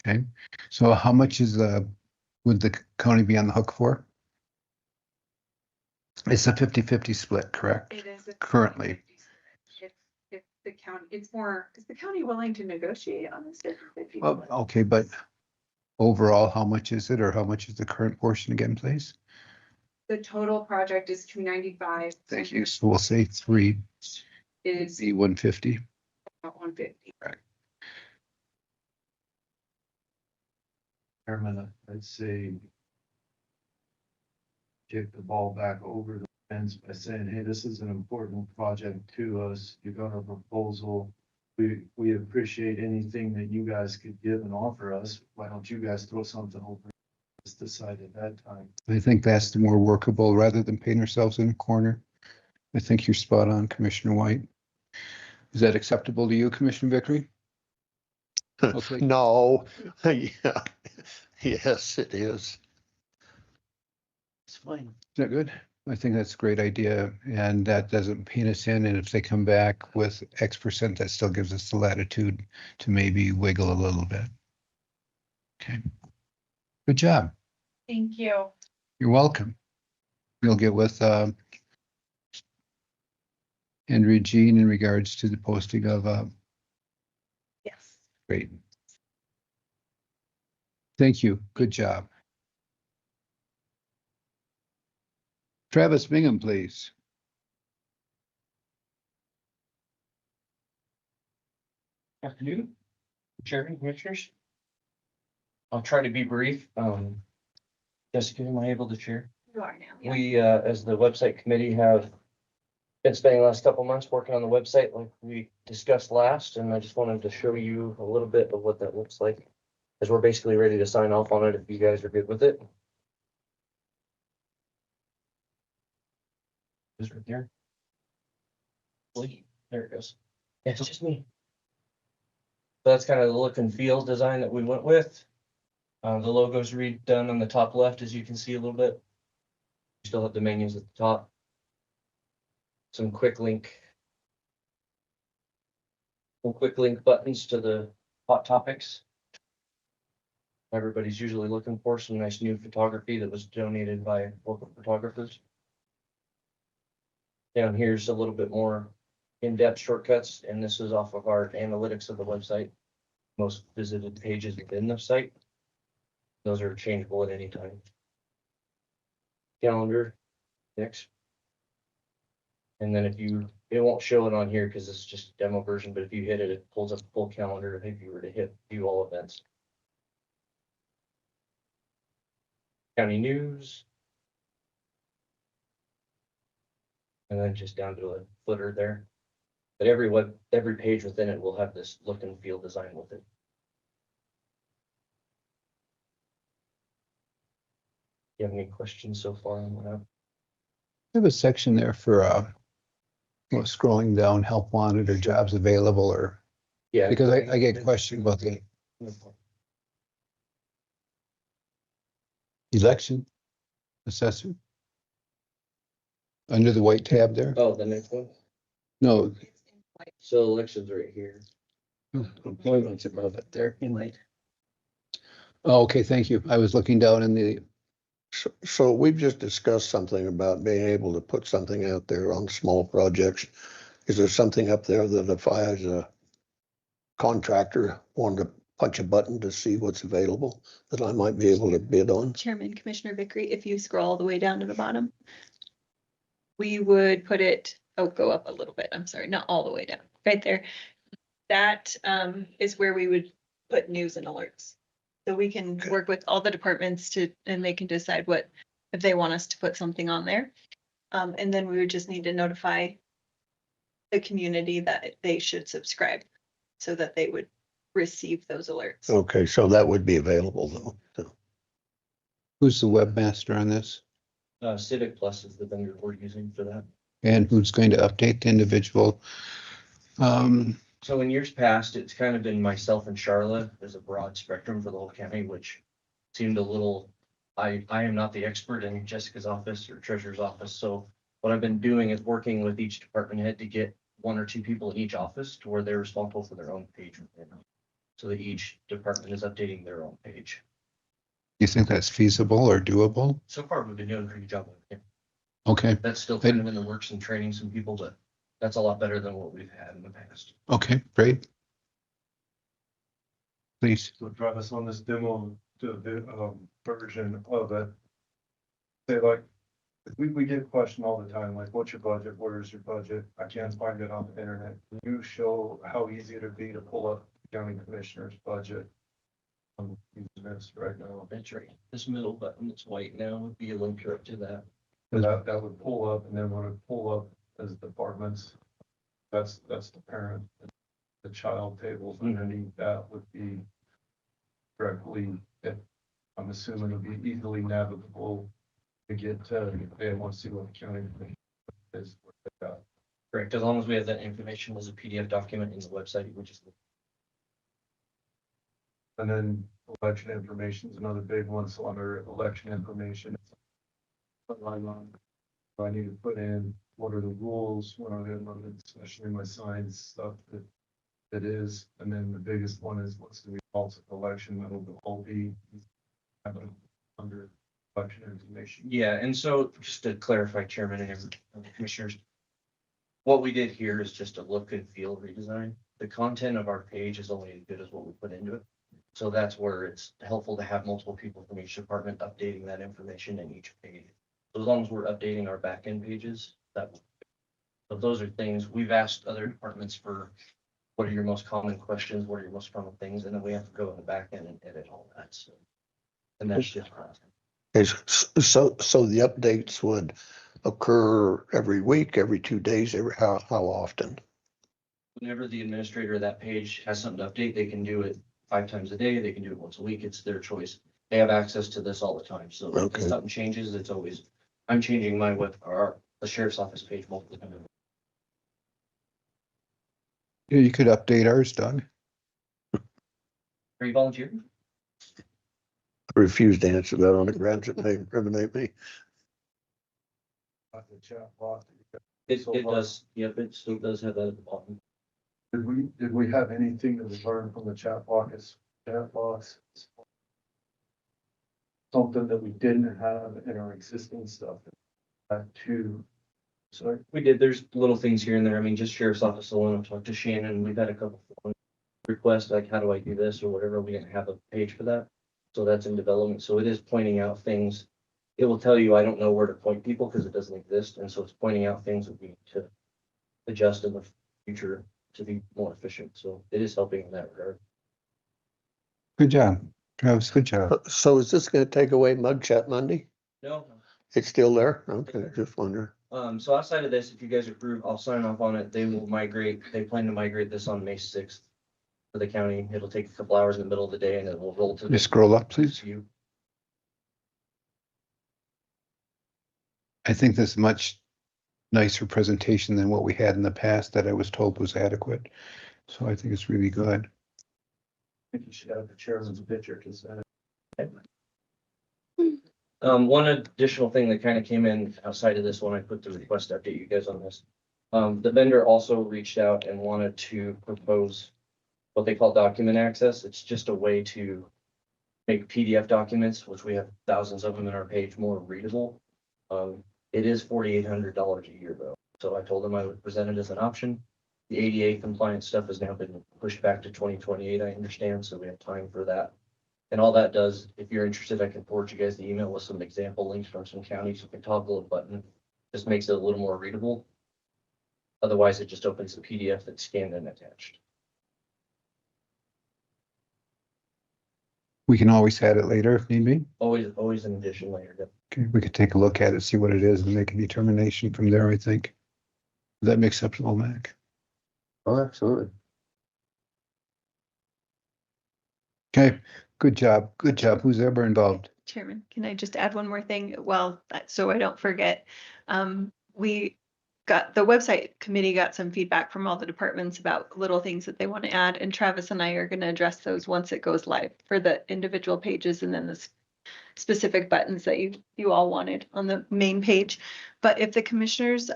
Okay, so how much would the county be on the hook for? It's a 50-50 split, correct? It is currently. If the county, it's more, is the county willing to negotiate on this 50-50? Well, okay, but overall, how much is it, or how much is the current portion again, please? The total project is 295. Thank you. So we'll say 3 is be 150. about 150. Correct. Chairman, I'd say kick the ball back over the fence by saying, hey, this is an important project to us. You got a proposal. We appreciate anything that you guys could give and offer us. Why don't you guys throw something over was decided that time. I think that's the more workable rather than paint ourselves in a corner. I think you're spot on, Commissioner White. Is that acceptable to you, Commissioner Vickery? Okay. No, yeah, yes, it is. It's fine. Is that good? I think that's a great idea, and that doesn't paint us in, and if they come back with X%, that still gives us the latitude to maybe wiggle a little bit. Okay. Good job. Thank you. You're welcome. You'll get with Andrea Jean in regards to the posting of Yes. great. Thank you. Good job. Travis Bingham, please. Afternoon, Chairman, Commissioners. I'll try to be brief. Jessica, am I able to share? You are now. Yeah. We, as the website committee, have been spending the last couple months working on the website like we discussed last, and I just wanted to show you a little bit of what that looks like, as we're basically ready to sign off on it if you guys are good with it. Is right there. There it goes. Yeah, it's just me. So that's kind of the look and feel design that we went with. The logo's redone on the top left, as you can see a little bit. Still have the menus at the top. Some quick link buttons to the hot topics. Everybody's usually looking for some nice new photography that was donated by local photographers. Down here's a little bit more in-depth shortcuts, and this is off of our analytics of the website. Most visited pages within the site. Those are changeable at any time. Calendar, next. And then it won't show it on here because it's just a demo version, but if you hit it, it pulls up a full calendar if you were to hit view all events. County news. And then just down to a footer there. But every page within it will have this look and feel design with it. You have any questions so far on that? I have a section there for scrolling down, help wanted or jobs available, or Yeah. because I get questioned about the election assessor under the white tab there. Oh, the next one. No, So elections right here. Employment's above it there in light. oh, okay, thank you. I was looking down in the, So we've just discussed something about being able to put something out there on small projects. Is there something up there that if I as a contractor wanted to punch a button to see what's available, that I might be able to bid on? Chairman, Commissioner Vickery, if you scroll all the way down to the bottom, we would put it, go up a little bit. I'm sorry, not all the way down, right there. That is where we would put news and alerts. So we can work with all the departments and they can decide if they want us to put something on there. And then we would just need to notify the community that they should subscribe so that they would receive those alerts. Okay, so that would be available though. So, who's the webmaster on this? Civic Plus is the vendor we're using for that. And who's going to update the individual? So in years past, it's kind of been myself and Charlotte. There's a broad spectrum for the whole county, which seemed a little, I am not the expert in Jessica's office or treasurer's office. So what I've been doing is working with each department head to get one or two people in each office to where they're responsible for their own page. So that each department is updating their own page. You think that's feasible or doable? So far, we've been doing a pretty good job. Okay. That's still kind of in the works and training some people, but that's a lot better than what we've had in the past. Okay, great. Please. So Travis, on this demo, the version of it, say like, we get questioned all the time, like, what's your budget? Where's your budget? I can't find it on the internet. Can you show how easy it'd be to pull up county commissioner's budget? I'm using this right now. That's right. This middle button that's white now would be a link up to that. And that would pull up, and then when it pull up as departments, that's the parent. The child tables underneath that would be directly I'm assuming it'll be easily navigable to get to, if they want to see what the county is. Correct, as long as we have that information as a PDF document in the website, we just. And then election information is another big one, so under election information. I need to put in, what are the rules, what are the, especially my science stuff that is, and then the biggest one is what's the results of the election, that'll all be under election information. Yeah, and so just to clarify, Chairman and Commissioners, what we did here is just a look and feel redesign. The content of our page is only as good as what we put into it. So that's where it's helpful to have multiple people from each department updating that information in each page. So as long as we're updating our back-end pages, so those are things we've asked other departments for. What are your most common questions? What are your most common things? And then we have to go in the back end and edit all that. So, and that's just. So the updates would occur every week, every 2 days, how often? Whenever the administrator of that page has something to update, they can do it 5 times a day. They can do it once a week. It's their choice. They have access to this all the time. So if something changes, it's always, I'm changing my the sheriff's office page multiple times. Yeah, you could update ours, Doug. Are you volunteering? I refuse to answer that on the grounds it may incriminate me. The chat box. It does, yep, it still does have that at the bottom. Did we have anything that we learned from the chat box? Something that we didn't have in our existing stuff. Sorry. We did, there's little things here and there. I mean, just sheriff's office alone, I've talked to Shannon, we've had a couple requests, like, how do I do this or whatever, we didn't have a page for that. So that's in development, so it is pointing out things. It will tell you, I don't know where to point people because it doesn't exist, and so it's pointing out things that we need to adjust in the future to be more efficient, so it is helping in that regard. Good job, Travis, good job. So is this gonna take away Mug Chat Monday? No. It's still there? Okay, just wondering. So outside of this, if you guys approve, I'll sign off on it. They plan to migrate this on May 6th for the county. It'll take a couple hours in the middle of the day and it will roll to. Just scroll up, please. I think this is much nicer presentation than what we had in the past that I was told was adequate. So I think it's really good. I think you should have the chairman's picture because One additional thing that kind of came in outside of this when I put the request to update you guys on this. The vendor also reached out and wanted to propose what they call document access. It's just a way to make PDF documents, which we have thousands of them in our page, more readable. It is $4,800 a year though. So I told them I would present it as an option. The ADA compliance stuff has now been pushed back to 2028, I understand, so we have time for that. And all that does, if you're interested, I can forward you guys the email with some example links from some counties. You can toggle a button, just makes it a little more readable. Otherwise, it just opens the PDF that's scanned and attached. We can always add it later if need be. Always an addition later. Okay, we could take a look at it, see what it is and make a determination from there, I think. Does that make sense, Mac? Oh, absolutely. Okay, good job. Good job. Who's ever involved? Chairman, can I just add one more thing? Well, so I don't forget. We got the website committee got some feedback from all the departments about little things that they want to add, and Travis and I are going to address those once it goes live for the individual pages and then the specific buttons that you all wanted on the main page. But if the commissioners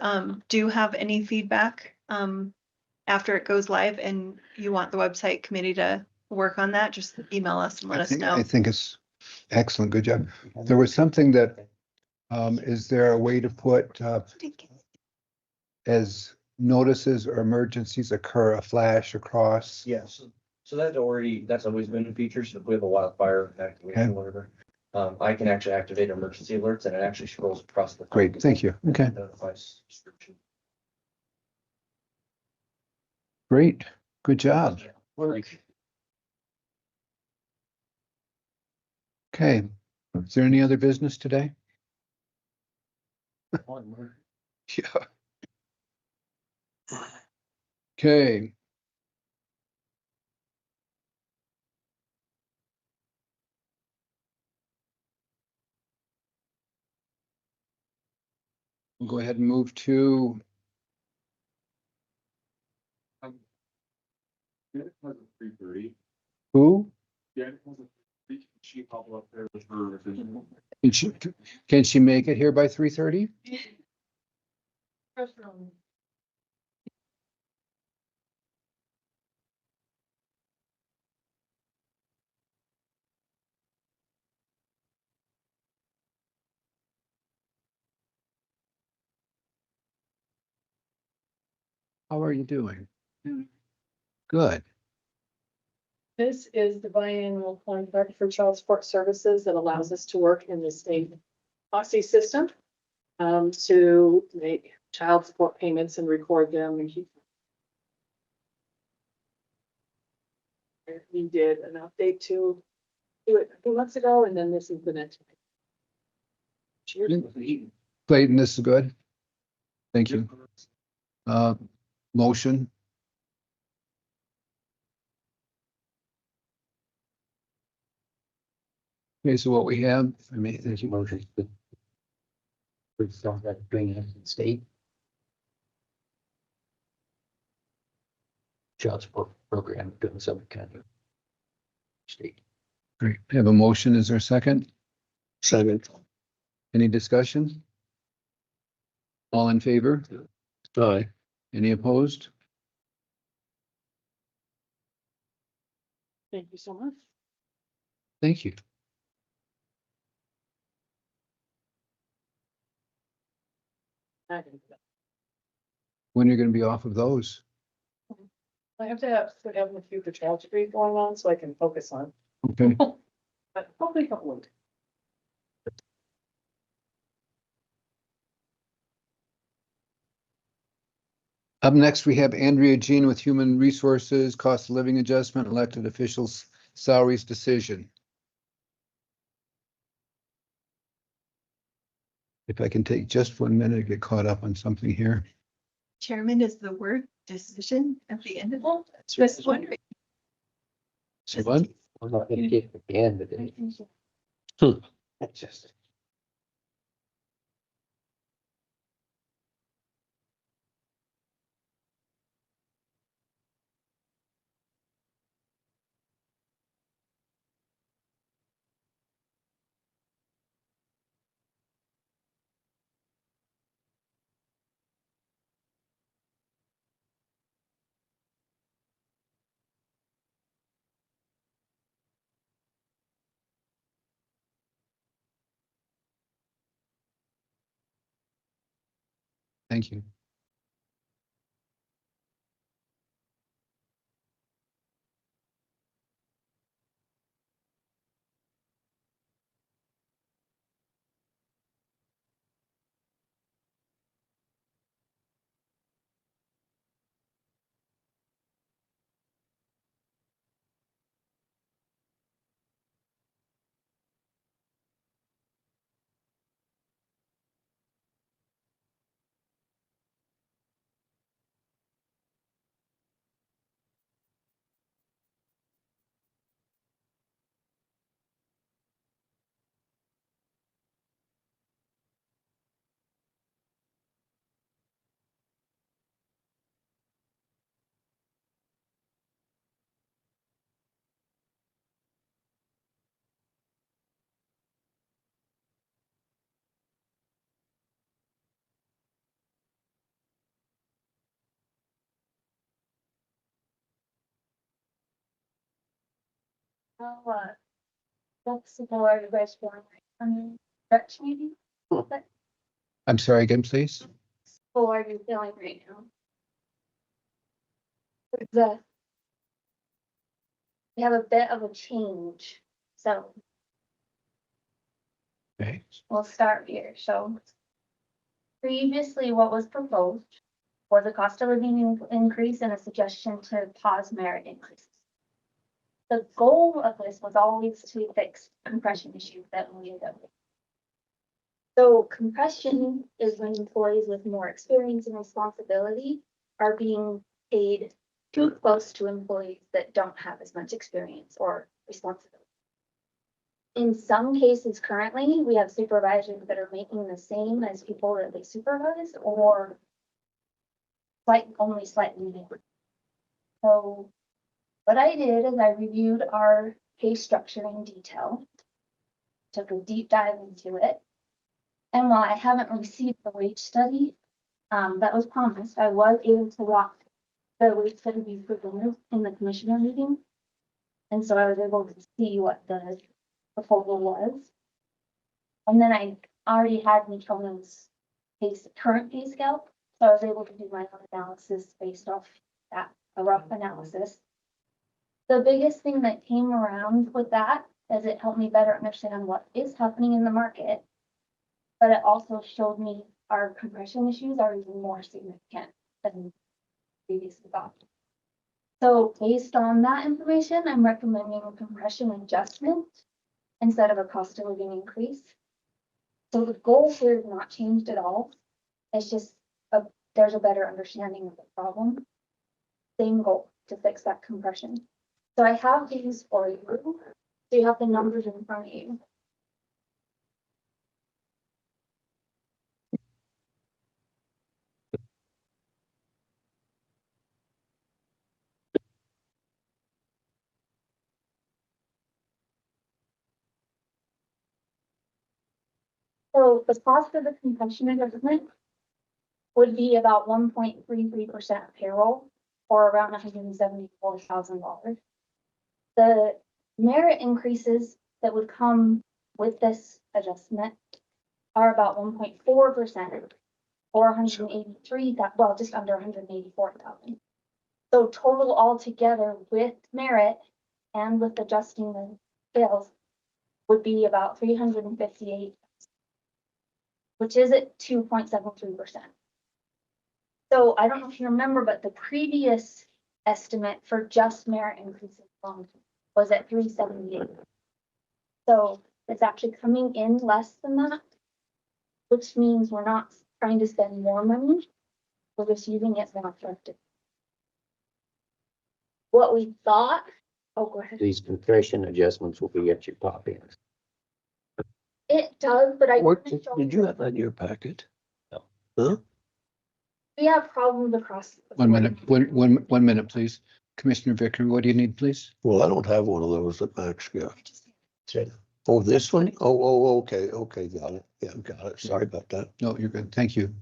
do have any feedback after it goes live and you want the website committee to work on that, just email us and let us know. I think it's excellent. Good job. There was something that, is there a way to put, as notices or emergencies occur, a flash across? Yes. So that's always been a feature. So if we have a wildfire activation, whatever, I can actually activate emergency alerts and it actually scrolls across the. Great, thank you. Okay. Notifies description. Great, good job. Okay, is there any other business today? Yeah. Okay. We'll go ahead and move to, Janet has a 3:30. who? Janet has a 3:30. She hobble up there with her revision. Can she make it here by 3:30? How are you doing? Good. This is the biannual contract for child support services that allows us to work in the state Oxy system. To make child support payments and record them and keep. We did an update to do it a few months ago, and then this is the next. Cheers. Clayton, this is good. Thank you. Motion. Okay, so what we have, I mean, there's a motion. We start that doing it in state. Child support program doing some kind of state. Great. We have a motion. Is there a second? Second. Any discussion? All in favor? Aye. Any opposed? Thank you so much. Thank you. When are you going to be off of those? I have to have a few for child support going on so I can focus on, Okay. but probably a couple of. Up next, we have Andrea Jean with Human Resources, Cost of Living Adjustment, Elected Officials Salaries Decision. If I can take just 1 minute to get caught up on something here. Chairman, is the word decision at the end of that? Just wondering. So what? We're not gonna get it again, but that's just. Thank you. That's the board restaurant. Dutch meeting. What I'm sorry again, please. board are you feeling right now? The. We have a bit of a change, so Okay. we'll start here. So previously, what was proposed was a cost of living increase and a suggestion to pause merit increases. The goal of this was always to fix compression issues that we ended up with. So compression is when employees with more experience and responsibility are being paid too close to employees that don't have as much experience or responsibility. In some cases currently, we have supervisors that are making the same as people that they supervise or only slightly more. So what I did is I reviewed our pay structure in detail, took a deep dive into it. And while I haven't received the wage study that was promised, I was able to walk the wage study we presented in the commissioner meeting. And so I was able to see what the proposal was. And then I already had Nicole's current pay scale, so I was able to do my own analysis based off that, a rough analysis. The biggest thing that came around with that is it helped me better understand what is happening in the market, but it also showed me our compression issues are even more significant than previously thought. So based on that information, I'm recommending a compression adjustment instead of a cost of living increase. So the goal here is not changed at all. It's just there's a better understanding of the problem. Same goal, to fix that compression. So I have these for you. So you have the numbers in front of you. So the cost of the compression adjustment would be about 1.33% of payroll, or around $174,000. The merit increases that would come with this adjustment are about 1.4%, or 183, well, just under 184,000. So total altogether with merit and with adjusting the scales would be about 358, which is at 2.73%. So I don't know if you remember, but the previous estimate for just merit increases alone was at 378. So it's actually coming in less than that, which means we're not trying to spend more money. We're just using it more effectively. What we thought, oh, go ahead. These compression adjustments will be at your top end. It does, but Did you have that in your packet? No. Huh? We have problems across. 1 minute, one minute, please. Commissioner Vicker, what do you need, please? Well, I don't have one of those that Max got. Oh, this one? Oh, okay, got it. Yeah, got it. Sorry about that. No, you're good. Thank you.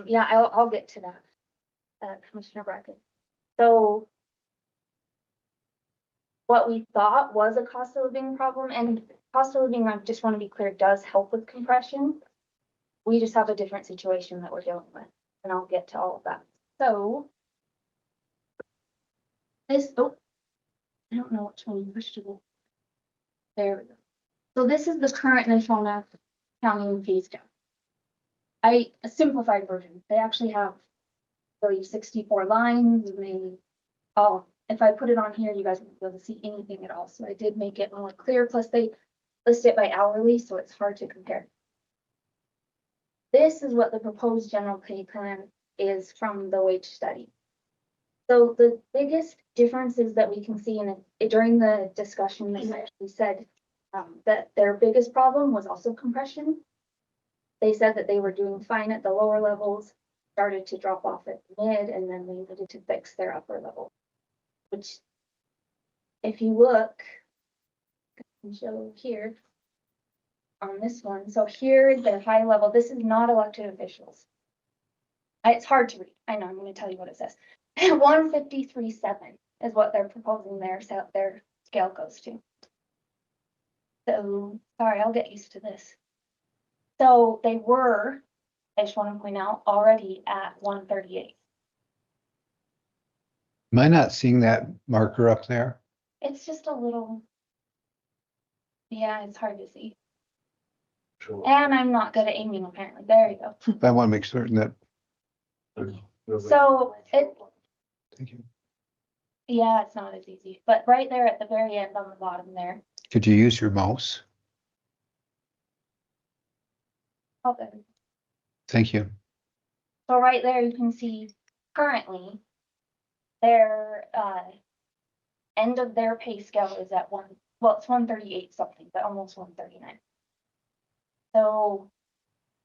Yeah, I'll get to that, Commissioner Brackett. So what we thought was a cost of living problem, and cost of living, I just want to be clear, does help with compression. We just have a different situation that we're dealing with, and I'll get to all of that. So this, oh, I don't know which one you pushed to go. There we go. So this is the current Nashona County pay scale. A simplified version. They actually have 64 lines, and they if I put it on here, you guys won't be able to see anything at all. So I did make it more clear. Plus they list it by hourly, so it's hard to compare. This is what the proposed general pay plan is from the wage study. So the biggest differences that we can see in it during the discussion, they actually said that their biggest problem was also compression. They said that they were doing fine at the lower levels, started to drop off at the mid, and then they needed to fix their upper level. Which, if you look, I can show here on this one. So here is their high level. This is not elected officials. It's hard to read. I know, I'm going to tell you what it says. 153.7 is what they're proposing their scale goes to. So, sorry, I'll get used to this. So they were, I just want to point out, already at 138. Am I not seeing that marker up there? It's just a little, yeah, it's hard to see. Sure. And I'm not good at aiming, apparently. There you go. I want to make certain that. So it, Thank you. yeah, it's not as easy, but right there at the very end on the bottom there. Could you use your mouse? Okay. Thank you. So right there, you can see currently their end of their pay scale is at well, it's 138 something, but almost 139. So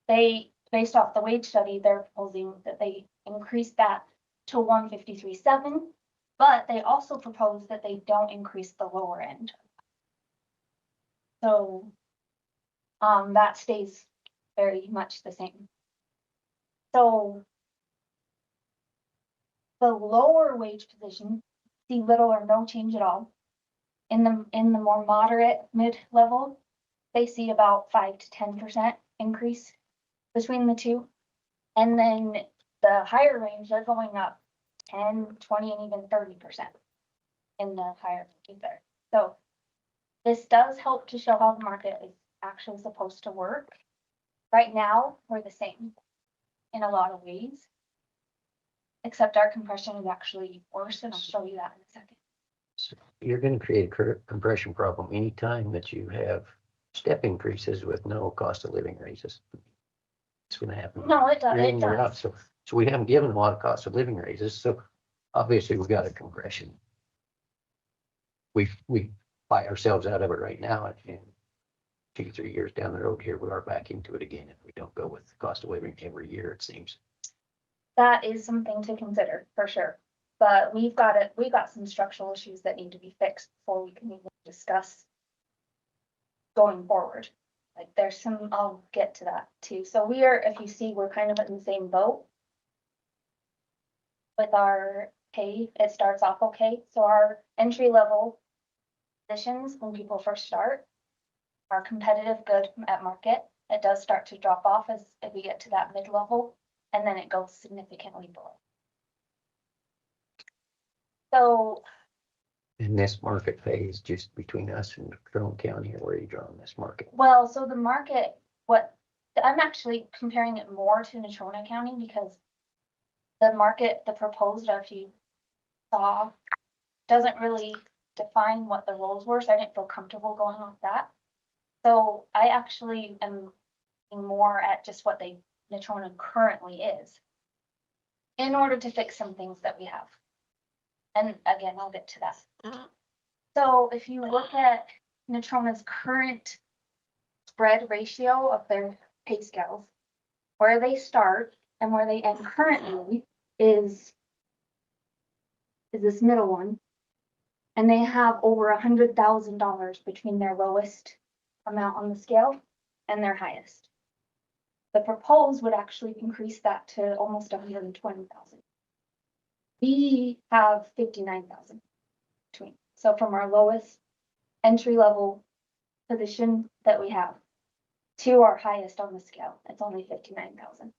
they, based off the wage study, they're proposing that they increase that to 153.7, but they also propose that they don't increase the lower end. So that stays very much the same. So the lower wage position see little or no change at all. In the more moderate mid-level, they see about 5 to 10% increase between the two. And then the higher range, they're going up 10, 20, and even 30% in the higher range there. So this does help to show how the market is actually supposed to work. Right now, we're the same in a lot of ways, except our compression is actually worse, and I'll show you that in a second. So you're gonna create a compression problem anytime that you have step increases with no cost of living raises. It's gonna happen. No, it does. year in, It year out. does. So we haven't given a lot of cost of living raises, so obviously we got a compression. We buy ourselves out of it right now, and 2-3 years down the road here, we are back into it again if we don't go with the cost of living every year, it seems. That is something to consider for sure. But we got some structural issues that need to be fixed before we can even discuss going forward. Like there's some, I'll get to that too. So we are, if you see, we're kind of in the same boat with our pay. It starts off okay. So our entry level positions when people first start are competitive, good at market. It does start to drop off as if we get to that mid level, and then it goes significantly below. So, And this market phase just between us and Jerome County, or where are you drawing this market? well, so the market, I'm actually comparing it more to Natrona County because the market, the proposed, if you saw, doesn't really define what the roles were, so I didn't feel comfortable going with that. So I actually am more at just what Natrona currently is in order to fix some things that we have. And again, I'll get to that. So if you look at Natrona's current spread ratio of their pay scales, where they start and where they end currently is this middle one. And they have over $100,000 between their lowest amount on the scale and their highest. The proposed would actually increase that to almost 120,000. We have 59,000 between. So from our lowest entry level position that we have to our highest on the scale, it's only 59,000.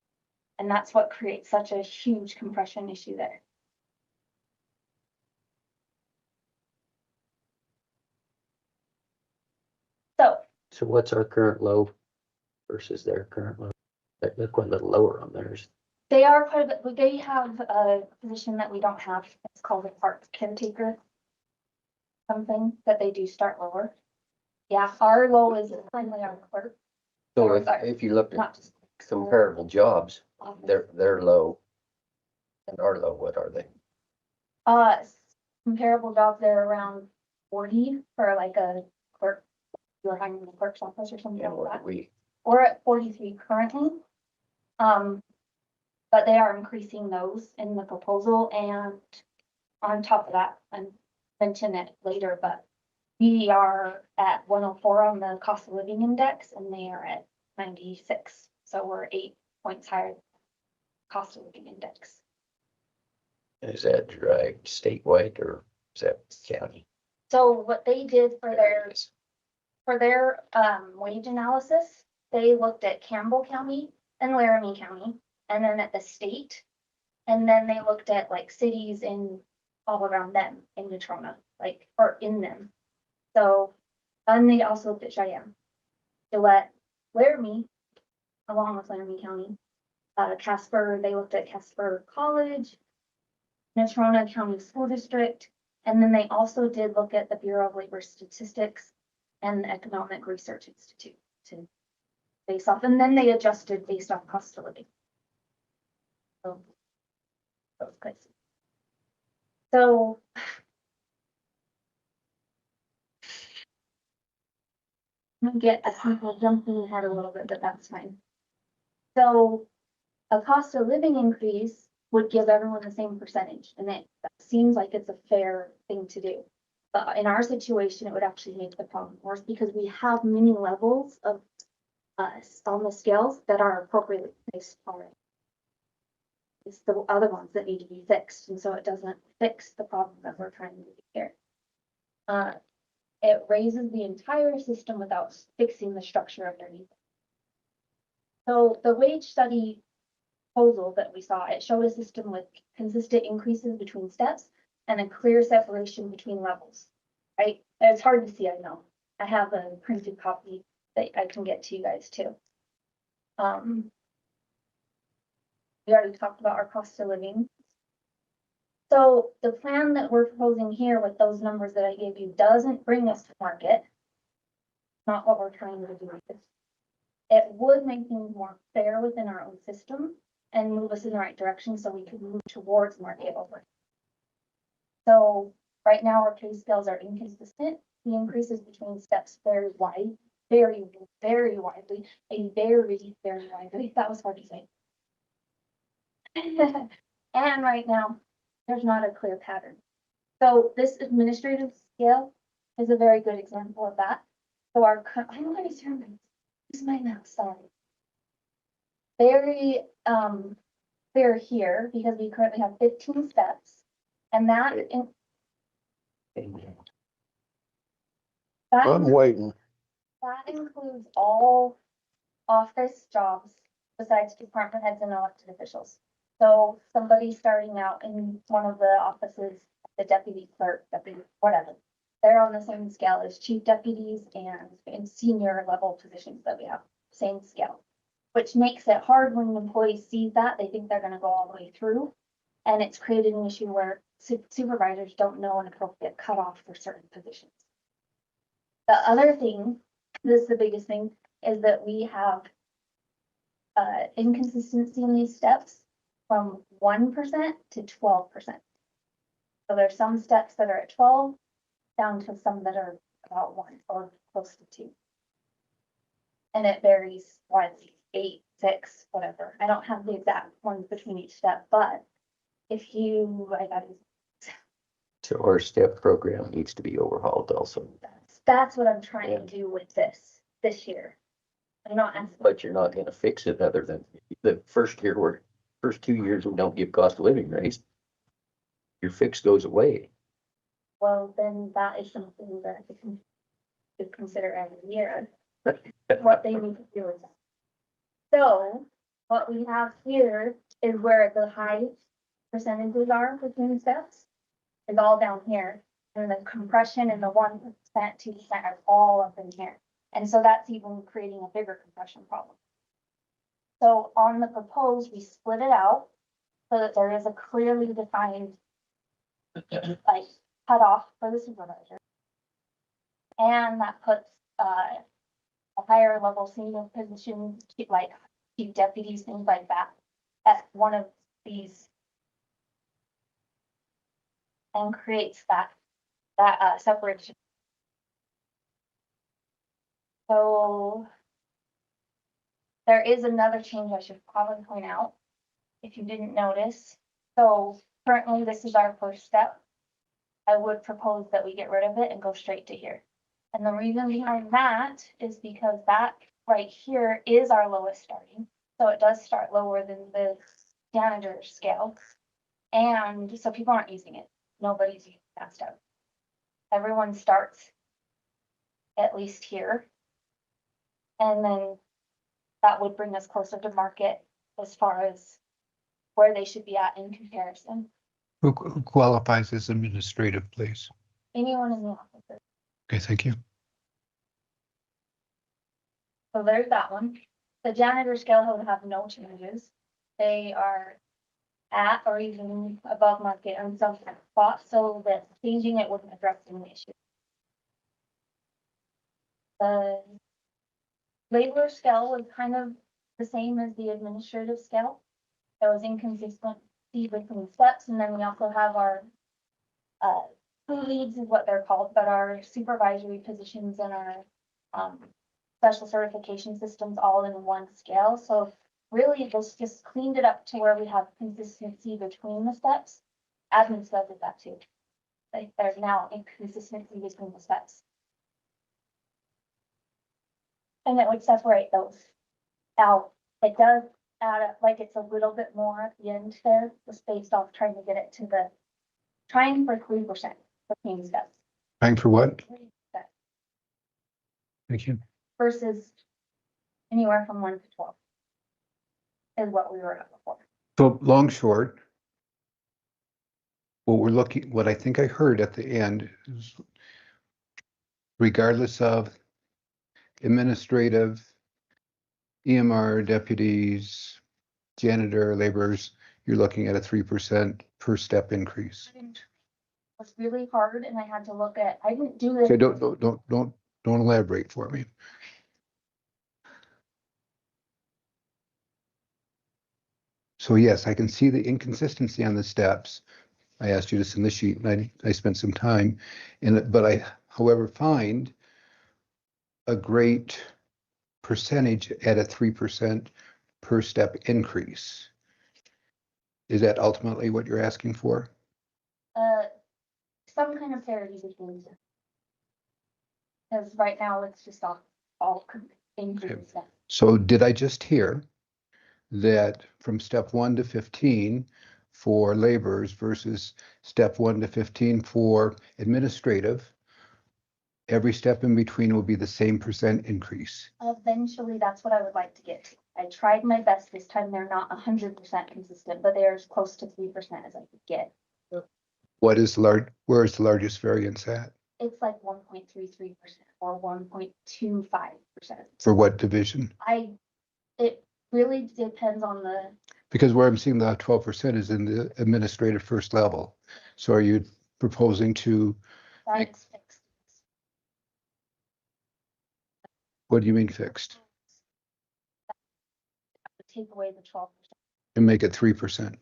And that's what creates such a huge compression issue there. So what's our current low versus their current low? They're quite a little lower on theirs. They are quite a bit, they have a position that we don't have. It's called a park caretaker. Something that they do start lower. Yeah, our low is finally our clerk. So if you look Not at just comparable jobs, office. they're low. And our low, what are they? Comparable jobs, they're around 40 for like a clerk. You're hiring in the clerk's office or something And like what that. do we? We're at 43 currently. But they are increasing those in the proposal, and on top of that, and mention it later, but we are at 104 on the cost of living index, and they are at 96. So we're 8 points higher than cost of living index. Is that derived statewide or is that county? So what they did for their wage analysis, they looked at Campbell County and Laramie County, and then at the state, and then they looked at like cities in all around them in Natrona, like, or in them. So, and they also looked at Cheyenne, Sublette, Laramie, along with Laramie County, Casper, they looked at Casper College, Natrona County School District, and then they also did look at the Bureau of Labor Statistics and the Economic Research Institute to base off, and then they adjusted based off cost of living. So, that was good. So get a simple jumping ahead a little bit, but that's fine. So a cost of living increase would give everyone the same percentage, and that seems like it's a fair thing to do. But in our situation, it would actually make the problem worse because we have many levels of on the scales that are appropriately placed already. It's the other ones that need to be fixed, and so it doesn't fix the problem that we're trying to do here. It raises the entire system without fixing the structure underneath. So the wage study proposal that we saw, it showed a system with consistent increases between steps and a clear separation between levels, right? It's hard to see, I know. I have a printed copy that I can get to you guys too. We already talked about our cost of living. So the plan that we're proposing here with those numbers that I gave you doesn't bring us to market. Not what we're trying to do. It would make things more fair within our own system and move us in the right direction so we could move towards market over. So right now our pay scales are inconsistent. The increases between steps very wide, very widely, very widely. That was hard to say. And right now, there's not a clear pattern. So this administrative scale is a very good example of that. So our, I'm going to turn this my mouse, sorry. Very clear here because we currently have 15 steps, and that I'm waiting. That includes all office jobs besides department heads and elected officials. So somebody starting out in one of the offices, the deputy clerk, deputy, whatever, they're on the same scale as chief deputies and senior level positions that we have, same scale, which makes it hard when an employee sees that. They think they're going to go all the way through. And it's created an issue where supervisors don't know an appropriate cutoff for certain positions. The other thing, this is the biggest thing, is that we have inconsistency in these steps from 1% to 12%. So there's some steps that are at 12 down to some that are about 1 or close to 2. And it varies widely, 8, 6, whatever. I don't have the exact ones between each step, but if you, So our step program needs to be overhauled also. that's what I'm trying to do with this year. I'm not asking. But you're not gonna fix it other than the first 2 years, we don't give cost of living raise. Your fix goes away. Well, then that is something that we can consider every year. What they need to do is. So what we have here is where the high percentages are between steps is all down here. And the compression and the 1%, 2% are all up in here. And so that's even creating a bigger compression problem. So on the proposed, we split it out so that there is a clearly defined like cutoff for the supervisor. And that puts a higher level senior position, like chief deputies, things like that, at one of these and creates that separation. So there is another change I should probably point out if you didn't notice. So currently this is our first step. I would propose that we get rid of it and go straight to here. And the reason behind that is because that right here is our lowest starting. So it does start lower than the janitor scale. And so people aren't using it. Nobody's using that step. Everyone starts at least here. And then that would bring us closer to market as far as where they should be at in comparison. Who qualifies as administrative, please? Anyone in the office. Okay, thank you. So there's that one. The janitor scale will have no changes. They are at or even above market on some spots, so that changing it wouldn't address any issue. The labor scale was kind of the same as the administrative scale. There was inconsistency between steps, and then we also have our leads is what they're called, but our supervisory positions and our special certification systems all in one scale. So really, this just cleaned it up to where we have consistency between the steps. Admin stuff did that too. Like there's now inconsistency between the steps. And it would separate those out. It does add up, like it's a little bit more at the end there, just based off trying to get it to the, trying for 3% between steps. Trying for what? 3% Thank you. versus anywhere from 1 to 12 is what we were at before. So long, short. What I think I heard at the end is regardless of administrative, EMR deputies, janitor, laborers, you're looking at a 3% per step increase. It was really hard and I had to look at, I didn't do this. Okay, don't elaborate for me. So yes, I can see the inconsistency on the steps. I asked you to send the sheet and I spent some time in it, but I, however, find a great percentage at a 3% per step increase. Is that ultimately what you're asking for? Some kind of parity between them. Because right now it's just all increasing stuff. So did I just hear that from step 1 to 15 for laborers versus step 1 to 15 for administrative, every step in between will be the same percent increase? Eventually, that's what I would like to get to. I tried my best this time. They're not 100% consistent, but they're as close to 3% as I could get. What is where is the largest variance at? It's like 1.33% or 1.25%. For what division? It really depends on the, Because where I'm seeing the 12% is in the administrative first level. So are you proposing to, that's fixed. what do you mean fixed? Take away the 12%. And make it 3%.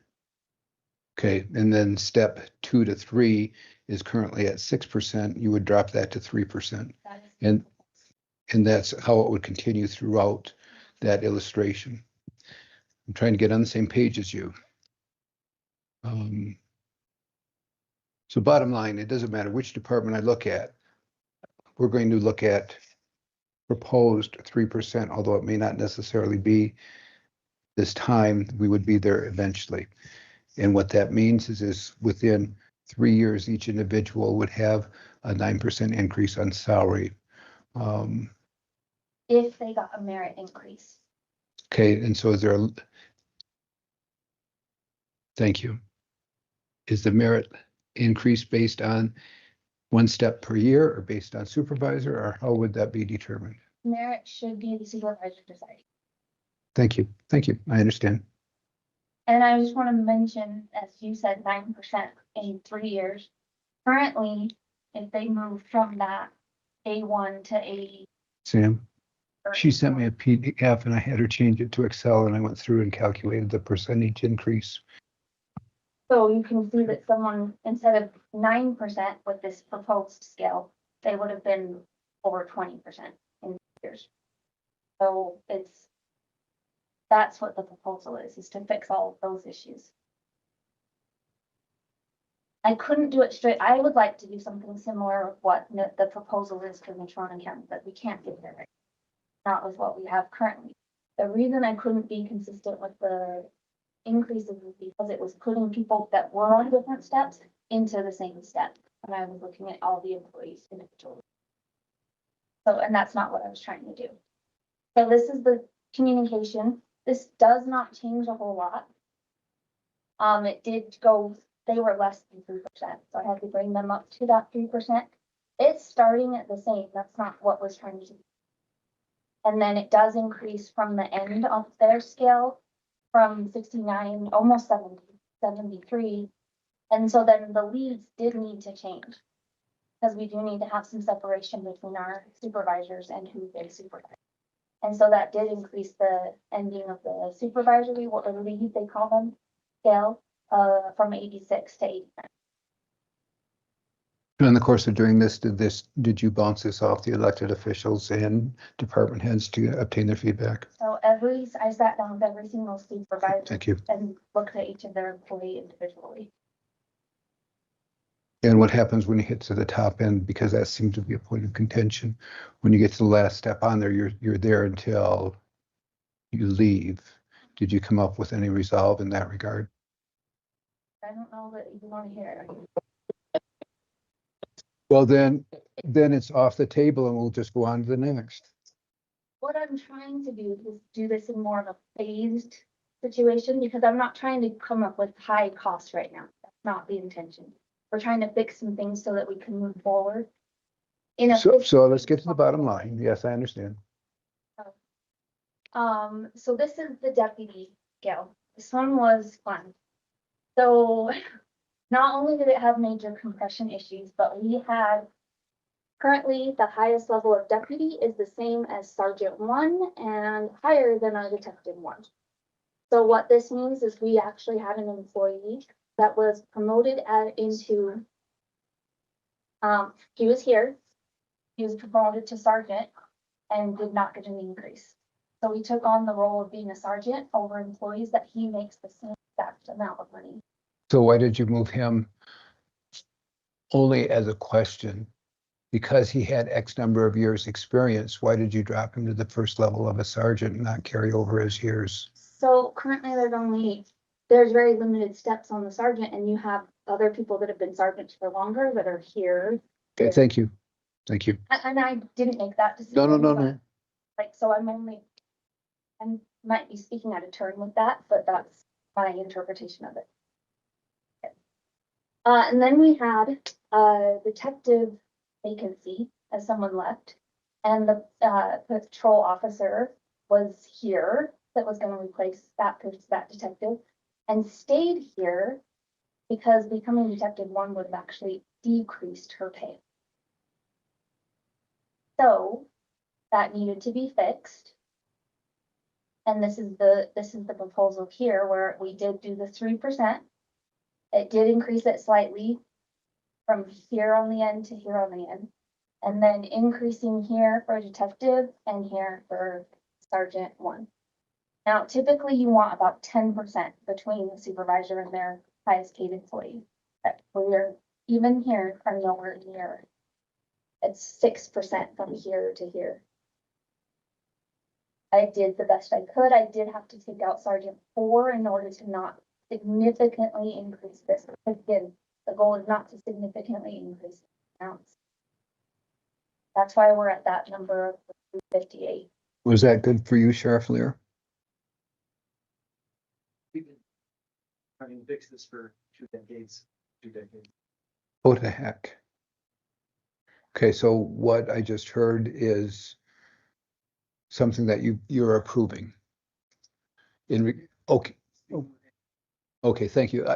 Okay, and then step 2 to 3 is currently at 6%. You would drop that to 3%. And that's how it would continue throughout that illustration. I'm trying to get on the same page as you. So bottom line, it doesn't matter which department I look at. We're going to look at proposed 3%, although it may not necessarily be this time. We would be there eventually. And what that means is within 3 years, each individual would have a 9% increase on salary. If they got a merit increase. Okay, and so is there thank you. Is the merit increase based on 1 step per year or based on supervisor, or how would that be determined? Merit should be the supervisor deciding. Thank you. Thank you. I understand. And I just want to mention, as you said, 9% in 3 years. Currently, if they move from that A1 to A. Sam, she sent me a PDF and I had her change it to Excel and I went through and calculated the percentage increase. So you can see that someone, instead of 9% with this proposed scale, they would have been over 20% in years. So that's what the proposal is to fix all of those issues. I couldn't do it straight. I would like to do something similar with what the proposal is for Natrona County, but we can't get there right now. Not with what we have currently. The reason I couldn't be consistent with the increases is because it was putting people that were on different steps into the same step. And I was looking at all the employees individually. So, and that's not what I was trying to do. So this is the communication. This does not change a whole lot. It did go, they were less than 3%, so I had to bring them up to that 3%. It's starting at the same, that's not what was trying to do. And then it does increase from the end of their scale from 69, almost 70, 73. And so then the leads did need to change because we do need to have some separation between our supervisors and who they supervise. And so that did increase the ending of the supervisory, or lead they call them, scale, from 86 to 89. And in the course of doing this, did you bounce this off the elected officials and department heads to obtain their feedback? So I sat down with every single supervisor. Thank you. And looked at each of their employee individually. And what happens when you hit to the top end? Because that seems to be a point of contention. When you get to the last step on there, you're there until you leave. Did you come up with any resolve in that regard? I don't know that you want to hear it. Well, then it's off the table and we'll just go on to the next. What I'm trying to do is do this in more of a phased situation because I'm not trying to come up with high costs right now. That's not the intention. We're trying to fix some things so that we can move forward. So let's get to the bottom line. Yes, I understand. So this is the deputy scale. This one was fun. So not only did it have major compression issues, but we had currently the highest level of deputy is the same as Sergeant 1 and higher than our Detective 1. So what this means is we actually had an employee that was promoted into, he was here, he was promoted to sergeant and did not get an increase. So he took on the role of being a sergeant over employees that he makes the same exact amount of money. So why did you move him only as a question? Because he had X number of years experience, why did you drop him to the first level of a sergeant and not carry over his years? So currently there's very limited steps on the sergeant and you have other people that have been sergeants for longer that are here. Okay, thank you. Thank you. And I didn't make that decision. No. Like, so I might be speaking out of turn with that, but that's my interpretation of it. And then we had a detective vacancy as someone left, and the patrol officer was here that was going to replace that detective, and stayed here because becoming Detective 1 would have actually decreased her pay. So that needed to be fixed. And this is the proposal here where we did do the 3%. It did increase it slightly from here on the end to here on the end. And then increasing here for detective and here for Sergeant 1. Now, typically you want about 10% between the supervisor and their highest paid employee. We're even here are nowhere near. It's 6% from here to here. I did the best I could. I did have to take out Sergeant 4 in order to not significantly increase this. Again, the goal is not to significantly increase the amounts. That's why we're at that number of 58. Was that good for you, Sheriff Lear? We've been trying to fix this for 2 decades. What the heck? Okay, so what I just heard is something that you're approving. Okay. Okay, thank you.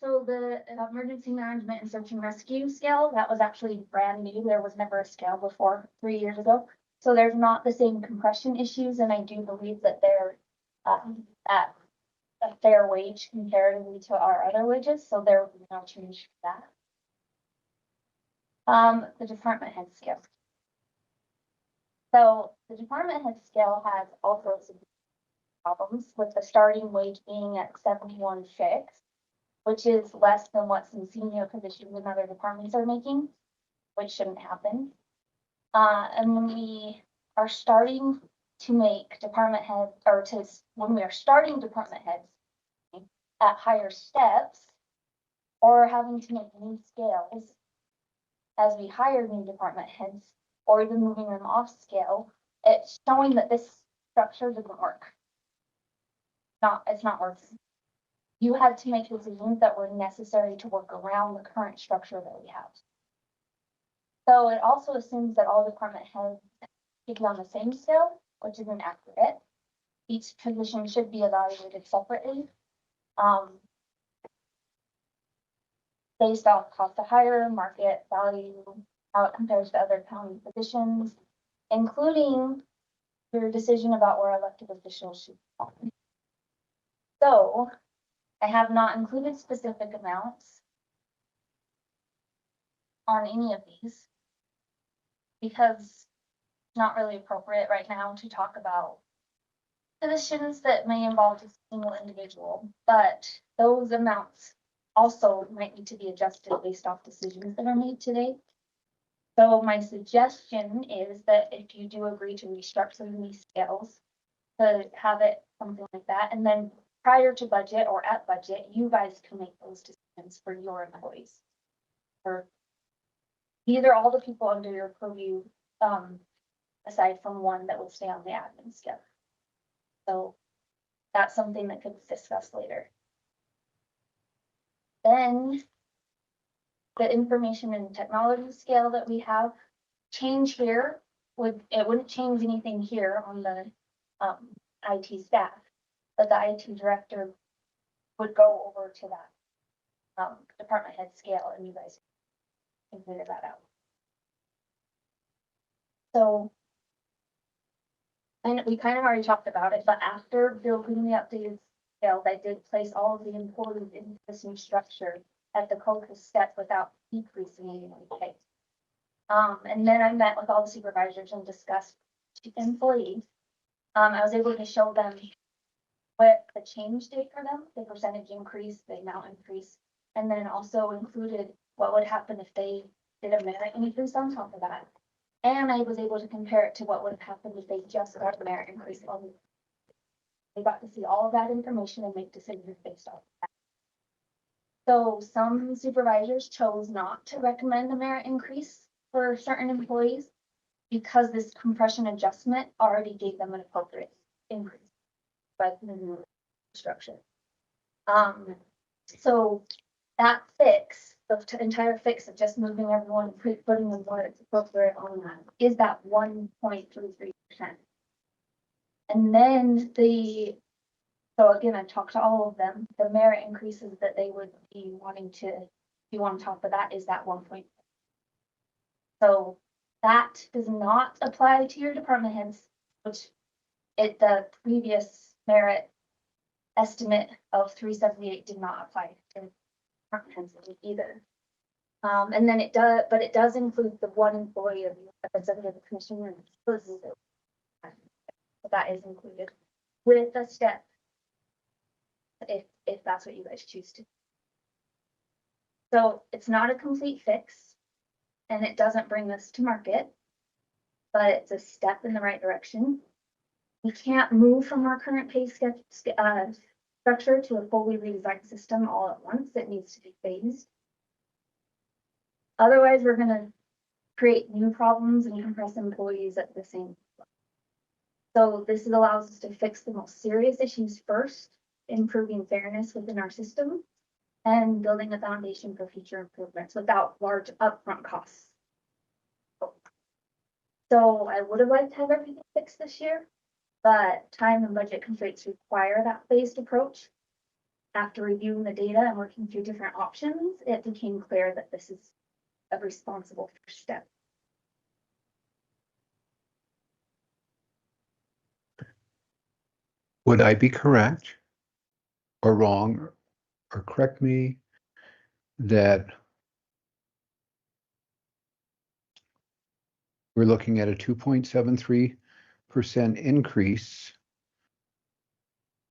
So the emergency management and search and rescue scale, that was actually brand new. There was never a scale before 3 years ago. So there's not the same compression issues, and I do believe that they're at a fair wage comparatively to our other wages. So there will be no change for that. The department head scale. So the department head scale has all sorts of problems with the starting wage being at 71.6, which is less than what some senior positions in other departments are making, which shouldn't happen. And when we are starting to make department heads, when we are starting department heads at higher steps, or having to make new scales as we hire new department heads, or even moving them off scale, it's showing that this structure doesn't work. It's not working. You had to make decisions that were necessary to work around the current structure that we have. So it also assumes that all department heads should be on the same scale, which isn't accurate. Each position should be evaluated separately, based off cost to hire, market value, how it compares to other county positions, including your decision about where elected officials should be. So I have not included specific amounts on any of these because it's not really appropriate right now to talk about positions that may involve a single individual, but those amounts also might need to be adjusted based off decisions that are made today. So my suggestion is that if you do agree to restructure these scales, to have it something like that, and then prior to budget or at budget, you guys can make those decisions for your employees. Or either all the people under your purview, aside from one that would stay on the admin scale. So that's something that could be discussed later. Then the information and technology scale that we have, change here wouldn't change anything here on the IT staff, but the IT director would go over to that department head scale, and you guys can figure that out. So, and we kind of already talked about it, but after building the updated scales, I did place all of the employees into this new structure at the COCA step without decreasing any pay. And then I met with all the supervisors and discussed employees. I was able to show them what the change did for them, the percentage increase, the amount increase, and then also included what would happen if they did a merit increase on top of that. And I was able to compare it to what would have happened if they just got a merit increase on. They got to see all of that information and make decisions based off of that. So some supervisors chose not to recommend a merit increase for certain employees because this compression adjustment already gave them an appropriate increase by the new structure. So that fix, the entire fix of just moving everyone, putting them where it's appropriate on that, is that 1.33%. And then so again, I talked to all of them, the merit increases that they would be wanting to do on top of that is that 1 point. So that does not apply to your department heads, which the previous merit estimate of 378 did not apply to department heads either. And then it does include the one employee of the representative commissioner. So that is included with a step if that's what you guys choose to. So it's not a complete fix and it doesn't bring us to market, but it's a step in the right direction. We can't move from our current pay structure to a fully redesigned system all at once. It needs to be phased. Otherwise, we're going to create new problems and compress employees at the same time. So this allows us to fix the most serious issues first, improving fairness within our system, and building a foundation for future improvements without large upfront costs. So I would have liked to have everything fixed this year, but time and budget constraints require that phased approach. After reviewing the data and working through different options, it became clear that this is a responsible first step. Would I be correct or wrong, or correct me, that we're looking at a 2.73% increase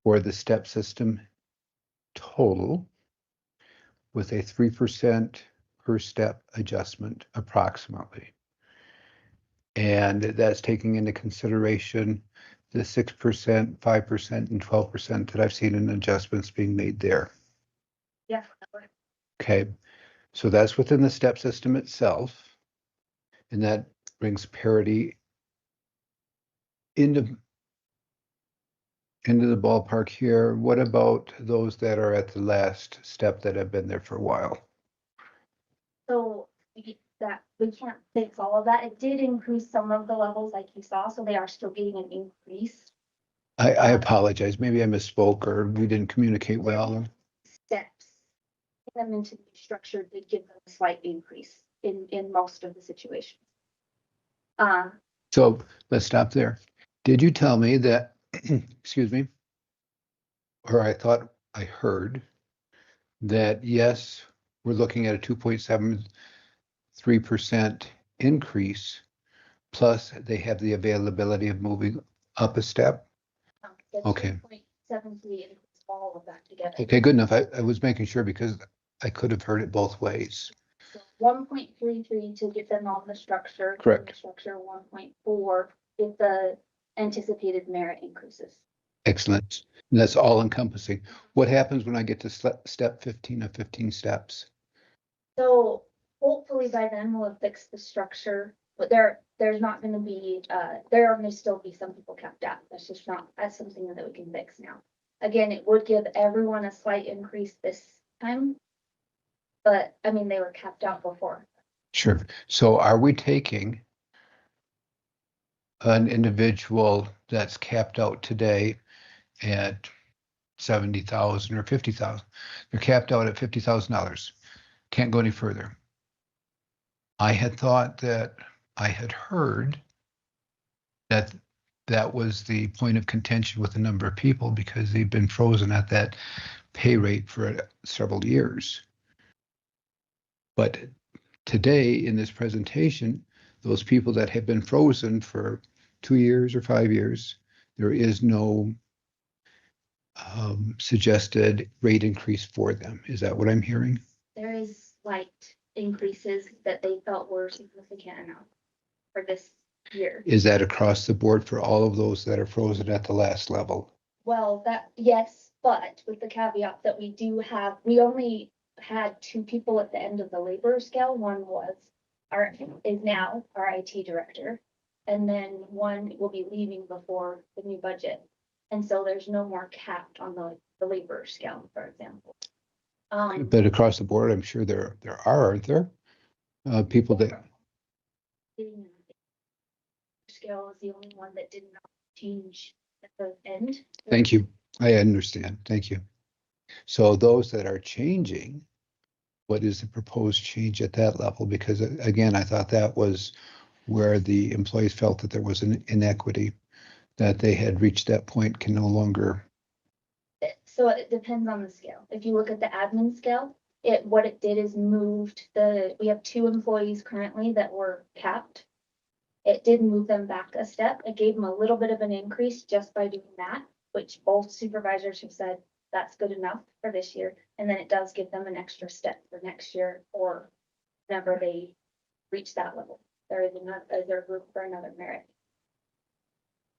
for the step system total with a 3% per step adjustment approximately? And that's taking into consideration the 6%, 5%, and 12% that I've seen in adjustments being made there. Yeah. Okay, so that's within the step system itself. And that brings parity into the ballpark here. What about those that are at the last step that have been there for a while? So we can't fix all of that. It did increase some of the levels like you saw, so they are still getting an increase. I apologize. Maybe I misspoke or we didn't communicate well. Steps them into the structure did give them a slight increase in most of the situations. So let's stop there. Did you tell me that, excuse me, or I thought I heard that yes, we're looking at a 2.73% increase, plus they have the availability of moving up a step? Okay. 2.73 includes all of that together. Okay, good enough. I was making sure because I could have heard it both ways. So 1.33 to get them on the structure. Correct. The structure 1.4 is the anticipated merit increases. Excellent. And that's all encompassing. What happens when I get to step 15 of 15 steps? So hopefully by then we'll have fixed the structure, but there's not gonna be, there are gonna still be some people capped out. That's something that we can fix now. Again, it would give everyone a slight increase this time. But I mean, they were capped out before. Sure. So are we taking an individual that's capped out today at 70,000 or 50,000? They're capped out at $50,000. Can't go any further. I had thought that I had heard that that was the point of contention with a number of people because they've been frozen at that pay rate for several years. But today in this presentation, those people that have been frozen for 2 years or 5 years, there is no suggested rate increase for them. Is that what I'm hearing? There is slight increases that they felt were significant enough for this year. Is that across the board for all of those that are frozen at the last level? Well, yes, but with the caveat that we only had 2 people at the end of the labor scale. One is now our IT director, and then one will be leaving before the new budget. And so there's no more capped on the labor scale, for example. But across the board, I'm sure there aren't there? People that. Scale is the only one that did not change at the end. Thank you. I understand. Thank you. So those that are changing, what is the proposed change at that level? Because again, I thought that was where the employees felt that there was an inequity, that they had reached that point, can no longer. So it depends on the scale. If you look at the admin scale, what it did is we have 2 employees currently that were capped. It did move them back a step. It gave them a little bit of an increase just by doing that, which both supervisors have said that's good enough for this year. And then it does give them an extra step for next year or whenever they reach that level. There is room for another merit.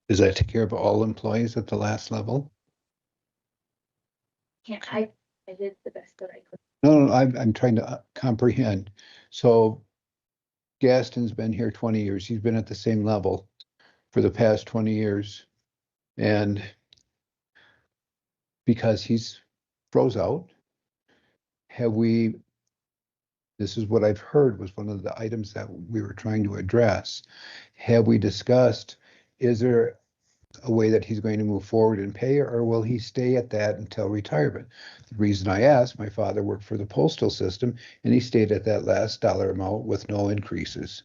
Does that take care of all employees at the last level? I did the best that I could. No, I'm trying to comprehend. So Gaston's been here 20 years. He's been at the same level for the past 20 years. And because he's froze out, this is what I've heard was one of the items that we were trying to address. Have we discussed, is there a way that he's going to move forward in pay, or will he stay at that until retirement? The reason I asked, my father worked for the postal system and he stayed at that last dollar amount with no increases.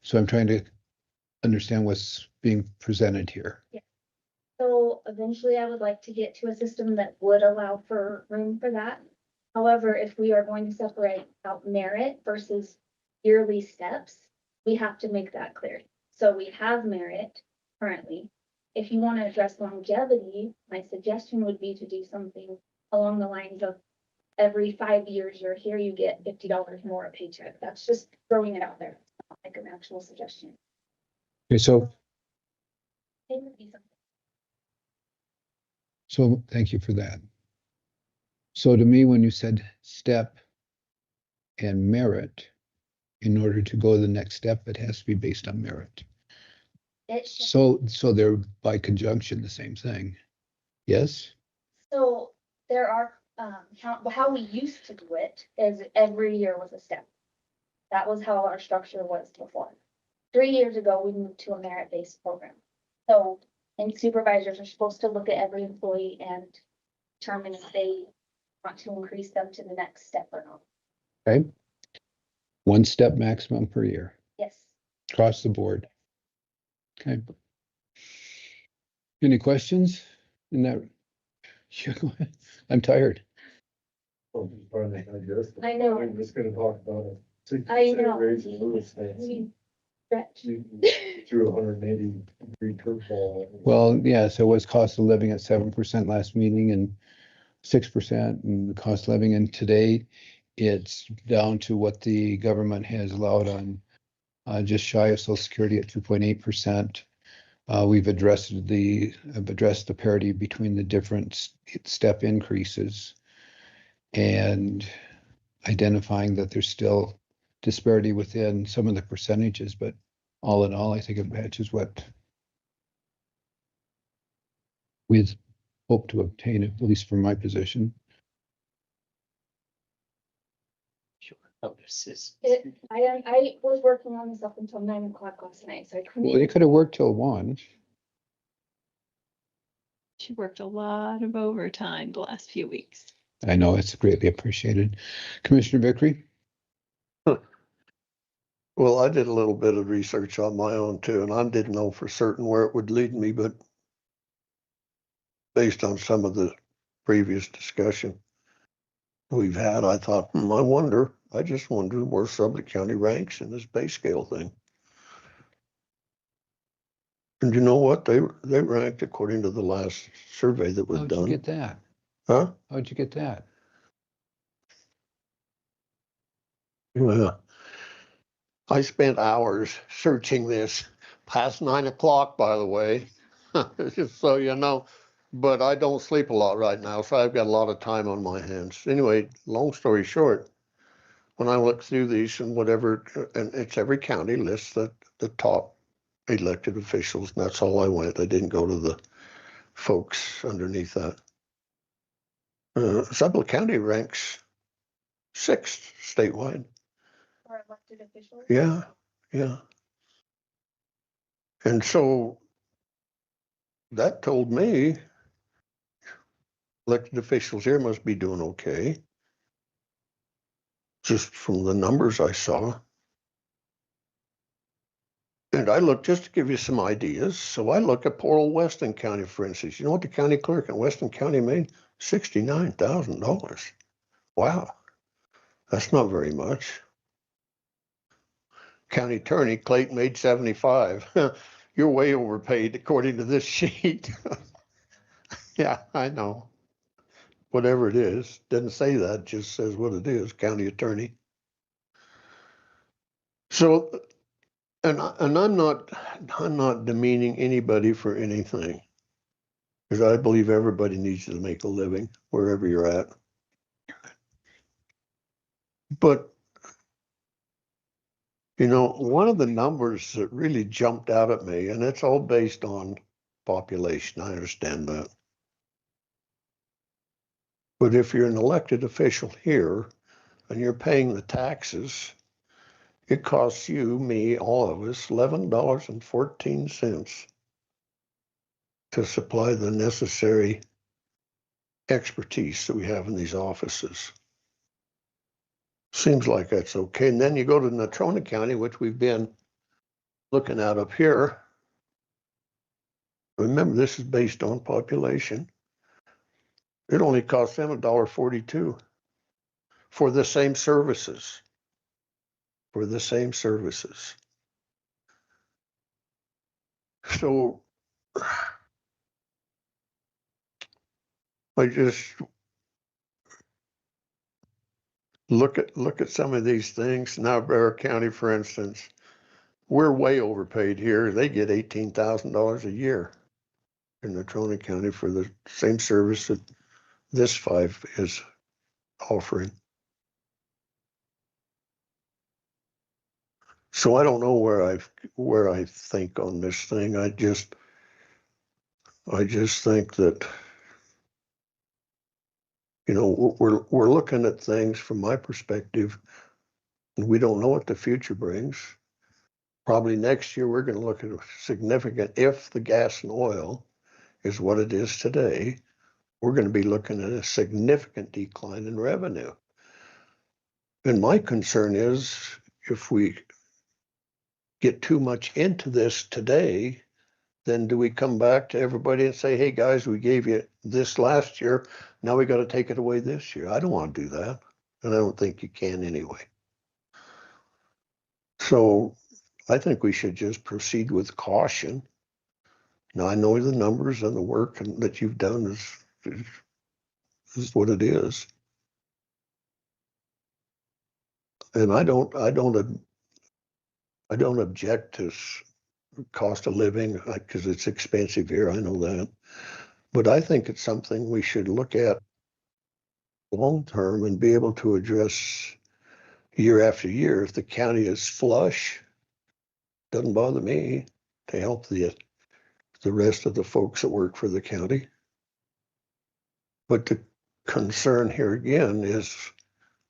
So I'm trying to understand what's being presented here. Yeah. So eventually I would like to get to a system that would allow for room for that. However, if we are going to separate out merit versus yearly steps, we have to make that clear. So we have merit currently. If you want to address longevity, my suggestion would be to do something along the lines of every 5 years you're here, you get $50 more a paycheck. That's just throwing it out there. It's not like an actual suggestion. Okay, so It would be something. So thank you for that. So to me, when you said step and merit, in order to go to the next step, it has to be based on merit. So they're by conjunction the same thing. Yes? So there are, how we used to do it is every year was a step. That was how our structure was before. 3 years ago, we moved to a merit-based program. So, and supervisors are supposed to look at every employee and determine if they want to increase them to the next step or not. Okay. 1 step maximum per year. Yes. Across the board. Okay. Any questions in that? Yeah, go ahead. I'm tired. I know. I'm just gonna talk about it. I know. Raise in Lewis things. We stretch. Threw a 180-degree curveball. Well, yeah, so it was cost of living at 7% last meeting and 6% and the cost of living, and today it's down to what the government has allowed on just shy of Social Security at 2.8%. We've addressed the parity between the different step increases and identifying that there's still disparity within some of the percentages, but all in all, I think it matches what we'd hope to obtain, at least from my position. I was working on this up until 9 o'clock last night, so I couldn't. Well, you could have worked till 1. She worked a lot of overtime the last few weeks. I know it's greatly appreciated. Commissioner Vickery? Well, I did a little bit of research on my own too, and I didn't know for certain where it would lead me, but based on some of the previous discussion we've had, I thought, I just wonder where Sublette County ranks in this pay scale thing. And you know what? They ranked according to the last survey that was How'd done. you get that? Huh? How'd you get that? Well, I spent hours searching this past 9 o'clock, by the way, just so you know. But I don't sleep a lot right now, so I've got a lot of time on my hands. Anyway, long story short, when I look through these and whatever, and it's every county lists the top elected officials, and that's all I went. I didn't go to the folks underneath that. Sublette County ranks 6th statewide. For elected officials. Yeah, yeah. And so that told me elected officials here must be doing okay, just from the numbers I saw. And I looked, just to give you some ideas, so I look at poor old Weston County, for instance. You know what the county clerk in Weston County made? $69,000. Wow, that's not very much. County attorney Clayton made 75. You're way overpaid according to this sheet. Yeah, I know. Whatever it is, doesn't say that, just says what it is, county attorney. So, and I'm not demeaning anybody for anything, because I believe everybody needs to make a living wherever you're at. But you know, one of the numbers that really jumped out at me, and it's all based on population, I understand that. But if you're an elected official here and you're paying the taxes, it costs you, me, all of us, $11.14 to supply the necessary expertise that we have in these offices. Seems like that's okay. And then you go to Natrona County, which we've been looking at up here. Remember, this is based on population. It only costs them $1.42 for the same services. For the same services. So I just look at some of these things. Now, Bear County, for instance, we're way overpaid here. They get $18,000 a year in Natrona County for the same service that this 5 is offering. So I don't know where I think on this thing. I just think that, you know, we're looking at things from my perspective, and we don't know what the future brings. Probably next year we're going to look at a significant, if the gas and oil is what it is today, we're going to be looking at a significant decline in revenue. And my concern is if we get too much into this today, then do we come back to everybody and say, hey, guys, we gave you this last year, now we got to take it away this year? I don't want to do that, and I don't think you can anyway. So I think we should just proceed with caution. Now, I know the numbers and the work that you've done is what it is. And I don't object to cost of living because it's expensive here. I know that. But I think it's something we should look at long term and be able to address year after year. If the county is flush, doesn't bother me to help the rest of the folks that work for the county. But the concern here again is,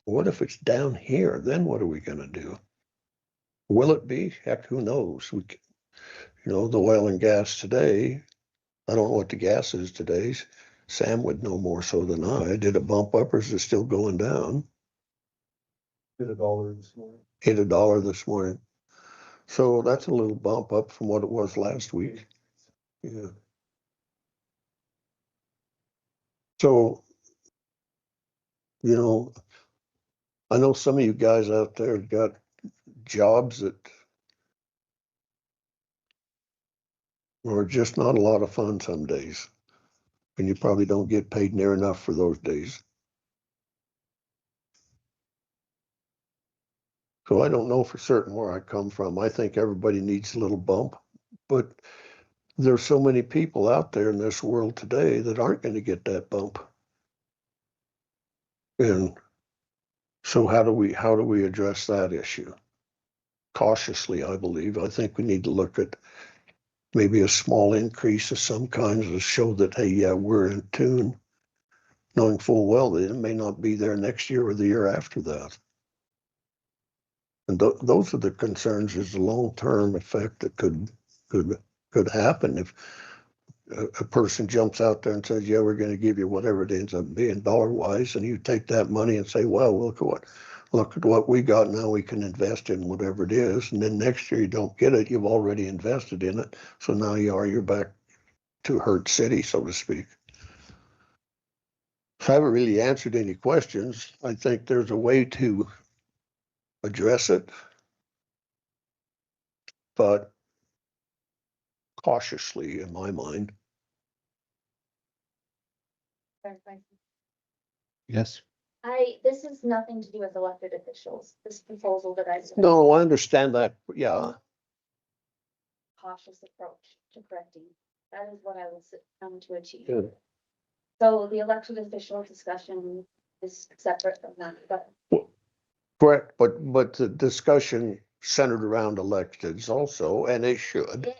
what if it's down here? Then what are we going to do? Will it be? Heck, who knows? The oil and gas today, I don't know what the gas is today. Sam would know more so than I. Did it bump up or is it still going down? Hit $1 this morning. Hit $1 this morning. So that's a little bump up from what it was last week. Yeah. So, I know some of you guys out there got jobs that are just not a lot of fun some days. And you probably don't get paid near enough for those days. So I don't know for certain where I come from. I think everybody needs a little bump, but there's so many people out there in this world today that aren't going to get that bump. And so how do we address that issue? Cautiously, I believe. I think we need to look at maybe a small increase of some kinds to show that, hey, yeah, we're in tune, knowing full well that it may not be there next year or the year after that. And those are the concerns, is the long-term effect that could happen if a person jumps out there and says, yeah, we're going to give you whatever it ends up being dollar-wise, and you take that money and say, well, look at what we got now, we can invest in whatever it is, and then next year you don't get it, you've already invested in it, so now you're back to hurt city, so to speak. So I haven't really answered any questions. I think there's a way to address it, but cautiously in my mind. Yes. This has nothing to do with elected officials, this proposal that I. No, I understand that. Yeah. Cautious approach to correcting. That is what I was trying to achieve. Good. So the elected official discussion is separate from that, but Correct, but the discussion centered around electeds also, and it should.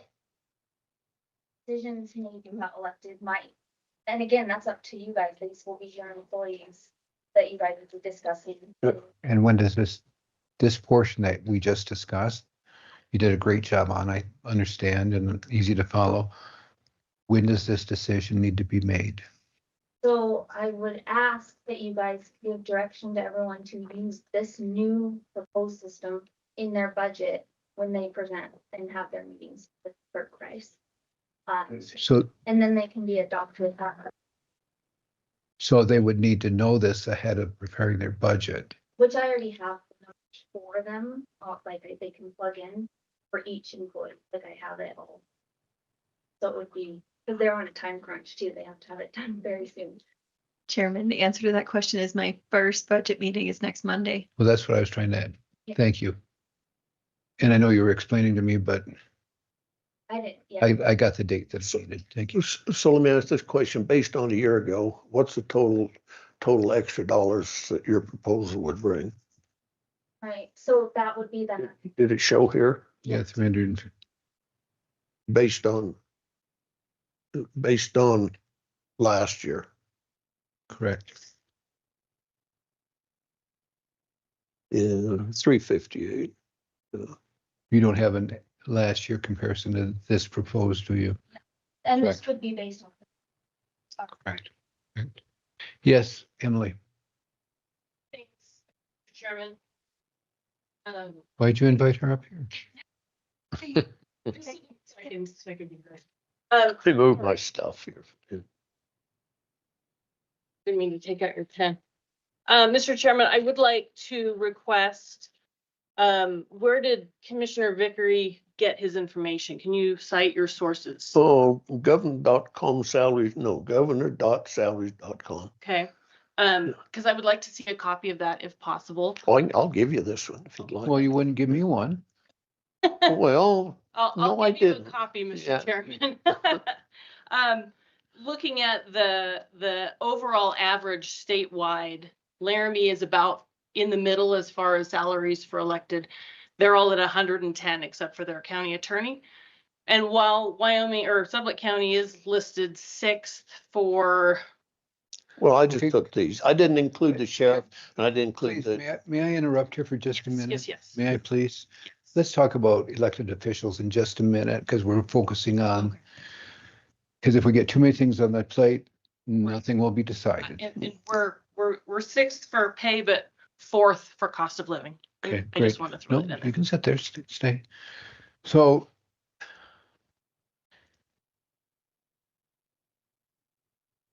decisions made about elected might. And again, that's up to you guys. These will be your employees that you guys will be discussing. And when does this portion that we just discussed, you did a great job on, I understand, and easy to follow. When does this decision need to be made? So I would ask that you guys give direction to everyone to use this new proposed system in their budget when they present and have their meetings with Clerk Rice. So, And then they can be adopted. so they would need to know this ahead of preparing their budget. Which I already have the numbers for them, like they can plug in for each employee, like I have it all. So it would be, because they're on a time crunch too, they have to have it done very soon. Chairman, the answer to that question is my first budget meeting is next Monday. Well, that's what I was trying to add. Yeah. Thank you. And I know you were explaining to me, but I did, yeah. I got the date that's needed. Thank you. So let me ask this question, based on a year ago, what's the total extra dollars that your proposal would bring? Right, so that would be that. Did it show here? Yeah, 300. Based on last year. Correct. Yeah, 358. You don't have a last year comparison to this proposed, do you? And this would be based on. Right. Yes, Emily. Thanks, Chairman. Why'd you invite her up here? So I can be heard. Remove my stuff here. Didn't mean to take out your pen. Mr. Chairman, I would like to request, where did Commissioner Vickery get his information? Can you cite your sources? Oh, governor.com salaries, no, governor.salaries.com. Okay, because I would like to see a copy of that if possible. Oh, I'll give you this one if you'd like. Well, you wouldn't give me one. Well, I'll no, I give you a didn't. copy, Mr. Yeah. Chairman. Looking at the overall average statewide, Laramie is about in the middle as far as salaries for elected. They're all at 110 except for their county attorney. And while Wyoming or Sublette County is listed 6th for. Well, I just took these. I didn't include the sheriff and I didn't include Please, the. may I interrupt here for just a minute? Yes. May I please? Let's talk about elected officials in just a minute, because we're focusing on, because if we get too many things on that plate, nothing will be decided. And we're 6th for pay, but 4th for cost of living. Okay, I great. just want to throw No, that in you there. can sit there, stay. So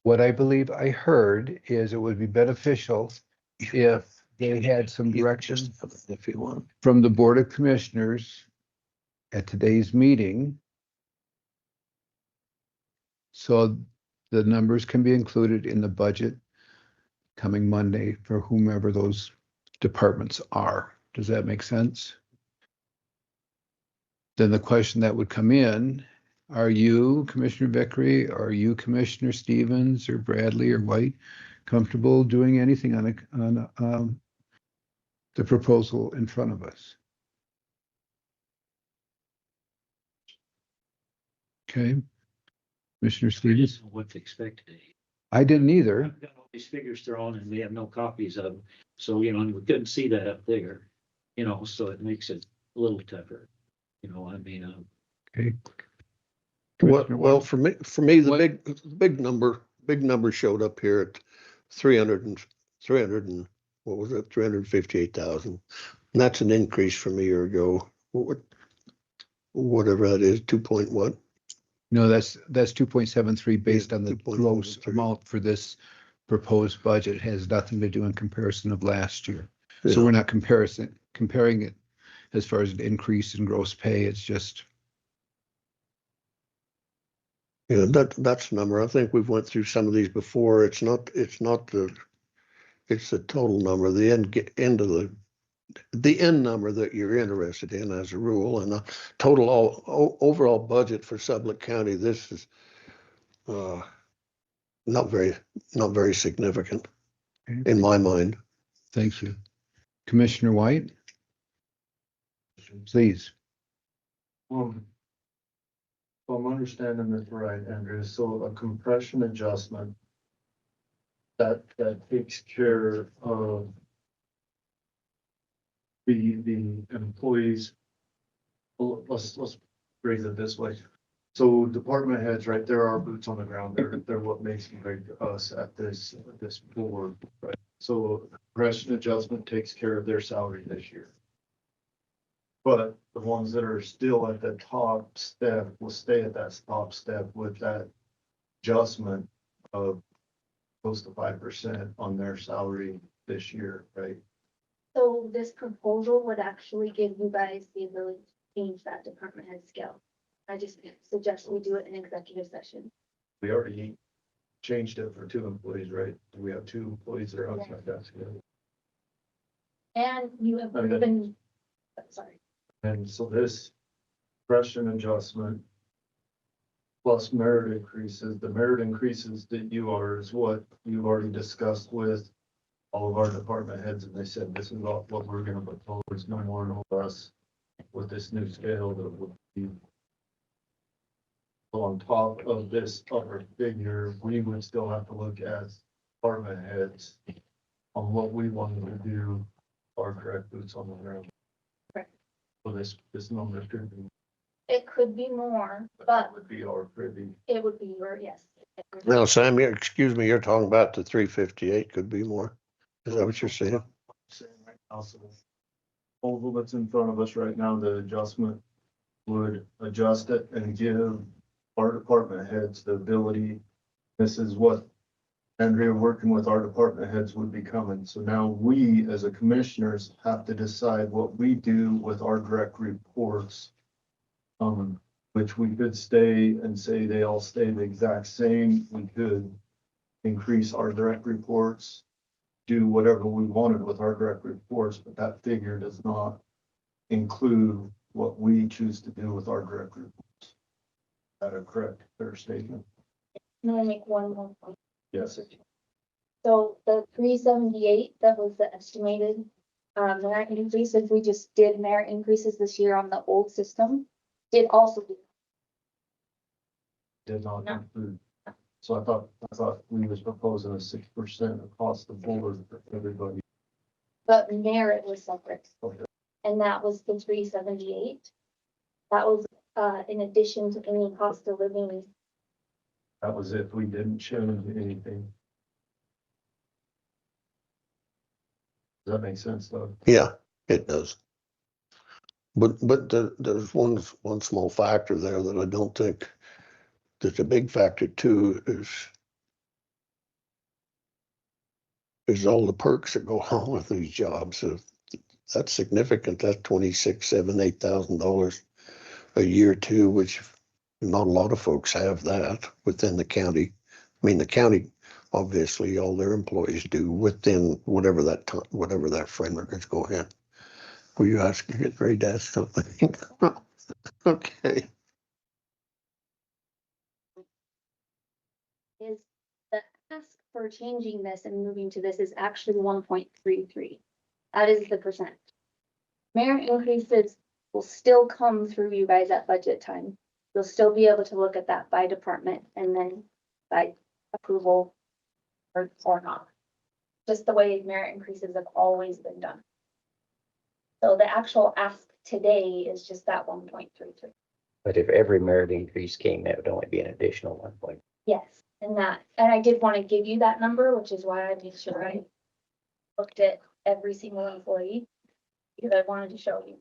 what I believe I heard is it would be beneficial if they had some direction If you want. from the Board of Commissioners at today's meeting, so the numbers can be included in the budget coming Monday for whomever those departments are. Does that make sense? Then the question that would come in, are you, Commissioner Vickery, are you, Commissioner Stevens, or Bradley, or White, comfortable doing anything on the proposal in front of us? Okay. Commissioner Stevens? What to expect today. I didn't either. I've got all these figures thrown and we have no copies of them. So, we couldn't see that up there, so it makes it a little tougher. Okay. Well, for me, the big number showed up here at 300 and what was it? 358,000. And that's an increase from a year ago. Whatever that is, 2 point what? No, that's 2.73 based on the 2.73. gross amount for this proposed budget. It has nothing to do in comparison of last year. So Yeah. we're not comparing it as far as an increase in gross pay. It's just. Yeah, that's the number. I think we've went through some of these before. It's not it's the total number, the end number that you're interested in as a rule, and the total overall budget for Sublette County. This is not very significant in my mind. Thank you. Commissioner White? Please. If I'm understanding this right, Andrew, so a compression adjustment that takes care of the employees. Well, let's phrase it this way. So department heads, right, there are boots on the ground. They're what makes them great to us at this board, right? So compression adjustment takes care of their salary this year. But the ones that are still at the top step will stay at that top step with that adjustment of close to 5% on their salary this year, right? So this proposal would actually give you guys the ability to change that department head scale. I just suggest we do it in executive session. We already changed it for 2 employees, right? We have 2 employees that are outside that scale. And you have Okay. proven, sorry. And so this compression adjustment plus merit increases, the merit increases that is what you've already discussed with all of our department heads, and they said, this is what we're gonna propose, no more, no less, with this new scale that would be on top of this upper figure. We would still have to look at department heads on what we wanted to do, our correct boots on the ground. So this number could be, It could be more, that but would be our privy. it would be your, yes. Now, Sam, excuse me, you're talking about the 358 could be more. Is that what you're saying? Saying right now, so the proposal that's in front of us right now, the adjustment would adjust it and give our department heads the ability, this is what Andrea working with our department heads would be coming. So now we, as a commissioners, have to decide what we do with our direct reports. Which we could stay and say they all stay the exact same. We could increase our direct reports, do whatever we wanted with our direct reports, but that figure does not include what we choose to do with our direct reports. Is that a correct, fair statement? I'm gonna make one more point. Yes. So the 378, that was the estimated merit increase. If we just did merit increases this year on the old system, did also do. Did not No. include. So I thought we was proposing a 6% across the board for everybody. But merit was separate. Okay. And that was the 378. That was in addition to any cost of living. That was if we didn't change anything. Does that make sense, though? Yeah, it does. But there's one small factor there that I don't think that's a big factor too is all the perks that go along with these jobs. So that's significant. That's $26,000, $7,000, $8,000 a year too, which not a lot of folks have that within the county. I mean, the county, obviously, all their employees do within whatever that framework is. Go ahead. Were you asking it, Ray? That's something. Okay. Is the ask for changing this and moving to this is actually 1.33. That is the percent. Merit increases will still come through you guys at budget time. You'll still be able to look at that by department and then by approval or not. Just the way merit increases have always been done. So the actual ask today is just that 1.33. But if every merit increase came, that would only be an additional 1 point. Yes, and I did want to give you that number, which is why I made sure I looked at every single employee, because I wanted to show you.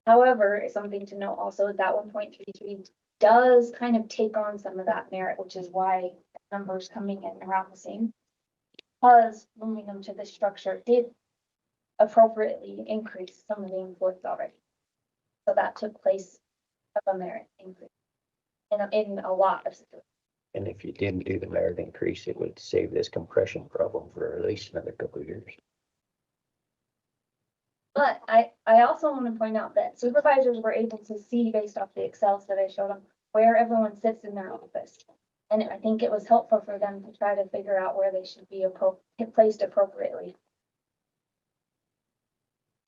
However, it's something to note also is that 1.33 does kind of take on some of that merit, which is why the numbers coming in around the same. Because moving them to this structure did appropriately increase some of the employees already. So that took place of a merit increase in a lot of situations. And if you didn't do the merit increase, it would save this compression problem for at least another couple of years. But I also want to point out that supervisors were able to see based off the Excels that I showed them where everyone sits in their office. And I think it was helpful for them to try to figure out where they should be placed appropriately.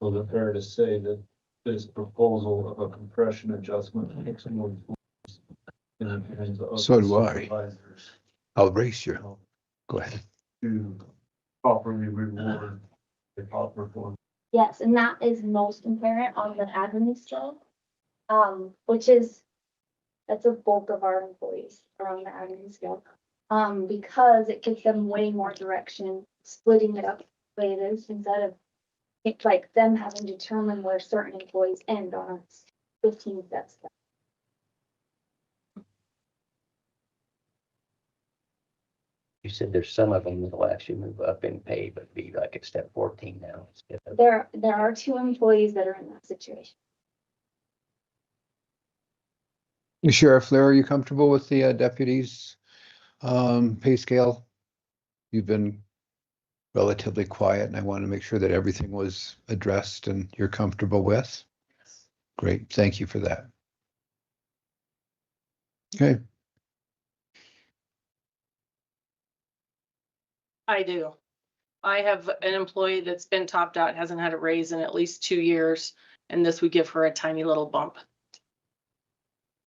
So it's fair to say that this proposal of a compression adjustment. So do I. I'll erase your, go ahead. To properly reward the top performance. Yes, and that is most apparent on the admin scale, which is, that's a bulk of our employees are on the admin scale. Because it gives them way more direction, splitting it up the way it is instead of it's like them having to determine where certain employees end on a 15-step step. You said there's some of them that'll actually move up in pay, but be like at step 14 now. There are 2 employees that are in that situation. Sheriff Flair, are you comfortable with the deputies' pay scale? You've been relatively quiet, and I want to make sure that everything was addressed and you're comfortable with. Great, thank you for that. Okay. I do. I have an employee that's been topped out, hasn't had a raise in at least 2 years, and this would give her a tiny little bump.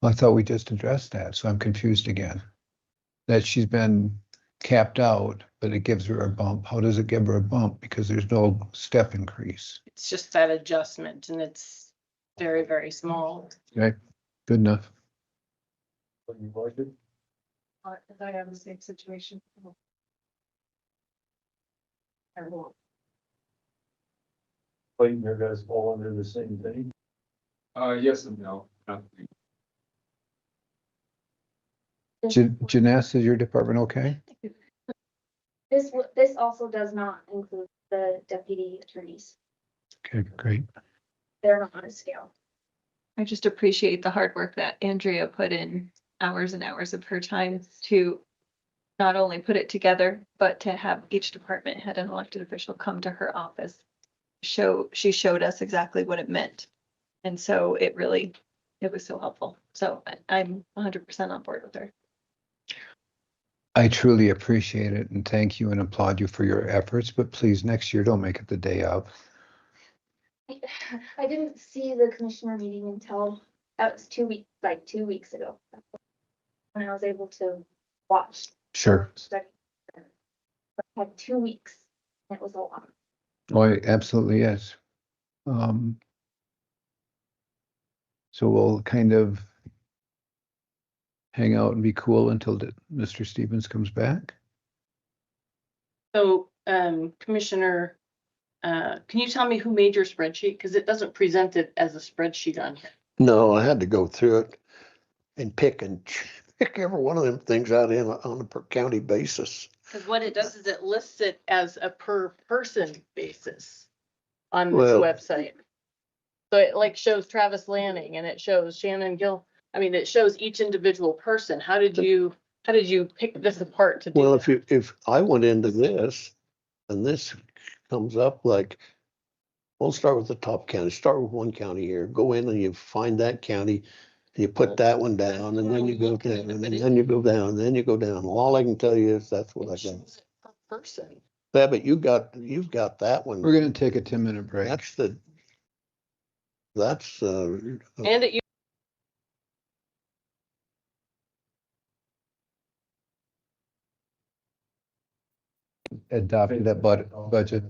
I thought we just addressed that, so I'm confused again. That she's been capped out, but it gives her a bump. How does it give her a bump? Because there's no step increase. It's just that adjustment, and it's very, very small. Okay, good enough. I have the same situation. Clayton, your guys fall under the same thing? Yes and no. Janessa, is your department okay? This also does not include the deputy attorneys. Okay, great. They're not on a scale. I just appreciate the hard work that Andrea put in, hours and hours of her time to not only put it together, but to have each department head an elected official come to her office. She showed us exactly what it meant. And so it was so helpful. So I'm 100% on board with her. I truly appreciate it and thank you and applaud you for your efforts, but please next year don't make it the day of. I didn't see the commissioner meeting until that was 2 weeks ago. When I was able to watch. Sure. Study. But I had 2 weeks. It was a lot. Oh, it absolutely is. So we'll kind of hang out and be cool until Mr. Stevens comes back. So, Commissioner, can you tell me who made your spreadsheet? Because it doesn't present it as a spreadsheet on here. No, I had to go through it and pick every one of them things out on a per county basis. Because what it does is it lists it as a per person basis on this Well- website. So it like shows Travis Lanning and it shows Shannon Gill. I mean, it shows each individual person. How did you pick this apart to do Well, that? if I went into this and this comes up like, we'll start with the top county, start with one county here, go in and you find that county. And you put that one down and then you go down and then you go down, and then you go down. All I can tell you is that's what I got. Per person. Yeah, but you've got that one. We're gonna take a 10-minute break. That's And it Adopted that budget.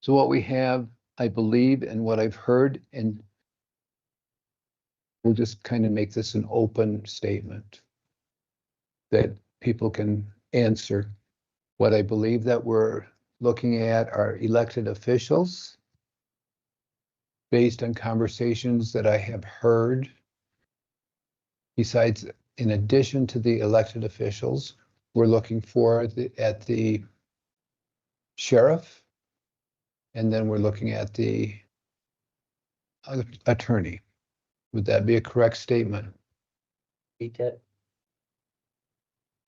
So what we have, I believe, and what I've heard, and we'll just kind of make this an open statement that people can answer. What I believe that we're looking at are elected officials based on conversations that I have heard. Besides, in addition to the elected officials, we're looking for at the sheriff, and then we're looking at the attorney. Would that be a correct statement? I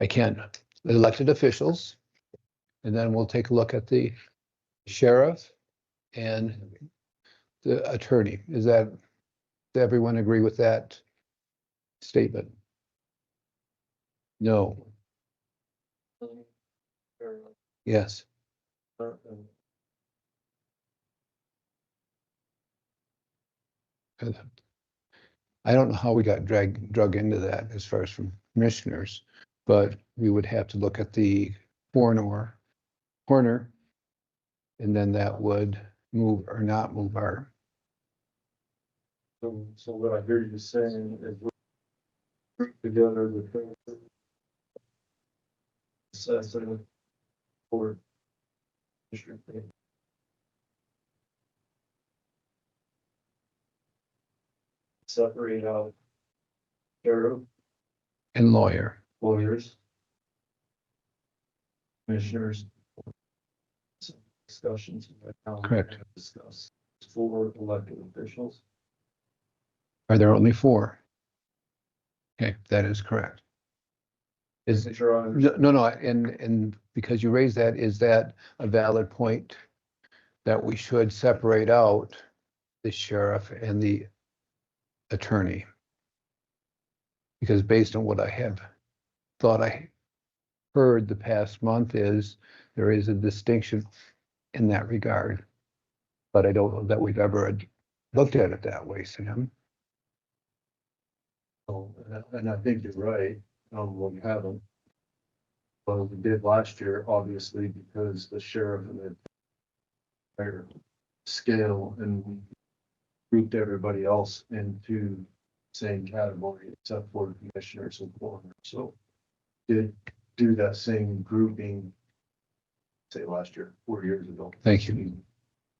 can. The elected officials, and then we'll take a look at the sheriff and the attorney. Does everyone agree with that statement? No. Yes. I don't know how we got drug into that as far as from commissioners, but we would have to look at the coroner, and then that would move or not move our. So what I hear you saying is we group together the assessment for separate out sheriff And lawyer. lawyers. commissioners. Some discussions. Right now, we're Correct. gonna discuss 4 elected officials. Are there only 4? Okay, that is correct. Is, Sure, I understand. no, and because you raised that, is that a valid point that we should separate out the sheriff and the attorney? Because based on what I have thought I heard the past month is there is a distinction in that regard. But I don't know that we've ever looked at it that way, Sam. Oh, and I think you're right, we haven't. Well, we did last year, obviously, because the sheriff and the higher scale, and we grouped everybody else into the same category except for commissioners and coroner. So did do that same grouping, say last year, 4 years ago. Thank you.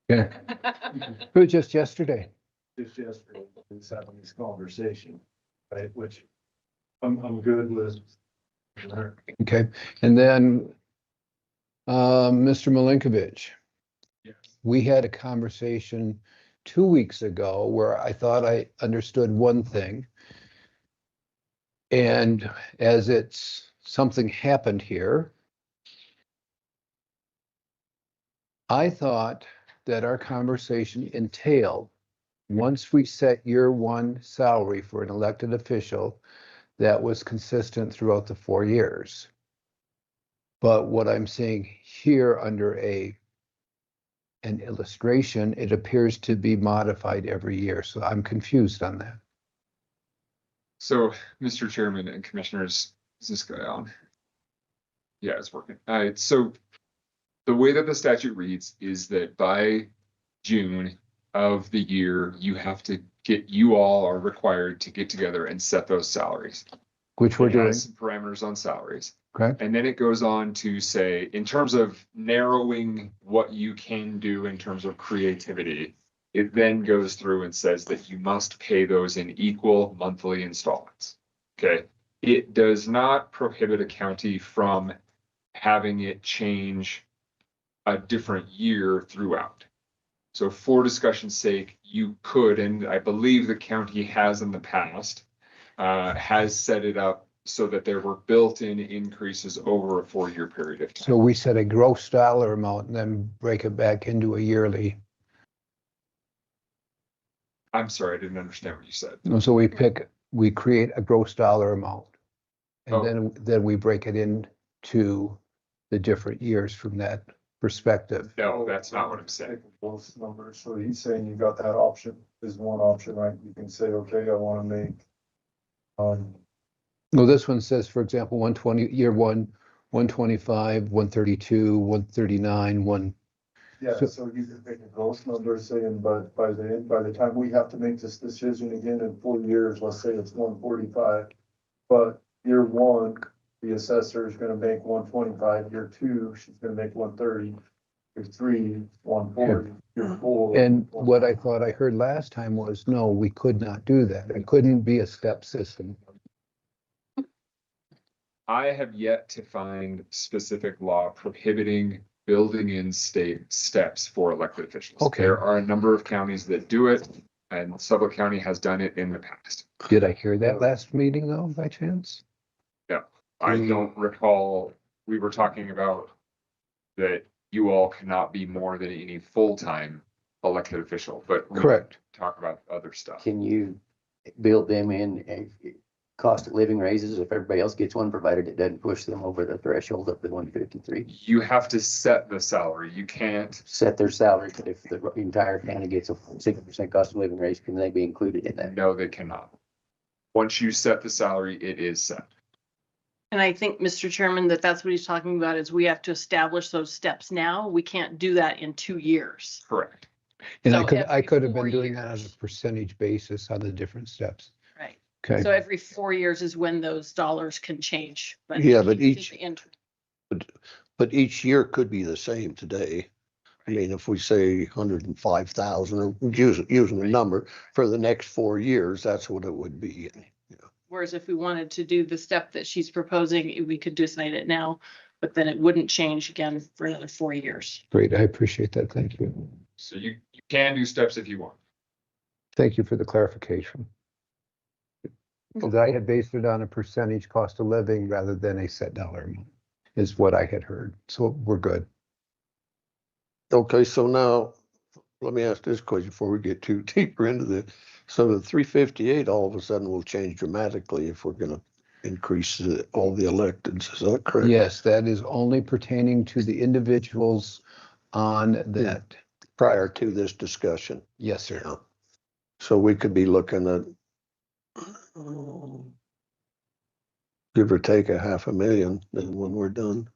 Yeah. It was just yesterday. Just yesterday, we was having this conversation, right, which I'm good with. Okay, and then Mr. Malinkovich. Yes. We had a conversation 2 weeks ago where I thought I understood one thing. And as something happened here, I thought that our conversation entailed, once we set year 1 salary for an elected official, that was consistent throughout the 4 years. But what I'm seeing here under an illustration, it appears to be modified every year. So I'm confused on that. So, Mr. Chairman and Commissioners, is this guy on? Yeah, it's working. So the way that the statute reads is that by June of the year, you all are required to get together and set those salaries. Which we're It doing. has some parameters on salaries. Correct. And then it goes on to say, in terms of narrowing what you can do in terms of creativity, it then goes through and says that you must pay those in equal monthly installments. Okay. It does not prohibit a county from having it change a different year throughout. So for discussion's sake, you could, and I believe the county has in the past, has set it up so that there were built-in increases over a 4-year period of time. So we set a gross dollar amount and then break it back into a yearly. I'm sorry, I didn't understand what you said. So we create a gross dollar amount. And Oh. then we break it into the different years from that perspective. No, that's not what I'm saying. Both numbers, so he's saying you got that option, is one option, right? You can say, okay, I wanna make. Well, this one says, for example, 120, year 1, 125, 132, 139, Yeah, so you can pick a gross number saying, but by the time we have to make this decision again in 4 years, let's say it's 145. But year 1, the assessor is gonna make 125, year 2, she's gonna make 130, year 3, 140, year 4. And what I thought I heard last time was, no, we could not do that. It couldn't be a step system. I have yet to find specific law prohibiting building in state steps for elected officials. Okay. There are a number of counties that do it, and Sublette County has done it in the past. Did I hear that last meeting though, by chance? No, I don't recall. We were talking about that you all cannot be more than any full-time elected official, but we Correct. talk about other stuff. Can you build them in a cost of living raises if everybody else gets one, provided it doesn't push them over the threshold up to 153? You have to set the salary. You can't Set their salary, but if the entire county gets a 60% cost of living raise, can they be included in that? No, they cannot. Once you set the salary, it is set. And I think, Mr. Chairman, that's what he's talking about, is we have to establish those steps now. We can't do that in 2 years. Correct. And So I could have every been 4 doing that on a percentage basis on the different steps. Right. Okay. So every 4 years is when those dollars can change. Yeah, but in each- the interim. But each year could be the same today. I mean, if we say 105,000 or using a number for the next 4 years, that's what it would be. Whereas if we wanted to do the step that she's proposing, we could decide it now. but then it wouldn't change again for another 4 years. Great, I appreciate that. Thank you. So you can do steps if you want. Thank you for the clarification. Because I had based it on a percentage cost of living rather than a set dollar amount, is what I had heard. So we're good. Okay, so now, let me ask this question before we get too deeper into this. So the 358 all of a sudden will change dramatically if we're gonna increase all the electeds, is that correct? Yes, that is only pertaining to the individuals on that. Prior to this discussion. Yes, sir. Yeah. So we could be looking at give or take a 500,000 then when we're done.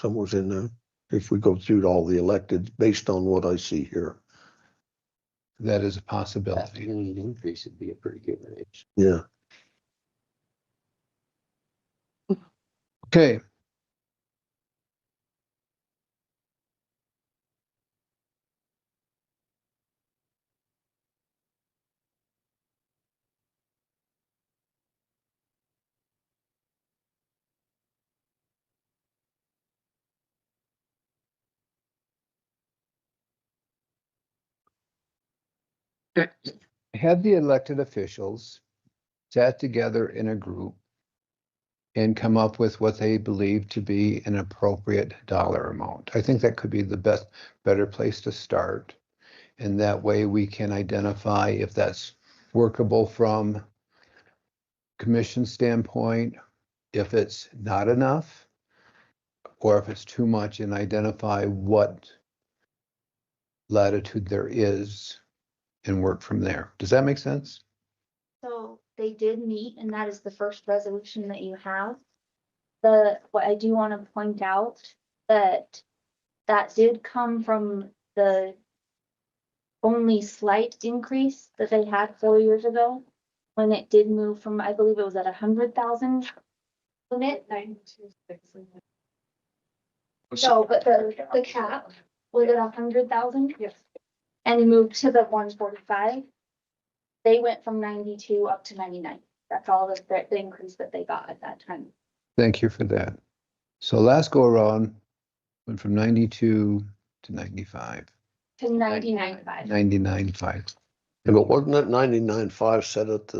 Somewhere's in there, if we go through all the elected based on what I see here. That is a possibility. An increase would be a pretty good range. Yeah. Okay. Had the elected officials sat together in a group and come up with what they believe to be an appropriate dollar amount. I think that could be the better place to start. And that way we can identify if that's workable from commission standpoint, if it's not enough, or if it's too much, and identify what latitude there is and work from there. Does that make sense? So they did meet, and that is the first resolution that you have. What I do want to point out that did come from the only slight increase that they had 4 years ago, when it did move from, I believe it was at 100,000 limit. 92.6. No, but the cap was at 100,000. Yes. And moved to the 145. They went from 92 up to 99. That's all the increase that they got at that time. Thank you for that. So last go around went from 92 to 95, To 99.5. 99.5. Yeah, but wasn't that 99.5 set at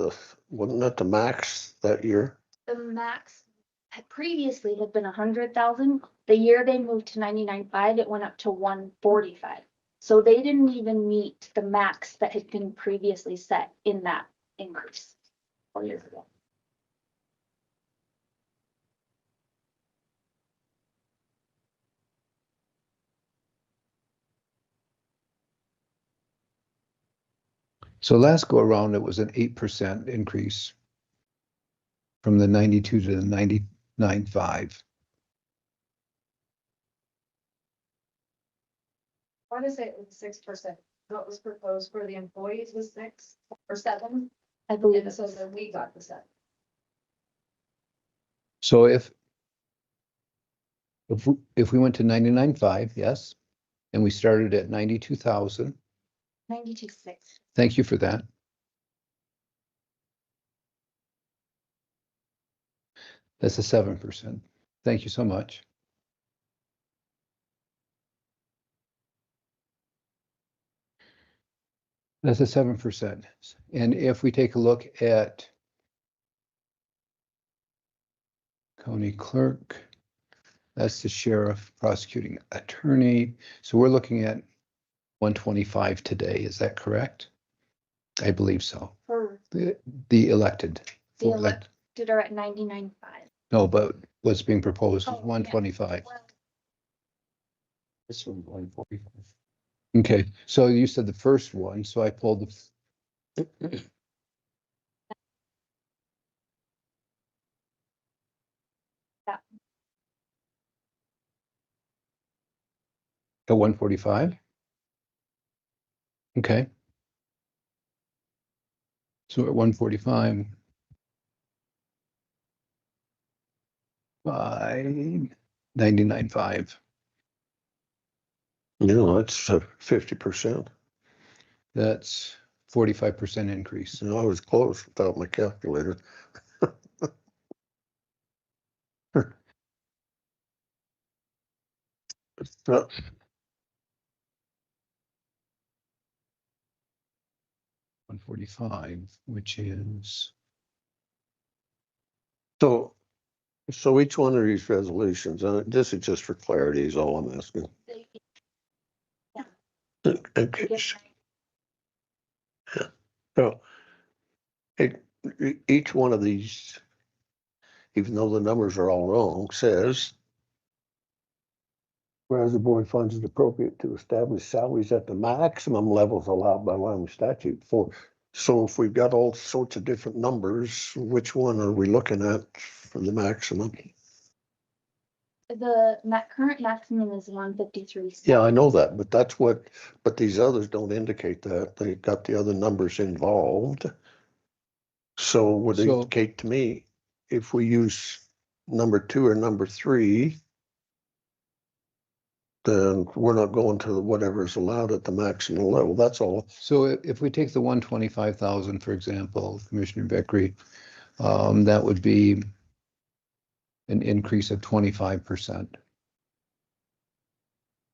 wasn't that the max that year? The max had previously had been 100,000. The year they moved to 99.5, it went up to 145. So they didn't even meet the max that had been previously set in that increase 4 years ago. So last go around, it was an 8% increase from the 92 to the 99.5. I want to say it was 6%. What was proposed for the employees was 6 or 7. I believe And so then we got the 7. So if we went to 99.5, yes, and we started at 92,000, 92.6. thank you for that. That's a 7%. Thank you so much. That's a 7%. And if we take a look at county clerk, that's the sheriff, prosecuting attorney. So we're looking at 125 today. Is that correct? I believe so. For The elected. the elected are at 99.5. No, but what's being proposed is Oh, yeah. 125. This one 145. Okay, so you said the first one, so I pulled the. Yeah. At 145? Okay. So at 145. By 99.5. That's 50%. That's 45% increase. I was close without my calculator. So 145, which is, so each one of these resolutions, and this is just for clarity is all I'm asking. Okay. So each one of these, even though the numbers are all wrong, says, whereas the board finds it appropriate to establish salaries at the maximum levels allowed by Wyoming statute for. So if we've got all sorts of different numbers, which one are we looking at for the maximum? The current maximum is 153. Yeah, I know that, but that's what, but these others don't indicate that. They got the other numbers involved. So would So- indicate to me, if we use number 2 or number 3, then we're not going to whatever is allowed at the maximum level. That's all. so if we take the 125,000, for example, Commissioner Beckery, that would be an increase of 25%.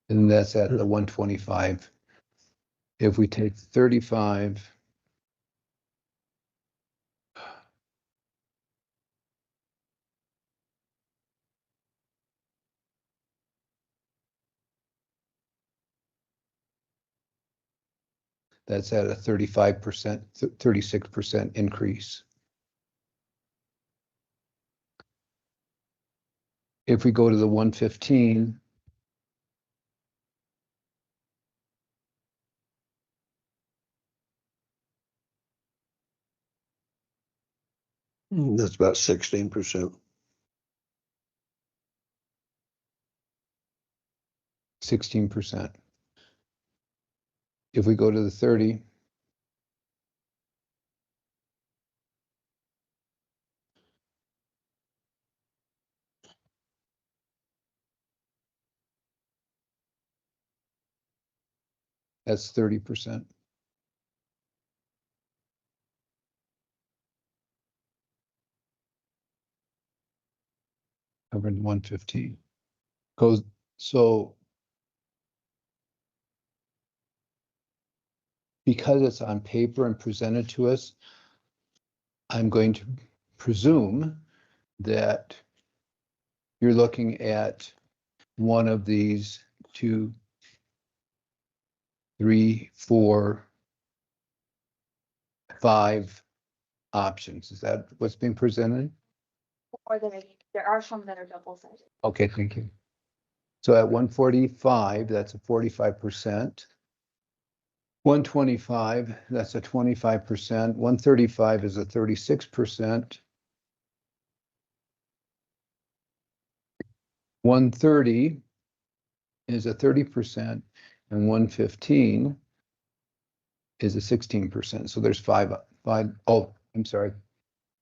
And that's at the 125. If we take 35, that's at a 35%, 36% increase. If we go to the 115, That's about 16%. 16%. If we go to the 30, that's 30%. Covered in 115. Goes, so because it's on paper and presented to us, I'm going to presume that you're looking at one of these 2, 3, 4, 5 options. Is that what's being presented? Or there are some that are double sided. Okay, thank you. So at 145, that's a 45%. 125, that's a 25%. 135 is a 36%. 130 is a 30%, and 115 is a 16%. So there's five. Oh, I'm sorry.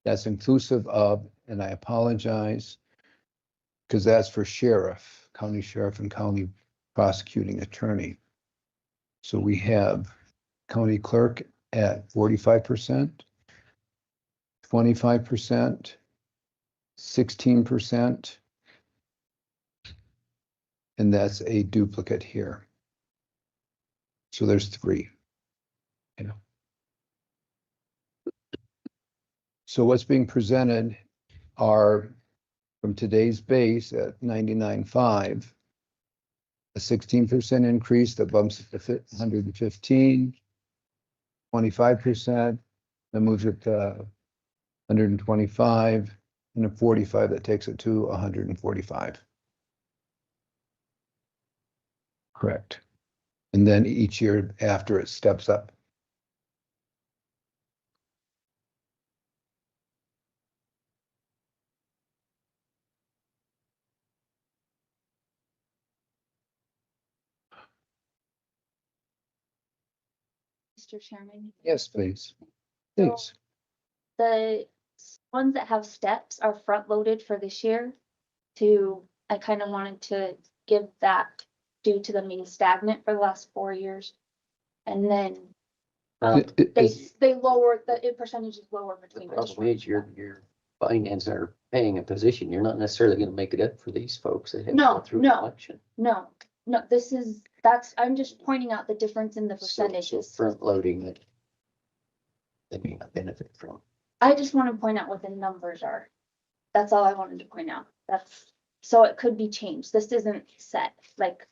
That's inclusive of, and I apologize, because that's for sheriff, county sheriff and county prosecuting attorney. So we have county clerk at 45%, 25%, 16%, and that's a duplicate here. So there's 3. You know. So what's being presented are from today's base at 99.5, a 16% increase that bumps it to 115, 25%, that moves it to 125, and a 45 that takes it to 145. Correct. And then each year after it steps up. Mr. Chairman. Yes, please. So Please. the ones that have steps are front loaded for this year I kind of wanted to give that due to them being stagnant for the last 4 years. And then they lower, the percentage is lower between. The problem is your finance are paying a position. You're not necessarily gonna make it up for these folks that have No, gone through no. election. No, No, I'm just pointing out the difference in the percentages. Front loading that they may not benefit from. I just want to point out what the numbers are. That's all I wanted to point out. So it could be changed. This isn't set, like,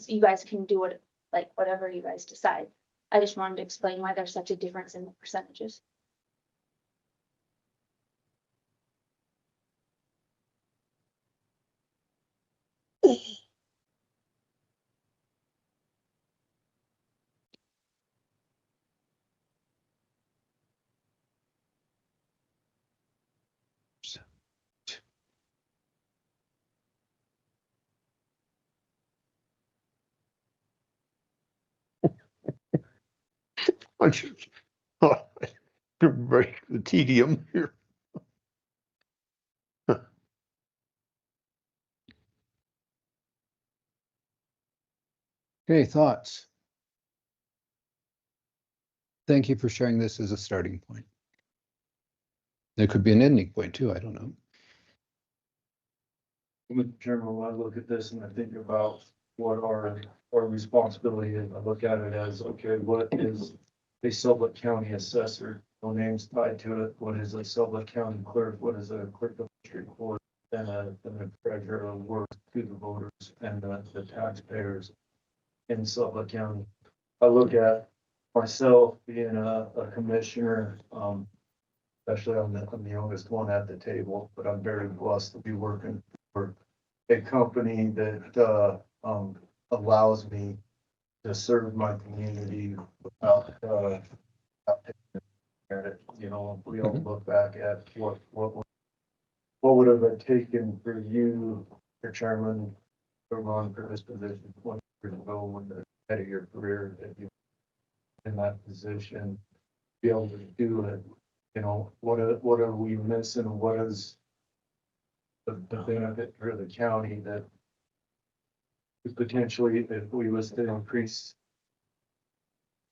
you guys can do it, like, whatever you guys decide. I just wanted to explain why there's such a difference in the percentages. I should break the tedium here. Okay, thoughts? Thank you for sharing this as a starting point. There could be an ending point too, I don't know. Mr. Chairman, when I look at this and I think about what our responsibility is, I look at it as, okay, what is a Sublette County assessor? No names tied to it. What is a Sublette County clerk? What is a clerk of district court? And a treasurer of work to the voters and the taxpayers in Sublette County. I look at myself being a commissioner, especially I'm the youngest one at the table, but I'm very blessed to be working for a company that allows me to serve my community without you know, if we all look back at what would have it taken for you, Mr. Chairman, to run for this position 20 years ago when the head of your career that you in that position, be able to do it. You know, what are we missing? What is the benefit for the county that potentially, if we was to increase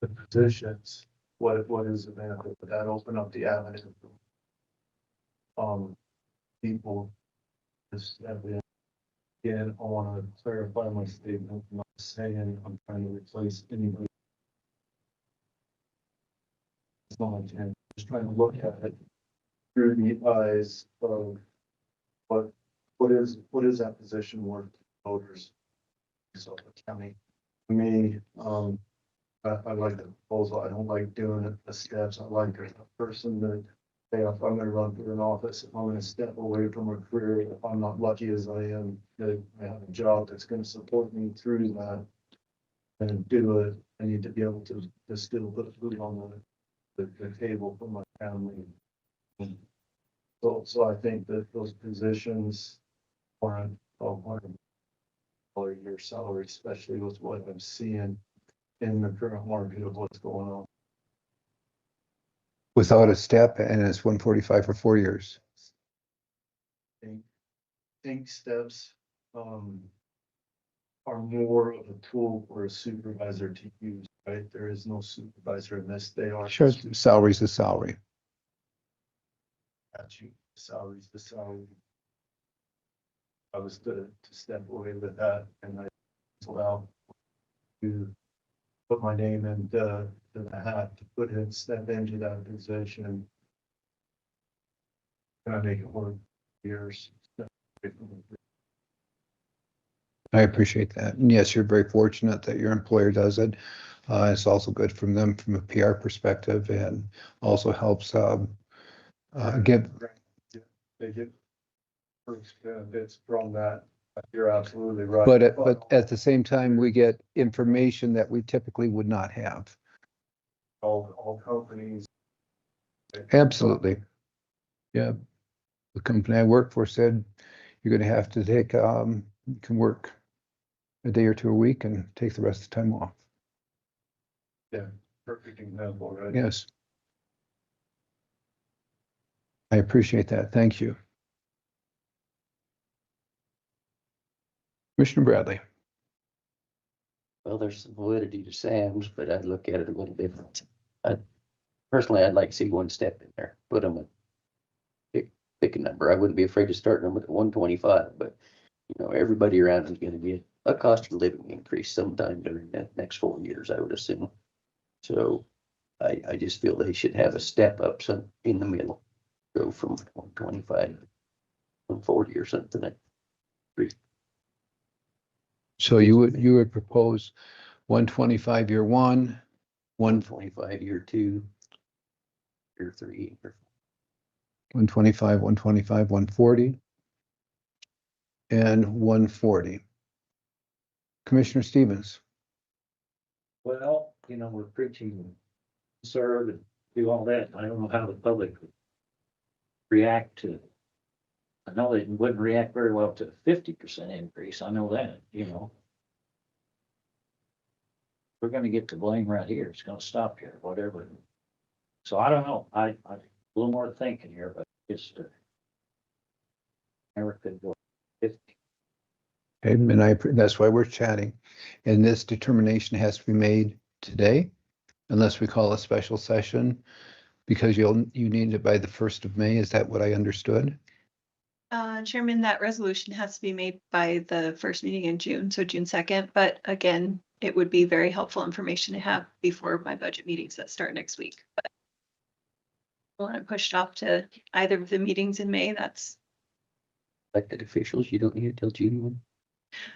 the positions, what is the benefit? Would that open up the avenue for people? Just again, I want to clarify my statement. I'm not saying I'm trying to replace anybody. It's not my intent. I'm just trying to look at it through the eyes of what is that position worth to voters? So the county, to me, I like the proposal. I don't like doing it the steps. I like a person that, hey, if I'm gonna run for an office, if I'm gonna step away from a career, if I'm not lucky as I am, that I have a job that's gonna support me through that and do it, I need to be able to still put food on the table for my family. So I think that those positions warrant $1,200 a year salary, especially with what I'm seeing in the current market of what's going on. Without a step, and it's 145 for 4 years. Think steps are more of a tool for a supervisor to use, right? There is no supervisor in this. They are. Sure, salary's a salary. Salary's the salary. I was to step away with that, and I allowed to put my name into the hat to put in, step into that position. Can I make it work? Years. I appreciate that. And yes, you're very fortunate that your employer does it. It's also good from them from a PR perspective and also helps get. They get perks, benefits from that. You're absolutely right. But at the same time, we get information that we typically would not have. All companies. Absolutely. Yeah. The company I work for said, you're gonna have to take, you can work a day or two a week and take the rest of the time off. Yeah, perfect example, right? Yes. I appreciate that. Thank you. Commissioner Bradley. Well, there's some validity to Sam's, but I'd look at it a little different. Personally, I'd like to see one step in there, put them pick a number. I wouldn't be afraid to start them at 125, but you know, everybody around is going to get a cost of living increase sometime during the next 4 years, I would assume. So I just feel they should have a step up some in the middle, go from 125, 140 or something. So you would propose 125 year one, 125 year 2, year 3. 125, 125, 140, and 140. Commissioner Stevens. Well, we're preaching serve and do all that. I don't know how the public would react to. I know they wouldn't react very well to a 50% increase. I know that, We're gonna get the blame right here. It's gonna stop here, whatever. So I don't know. I a little more thinking here, but just never could go 50. Okay, and that's why we're chatting. And this determination has to be made today, unless we call a special session, because you need it by the 1st of May. Is that what I understood? Chairman, that resolution has to be made by the first meeting in June, so June 2nd. But again, it would be very helpful information to have before my budget meetings that start next week. But I want to push it off to either of the meetings in May. That's Elected officials, you don't need it till June 1.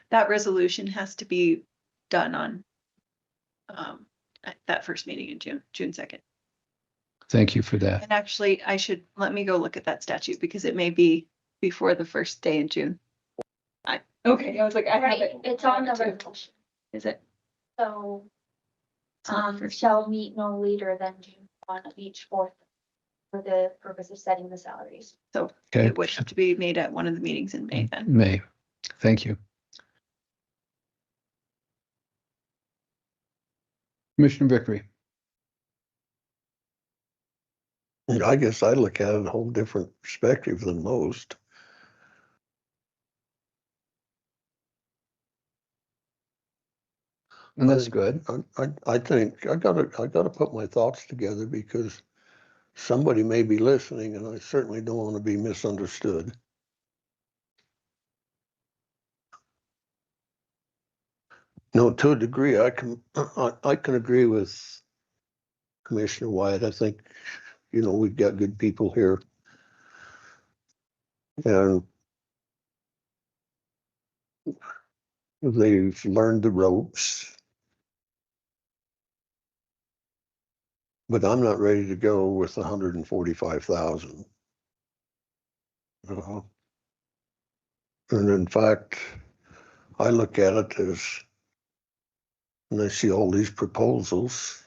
that resolution has to be done on that first meeting in June 2nd. Thank you for that. And actually, let me go look at that statute because it may be before the first day in June. Okay, I was like, I have Right, it. it's on the resolution. Is it? So, It's on the first. shall meet no later than June 1 of each fourth for the purpose of setting the salaries. So Okay. it would have to be made at one of the meetings in May then. May. Thank you. Commissioner Vickery. I guess I look at it in a whole different perspective than most. And that's good. I think I gotta put my thoughts together because somebody may be listening, and I certainly don't want to be misunderstood. No, to a degree, I can agree with Commissioner Wyatt. I think, we've got good people here. And they've learned the ropes. But I'm not ready to go with 145,000. And in fact, I look at it as, and I see all these proposals.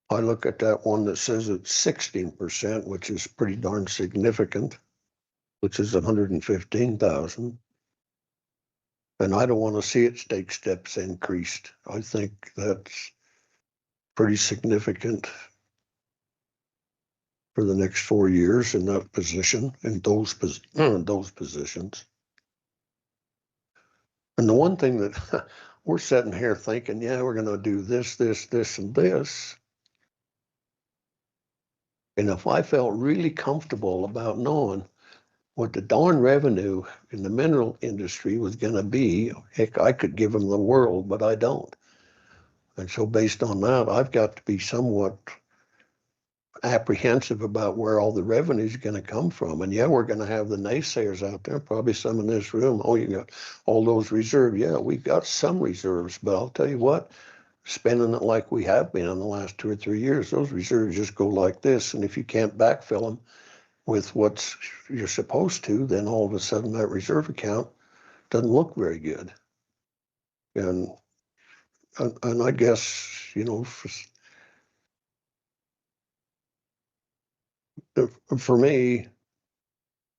I look at that one that says it's 16%, which is pretty darn significant, which is 115,000. And I don't want to see its take steps increased. I think that's pretty significant for the next 4 years in that position, in those positions. And the one thing that we're sitting here thinking, yeah, we're going to do this, this, this, and this. And if I felt really comfortable about knowing what the darn revenue in the mineral industry was going to be, heck, I could give them the world, but I don't. And so based on that, I've got to be somewhat apprehensive about where all the revenue is going to come from. And yeah, we're going to have the naysayers out there, probably some in this room. Oh, you got all those reserves. Yeah, we've got some reserves, but I'll tell you what, spending it like we have been in the last 2 or 3 years, those reserves just go like this. And if you can't backfill them with what you're supposed to, then all of a sudden that reserve account doesn't look very good. And I guess, for me,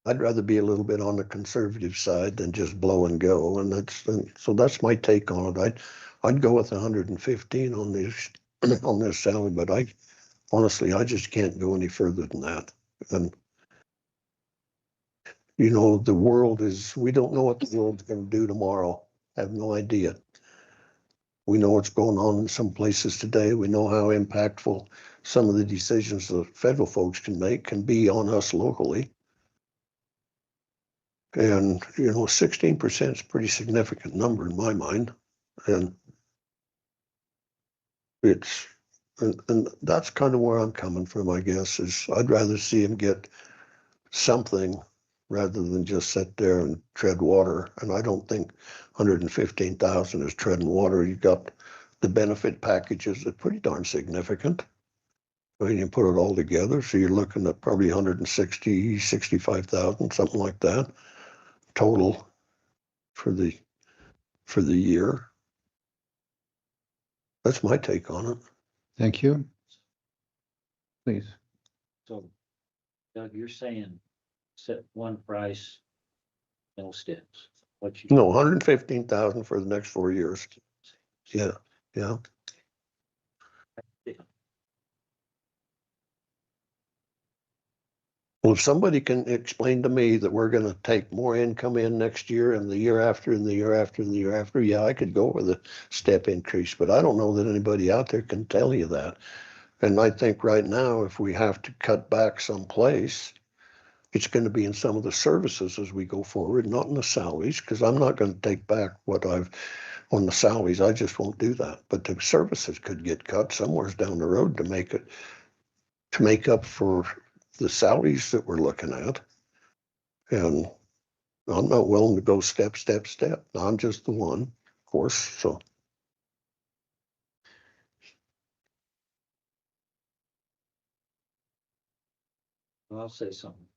I'd rather be a little bit on the conservative side than just blow and go. And so that's my take on it. I'd go with 115 on this on this salary, but honestly, I just can't go any further than that. And the world we don't know what the world's going to do tomorrow. I have no idea. We know what's going on in some places today. We know how impactful some of the decisions the federal folks can make can be on us locally. And, 16% is a pretty significant number in my mind. And and that's kind of where I'm coming from, I guess, is I'd rather see him get something rather than just sit there and tread water. And I don't think 115,000 is treading water. You got the benefit packages that are pretty darn significant. I mean, you put it all together, so you're looking at probably 160, 65,000, something like that, total for the year. That's my take on it. Thank you. Please. So Doug, you're saying set one price, no steps. What you? No, 115,000 for the next 4 years. Yeah, yeah. Well, if somebody can explain to me that we're gonna take more income in next year and the year after and the year after and the year after, yeah, I could go with a step increase, but I don't know that anybody out there can tell you that. And I think right now, if we have to cut back someplace, it's gonna be in some of the services as we go forward, not in the salaries, because I'm not gonna take back what I've on the salaries. I just won't do that. But the services could get cut somewhere down the road to make up for the salaries that we're looking at. And I'm not willing to go step. I'm just the one, of course, so. I'll say something.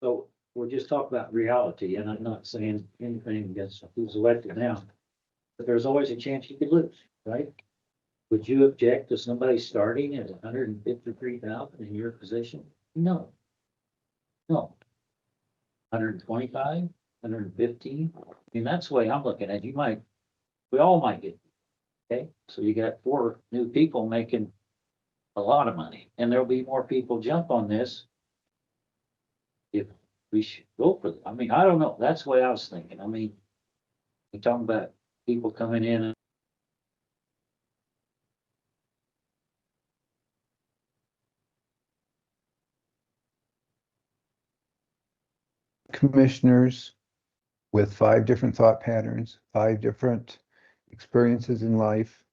So we're just talking about reality, and I'm not saying anything against who's elected now. But there's always a chance you could lose, right? Would you object to somebody starting at 153,000 in your position? No. No. 125, 115. I mean, that's the way I'm looking at it. We all might get, okay? So you got 4 new people making a lot of money, and there'll be more people jump on this if we should go for it. I mean, I don't know. That's the way I was thinking. I mean, we're talking about people coming in. Commissioners with 5 different thought patterns, 5 different experiences in life,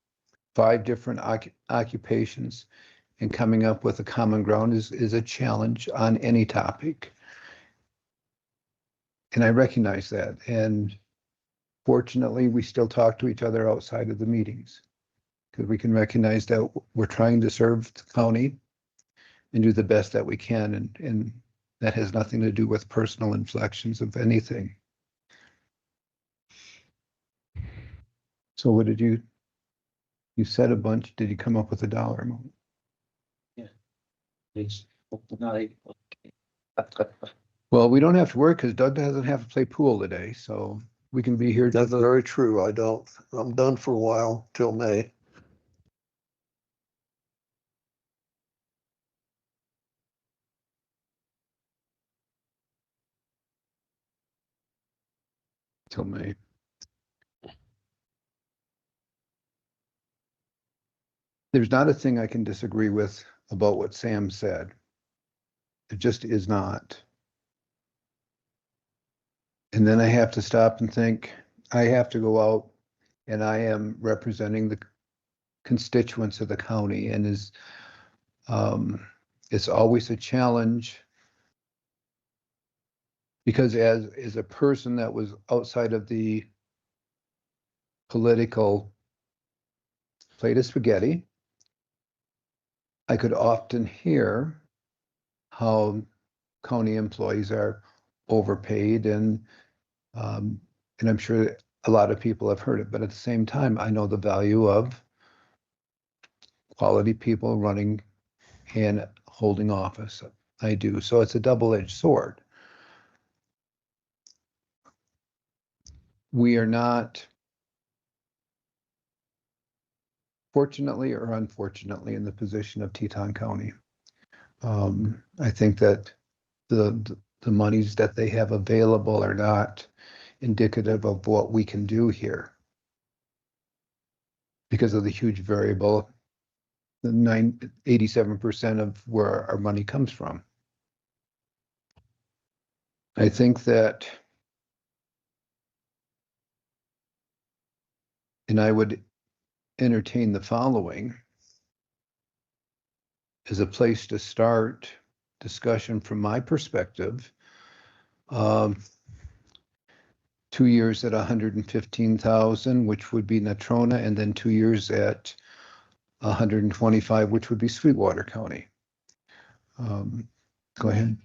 5 different occupations, and coming up with a common ground is a challenge on any topic. And I recognize that. And fortunately, we still talk to each other outside of the meetings because we can recognize that we're trying to serve the county and do the best that we can. And that has nothing to do with personal inflections of anything. So what did you said a bunch, did you come up with a dollar amount? Yeah. It's not. Well, we don't have to work because Doug doesn't have to play pool today, so we can be here. That's very true. I'm done for a while till May. Till May. There's not a thing I can disagree with about what Sam said. It just is not. And then I have to stop and think, I have to go out and I am representing the constituents of the county, and it's always a challenge because as a person that was outside of the political plate of spaghetti, I could often hear how county employees are overpaid, and I'm sure a lot of people have heard it, but at the same time, I know the value of quality people running and holding office. I do. So it's a double-edged sword. We are not, fortunately or unfortunately, in the position of Teton County. I think that the monies that they have available are not indicative of what we can do here because of the huge variable, the 87% of where our money comes from. I think that And I would entertain the following as a place to start discussion from my perspective. 2 years at 115,000, which would be Natrona, and then 2 years at 125, which would be Sweetwater County. Go ahead,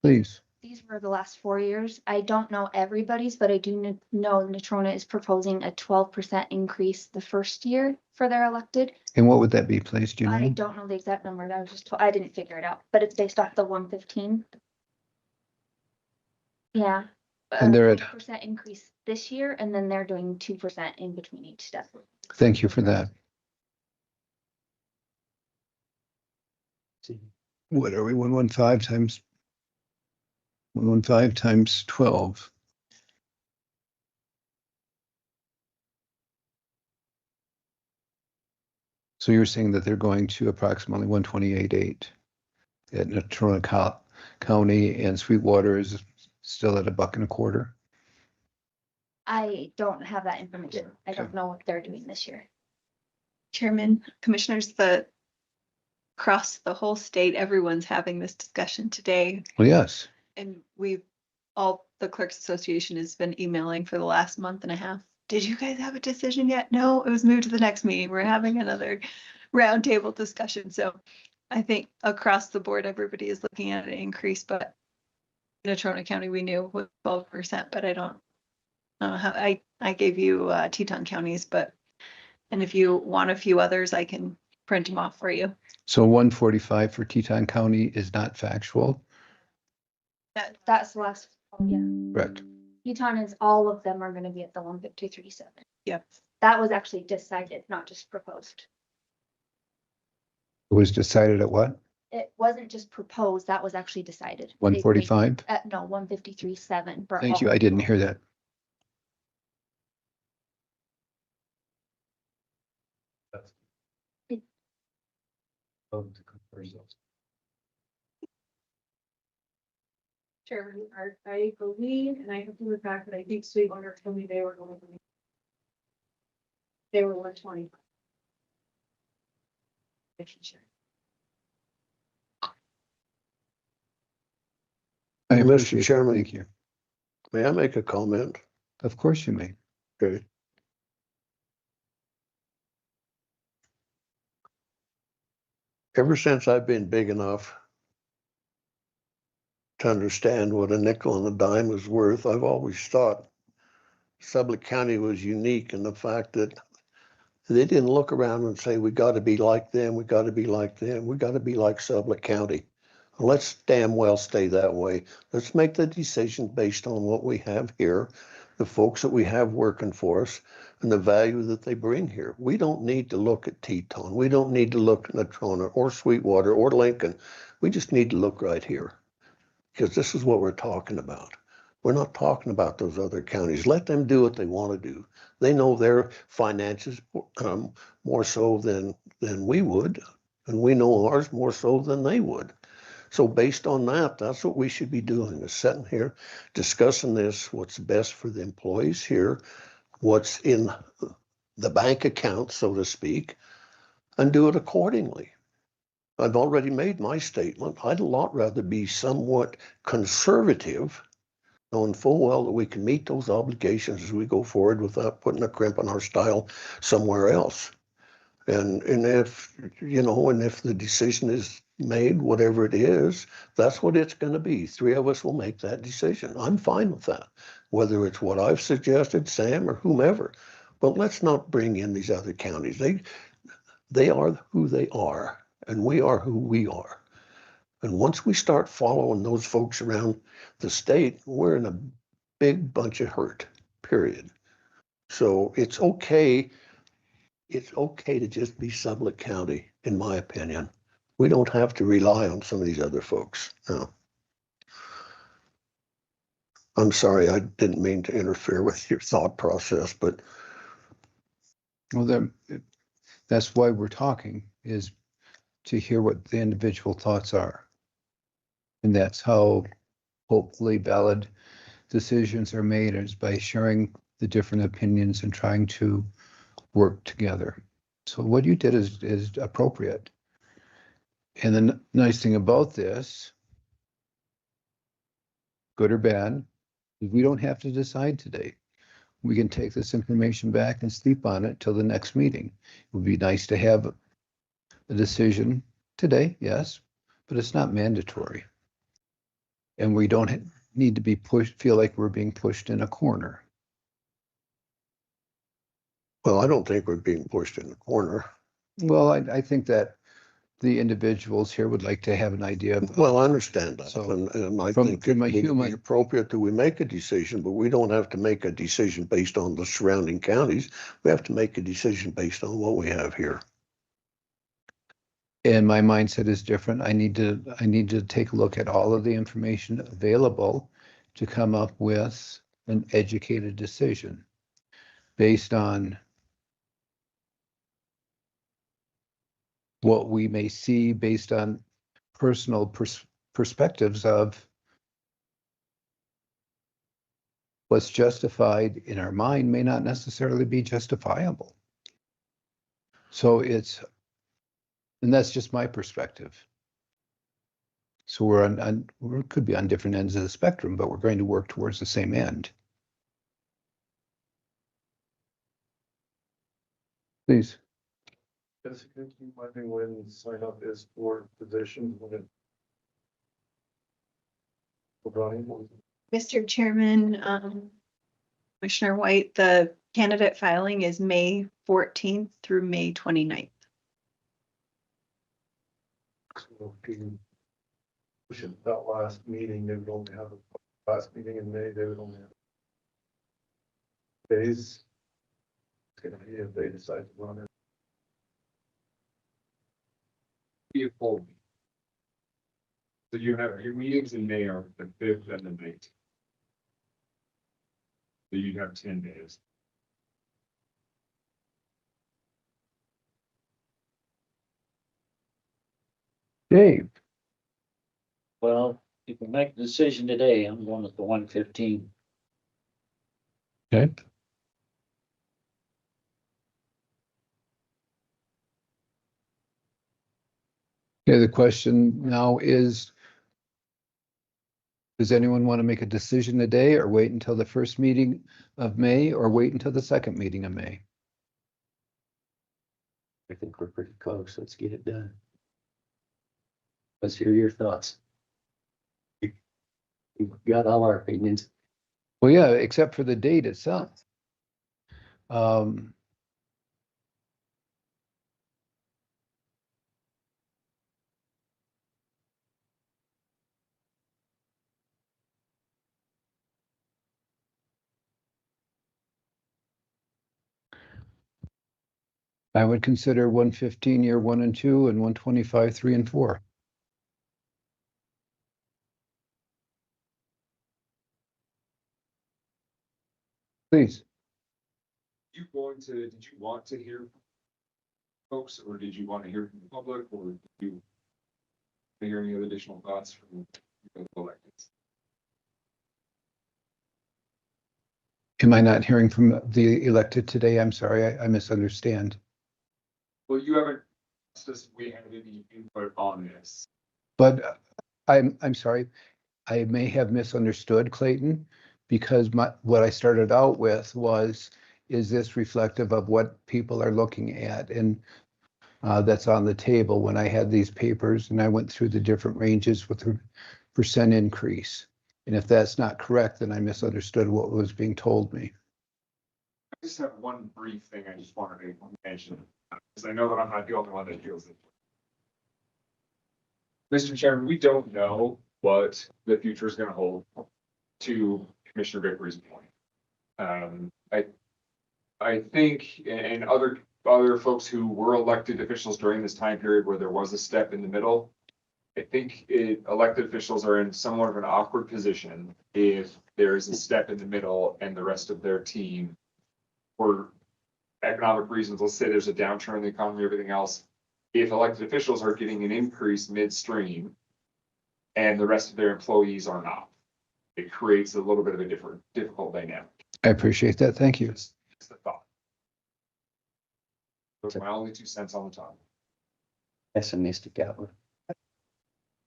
please. These were the last 4 years. I don't know everybody's, but I do know Natrona is proposing a 12% increase the first year for their elected. And what would that be, please? Do you I know? don't know the exact number. I was just told, I didn't figure it out, but it's based off the 115. Yeah. And they're at, percent increase this year, and then they're doing 2% in between each step. thank you for that. What are we, 115 times 115 times 12? So you're saying that they're going to approximately 128.8 at Natrona County, and Sweetwater is still at $1.25? I don't have that information. I don't know what they're doing this year. Chairman, commissioners, across the whole state, everyone's having this discussion today. Well, yes. And the Clerks Association has been emailing for the last month and a half. Did you guys have a decision yet? No, it was moved to the next meeting. We're having another roundtable discussion. So I think across the board, everybody is looking at an increase, but in Natrona County, we knew with 12%, but I don't know how, I gave you Teton counties, and if you want a few others, I can print them off for you. So 145 for Teton County is not factual? That's the last, yeah. Correct. Teton is, all of them are gonna be at the 153.7. Yep. That was actually decided, not just proposed. It was decided at what? It wasn't just proposed, that was actually decided. 145? No, 153.7. Thank you. I didn't hear that. Chairman, I believe, and I have to look back, but I think Sweetwater told me they were going to. They were 120. Mr. Chairman. Thank you. May I make a comment? Of course you may. Okay. Ever since I've been big enough to understand what a nickel and a dime is worth, I've always thought Sublette County was unique in the fact that they didn't look around and say, we got to be like them, we got to be like them, we got to be like Sublette County. Let's damn well stay that way. Let's make the decision based on what we have here, the folks that we have working for us, and the value that they bring here. We don't need to look at Teton. We don't need to look at Natrona or Sweetwater or Lincoln. We just need to look right here, because this is what we're talking about. We're not talking about those other counties. Let them do what they want to do. They know their finances more so than we would, and we know ours more so than they would. So based on that, that's what we should be doing, is sitting here discussing this, what's best for the employees here, what's in the bank account, so to speak, and do it accordingly. I've already made my statement. I'd a lot rather be somewhat conservative, knowing full well that we can meet those obligations as we go forward without putting a crimp in our style somewhere else. And if, and if the decision is made, whatever it is, that's what it's going to be. 3 of us will make that decision. I'm fine with that, whether it's what I've suggested, Sam, or whomever. But let's not bring in these other counties. They are who they are, and we are who we are. And once we start following those folks around the state, we're in a big bunch of hurt, period. So it's okay. It's okay to just be Sublette County, in my opinion. We don't have to rely on some of these other folks. No. I'm sorry, I didn't mean to interfere with your thought process, but. Well, that's why we're talking, is to hear what the individual thoughts are. And that's how hopefully valid decisions are made, is by sharing the different opinions and trying to work together. So what you did is appropriate. And the nice thing about this, good or bad, is we don't have to decide today. We can take this information back and sleep on it till the next meeting. It would be nice to have a decision today, yes, but it's not mandatory. And we don't need to be feel like we're being pushed in a corner. Well, I don't think we're being pushed in the corner. Well, I think that the individuals here would like to have an idea of. Well, I understand that. So, And I from- think from it a would be human- appropriate that we make a decision, but we don't have to make a decision based on the surrounding counties. We have to make a decision based on what we have here. And my mindset is different. I need to take a look at all of the information available to come up with an educated decision based on what we may see, based on personal perspectives of what's justified in our mind may not necessarily be justifiable. So and that's just my perspective. So we could be on different ends of the spectrum, but we're going to work towards the same end. Please. Jessica, can you remind me when sign up is for positions when it? Mr. Chairman, Commissioner White, the candidate filing is May 14th through May 29th. So if you push it that last meeting, they would only have a last meeting in May, they would only have days. It's gonna be if they decide to run it. Be a full week. So you have, your meetings in May are the 5th and the 9th. So you'd have 10 days. Dave. Well, you can make a decision today. I'm going with the 115. Okay. Okay, the question now is, does anyone want to make a decision today or wait until the first meeting of May or wait until the second meeting of May? I think we're pretty close. Let's get it done. Let's hear your thoughts. You've got all our opinions. Well, yeah, except for the date itself. I would consider 115 year 1 and 2 and 125 3 and 4. Please. Did you want to hear from folks, or did you want to hear from the public, or did you hear any other additional thoughts from the electeds? Am I not hearing from the elected today? I'm sorry, I misunderstand. Well, you haven't, we have any input on this. But I'm sorry, I may have misunderstood, Clayton, because what I started out with was, is this reflective of what people are looking at? And that's on the table when I had these papers and I went through the different ranges with the percent increase. And if that's not correct, then I misunderstood what was being told me. I just have one brief thing I just wanted to mention, because I know that I'm not the only one that feels it. Mr. Chairman, we don't know what the future is going to hold, to Commissioner Vickery's point. I think, and other folks who were elected officials during this time period where there was a step in the middle, I think elected officials are in somewhat of an awkward position if there is a step in the middle and the rest of their team, for economic reasons, let's say there's a downturn in the economy, everything else. If elected officials are getting an increase midstream and the rest of their employees are not, it creates a little bit of a difficult dynamic. I appreciate that. Thank you. It's the thought. Those are my only 2 cents on the topic. Pessimistic outlook.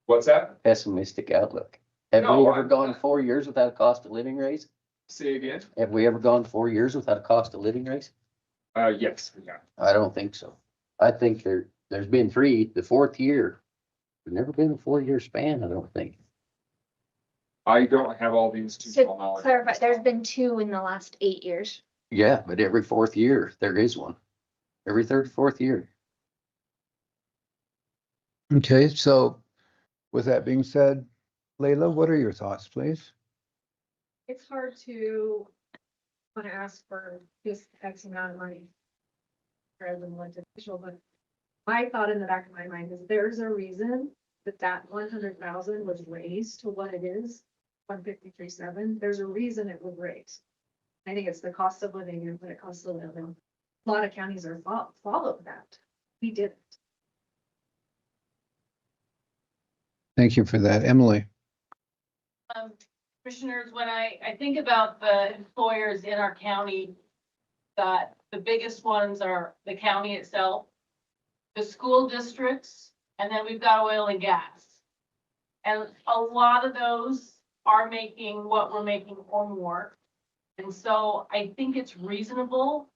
What's that? Pessimistic outlook. Have No, we ever I'm gone not. 4 years without a cost of living raise? Say again? Have we ever gone 4 years without a cost of living raise? Yes, we have. I don't think so. I think there's been three, the fourth year. There's never been a 4 year span, I don't think. I don't have all the institutional To knowledge. clarify, there's been 2 in the last 8 years. Yeah, but every fourth year, there is one. Every third, fourth year. Okay, so with that being said, Leila, what are your thoughts, please? It's hard to want to ask for this X amount of money rather than elected official, but my thought in the back of my mind is there's a reason that 100,000 was raised to what it is, 153.7. There's a reason it was raised. I think it's the cost of living and what it costs to live. And a lot of counties are followed that. We didn't. Thank you for that. Emily? Commissioners, when I think about the employers in our county, that the biggest ones are the county itself, the school districts, and then we've got oil and gas. And a lot of those are making what we're making or more. And so I think it's reasonable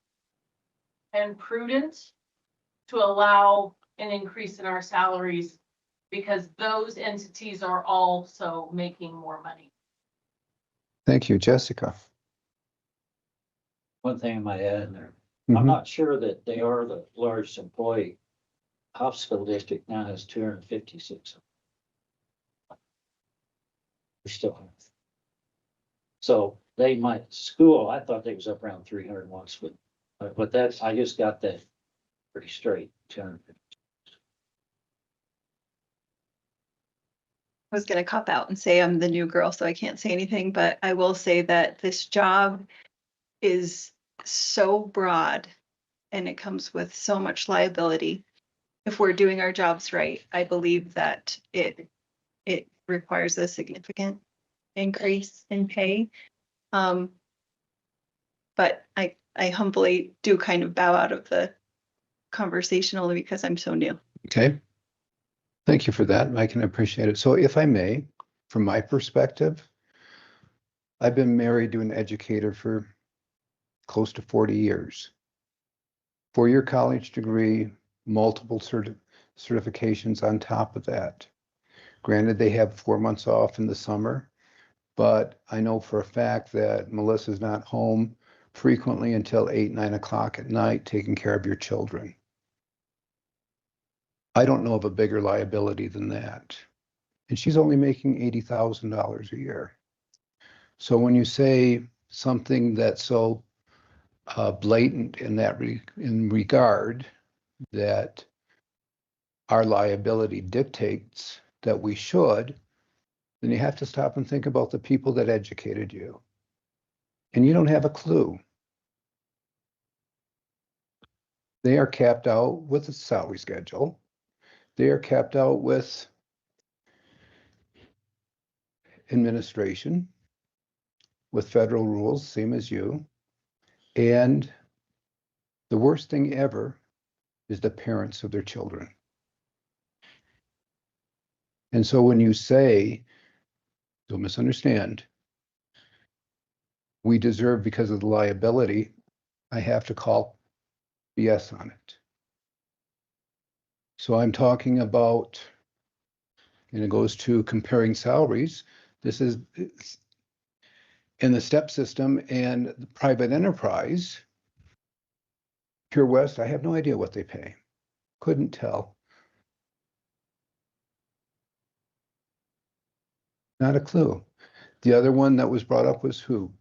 and prudent to allow an increase in our salaries because those entities are also making more money. Thank you, Jessica. One thing I might add in there, Mhm. I'm not sure that they are the largest employee. Hospital district now has 256. We're still. So they might, school, I thought they was up around 300 once, but that's, I just got that pretty straight, 250. I was gonna cop out and say I'm the new girl, so I can't say anything, but I will say that this job is so broad and it comes with so much liability. If we're doing our jobs right, I believe that it requires a significant increase in pay. But I humbly do kind of bow out of the conversation only because I'm so new. Okay. Thank you for that. I can appreciate it. So if I may, from my perspective, I've been married to an educator for close to 40 years. 4-year college degree, multiple certifications on top of that. Granted, they have 4 months off in the summer, but I know for a fact that Melissa's not home frequently until 8, 9 o'clock at night taking care of your children. I don't know of a bigger liability than that. And she's only making $80,000 a year. So when you say something that's so blatant in that in regard that our liability dictates that we should, then you have to stop and think about the people that educated you. And you don't have a clue. They are capped out with a salary schedule. They are capped out with administration, with federal rules, same as you. And the worst thing ever is the parents of their children. And so when you say, don't misunderstand, we deserve because of the liability, I have to call BS on it. So I'm talking about, and it goes to comparing salaries. This is in the step system and the private enterprise. Pure West, I have no idea what they pay. Couldn't tell. Not a clue. The other one that was brought up was who?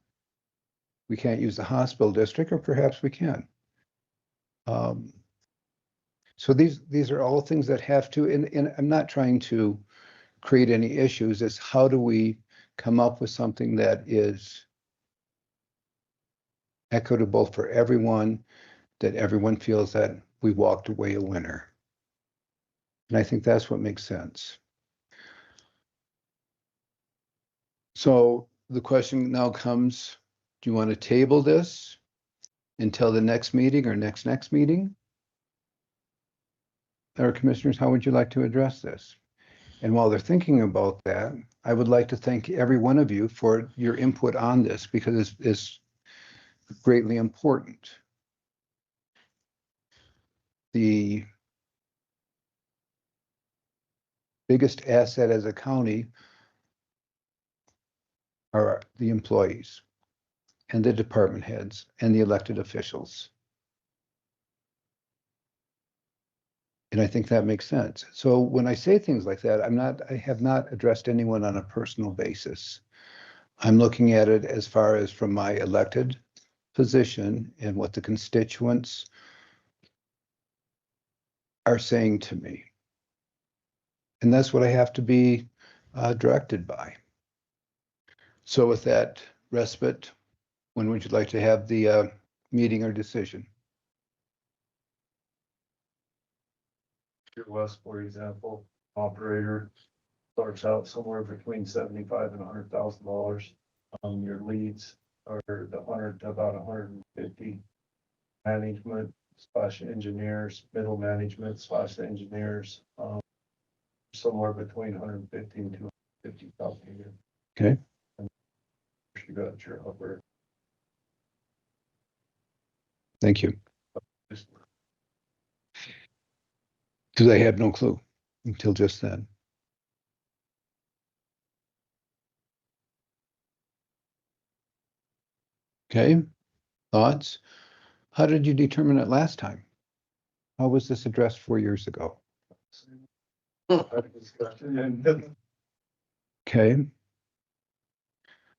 We can't use the hospital district, or perhaps we can. So these are all things that have to, and I'm not trying to create any issues. It's how do we come up with something that is equitable for everyone, that everyone feels that we walked away a winner. And I think that's what makes sense. So the question now comes, do you want to table this until the next meeting or next meeting? or commissioners, how would you like to address this? And while they're thinking about that, I would like to thank every one of you for your input on this because it's greatly important. The biggest asset as a county are the employees and the department heads and the elected officials. And I think that makes sense. So when I say things like that, I have not addressed anyone on a personal basis. I'm looking at it as far as from my elected position and what the constituents are saying to me. And that's what I have to be directed by. So with that respite, when would you like to have the meeting or decision? Your West, for example, operator starts out somewhere between $75,000 and $100,000. Your leads are the 100 to about 150. Management / engineers, middle management / engineers, somewhere between 150 and 250,000 a year. Okay. And you got your upper. Thank you. Because I had no clue until just then. Okay, thoughts? How did you determine it last time? How was this addressed 4 years ago? Okay.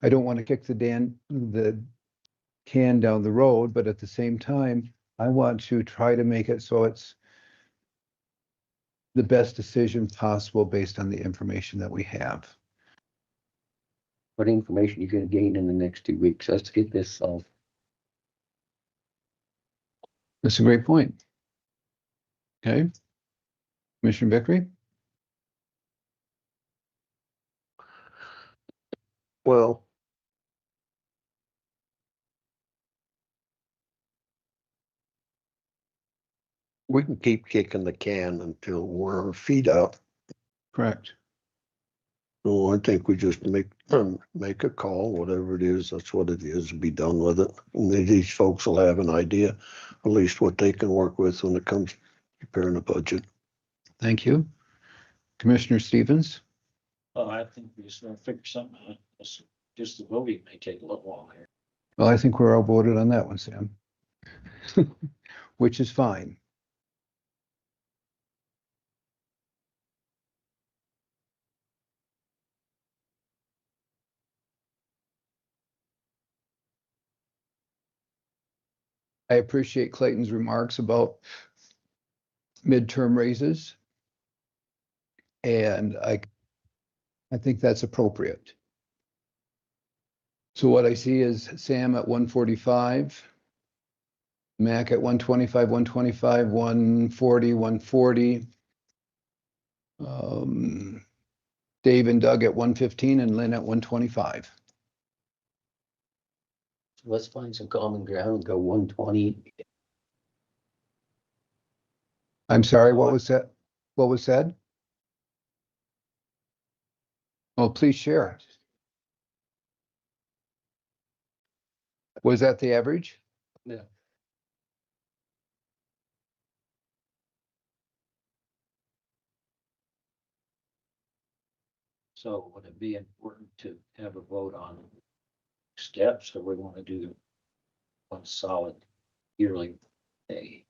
I don't want to kick the can down the road, but at the same time, I want to try to make it so it's the best decision possible based on the information that we have. What information you gonna gain in the next 2 weeks? Let's get this solved. That's a great point. Okay. Commissioner Vickery? Well, we can keep kicking the can until we're on our feet out. Correct. So I think we just make a call, whatever it is, that's what it is, be done with it. And these folks will have an idea, at least what they can work with when it comes to preparing a budget. Thank you. Commissioner Stevens? Well, I think we just want to figure something out. Just the voting may take a little while here. Well, I think we're all voted on that one, Sam. Which is fine. I appreciate Clayton's remarks about midterm raises. And I think that's appropriate. So what I see is Sam at 145, Mac at 125, 125, 140, 140. Dave and Doug at 115 and Lynn at 125. Let's find some common ground and go 120. I'm sorry, what was that? What was said? Oh, please share. Was that the average? Yeah. So would it be important to have a vote on steps, or we want to do one solid yearly pay?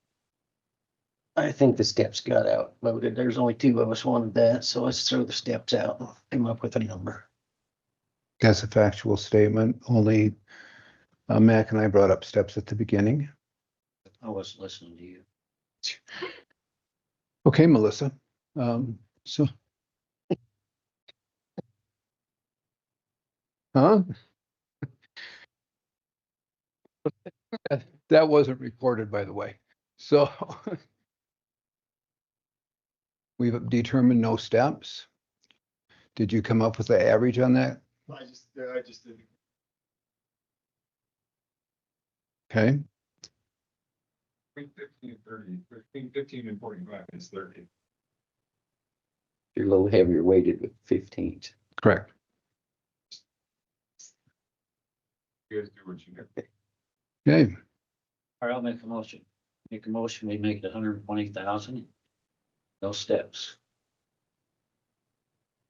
I think the steps got outvoted. There's only 2 of us wanted that, so let's throw the steps out and come up with a number. That's a factual statement. Only Mac and I brought up steps at the beginning. I wasn't listening to you. Okay, Melissa. So. Huh? That wasn't recorded, by the way. So we've determined no steps. Did you come up with the average on that? I just did. Okay. Between 15 and 30, between 15 and 45 is 30. You're a little heavier weighted with 15s. Correct. You guys do what you got. Okay, All right, I'll make a motion. Make a motion, we make it 120,000. No steps.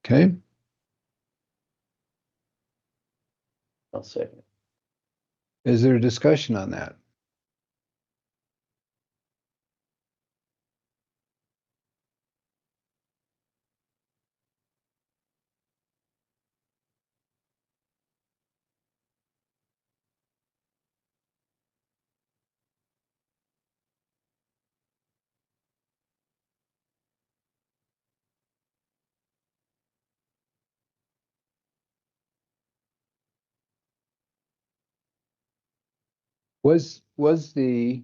okay. I'll second. Is there a discussion on that? Was the,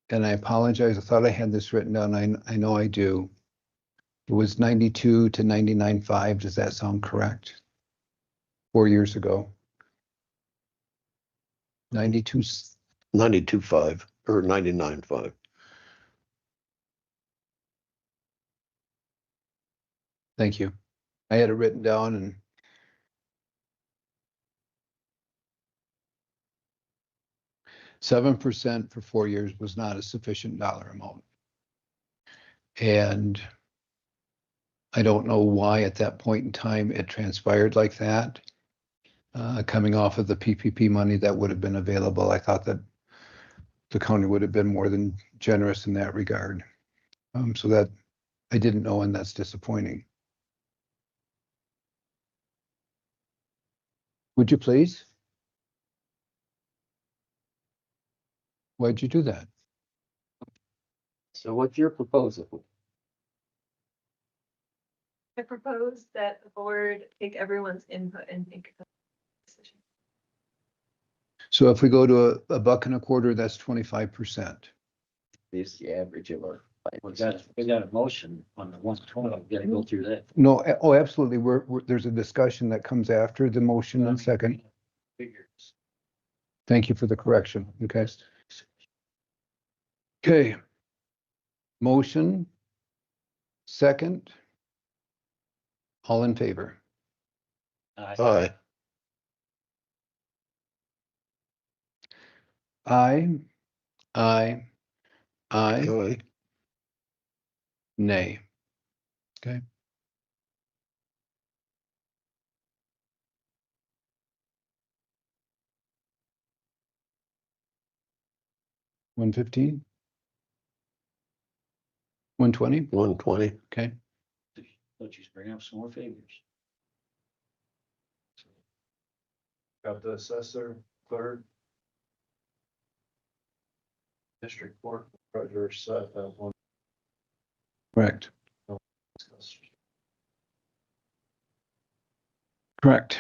and I apologize, I thought I had this written down. I know I do. It was 92 to 99.5. Does that sound correct? 4 years ago. 92, 92.5 or 99.5. thank you. I had it written down and 7% for 4 years was not a sufficient dollar amount. And I don't know why at that point in time it transpired like that. Coming off of the PPP money that would have been available, I thought that the county would have been more than generous in that regard. So that I didn't know, and that's disappointing. Would you please? Why'd you do that? So what's your proposal? I propose that the board take everyone's input and make a decision. So if we go to a buck and a quarter, that's 25%. This is the average of our. We got a motion on the 120. We gotta go through that. No, oh, absolutely. There's a discussion that comes after the motion and second. Figures. Thank you for the correction. Okay. Okay. Motion. Second. All in favor? Aye. Aye. Aye. Aye. Aye. Nay. Okay. $115? $120? 120. Okay. Let's just bring up some more figures. Got the assessor, clerk. District court, treasurer, set, one. Correct. Correct.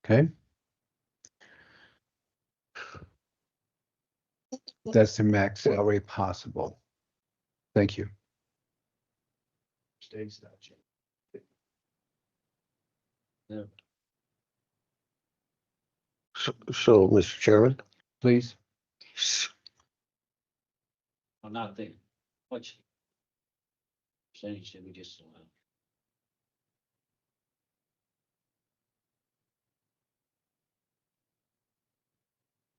Okay. That's the max salary possible. Thank you. State statute. Yeah. So, Mr. Chairman, Please. I'm not thinking, what percentage did we just allow?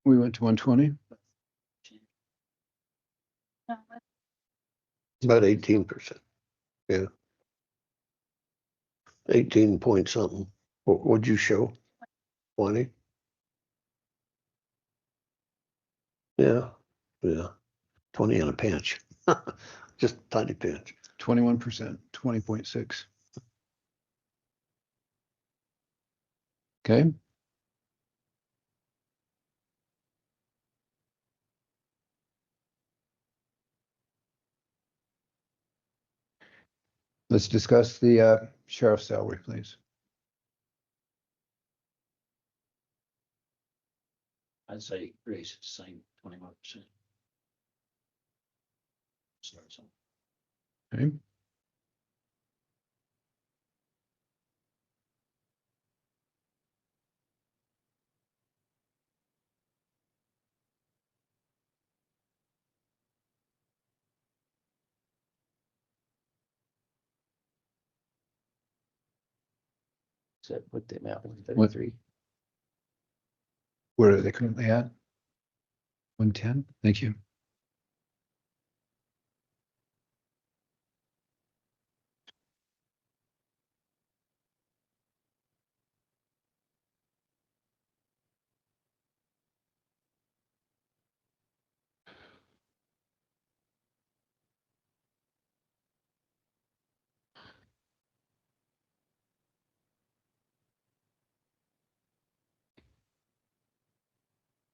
We went to 120. about 18%. Yeah. 18 point something. What'd you show? 20? Yeah, yeah. 20 on a pinch. Just a tiny pinch. 21%, 20.6. Okay. Let's discuss the sheriff's salary, please. I'd say raise it the same 21%. start something. Okay. So put them out 133. Where are they currently at? 110? Thank you.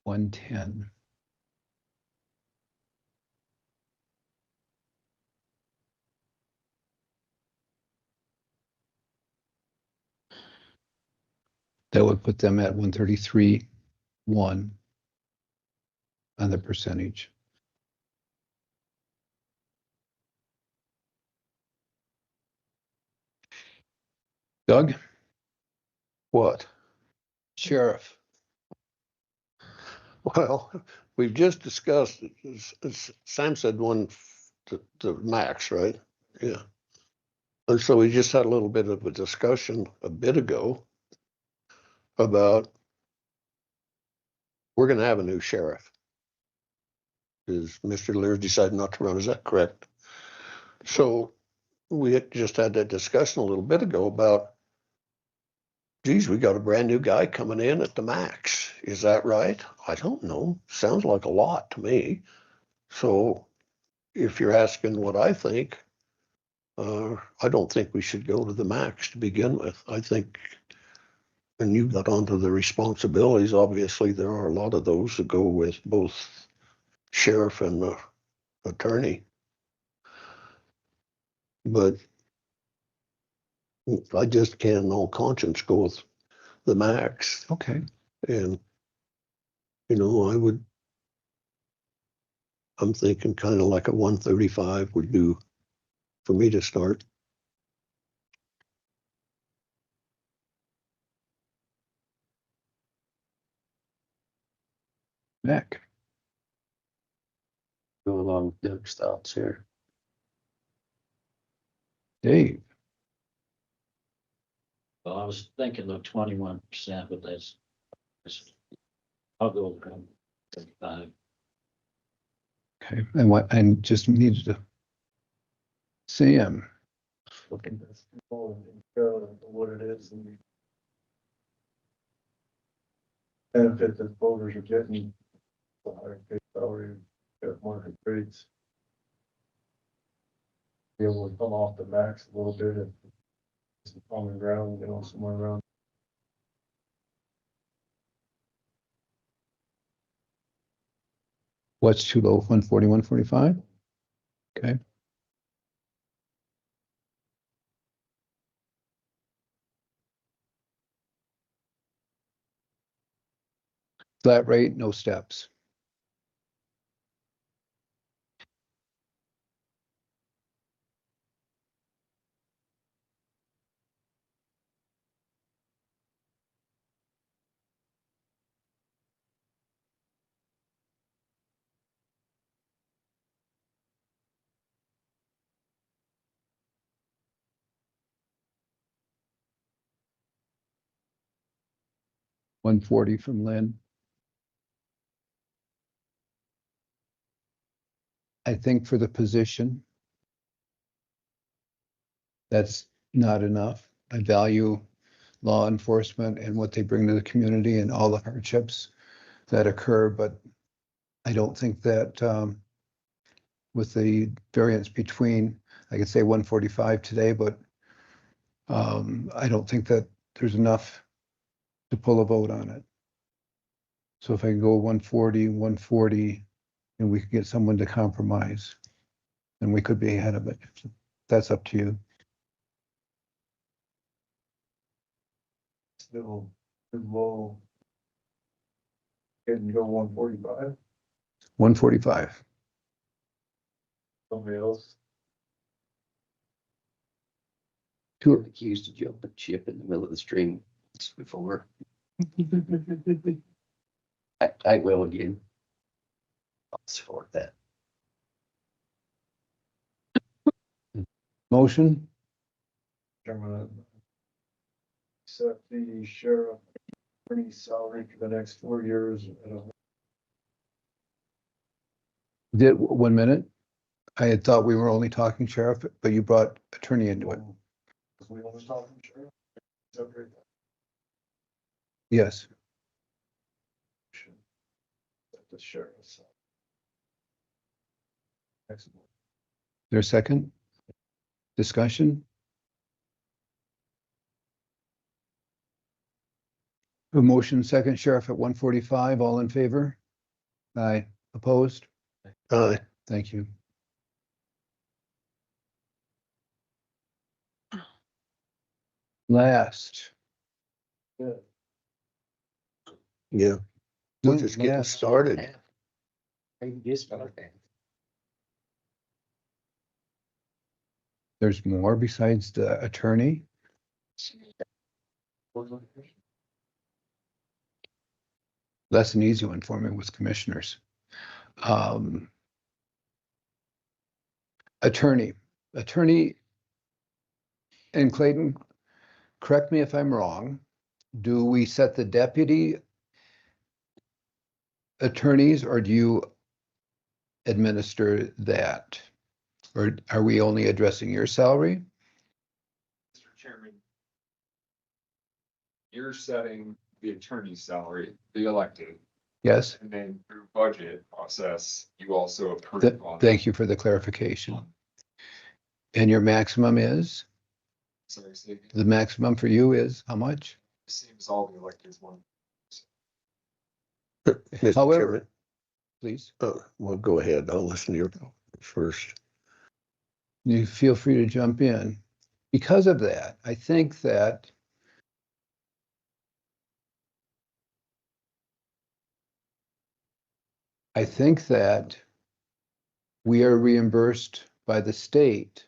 $110. That would put them at 133.1 on the percentage. Doug? What? Sheriff. Well, we've just discussed, Sam said one to max, right? Yeah. And so we just had a little bit of a discussion a bit ago about we're going to have a new sheriff. Because Mr. Lear decided not to run, is that correct? So we had just had that discussion a little bit ago about, geez, we got a brand new guy coming in at the max. Is that right? I don't know. Sounds like a lot to me. So if you're asking what I think, I don't think we should go to the max to begin with. I think, and you got onto the responsibilities, obviously there are a lot of those that go with both sheriff and the attorney. But I just can't in all conscience go with the max. Okay. And, I'm thinking kind of like a 135 would do for me to start. Mac. Go along with Doug's thoughts here. Dave. Well, I was thinking of 21%, but I'll go with 35. Okay. And what, I just needed to. Sam. Looking at this, what it is and benefit that voters are getting, the higher paid salary, got market rates. Be able to come off the max a little bit and some common ground, somewhere around. What's too low? 140, 145? Okay. Flat rate, no steps. $140 from Lynn. I think for the position, that's not enough. I value law enforcement and what they bring to the community and all the hardships that occur, but I don't think that with the variance between, I could say 145 today, but I don't think that there's enough to pull a vote on it. So if I go 140, 140, and we could get someone to compromise, then we could be ahead of it. That's up to you. Still too low. Can go 145. 145. Somebody else? Been accused of jumping ship in the middle of the stream before. I will again. I'll support that. Motion, Chairman, set the sheriff attorney's salary for the next 4 years. did, 1 minute. I had thought we were only talking sheriff, but you brought attorney into it. We always talking sheriff. Separate that. Yes, Set the sheriff's salary. Excellent. there's a second discussion. A motion second sheriff at 145, all in favor? Aye, opposed? Aye. Thank you. Last. Good. Yeah, we're Zoom, just getting yeah. started. There's more besides the attorney. That's an easy one for me with commissioners. Attorney and Clayton, correct me if I'm wrong. Do we set the deputy attorneys or do you administer that? Or are we only addressing your salary? Mr. Chairman, you're setting the attorney's salary, the elected, Yes, and then through budget process, you also approve on. thank you for the clarification. And your maximum is? Sorry, say again. The maximum for you is how much? Same as all the electeds one. Mr. However, Chairman, please, well, go ahead. I'll listen to your first. you feel free to jump in. Because of that, I think that we are reimbursed by the state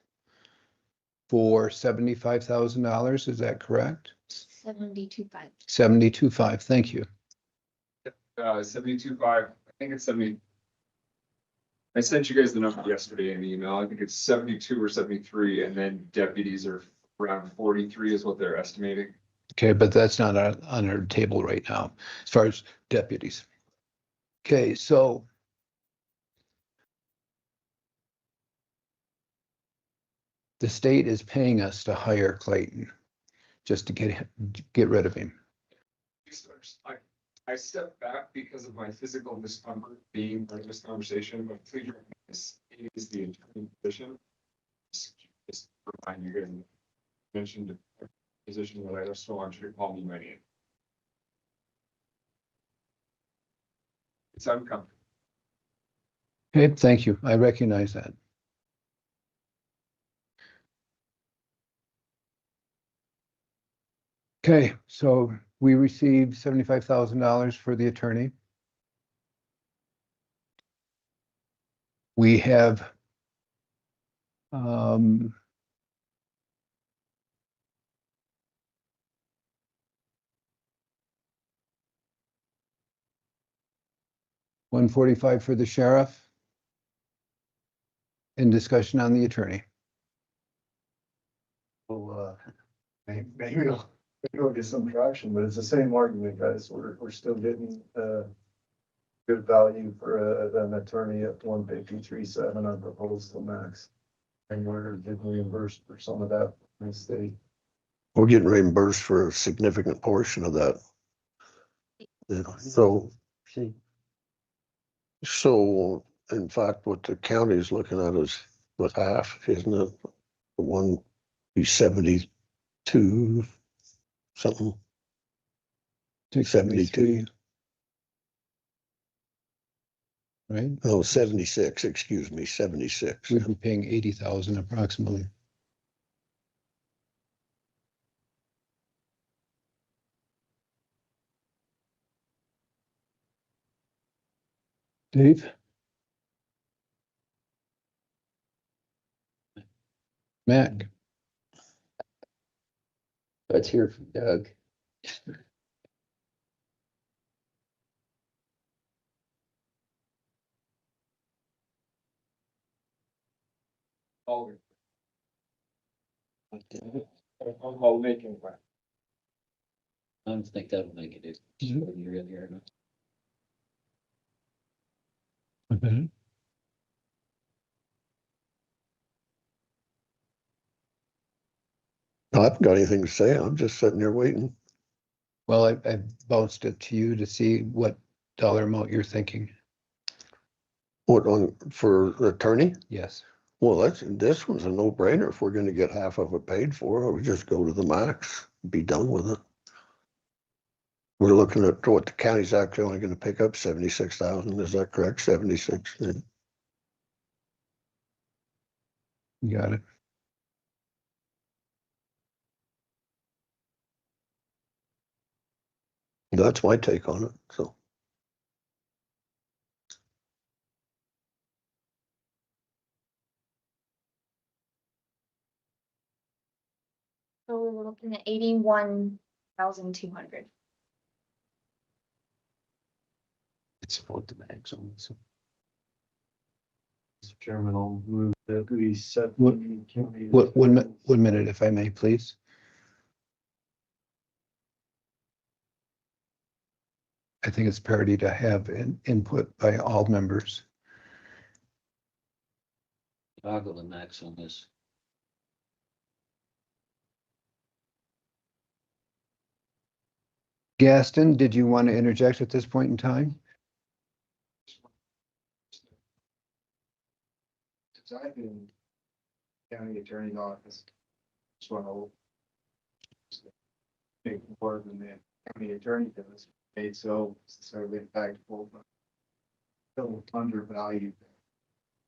for $75,000. Is that correct? 72.5. 72.5. Thank you. 72.5, I think it's 70. I sent you guys the number yesterday in the email. I think it's 72 or 73, and then deputies are around 43 is what they're estimating. Okay, but that's not on our table right now, as far as deputies. Okay, so the state is paying us to hire Clayton, just to get rid of him. I stepped back because of my physical discomfort being part of this conversation, but please recognize it is the attorney position. Just remind you guys, mentioned a position that I just don't want you to call me my name. It's uncomfortable. Okay, thank you. I recognize that. Okay, so we received $75,000 for the attorney. We have $145 for the sheriff and discussion on the attorney. Well, maybe we'll get some traction, but it's the same argument, guys. We're still getting, good value for an attorney at 153.7 on proposed to max. And we're getting reimbursed for some of that from the state. We're getting reimbursed for a significant portion of that. So in fact, what the county is looking at is what half, isn't it? The one be 72 something. 72. Right? No, 76, excuse me, 76. We'd be paying 80,000 approximately. Dave? Mac, Let's hear from Doug. I'll make him. I don't think that'll make it. You're in here. I haven't got anything to say. I'm just sitting there waiting. well, I bounced it to you to see what dollar amount you're thinking. What on for the attorney? Yes. Well, this one's a no-brainer. If we're gonna get half of it paid for, I would just go to the max, be done with it. We're looking at what the county's actually only gonna pick up 76,000. Is that correct? 76. Yeah. You got it. That's my take on it. So So we're looking at 81,200. It's about the max on this. Mr. Chairman, I'll move that we set. What- One minute, if I may, please. I think it's parity to have input by all members. I'll go the max on this. Gaston, did you want to interject at this point in time? Since I've been county attorney's office, just want to make more than the county attorney does. Made so impactful, but still undervalued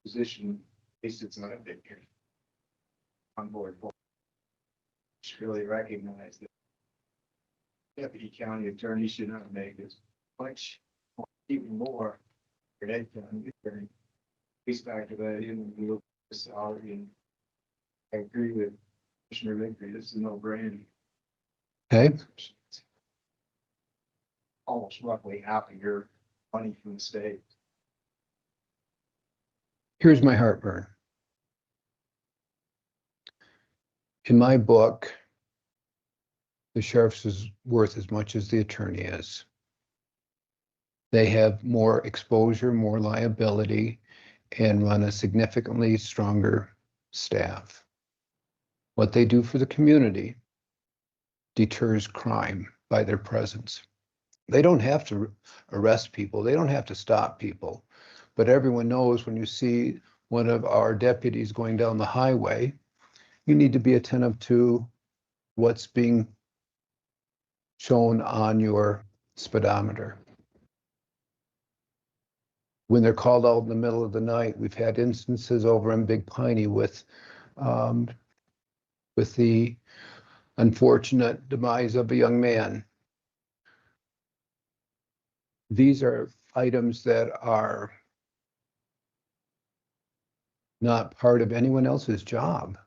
position. At least it's not a big on board. Just really recognize that deputy county attorney should not make as much, or even more, for head county attorney. Please factor that in when we look at the salary, and I agree with Commissioner Vickery, this is no brainer. Okay, Almost roughly half of your money from the state. here's my heartburn. In my book, the sheriff's is worth as much as the attorney is. They have more exposure, more liability, and run a significantly stronger staff. What they do for the community deters crime by their presence. They don't have to arrest people. They don't have to stop people. But everyone knows when you see one of our deputies going down the highway, you need to be attentive to what's being shown on your speedometer. When they're called out in the middle of the night, we've had instances over in Big Piney with the unfortunate demise of a young man. These are items that are not part of anyone else's job.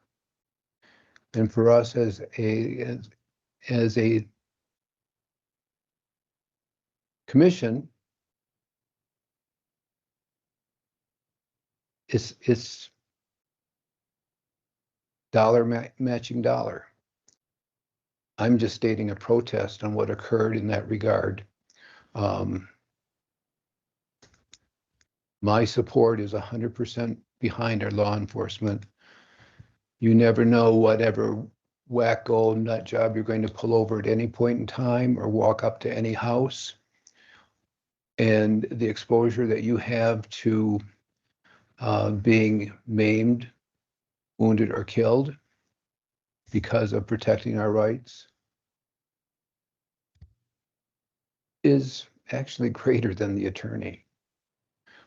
And for us as a commission, it's dollar matching dollar. I'm just stating a protest on what occurred in that regard. My support is 100% behind our law enforcement. You never know whatever wacko nut job you're going to pull over at any point in time or walk up to any house. And the exposure that you have to being maimed, wounded, or killed because of protecting our rights is actually greater than the attorney.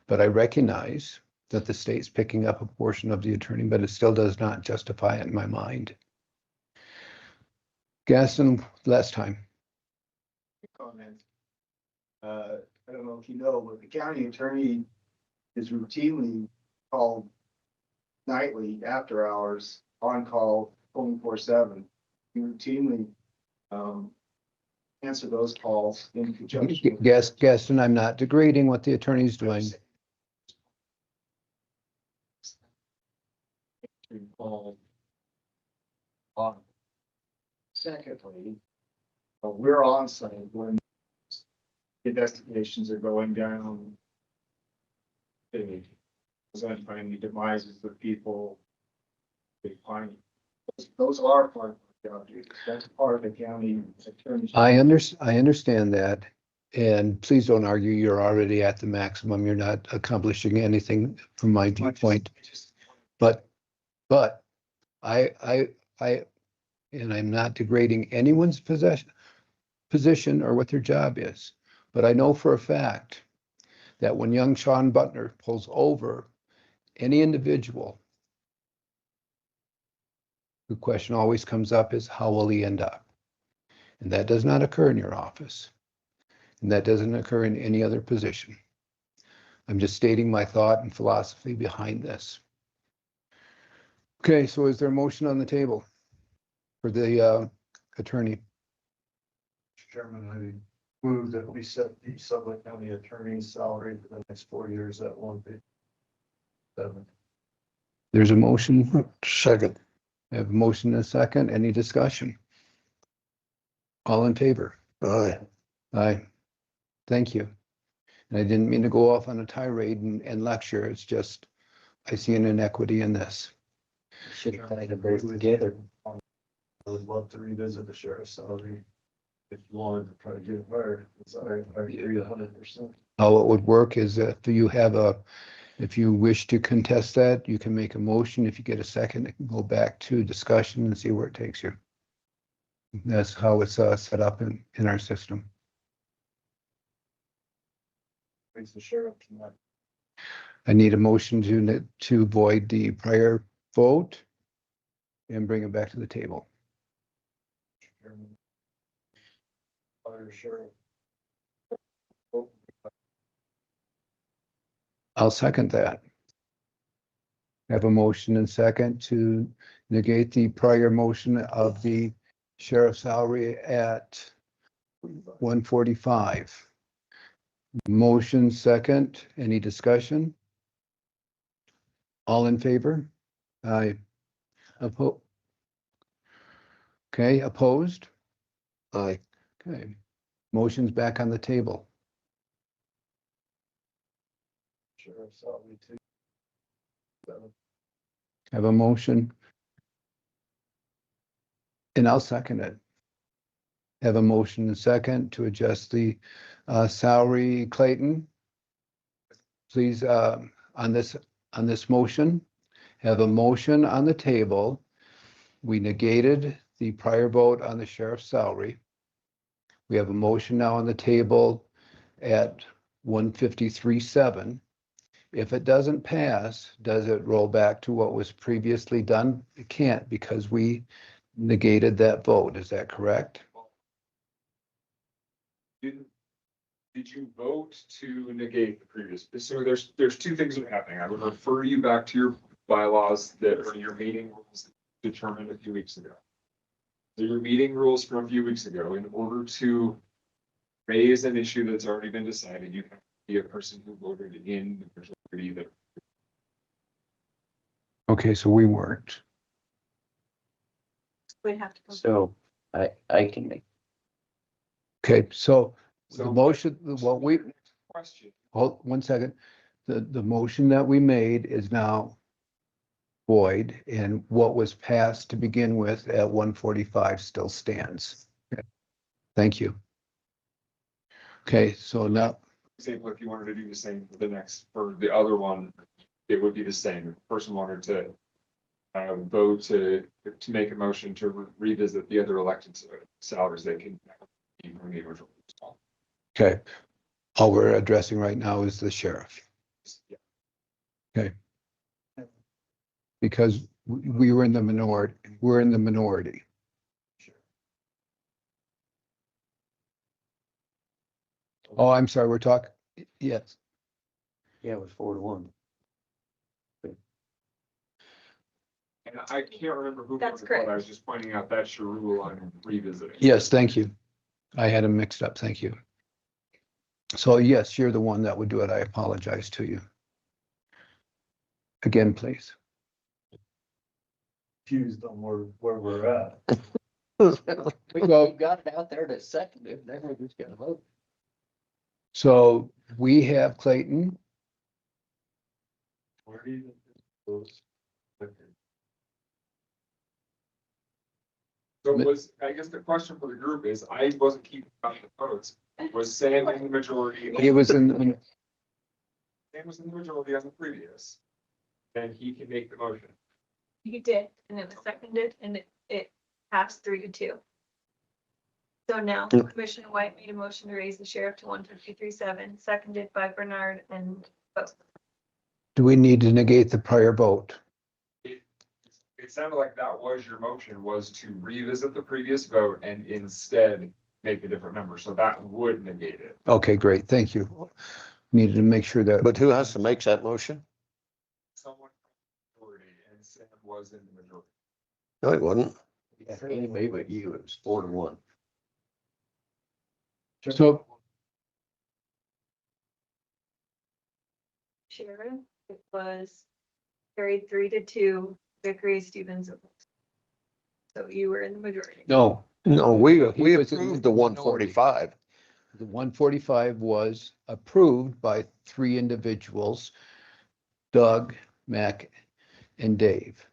But I recognize that the state's picking up a portion of the attorney, but it still does not justify it in my mind. Gaston, last time. Comment. I don't know if you know, but the county attorney is routinely called nightly after hours on call 24/7. We routinely, answer those calls in conjunction. Gaston, I'm not degrading what the attorney's doing. Secondly, we're on site when investigations are going down. They present finding demises of people. They find, those are part of the job duties. That's part of the county attorney's. I understand that. And please don't argue, you're already at the maximum. You're not accomplishing anything from my viewpoint. But I, and I'm not degrading anyone's position or what their job is. But I know for a fact that when young Sean Butler pulls over any individual, the question always comes up is how will he end up? And that does not occur in your office. And that doesn't occur in any other position. I'm just stating my thought and philosophy behind this. Okay, so is there a motion on the table for the attorney? Chairman, I move that we set the Sublette County attorney's salary for the next 4 years at 157. There's a motion. Second. I have a motion and a second. Any discussion? All in favor? Aye. Aye. Thank you. And I didn't mean to go off on a tirade and lecture. It's just, I see an inequity in this. Should have tied them both together. I would love to revisit the sheriff's salary if you wanted to try to get it higher. I agree 100%. How it would work is if if you wish to contest that, you can make a motion. If you get a second, it can go back to discussion and see where it takes you. That's how it's set up in our system. Raise the sheriff tonight. I need a motion to void the prior vote and bring it back to the table. Chairman. Fire sheriff. I'll second that. I have a motion and second to negate the prior motion of the sheriff's salary at 145. Motion second. Any discussion? All in favor? Aye. Okay, opposed? Aye. Okay. Motion's back on the table. Sheriff's salary too. Have a motion. And I'll second it. Have a motion and second to adjust the salary, Clayton. Please, on this motion, have a motion on the table. We negated the prior vote on the sheriff's salary. We have a motion now on the table at 153.7. If it doesn't pass, does it roll back to what was previously done? It can't because we negated that vote. Is that correct? Did you vote to negate the previous? So there's two things that are happening. I would refer you back to your bylaws that are your meeting rules determined a few weeks ago. So your meeting rules from a few weeks ago, in order to raise an issue that's already been decided, you have to be a person who voted in the majority that. Okay, so we weren't. We have to. So I can make. Okay, so So the motion, what we, Question. hold 1 second. The motion that we made is now void, and what was passed to begin with at 145 still stands. Okay. Thank you. Okay, so now, Example, if you wanted to do the same for the next, for the other one, it would be the same. If the person wanted to vote to make a motion to revisit the other elected salaries, they can be from the original. okay, all we're addressing right now is the sheriff. Yeah. Okay. Because we were in the minority, we're in the minority. Oh, I'm sorry, we're talking, yes. Yeah, it was 4-1. And I can't remember who. That's voted what. correct. I was just pointing out that's your rule on revisiting. Yes, thank you. I had them mixed up. Thank you. So yes, you're the one that would do it. I apologize to you. Again, please. Confused on where we're at. We got it out there to second it, then we just gotta vote. So we have Clayton. Where do you? Those. So was, I guess the question for the group is, I wasn't keeping up the votes. Was Sam in the majority? He was in, Sam was in the majority on the previous. Then he can make the motion. You did, and it was seconded, and it passed 3-2. So now Commissioner White made a motion to raise the sheriff to 153.7, seconded by Bernard and both. do we need to negate the prior vote? It sounded like that was your motion, was to revisit the previous vote and instead make a different number. So that would negate it. Okay, great. Thank you. Needed to make sure that. But who has to make that motion? Someone from the majority, and Sam was in the majority. No, it wasn't. Yeah, anybody but you, it was 4-1. So Sheriff, it was carried 3-2, Vickery, Stevens. So you were in the majority. no, No, we He was in approved the 145. the 145 was approved by 3 individuals, Doug, Mac, and Dave.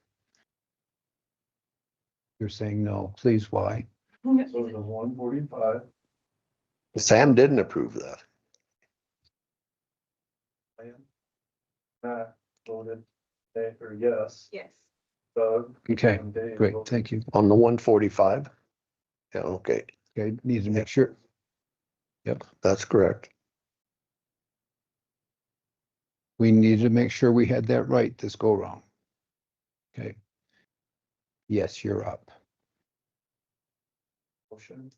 You're saying no, please, why? So the 145. Sam didn't approve that. Matt voted or yes. Yes. Doug. Okay, and Dave great, voted thank you. On the 145? Yeah, okay, Okay, need to make sure. that's correct. We needed to make sure we had that right this go round. Okay. Yes, you're up. Motion.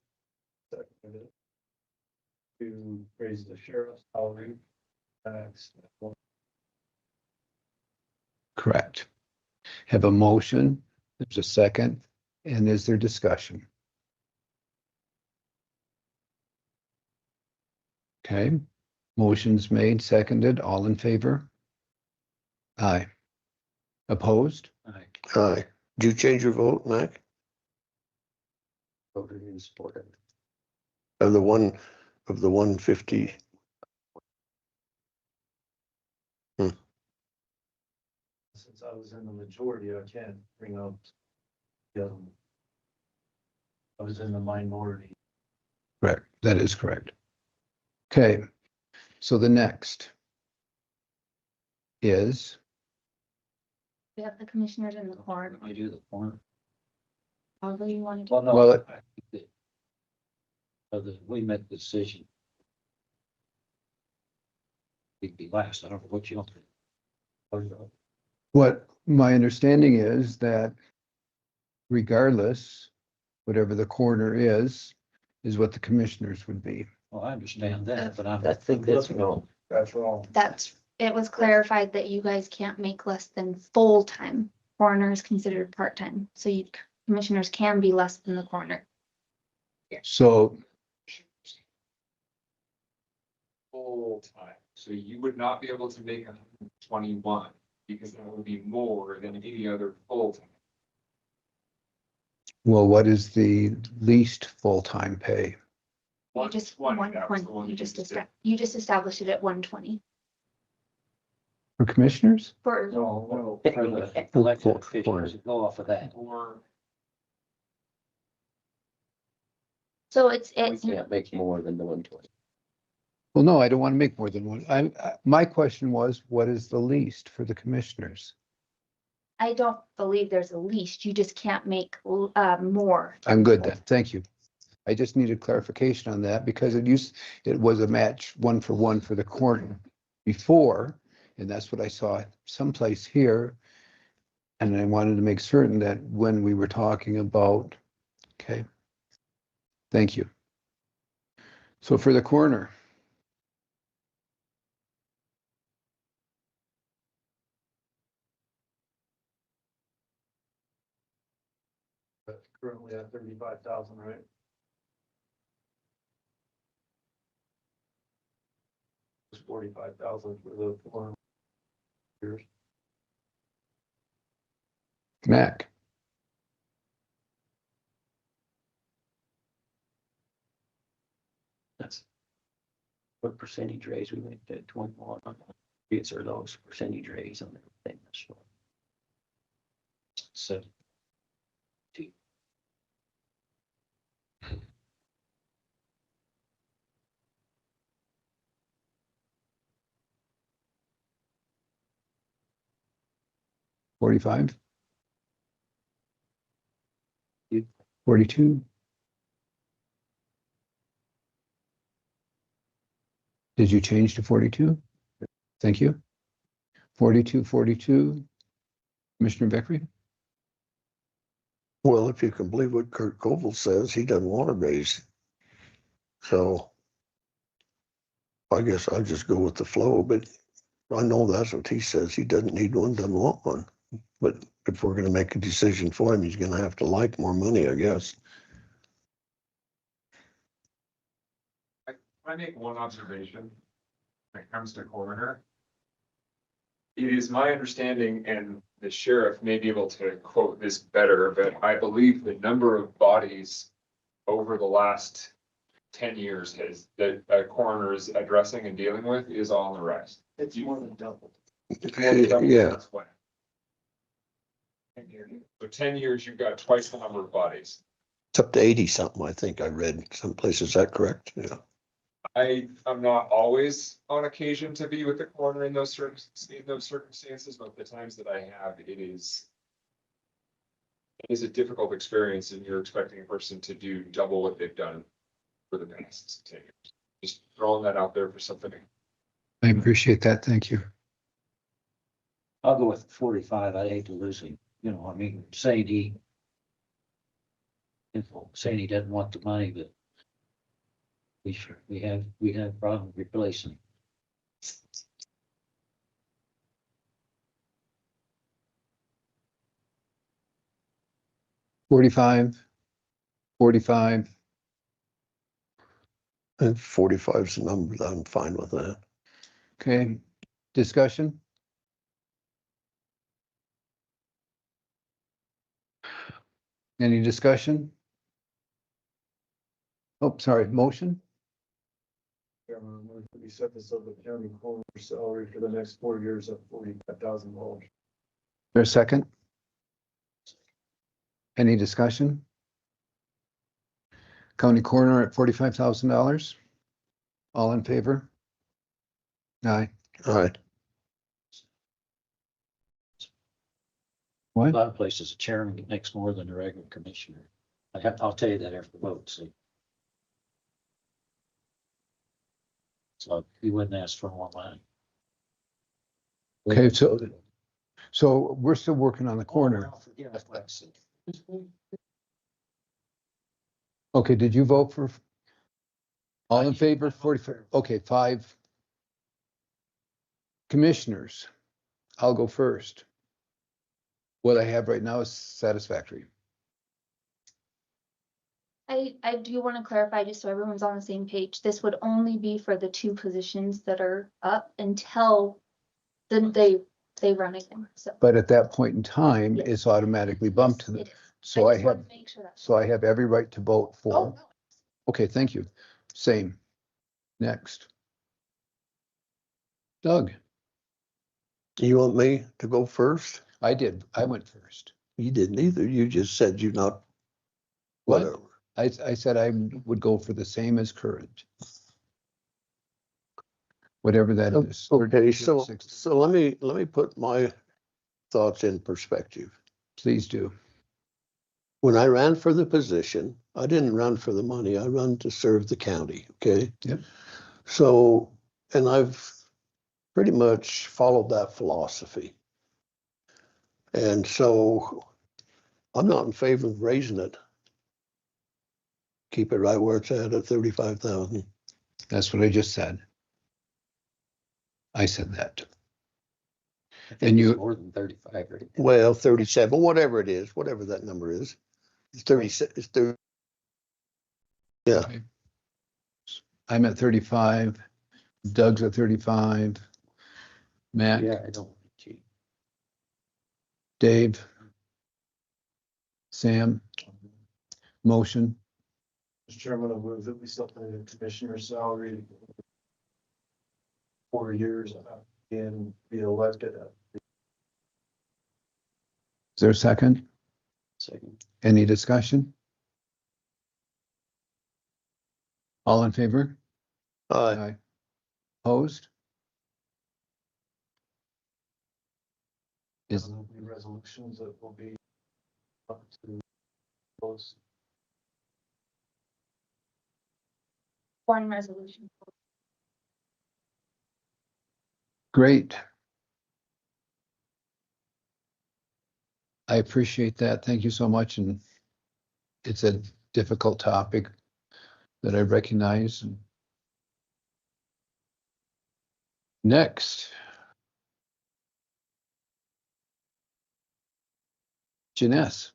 Seconded. To raise the sheriff's salary. Tax. Correct. Have a motion, there's a second, and is there discussion? Okay, motion's made, seconded, all in favor? Aye. Opposed? Aye. Did you change your vote, Mac? Voted in support of it. Of the 150? Since I was in the majority, I can't bring up. I was in the minority. Correct, that is correct. Okay, so the next is, We have the commissioners in the court, I do the form. however you want to do. Well, no. Well, I think that, we met the decision. It'd be last. I don't know what you don't. what my understanding is that regardless, whatever the coroner is what the commissioners would be. Well, I understand that, but I think that's wrong. That's wrong. It was clarified that you guys can't make less than full-time. Coroner is considered part-time, so you commissioners can be less than the coroner. So, Full time. So you would not be able to make 121 because that would be more than any other full time. well, what is the least full-time pay? You just 120, that was the 120, one you you just just did. you just established it at 120 For commissioners? for. No, for the elected officials, go off of that. Or So it's We can't make more than the 120. Well, no, I don't want to make more than one. My question was, what is the least for the commissioners? I don't believe there's a least. You just can't make more. I'm good then. Thank you. I just needed clarification on that because it was a match 1-for-1 for the coroner before, and that's what I saw someplace here. And I wanted to make certain that when we were talking about, okay. Thank you. So for the coroner. Currently at 35,000, right? It's 45,000 for the 4 years. Mac, That's what percentage raise we went to 21 on. It's our lowest percentage raise on everything. So. 45, You- 42. Did you change to 42? Thank you. 42, 42. Commissioner Beckery? Well, if you can believe what Kurt Koval says, he doesn't want to raise. So I guess I'll just go with the flow, but I know that's what he says. He doesn't need one, doesn't want one. But if we're going to make a decision for him, he's going to have to like more money, I guess. I make one observation when it comes to coroner. It is my understanding, and the sheriff may be able to quote this better, but I believe the number of bodies over the last 10 years that a coroner is addressing and dealing with is on the rise. It's more than doubled. Yeah. That's why. So 10 years, you've got twice the number of bodies. It's up to 80 something, I think I read someplace. Is that correct? Yeah. I'm not always on occasion to be with the coroner in those circumstances, but the times that I have, it is a difficult experience, and you're expecting a person to do double what they've done for the past 10 years. Just throwing that out there for something. I appreciate that. Thank you. I'll go with 45. I'd hate to lose him. You know, I mean, saying he doesn't want the money, but we have problem replacing. $45, 45. And 45 is the number. I'm fine with that. Okay, discussion? Any discussion? Oh, sorry, motion? We set this up with county coroner salary for the next 4 years at $45,000. For a second? Any discussion? County coroner at $45,000? All in favor? Aye. All right. A What? lot of places, a chairman makes more than a regular commissioner. I'll tell you that after the vote, see. So you wouldn't ask for more money. Okay, so we're still working on the coroner. Yeah, that's what I said. Okay, did you vote for? All in favor, 45, okay, 5. Commissioners, I'll go first. What I have right now is satisfactory. I do want to clarify, just so everyone's on the same page, this would only be for the 2 positions that are up until then they run again, so. But at that point in time, Yes. it's automatically bumped to Yes, the, it is. so I just wanted have, to make sure that- so I have every right to vote Oh, for. no. Okay, thank you. Same. Next. Doug, You want me to go first? I did, I went first. You didn't either. You just said you're not. What? Whatever. I said I would go for the same as current. Whatever that is. Okay, so 60. let me put my thoughts in perspective. Please do. When I ran for the position, I didn't run for the money. I run to serve the county. Okay. Yep. So, and I've pretty much followed that philosophy. And so I'm not in favor of raising it. Keep it right where it's at 35,000. That's what I just said. I said that. I think And it's you, more than 35, right? Well, 37, whatever it is, whatever that number is. It's 36, it's 30. Yeah, I'm at 35. Doug's at 35. Matt, Yeah, I don't. Dave, Sam, motion. Mr. Chairman, I move that we supplement the commissioner's salary 4 years and be elected. Is there a second? Second. Any discussion? All in favor? aye, Opposed? There Is, will be resolutions that will be up to those. One resolution. great. I appreciate that. Thank you so much. And it's a difficult topic that I recognize. Next. Janess.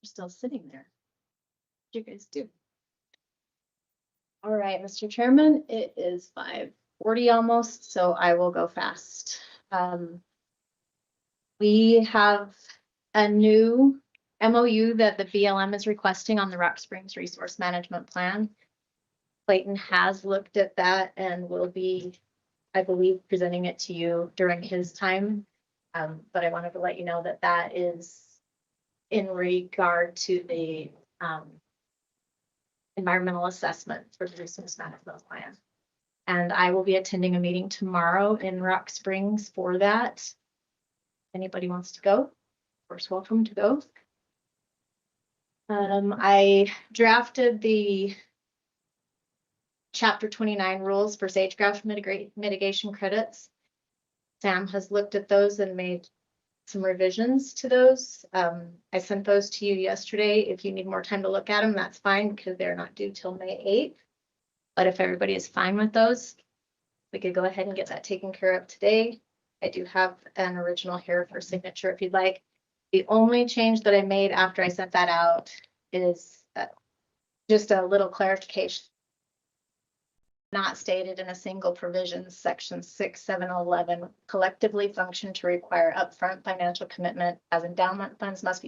You're still sitting there. What do you guys do? All right, Mr. Chairman, it is 5:40 almost, so I will go fast. We have a new MOU that the BLM is requesting on the Rock Springs Resource Management Plan. Clayton has looked at that and will be, I believe, presenting it to you during his time. But I wanted to let you know that that is in regard to the environmental assessment for the resource management plan. And I will be attending a meeting tomorrow in Rock Springs for that. Anybody wants to go, of course, welcome to go. I drafted the Chapter 29 rules for sage-grouse mitigation credits. Sam has looked at those and made some revisions to those. I sent those to you yesterday. If you need more time to look at them, that's fine because they're not due till May 8th. But if everybody is fine with those, we could go ahead and get that taken care of today. I do have an original here for signature if you'd like. The only change that I made after I sent that out is just a little clarification. Not stated in a single provision, section 6, 7, 11 collectively function to require upfront financial commitment as endowment funds must be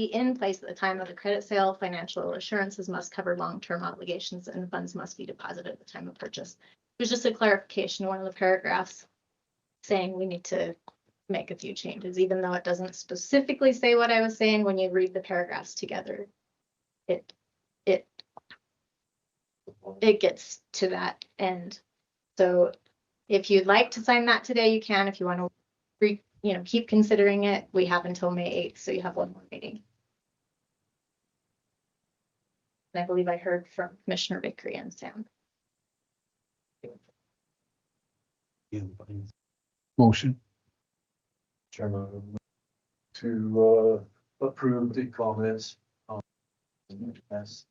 in place at the time of the credit sale. Financial assurances must cover long-term obligations and funds must be deposited at the time of purchase. There's just a clarification in one of the paragraphs saying we need to make a few changes, even though it doesn't specifically say what I was saying. When you read the paragraphs together, it gets to that end. So if you'd like to sign that today, you can. If you want to keep considering it, we have until May 8th, so you have one more meeting. And I believe I heard from Commissioner Vickery and Sam. Motion. Chairman, to approve the comments on yes.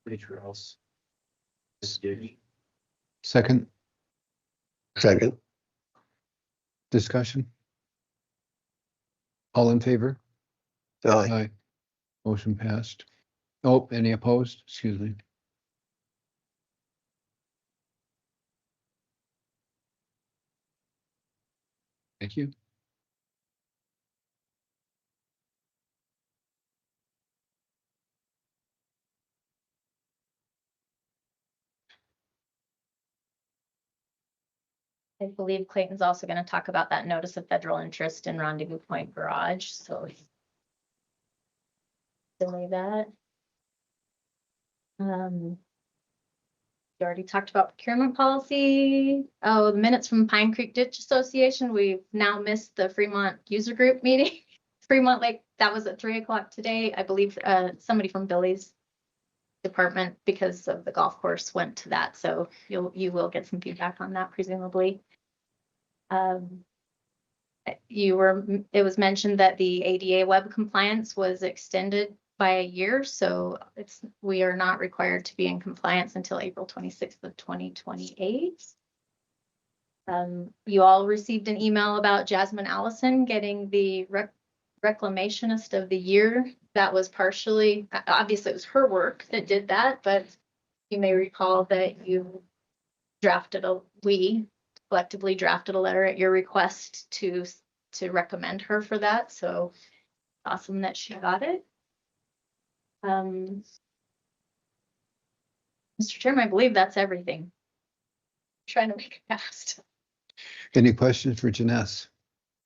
Nature House. Second. second, Discussion. All in favor? aye, Motion passed. Oh, any opposed? Excuse me. Thank you. I believe Clayton's also going to talk about that notice of federal interest in Rendezvous Point Garage, so delay that. You already talked about procurement policy. Oh, the minutes from Pine Creek Ditch Association. We've now missed the Fremont user group meeting. Fremont Lake, that was at 3 o'clock today. I believe somebody from Billy's department, because of the golf course, went to that. So you will get some feedback on that, presumably. It was mentioned that the ADA web compliance was extended by a year, so we are not required to be in compliance until April 26th of 2028. You all received an email about Jasmine Allison getting the Reclamationist of the Year. That was partially, obviously it was her work that did that, but you may recall that we collectively drafted a letter at your request to recommend her for that. So awesome that she got it. Mr. Chairman, I believe that's everything. I'm trying to make it fast. Any questions for Janess?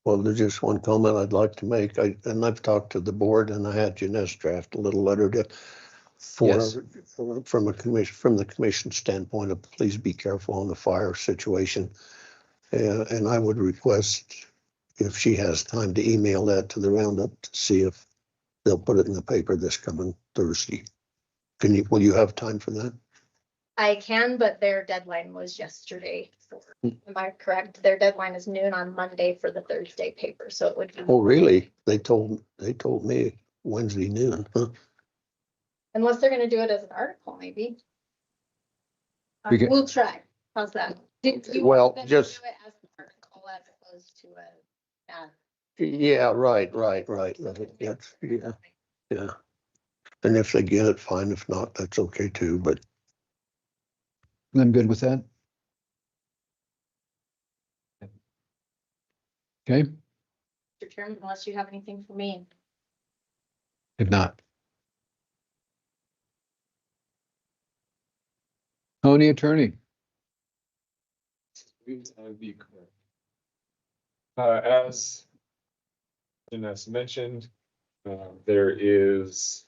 Well, there's just one comment I'd like to make. I've talked to the board and I had Janess draft a little letter Yes. from the commission standpoint of please be careful on the fire situation. And I would request if she has time to email that to the roundup to see if they'll put it in the paper this coming Thursday. Will you have time for that? I can, but their deadline was yesterday. Am I correct? Their deadline is noon on Monday for the Thursday paper, so it would be. Oh, really? They told me Wednesday noon, huh? Unless they're gonna do it as an article, maybe. We'll try. How's that? Well, just. Do it as an article as opposed to a. Yeah, right. That's, yeah. And if they get it, fine. If not, that's okay too, but. I'm good with that. Okay, Mr. Chairman, unless you have anything for me. if not. County Attorney. As Janess mentioned, there is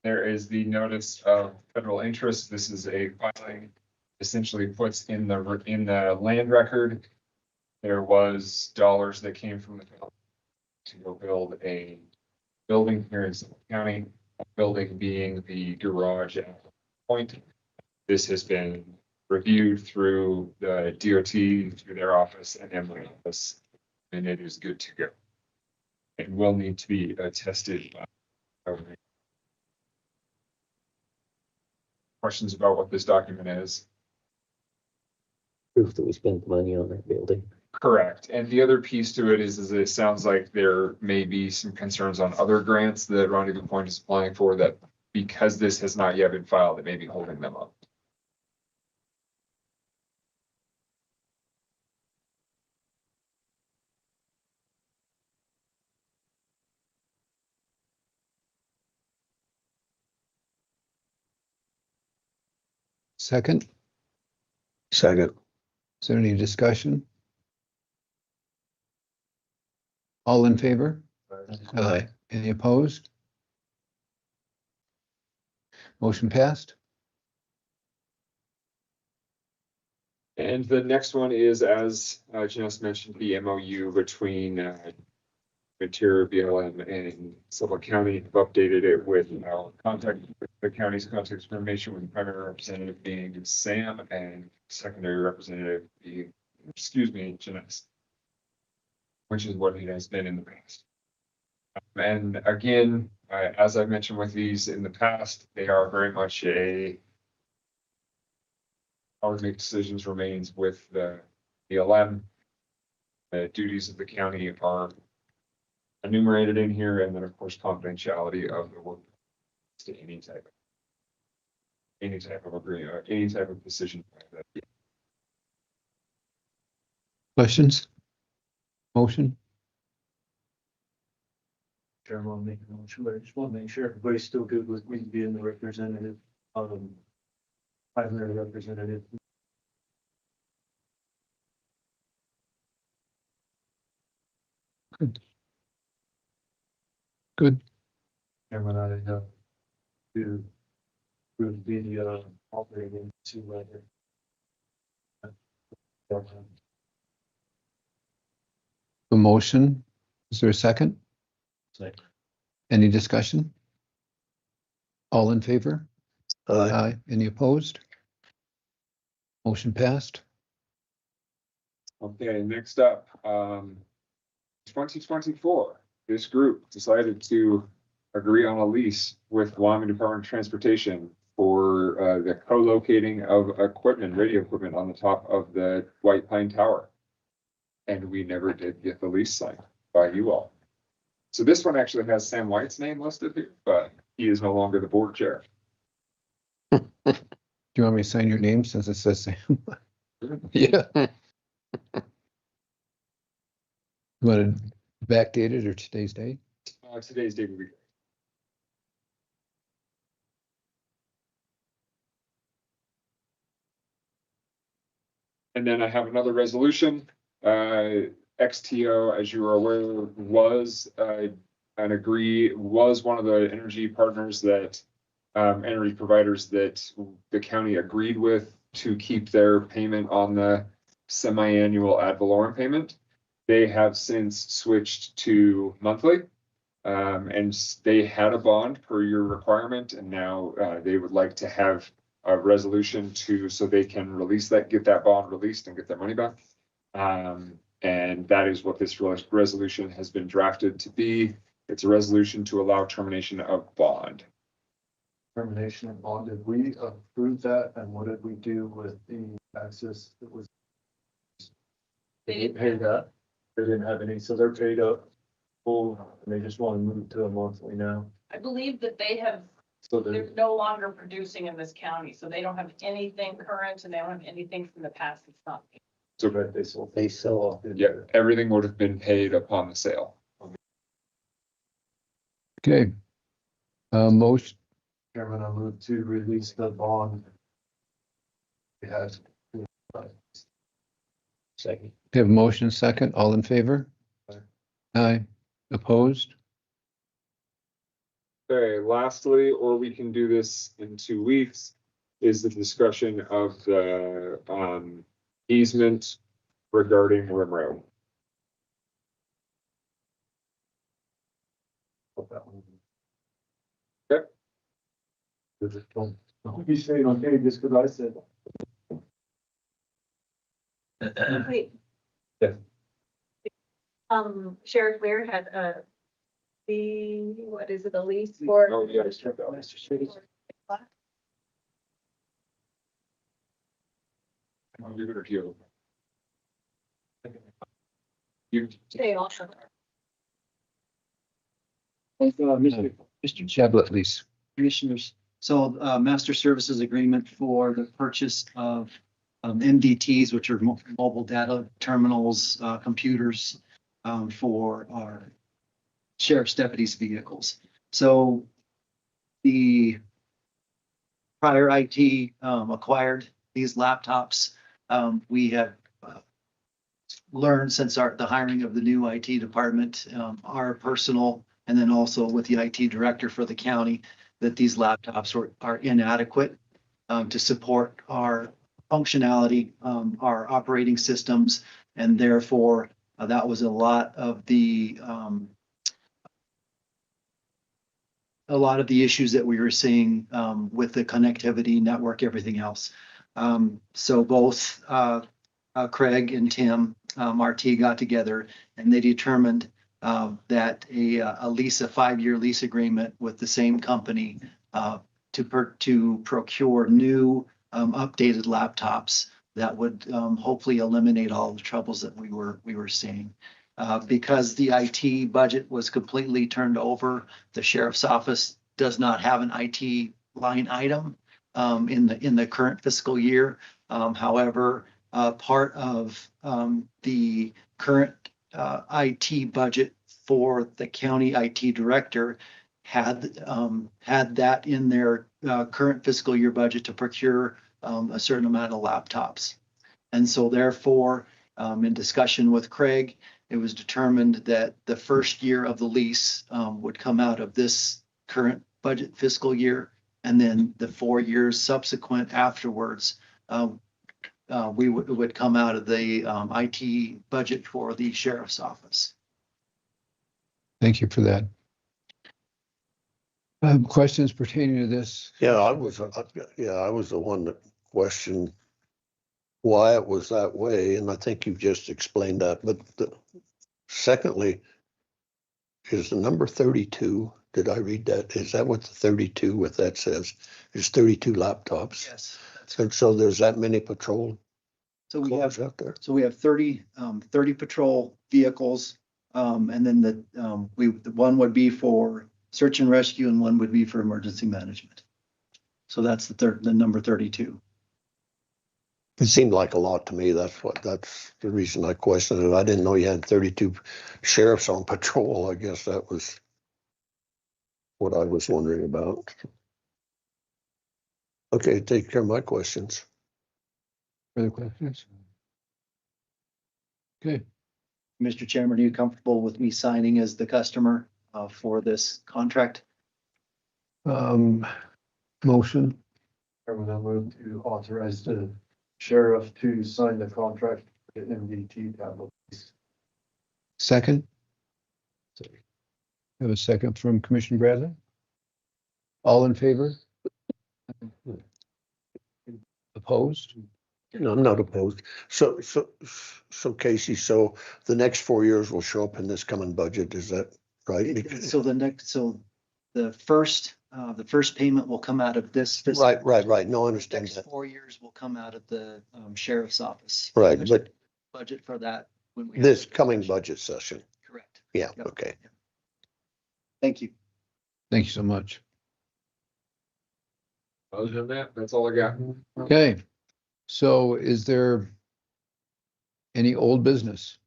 there is the notice of federal interest. This is a filing, essentially puts in the land record. There was dollars that came from the federal to go build a building here in Sublette County, a building being the garage at Point. This has been reviewed through the DOT, through their office and my office, and it is good to go. It will need to be attested by. Questions about what this document is? Proof that we spent money on that building. Correct. And the other piece to it is it sounds like there may be some concerns on other grants that Rendezvous Point is applying for that because this has not yet been filed, it may be holding them up. Second, Second. is there any discussion? All in favor? Aye. Any opposed? Motion passed. And the next one is, as Janess mentioned, the MOU between Interior BLM and Sublette County. I've updated it with our contact, the county's contact information, with the primary representative being Sam and secondary representative being, Janess, which is what it has been in the past. And again, as I mentioned with these in the past, they are very much how to make decisions remains with the BLM. The duties of the county are enumerated in here, and then of course confidentiality of the work to any type of agreement or any type of decision. Questions? Motion? Chairman, I'll make a motion, but I just want to make sure everybody's still good with me being the representative, primary representative. Good. Chairman, I to approve the operating to letter. A motion. Is there a second? Second. Any discussion? All in favor? Aye. Any opposed? Motion passed. Okay, next up, 2024, this group decided to agree on a lease with Wyoming Department of Transportation for the co-locating of equipment, radio equipment on the top of the White Pine Tower. And we never did get the lease signed by you all. So this one actually has Sam White's name listed here, but he is no longer the board chair. Do you want me to sign your name since it says Sam? Yeah. You want to backdate it or today's date? Today's date would be. And then I have another resolution. XTO, as you are aware, was one of the energy partners that energy providers that the county agreed with to keep their payment on the semi-annual ad valorem payment. They have since switched to monthly, and they had a bond per your requirement, and now they would like to have a resolution so they can release that, get that bond released and get their money back. And that is what this resolution has been drafted to be. It's a resolution to allow termination of bond. Termination of bond, did we approve that, and what did we do with the access that was? They paid that, they didn't have any, so they're paid up full, and they just want to move to a monthly now. I believe that they're no longer producing in this county, so they don't have anything current and they don't have anything from the past that's not paid. So They sell. yeah, everything would have been paid upon the sale. Okay. Motion, Chairman, I move to release the bond. We had. Second. we have a motion second, all in favor? Aye. Opposed? Okay, lastly, or we can do this in 2 weeks, is the discussion of the easement regarding Rim Road. Okay. Don't be saying okay just because I said. Wait. Yeah. Sheriff Ware had what is it, a lease for? Oh, yeah. I'll leave it to you. You. Stay also. Mr. Sublette, please. Commissioners, so master services agreement for the purchase of MDTs, which are mobile data terminals, computers for our sheriff's deputies' vehicles. So the prior IT acquired these laptops. We have learned since the hiring of the new IT department, our personal, and then also with the IT director for the county, that these laptops are inadequate to support our functionality, our operating systems, and therefore that was a lot of the issues that we were seeing with the connectivity network, everything else. So both Craig and Tim, RT, got together and they determined that a 5-year lease agreement with the same company to procure new updated laptops that would hopefully eliminate all the troubles that we were seeing. Because the IT budget was completely turned over, the sheriff's office does not have an IT line item in the current fiscal year. However, part of the current IT budget for the county IT director had that in their current fiscal year budget to procure a certain amount of laptops. And so therefore, in discussion with Craig, it was determined that the first year of the lease would come out of this current budget fiscal year, and then the 4 years subsequent afterwards, we would come out of the IT budget for the sheriff's office. Thank you for that. Questions pertaining to this? Yeah, I was the one that questioned why it was that way, and I think you've just explained that, but secondly, is the number 32, did I read that? Is that what the 32 with that says? Is 32 laptops? Yes. And so there's that many patrol So we have, cars out there? so we have 30 patrol vehicles. And then the one would be for search and rescue and one would be for emergency management. So that's the number 32. It seemed like a lot to me. That's the reason I questioned it. I didn't know you had 32 sheriffs on patrol. I guess that was what I was wondering about. Okay, take care of my questions. Further questions? Okay, Mr. Chairman, are you comfortable with me signing as the customer for this contract? motion, Chairman, I move to authorize the sheriff to sign the contract for the MDT tablets. second? Have a second from Commissioner Bradley? All in favor? Opposed? No, I'm not opposed. So Casey, so the next 4 years will show up in this coming budget, is that right? So the first payment will come out of this. fiscal Right. No, I understand Next that. 4 years will come out of the sheriff's office. Right, but Budget for that. When we have this the coming discussion. budget session. Correct. Yeah, Yep. okay. Thank you. Thank you so much. Other than that, that's all I got. Okay, so is there any old business?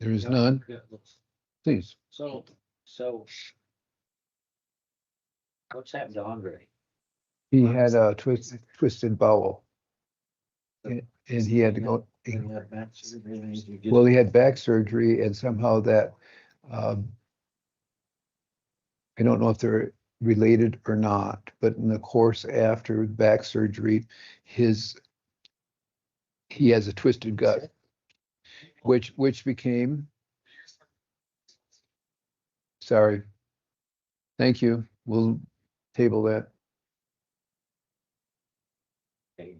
There is none, Yeah, let's- please. So what's happened to Andre? He had a twisted bowel. And he had to go, well, he had back surgery and somehow that, I don't know if they're related or not, but in the course after back surgery, he has a twisted gut, which became, sorry. Thank you. We'll table that. Okay.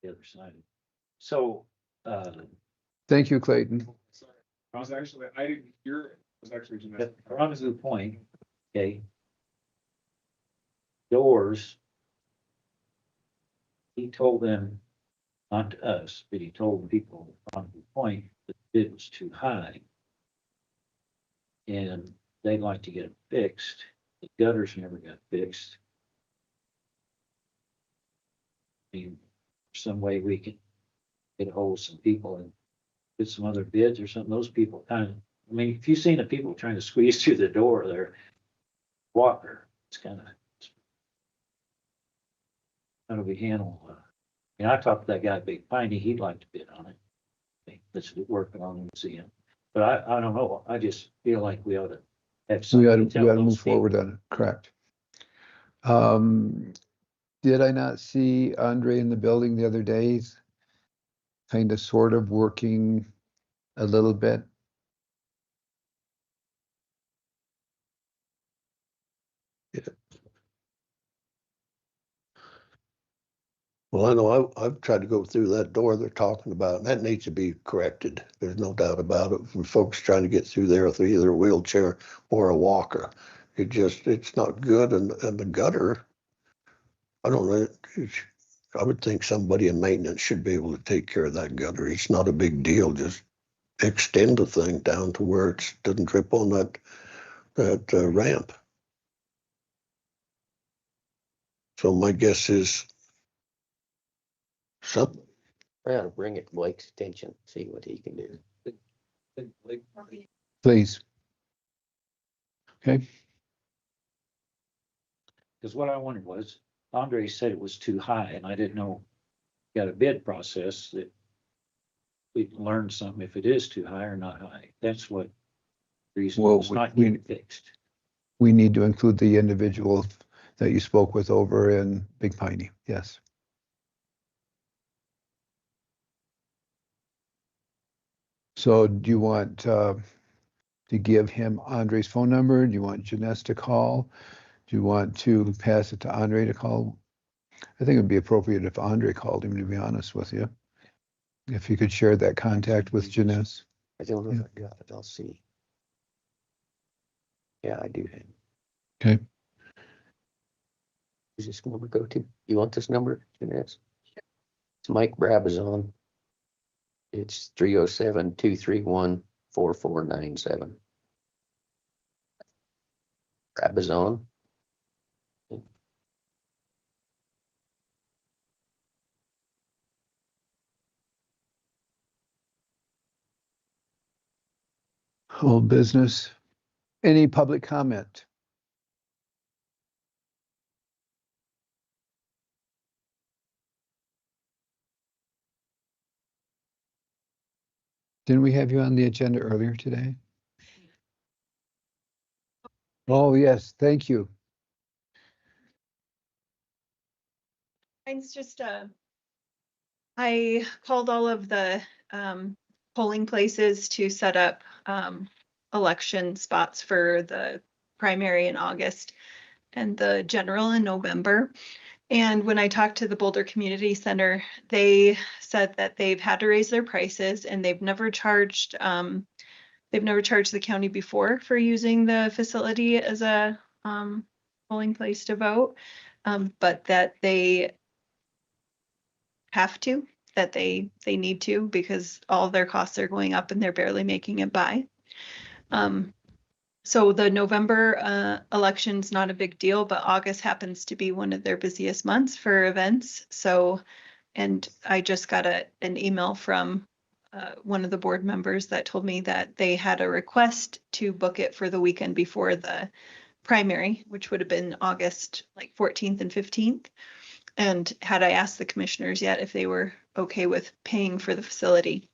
The other side. So, Thank you, Clayton. I was actually, I didn't hear, it was actually. at Rendezvous Point, okay. Doors. He told them, not to us, but he told the people at Rendezvous Point that the bid was too high. And they'd like to get it fixed. The gutters never got fixed. I mean, some way we could get a hold of some people and get some other bids or something. Those people kind of, I mean, if you've seen the people trying to squeeze through the door, they're walker. It's kind of, how do we handle? I mean, I talked to that guy, Big Piney, he'd like to bid on it. Let's working on the museum. But I don't know. I just feel like we ought to have We something to gotta tell move those people. forward on it, correct. Did I not see Andre in the building the other day? Kind of sort of working a little bit. Well, I know I've tried to go through that door they're talking about, and that needs to be corrected. There's no doubt about it. For folks trying to get through there with either a wheelchair or a walker, it's not good. And the gutter, I don't know. I would think somebody in maintenance should be able to take care of that gutter. It's not a big deal. Just extend the thing down to where it doesn't drip on that ramp. So my guess is something. I ought to bring it to Blake's attention, see what he can do. Please. Okay, Because what I wondered was, Andre said it was too high, and I didn't know, got a bid process that we learned something if it is too high or not high. That's what reason Well, it's not we- getting fixed. we need to include the individual that you spoke with over in Big Piney, yes. So do you want to give him Andre's phone number? Do you want Janessa to call? Do you want to pass it to Andre to call? I think it'd be appropriate if Andre called him, to be honest with you. If you could share that contact with Janess. I don't know if I got it. I'll see. Yeah, I do. Okay. Is this number go to? You want this number, Janess? It's Mike Brabazon. It's 307-231-4497. Brabazon. Old business. Any public comment? Didn't we have you on the agenda earlier today? Oh, yes, thank you. Mine's just, I called all of the, polling places to set up, election spots for the primary in August and the general in November. And when I talked to the Boulder Community Center, they said that they've had to raise their prices and they've never charged the county before for using the facility as a polling place to vote. But that they have to, that they need to, because all their costs are going up and they're barely making it by. So the November election's not a big deal, but August happens to be one of their busiest months for events. So, and I just got an email from one of the board members that told me that they had a request to book it for the weekend before the primary, which would have been August like 14th and 15th. And had I asked the commissioners yet if they were okay with paying for the facility.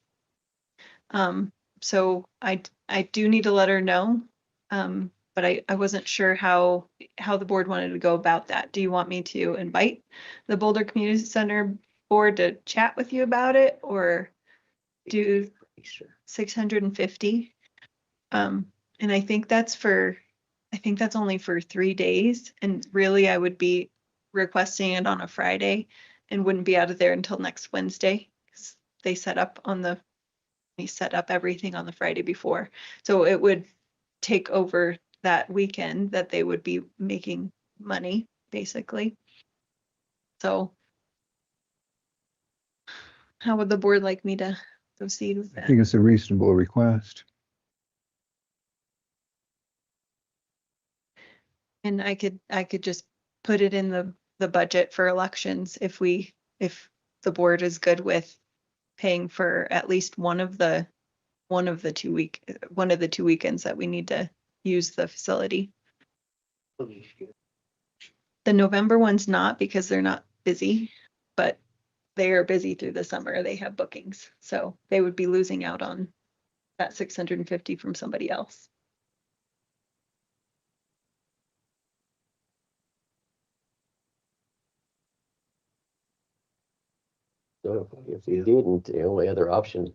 So I do need to let her know. But I wasn't sure how the board wanted to go about that. Do you want me to invite the Boulder Community Center board to chat with you about it, or do 650? And I think that's only for 3 days. And really I would be requesting it on a Friday and wouldn't be out of there until next Wednesday. 'Cause they set up everything on the Friday before. So it would take over that weekend that they would be making money, basically. So how would the board like me to proceed with I that? think it's a reasonable request. And I could just put it in the budget for elections if the board is good with paying for at least one of the 2 weekends that we need to use the facility. The November one's not, because they're not busy, but they are busy through the summer. They have bookings, so they would be losing out on that 650 from somebody else. So if you didn't, the only other option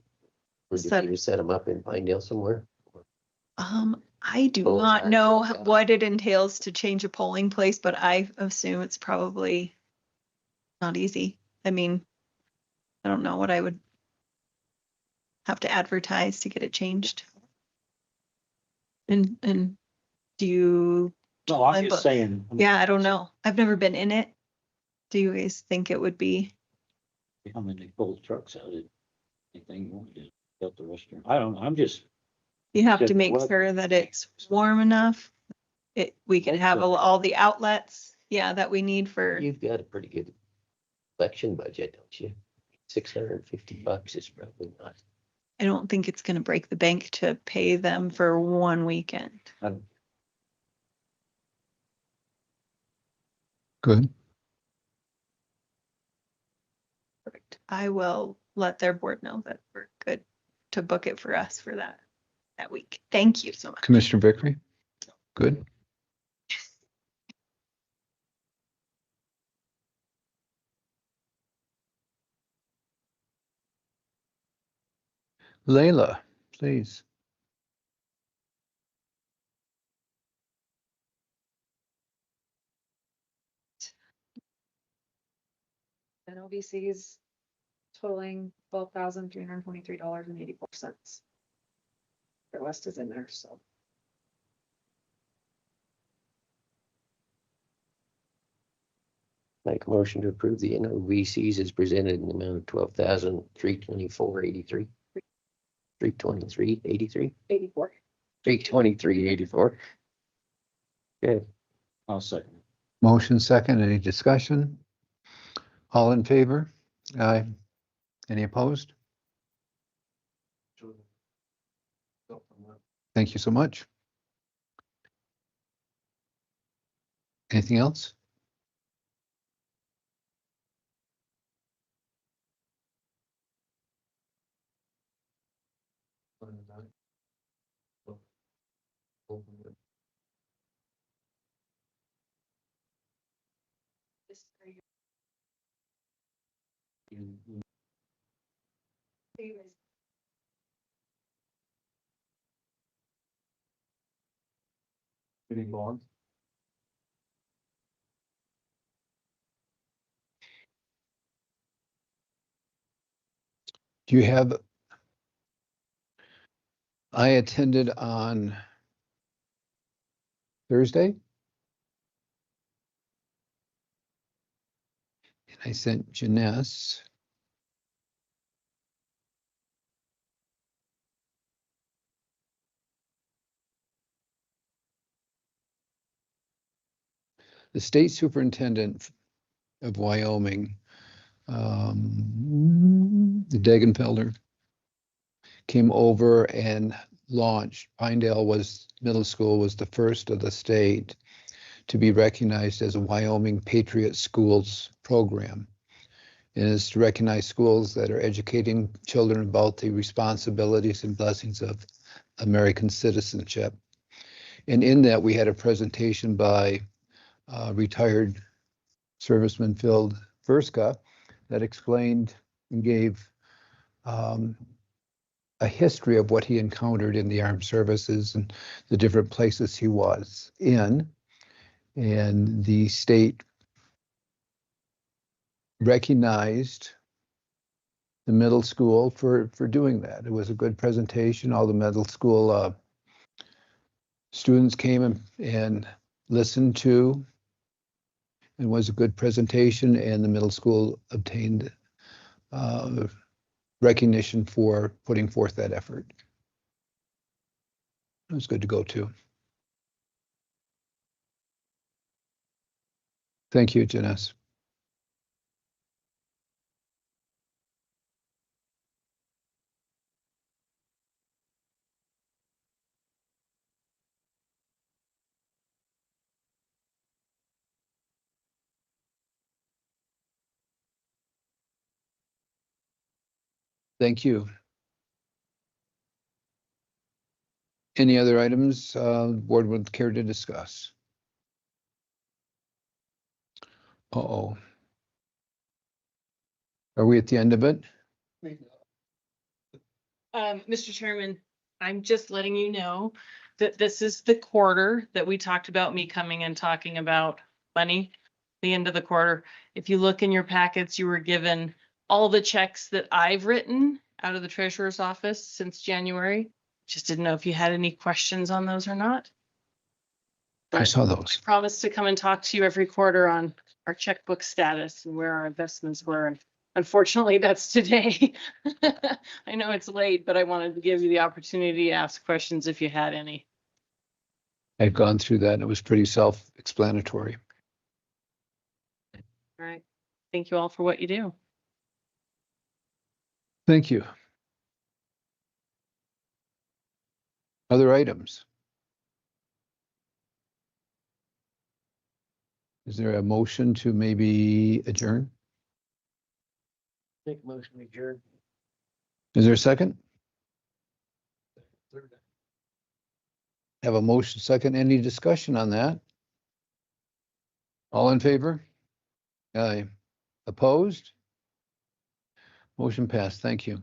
would be to set them up in Pinedale somewhere. I do not know what it entails to change a polling place, but I assume it's probably not easy. I mean, I don't know what I would have to advertise to get it changed. And do you? No, I'm just saying. Yeah, I don't know. I've never been in it. Do you guys think it would be? How many pull trucks out of anything you want to do? Out the restroom. I don't know. I'm just. You have to make sure that it's warm enough. We can have all the outlets, yeah, that we need for. You've got a pretty good election budget, don't you? $650 is probably not. I don't think it's gonna break the bank to pay them for one weekend. Good. Perfect. I will let their board know that we're good to book it for us for that week. Thank you so much. Commissioner Vickery? Good. Layla, please. and OVCs totaling $12,323.84. The rest is in there, so. Make a motion to approve the NOVCs as presented in the amount of 12,324.83. 323.83. 84. 323.84. Okay. I'll second. Motion second, any discussion? All in favor? Aye. Any opposed? Thank you so much. Anything else? Any bonds? Do you have? I attended on Thursday. And I sent Janess. The state superintendent of Wyoming, the Degenfelder, came over and launched. Pinedale Middle School was the first of the state to be recognized as a Wyoming Patriot Schools program. And it's to recognize schools that are educating children about the responsibilities and blessings of American citizenship. And in that, we had a presentation by retired serviceman Phil Verska that explained and gave a history of what he encountered in the armed services and the different places he was in. And the state recognized the middle school for doing that. It was a good presentation. All the middle school students came and listened to. It was a good presentation, and the middle school obtained recognition for putting forth that effort. It was good to go to. Thank you, Janess. Thank you. Any other items the board would care to discuss? Uh-oh. Are we at the end of it? Mr. Chairman, I'm just letting you know that this is the quarter that we talked about me coming and talking about money, the end of the quarter. If you look in your packets, you were given all the checks that I've written out of the treasurer's office since January. Just didn't know if you had any questions on those or not. I saw those. I promised to come and talk to you every quarter on our checkbook status and where our investments were. And unfortunately, that's today. I know it's late, but I wanted to give you the opportunity to ask questions if you had any. I'd gone through that and it was pretty self-explanatory. All right. Thank you all for what you do. Thank you. Other items? Is there a motion to maybe adjourn? Make a motion to adjourn. Is there a second? Have a motion second. Any discussion on that? All in favor? Aye. Opposed? Motion passed. Thank you.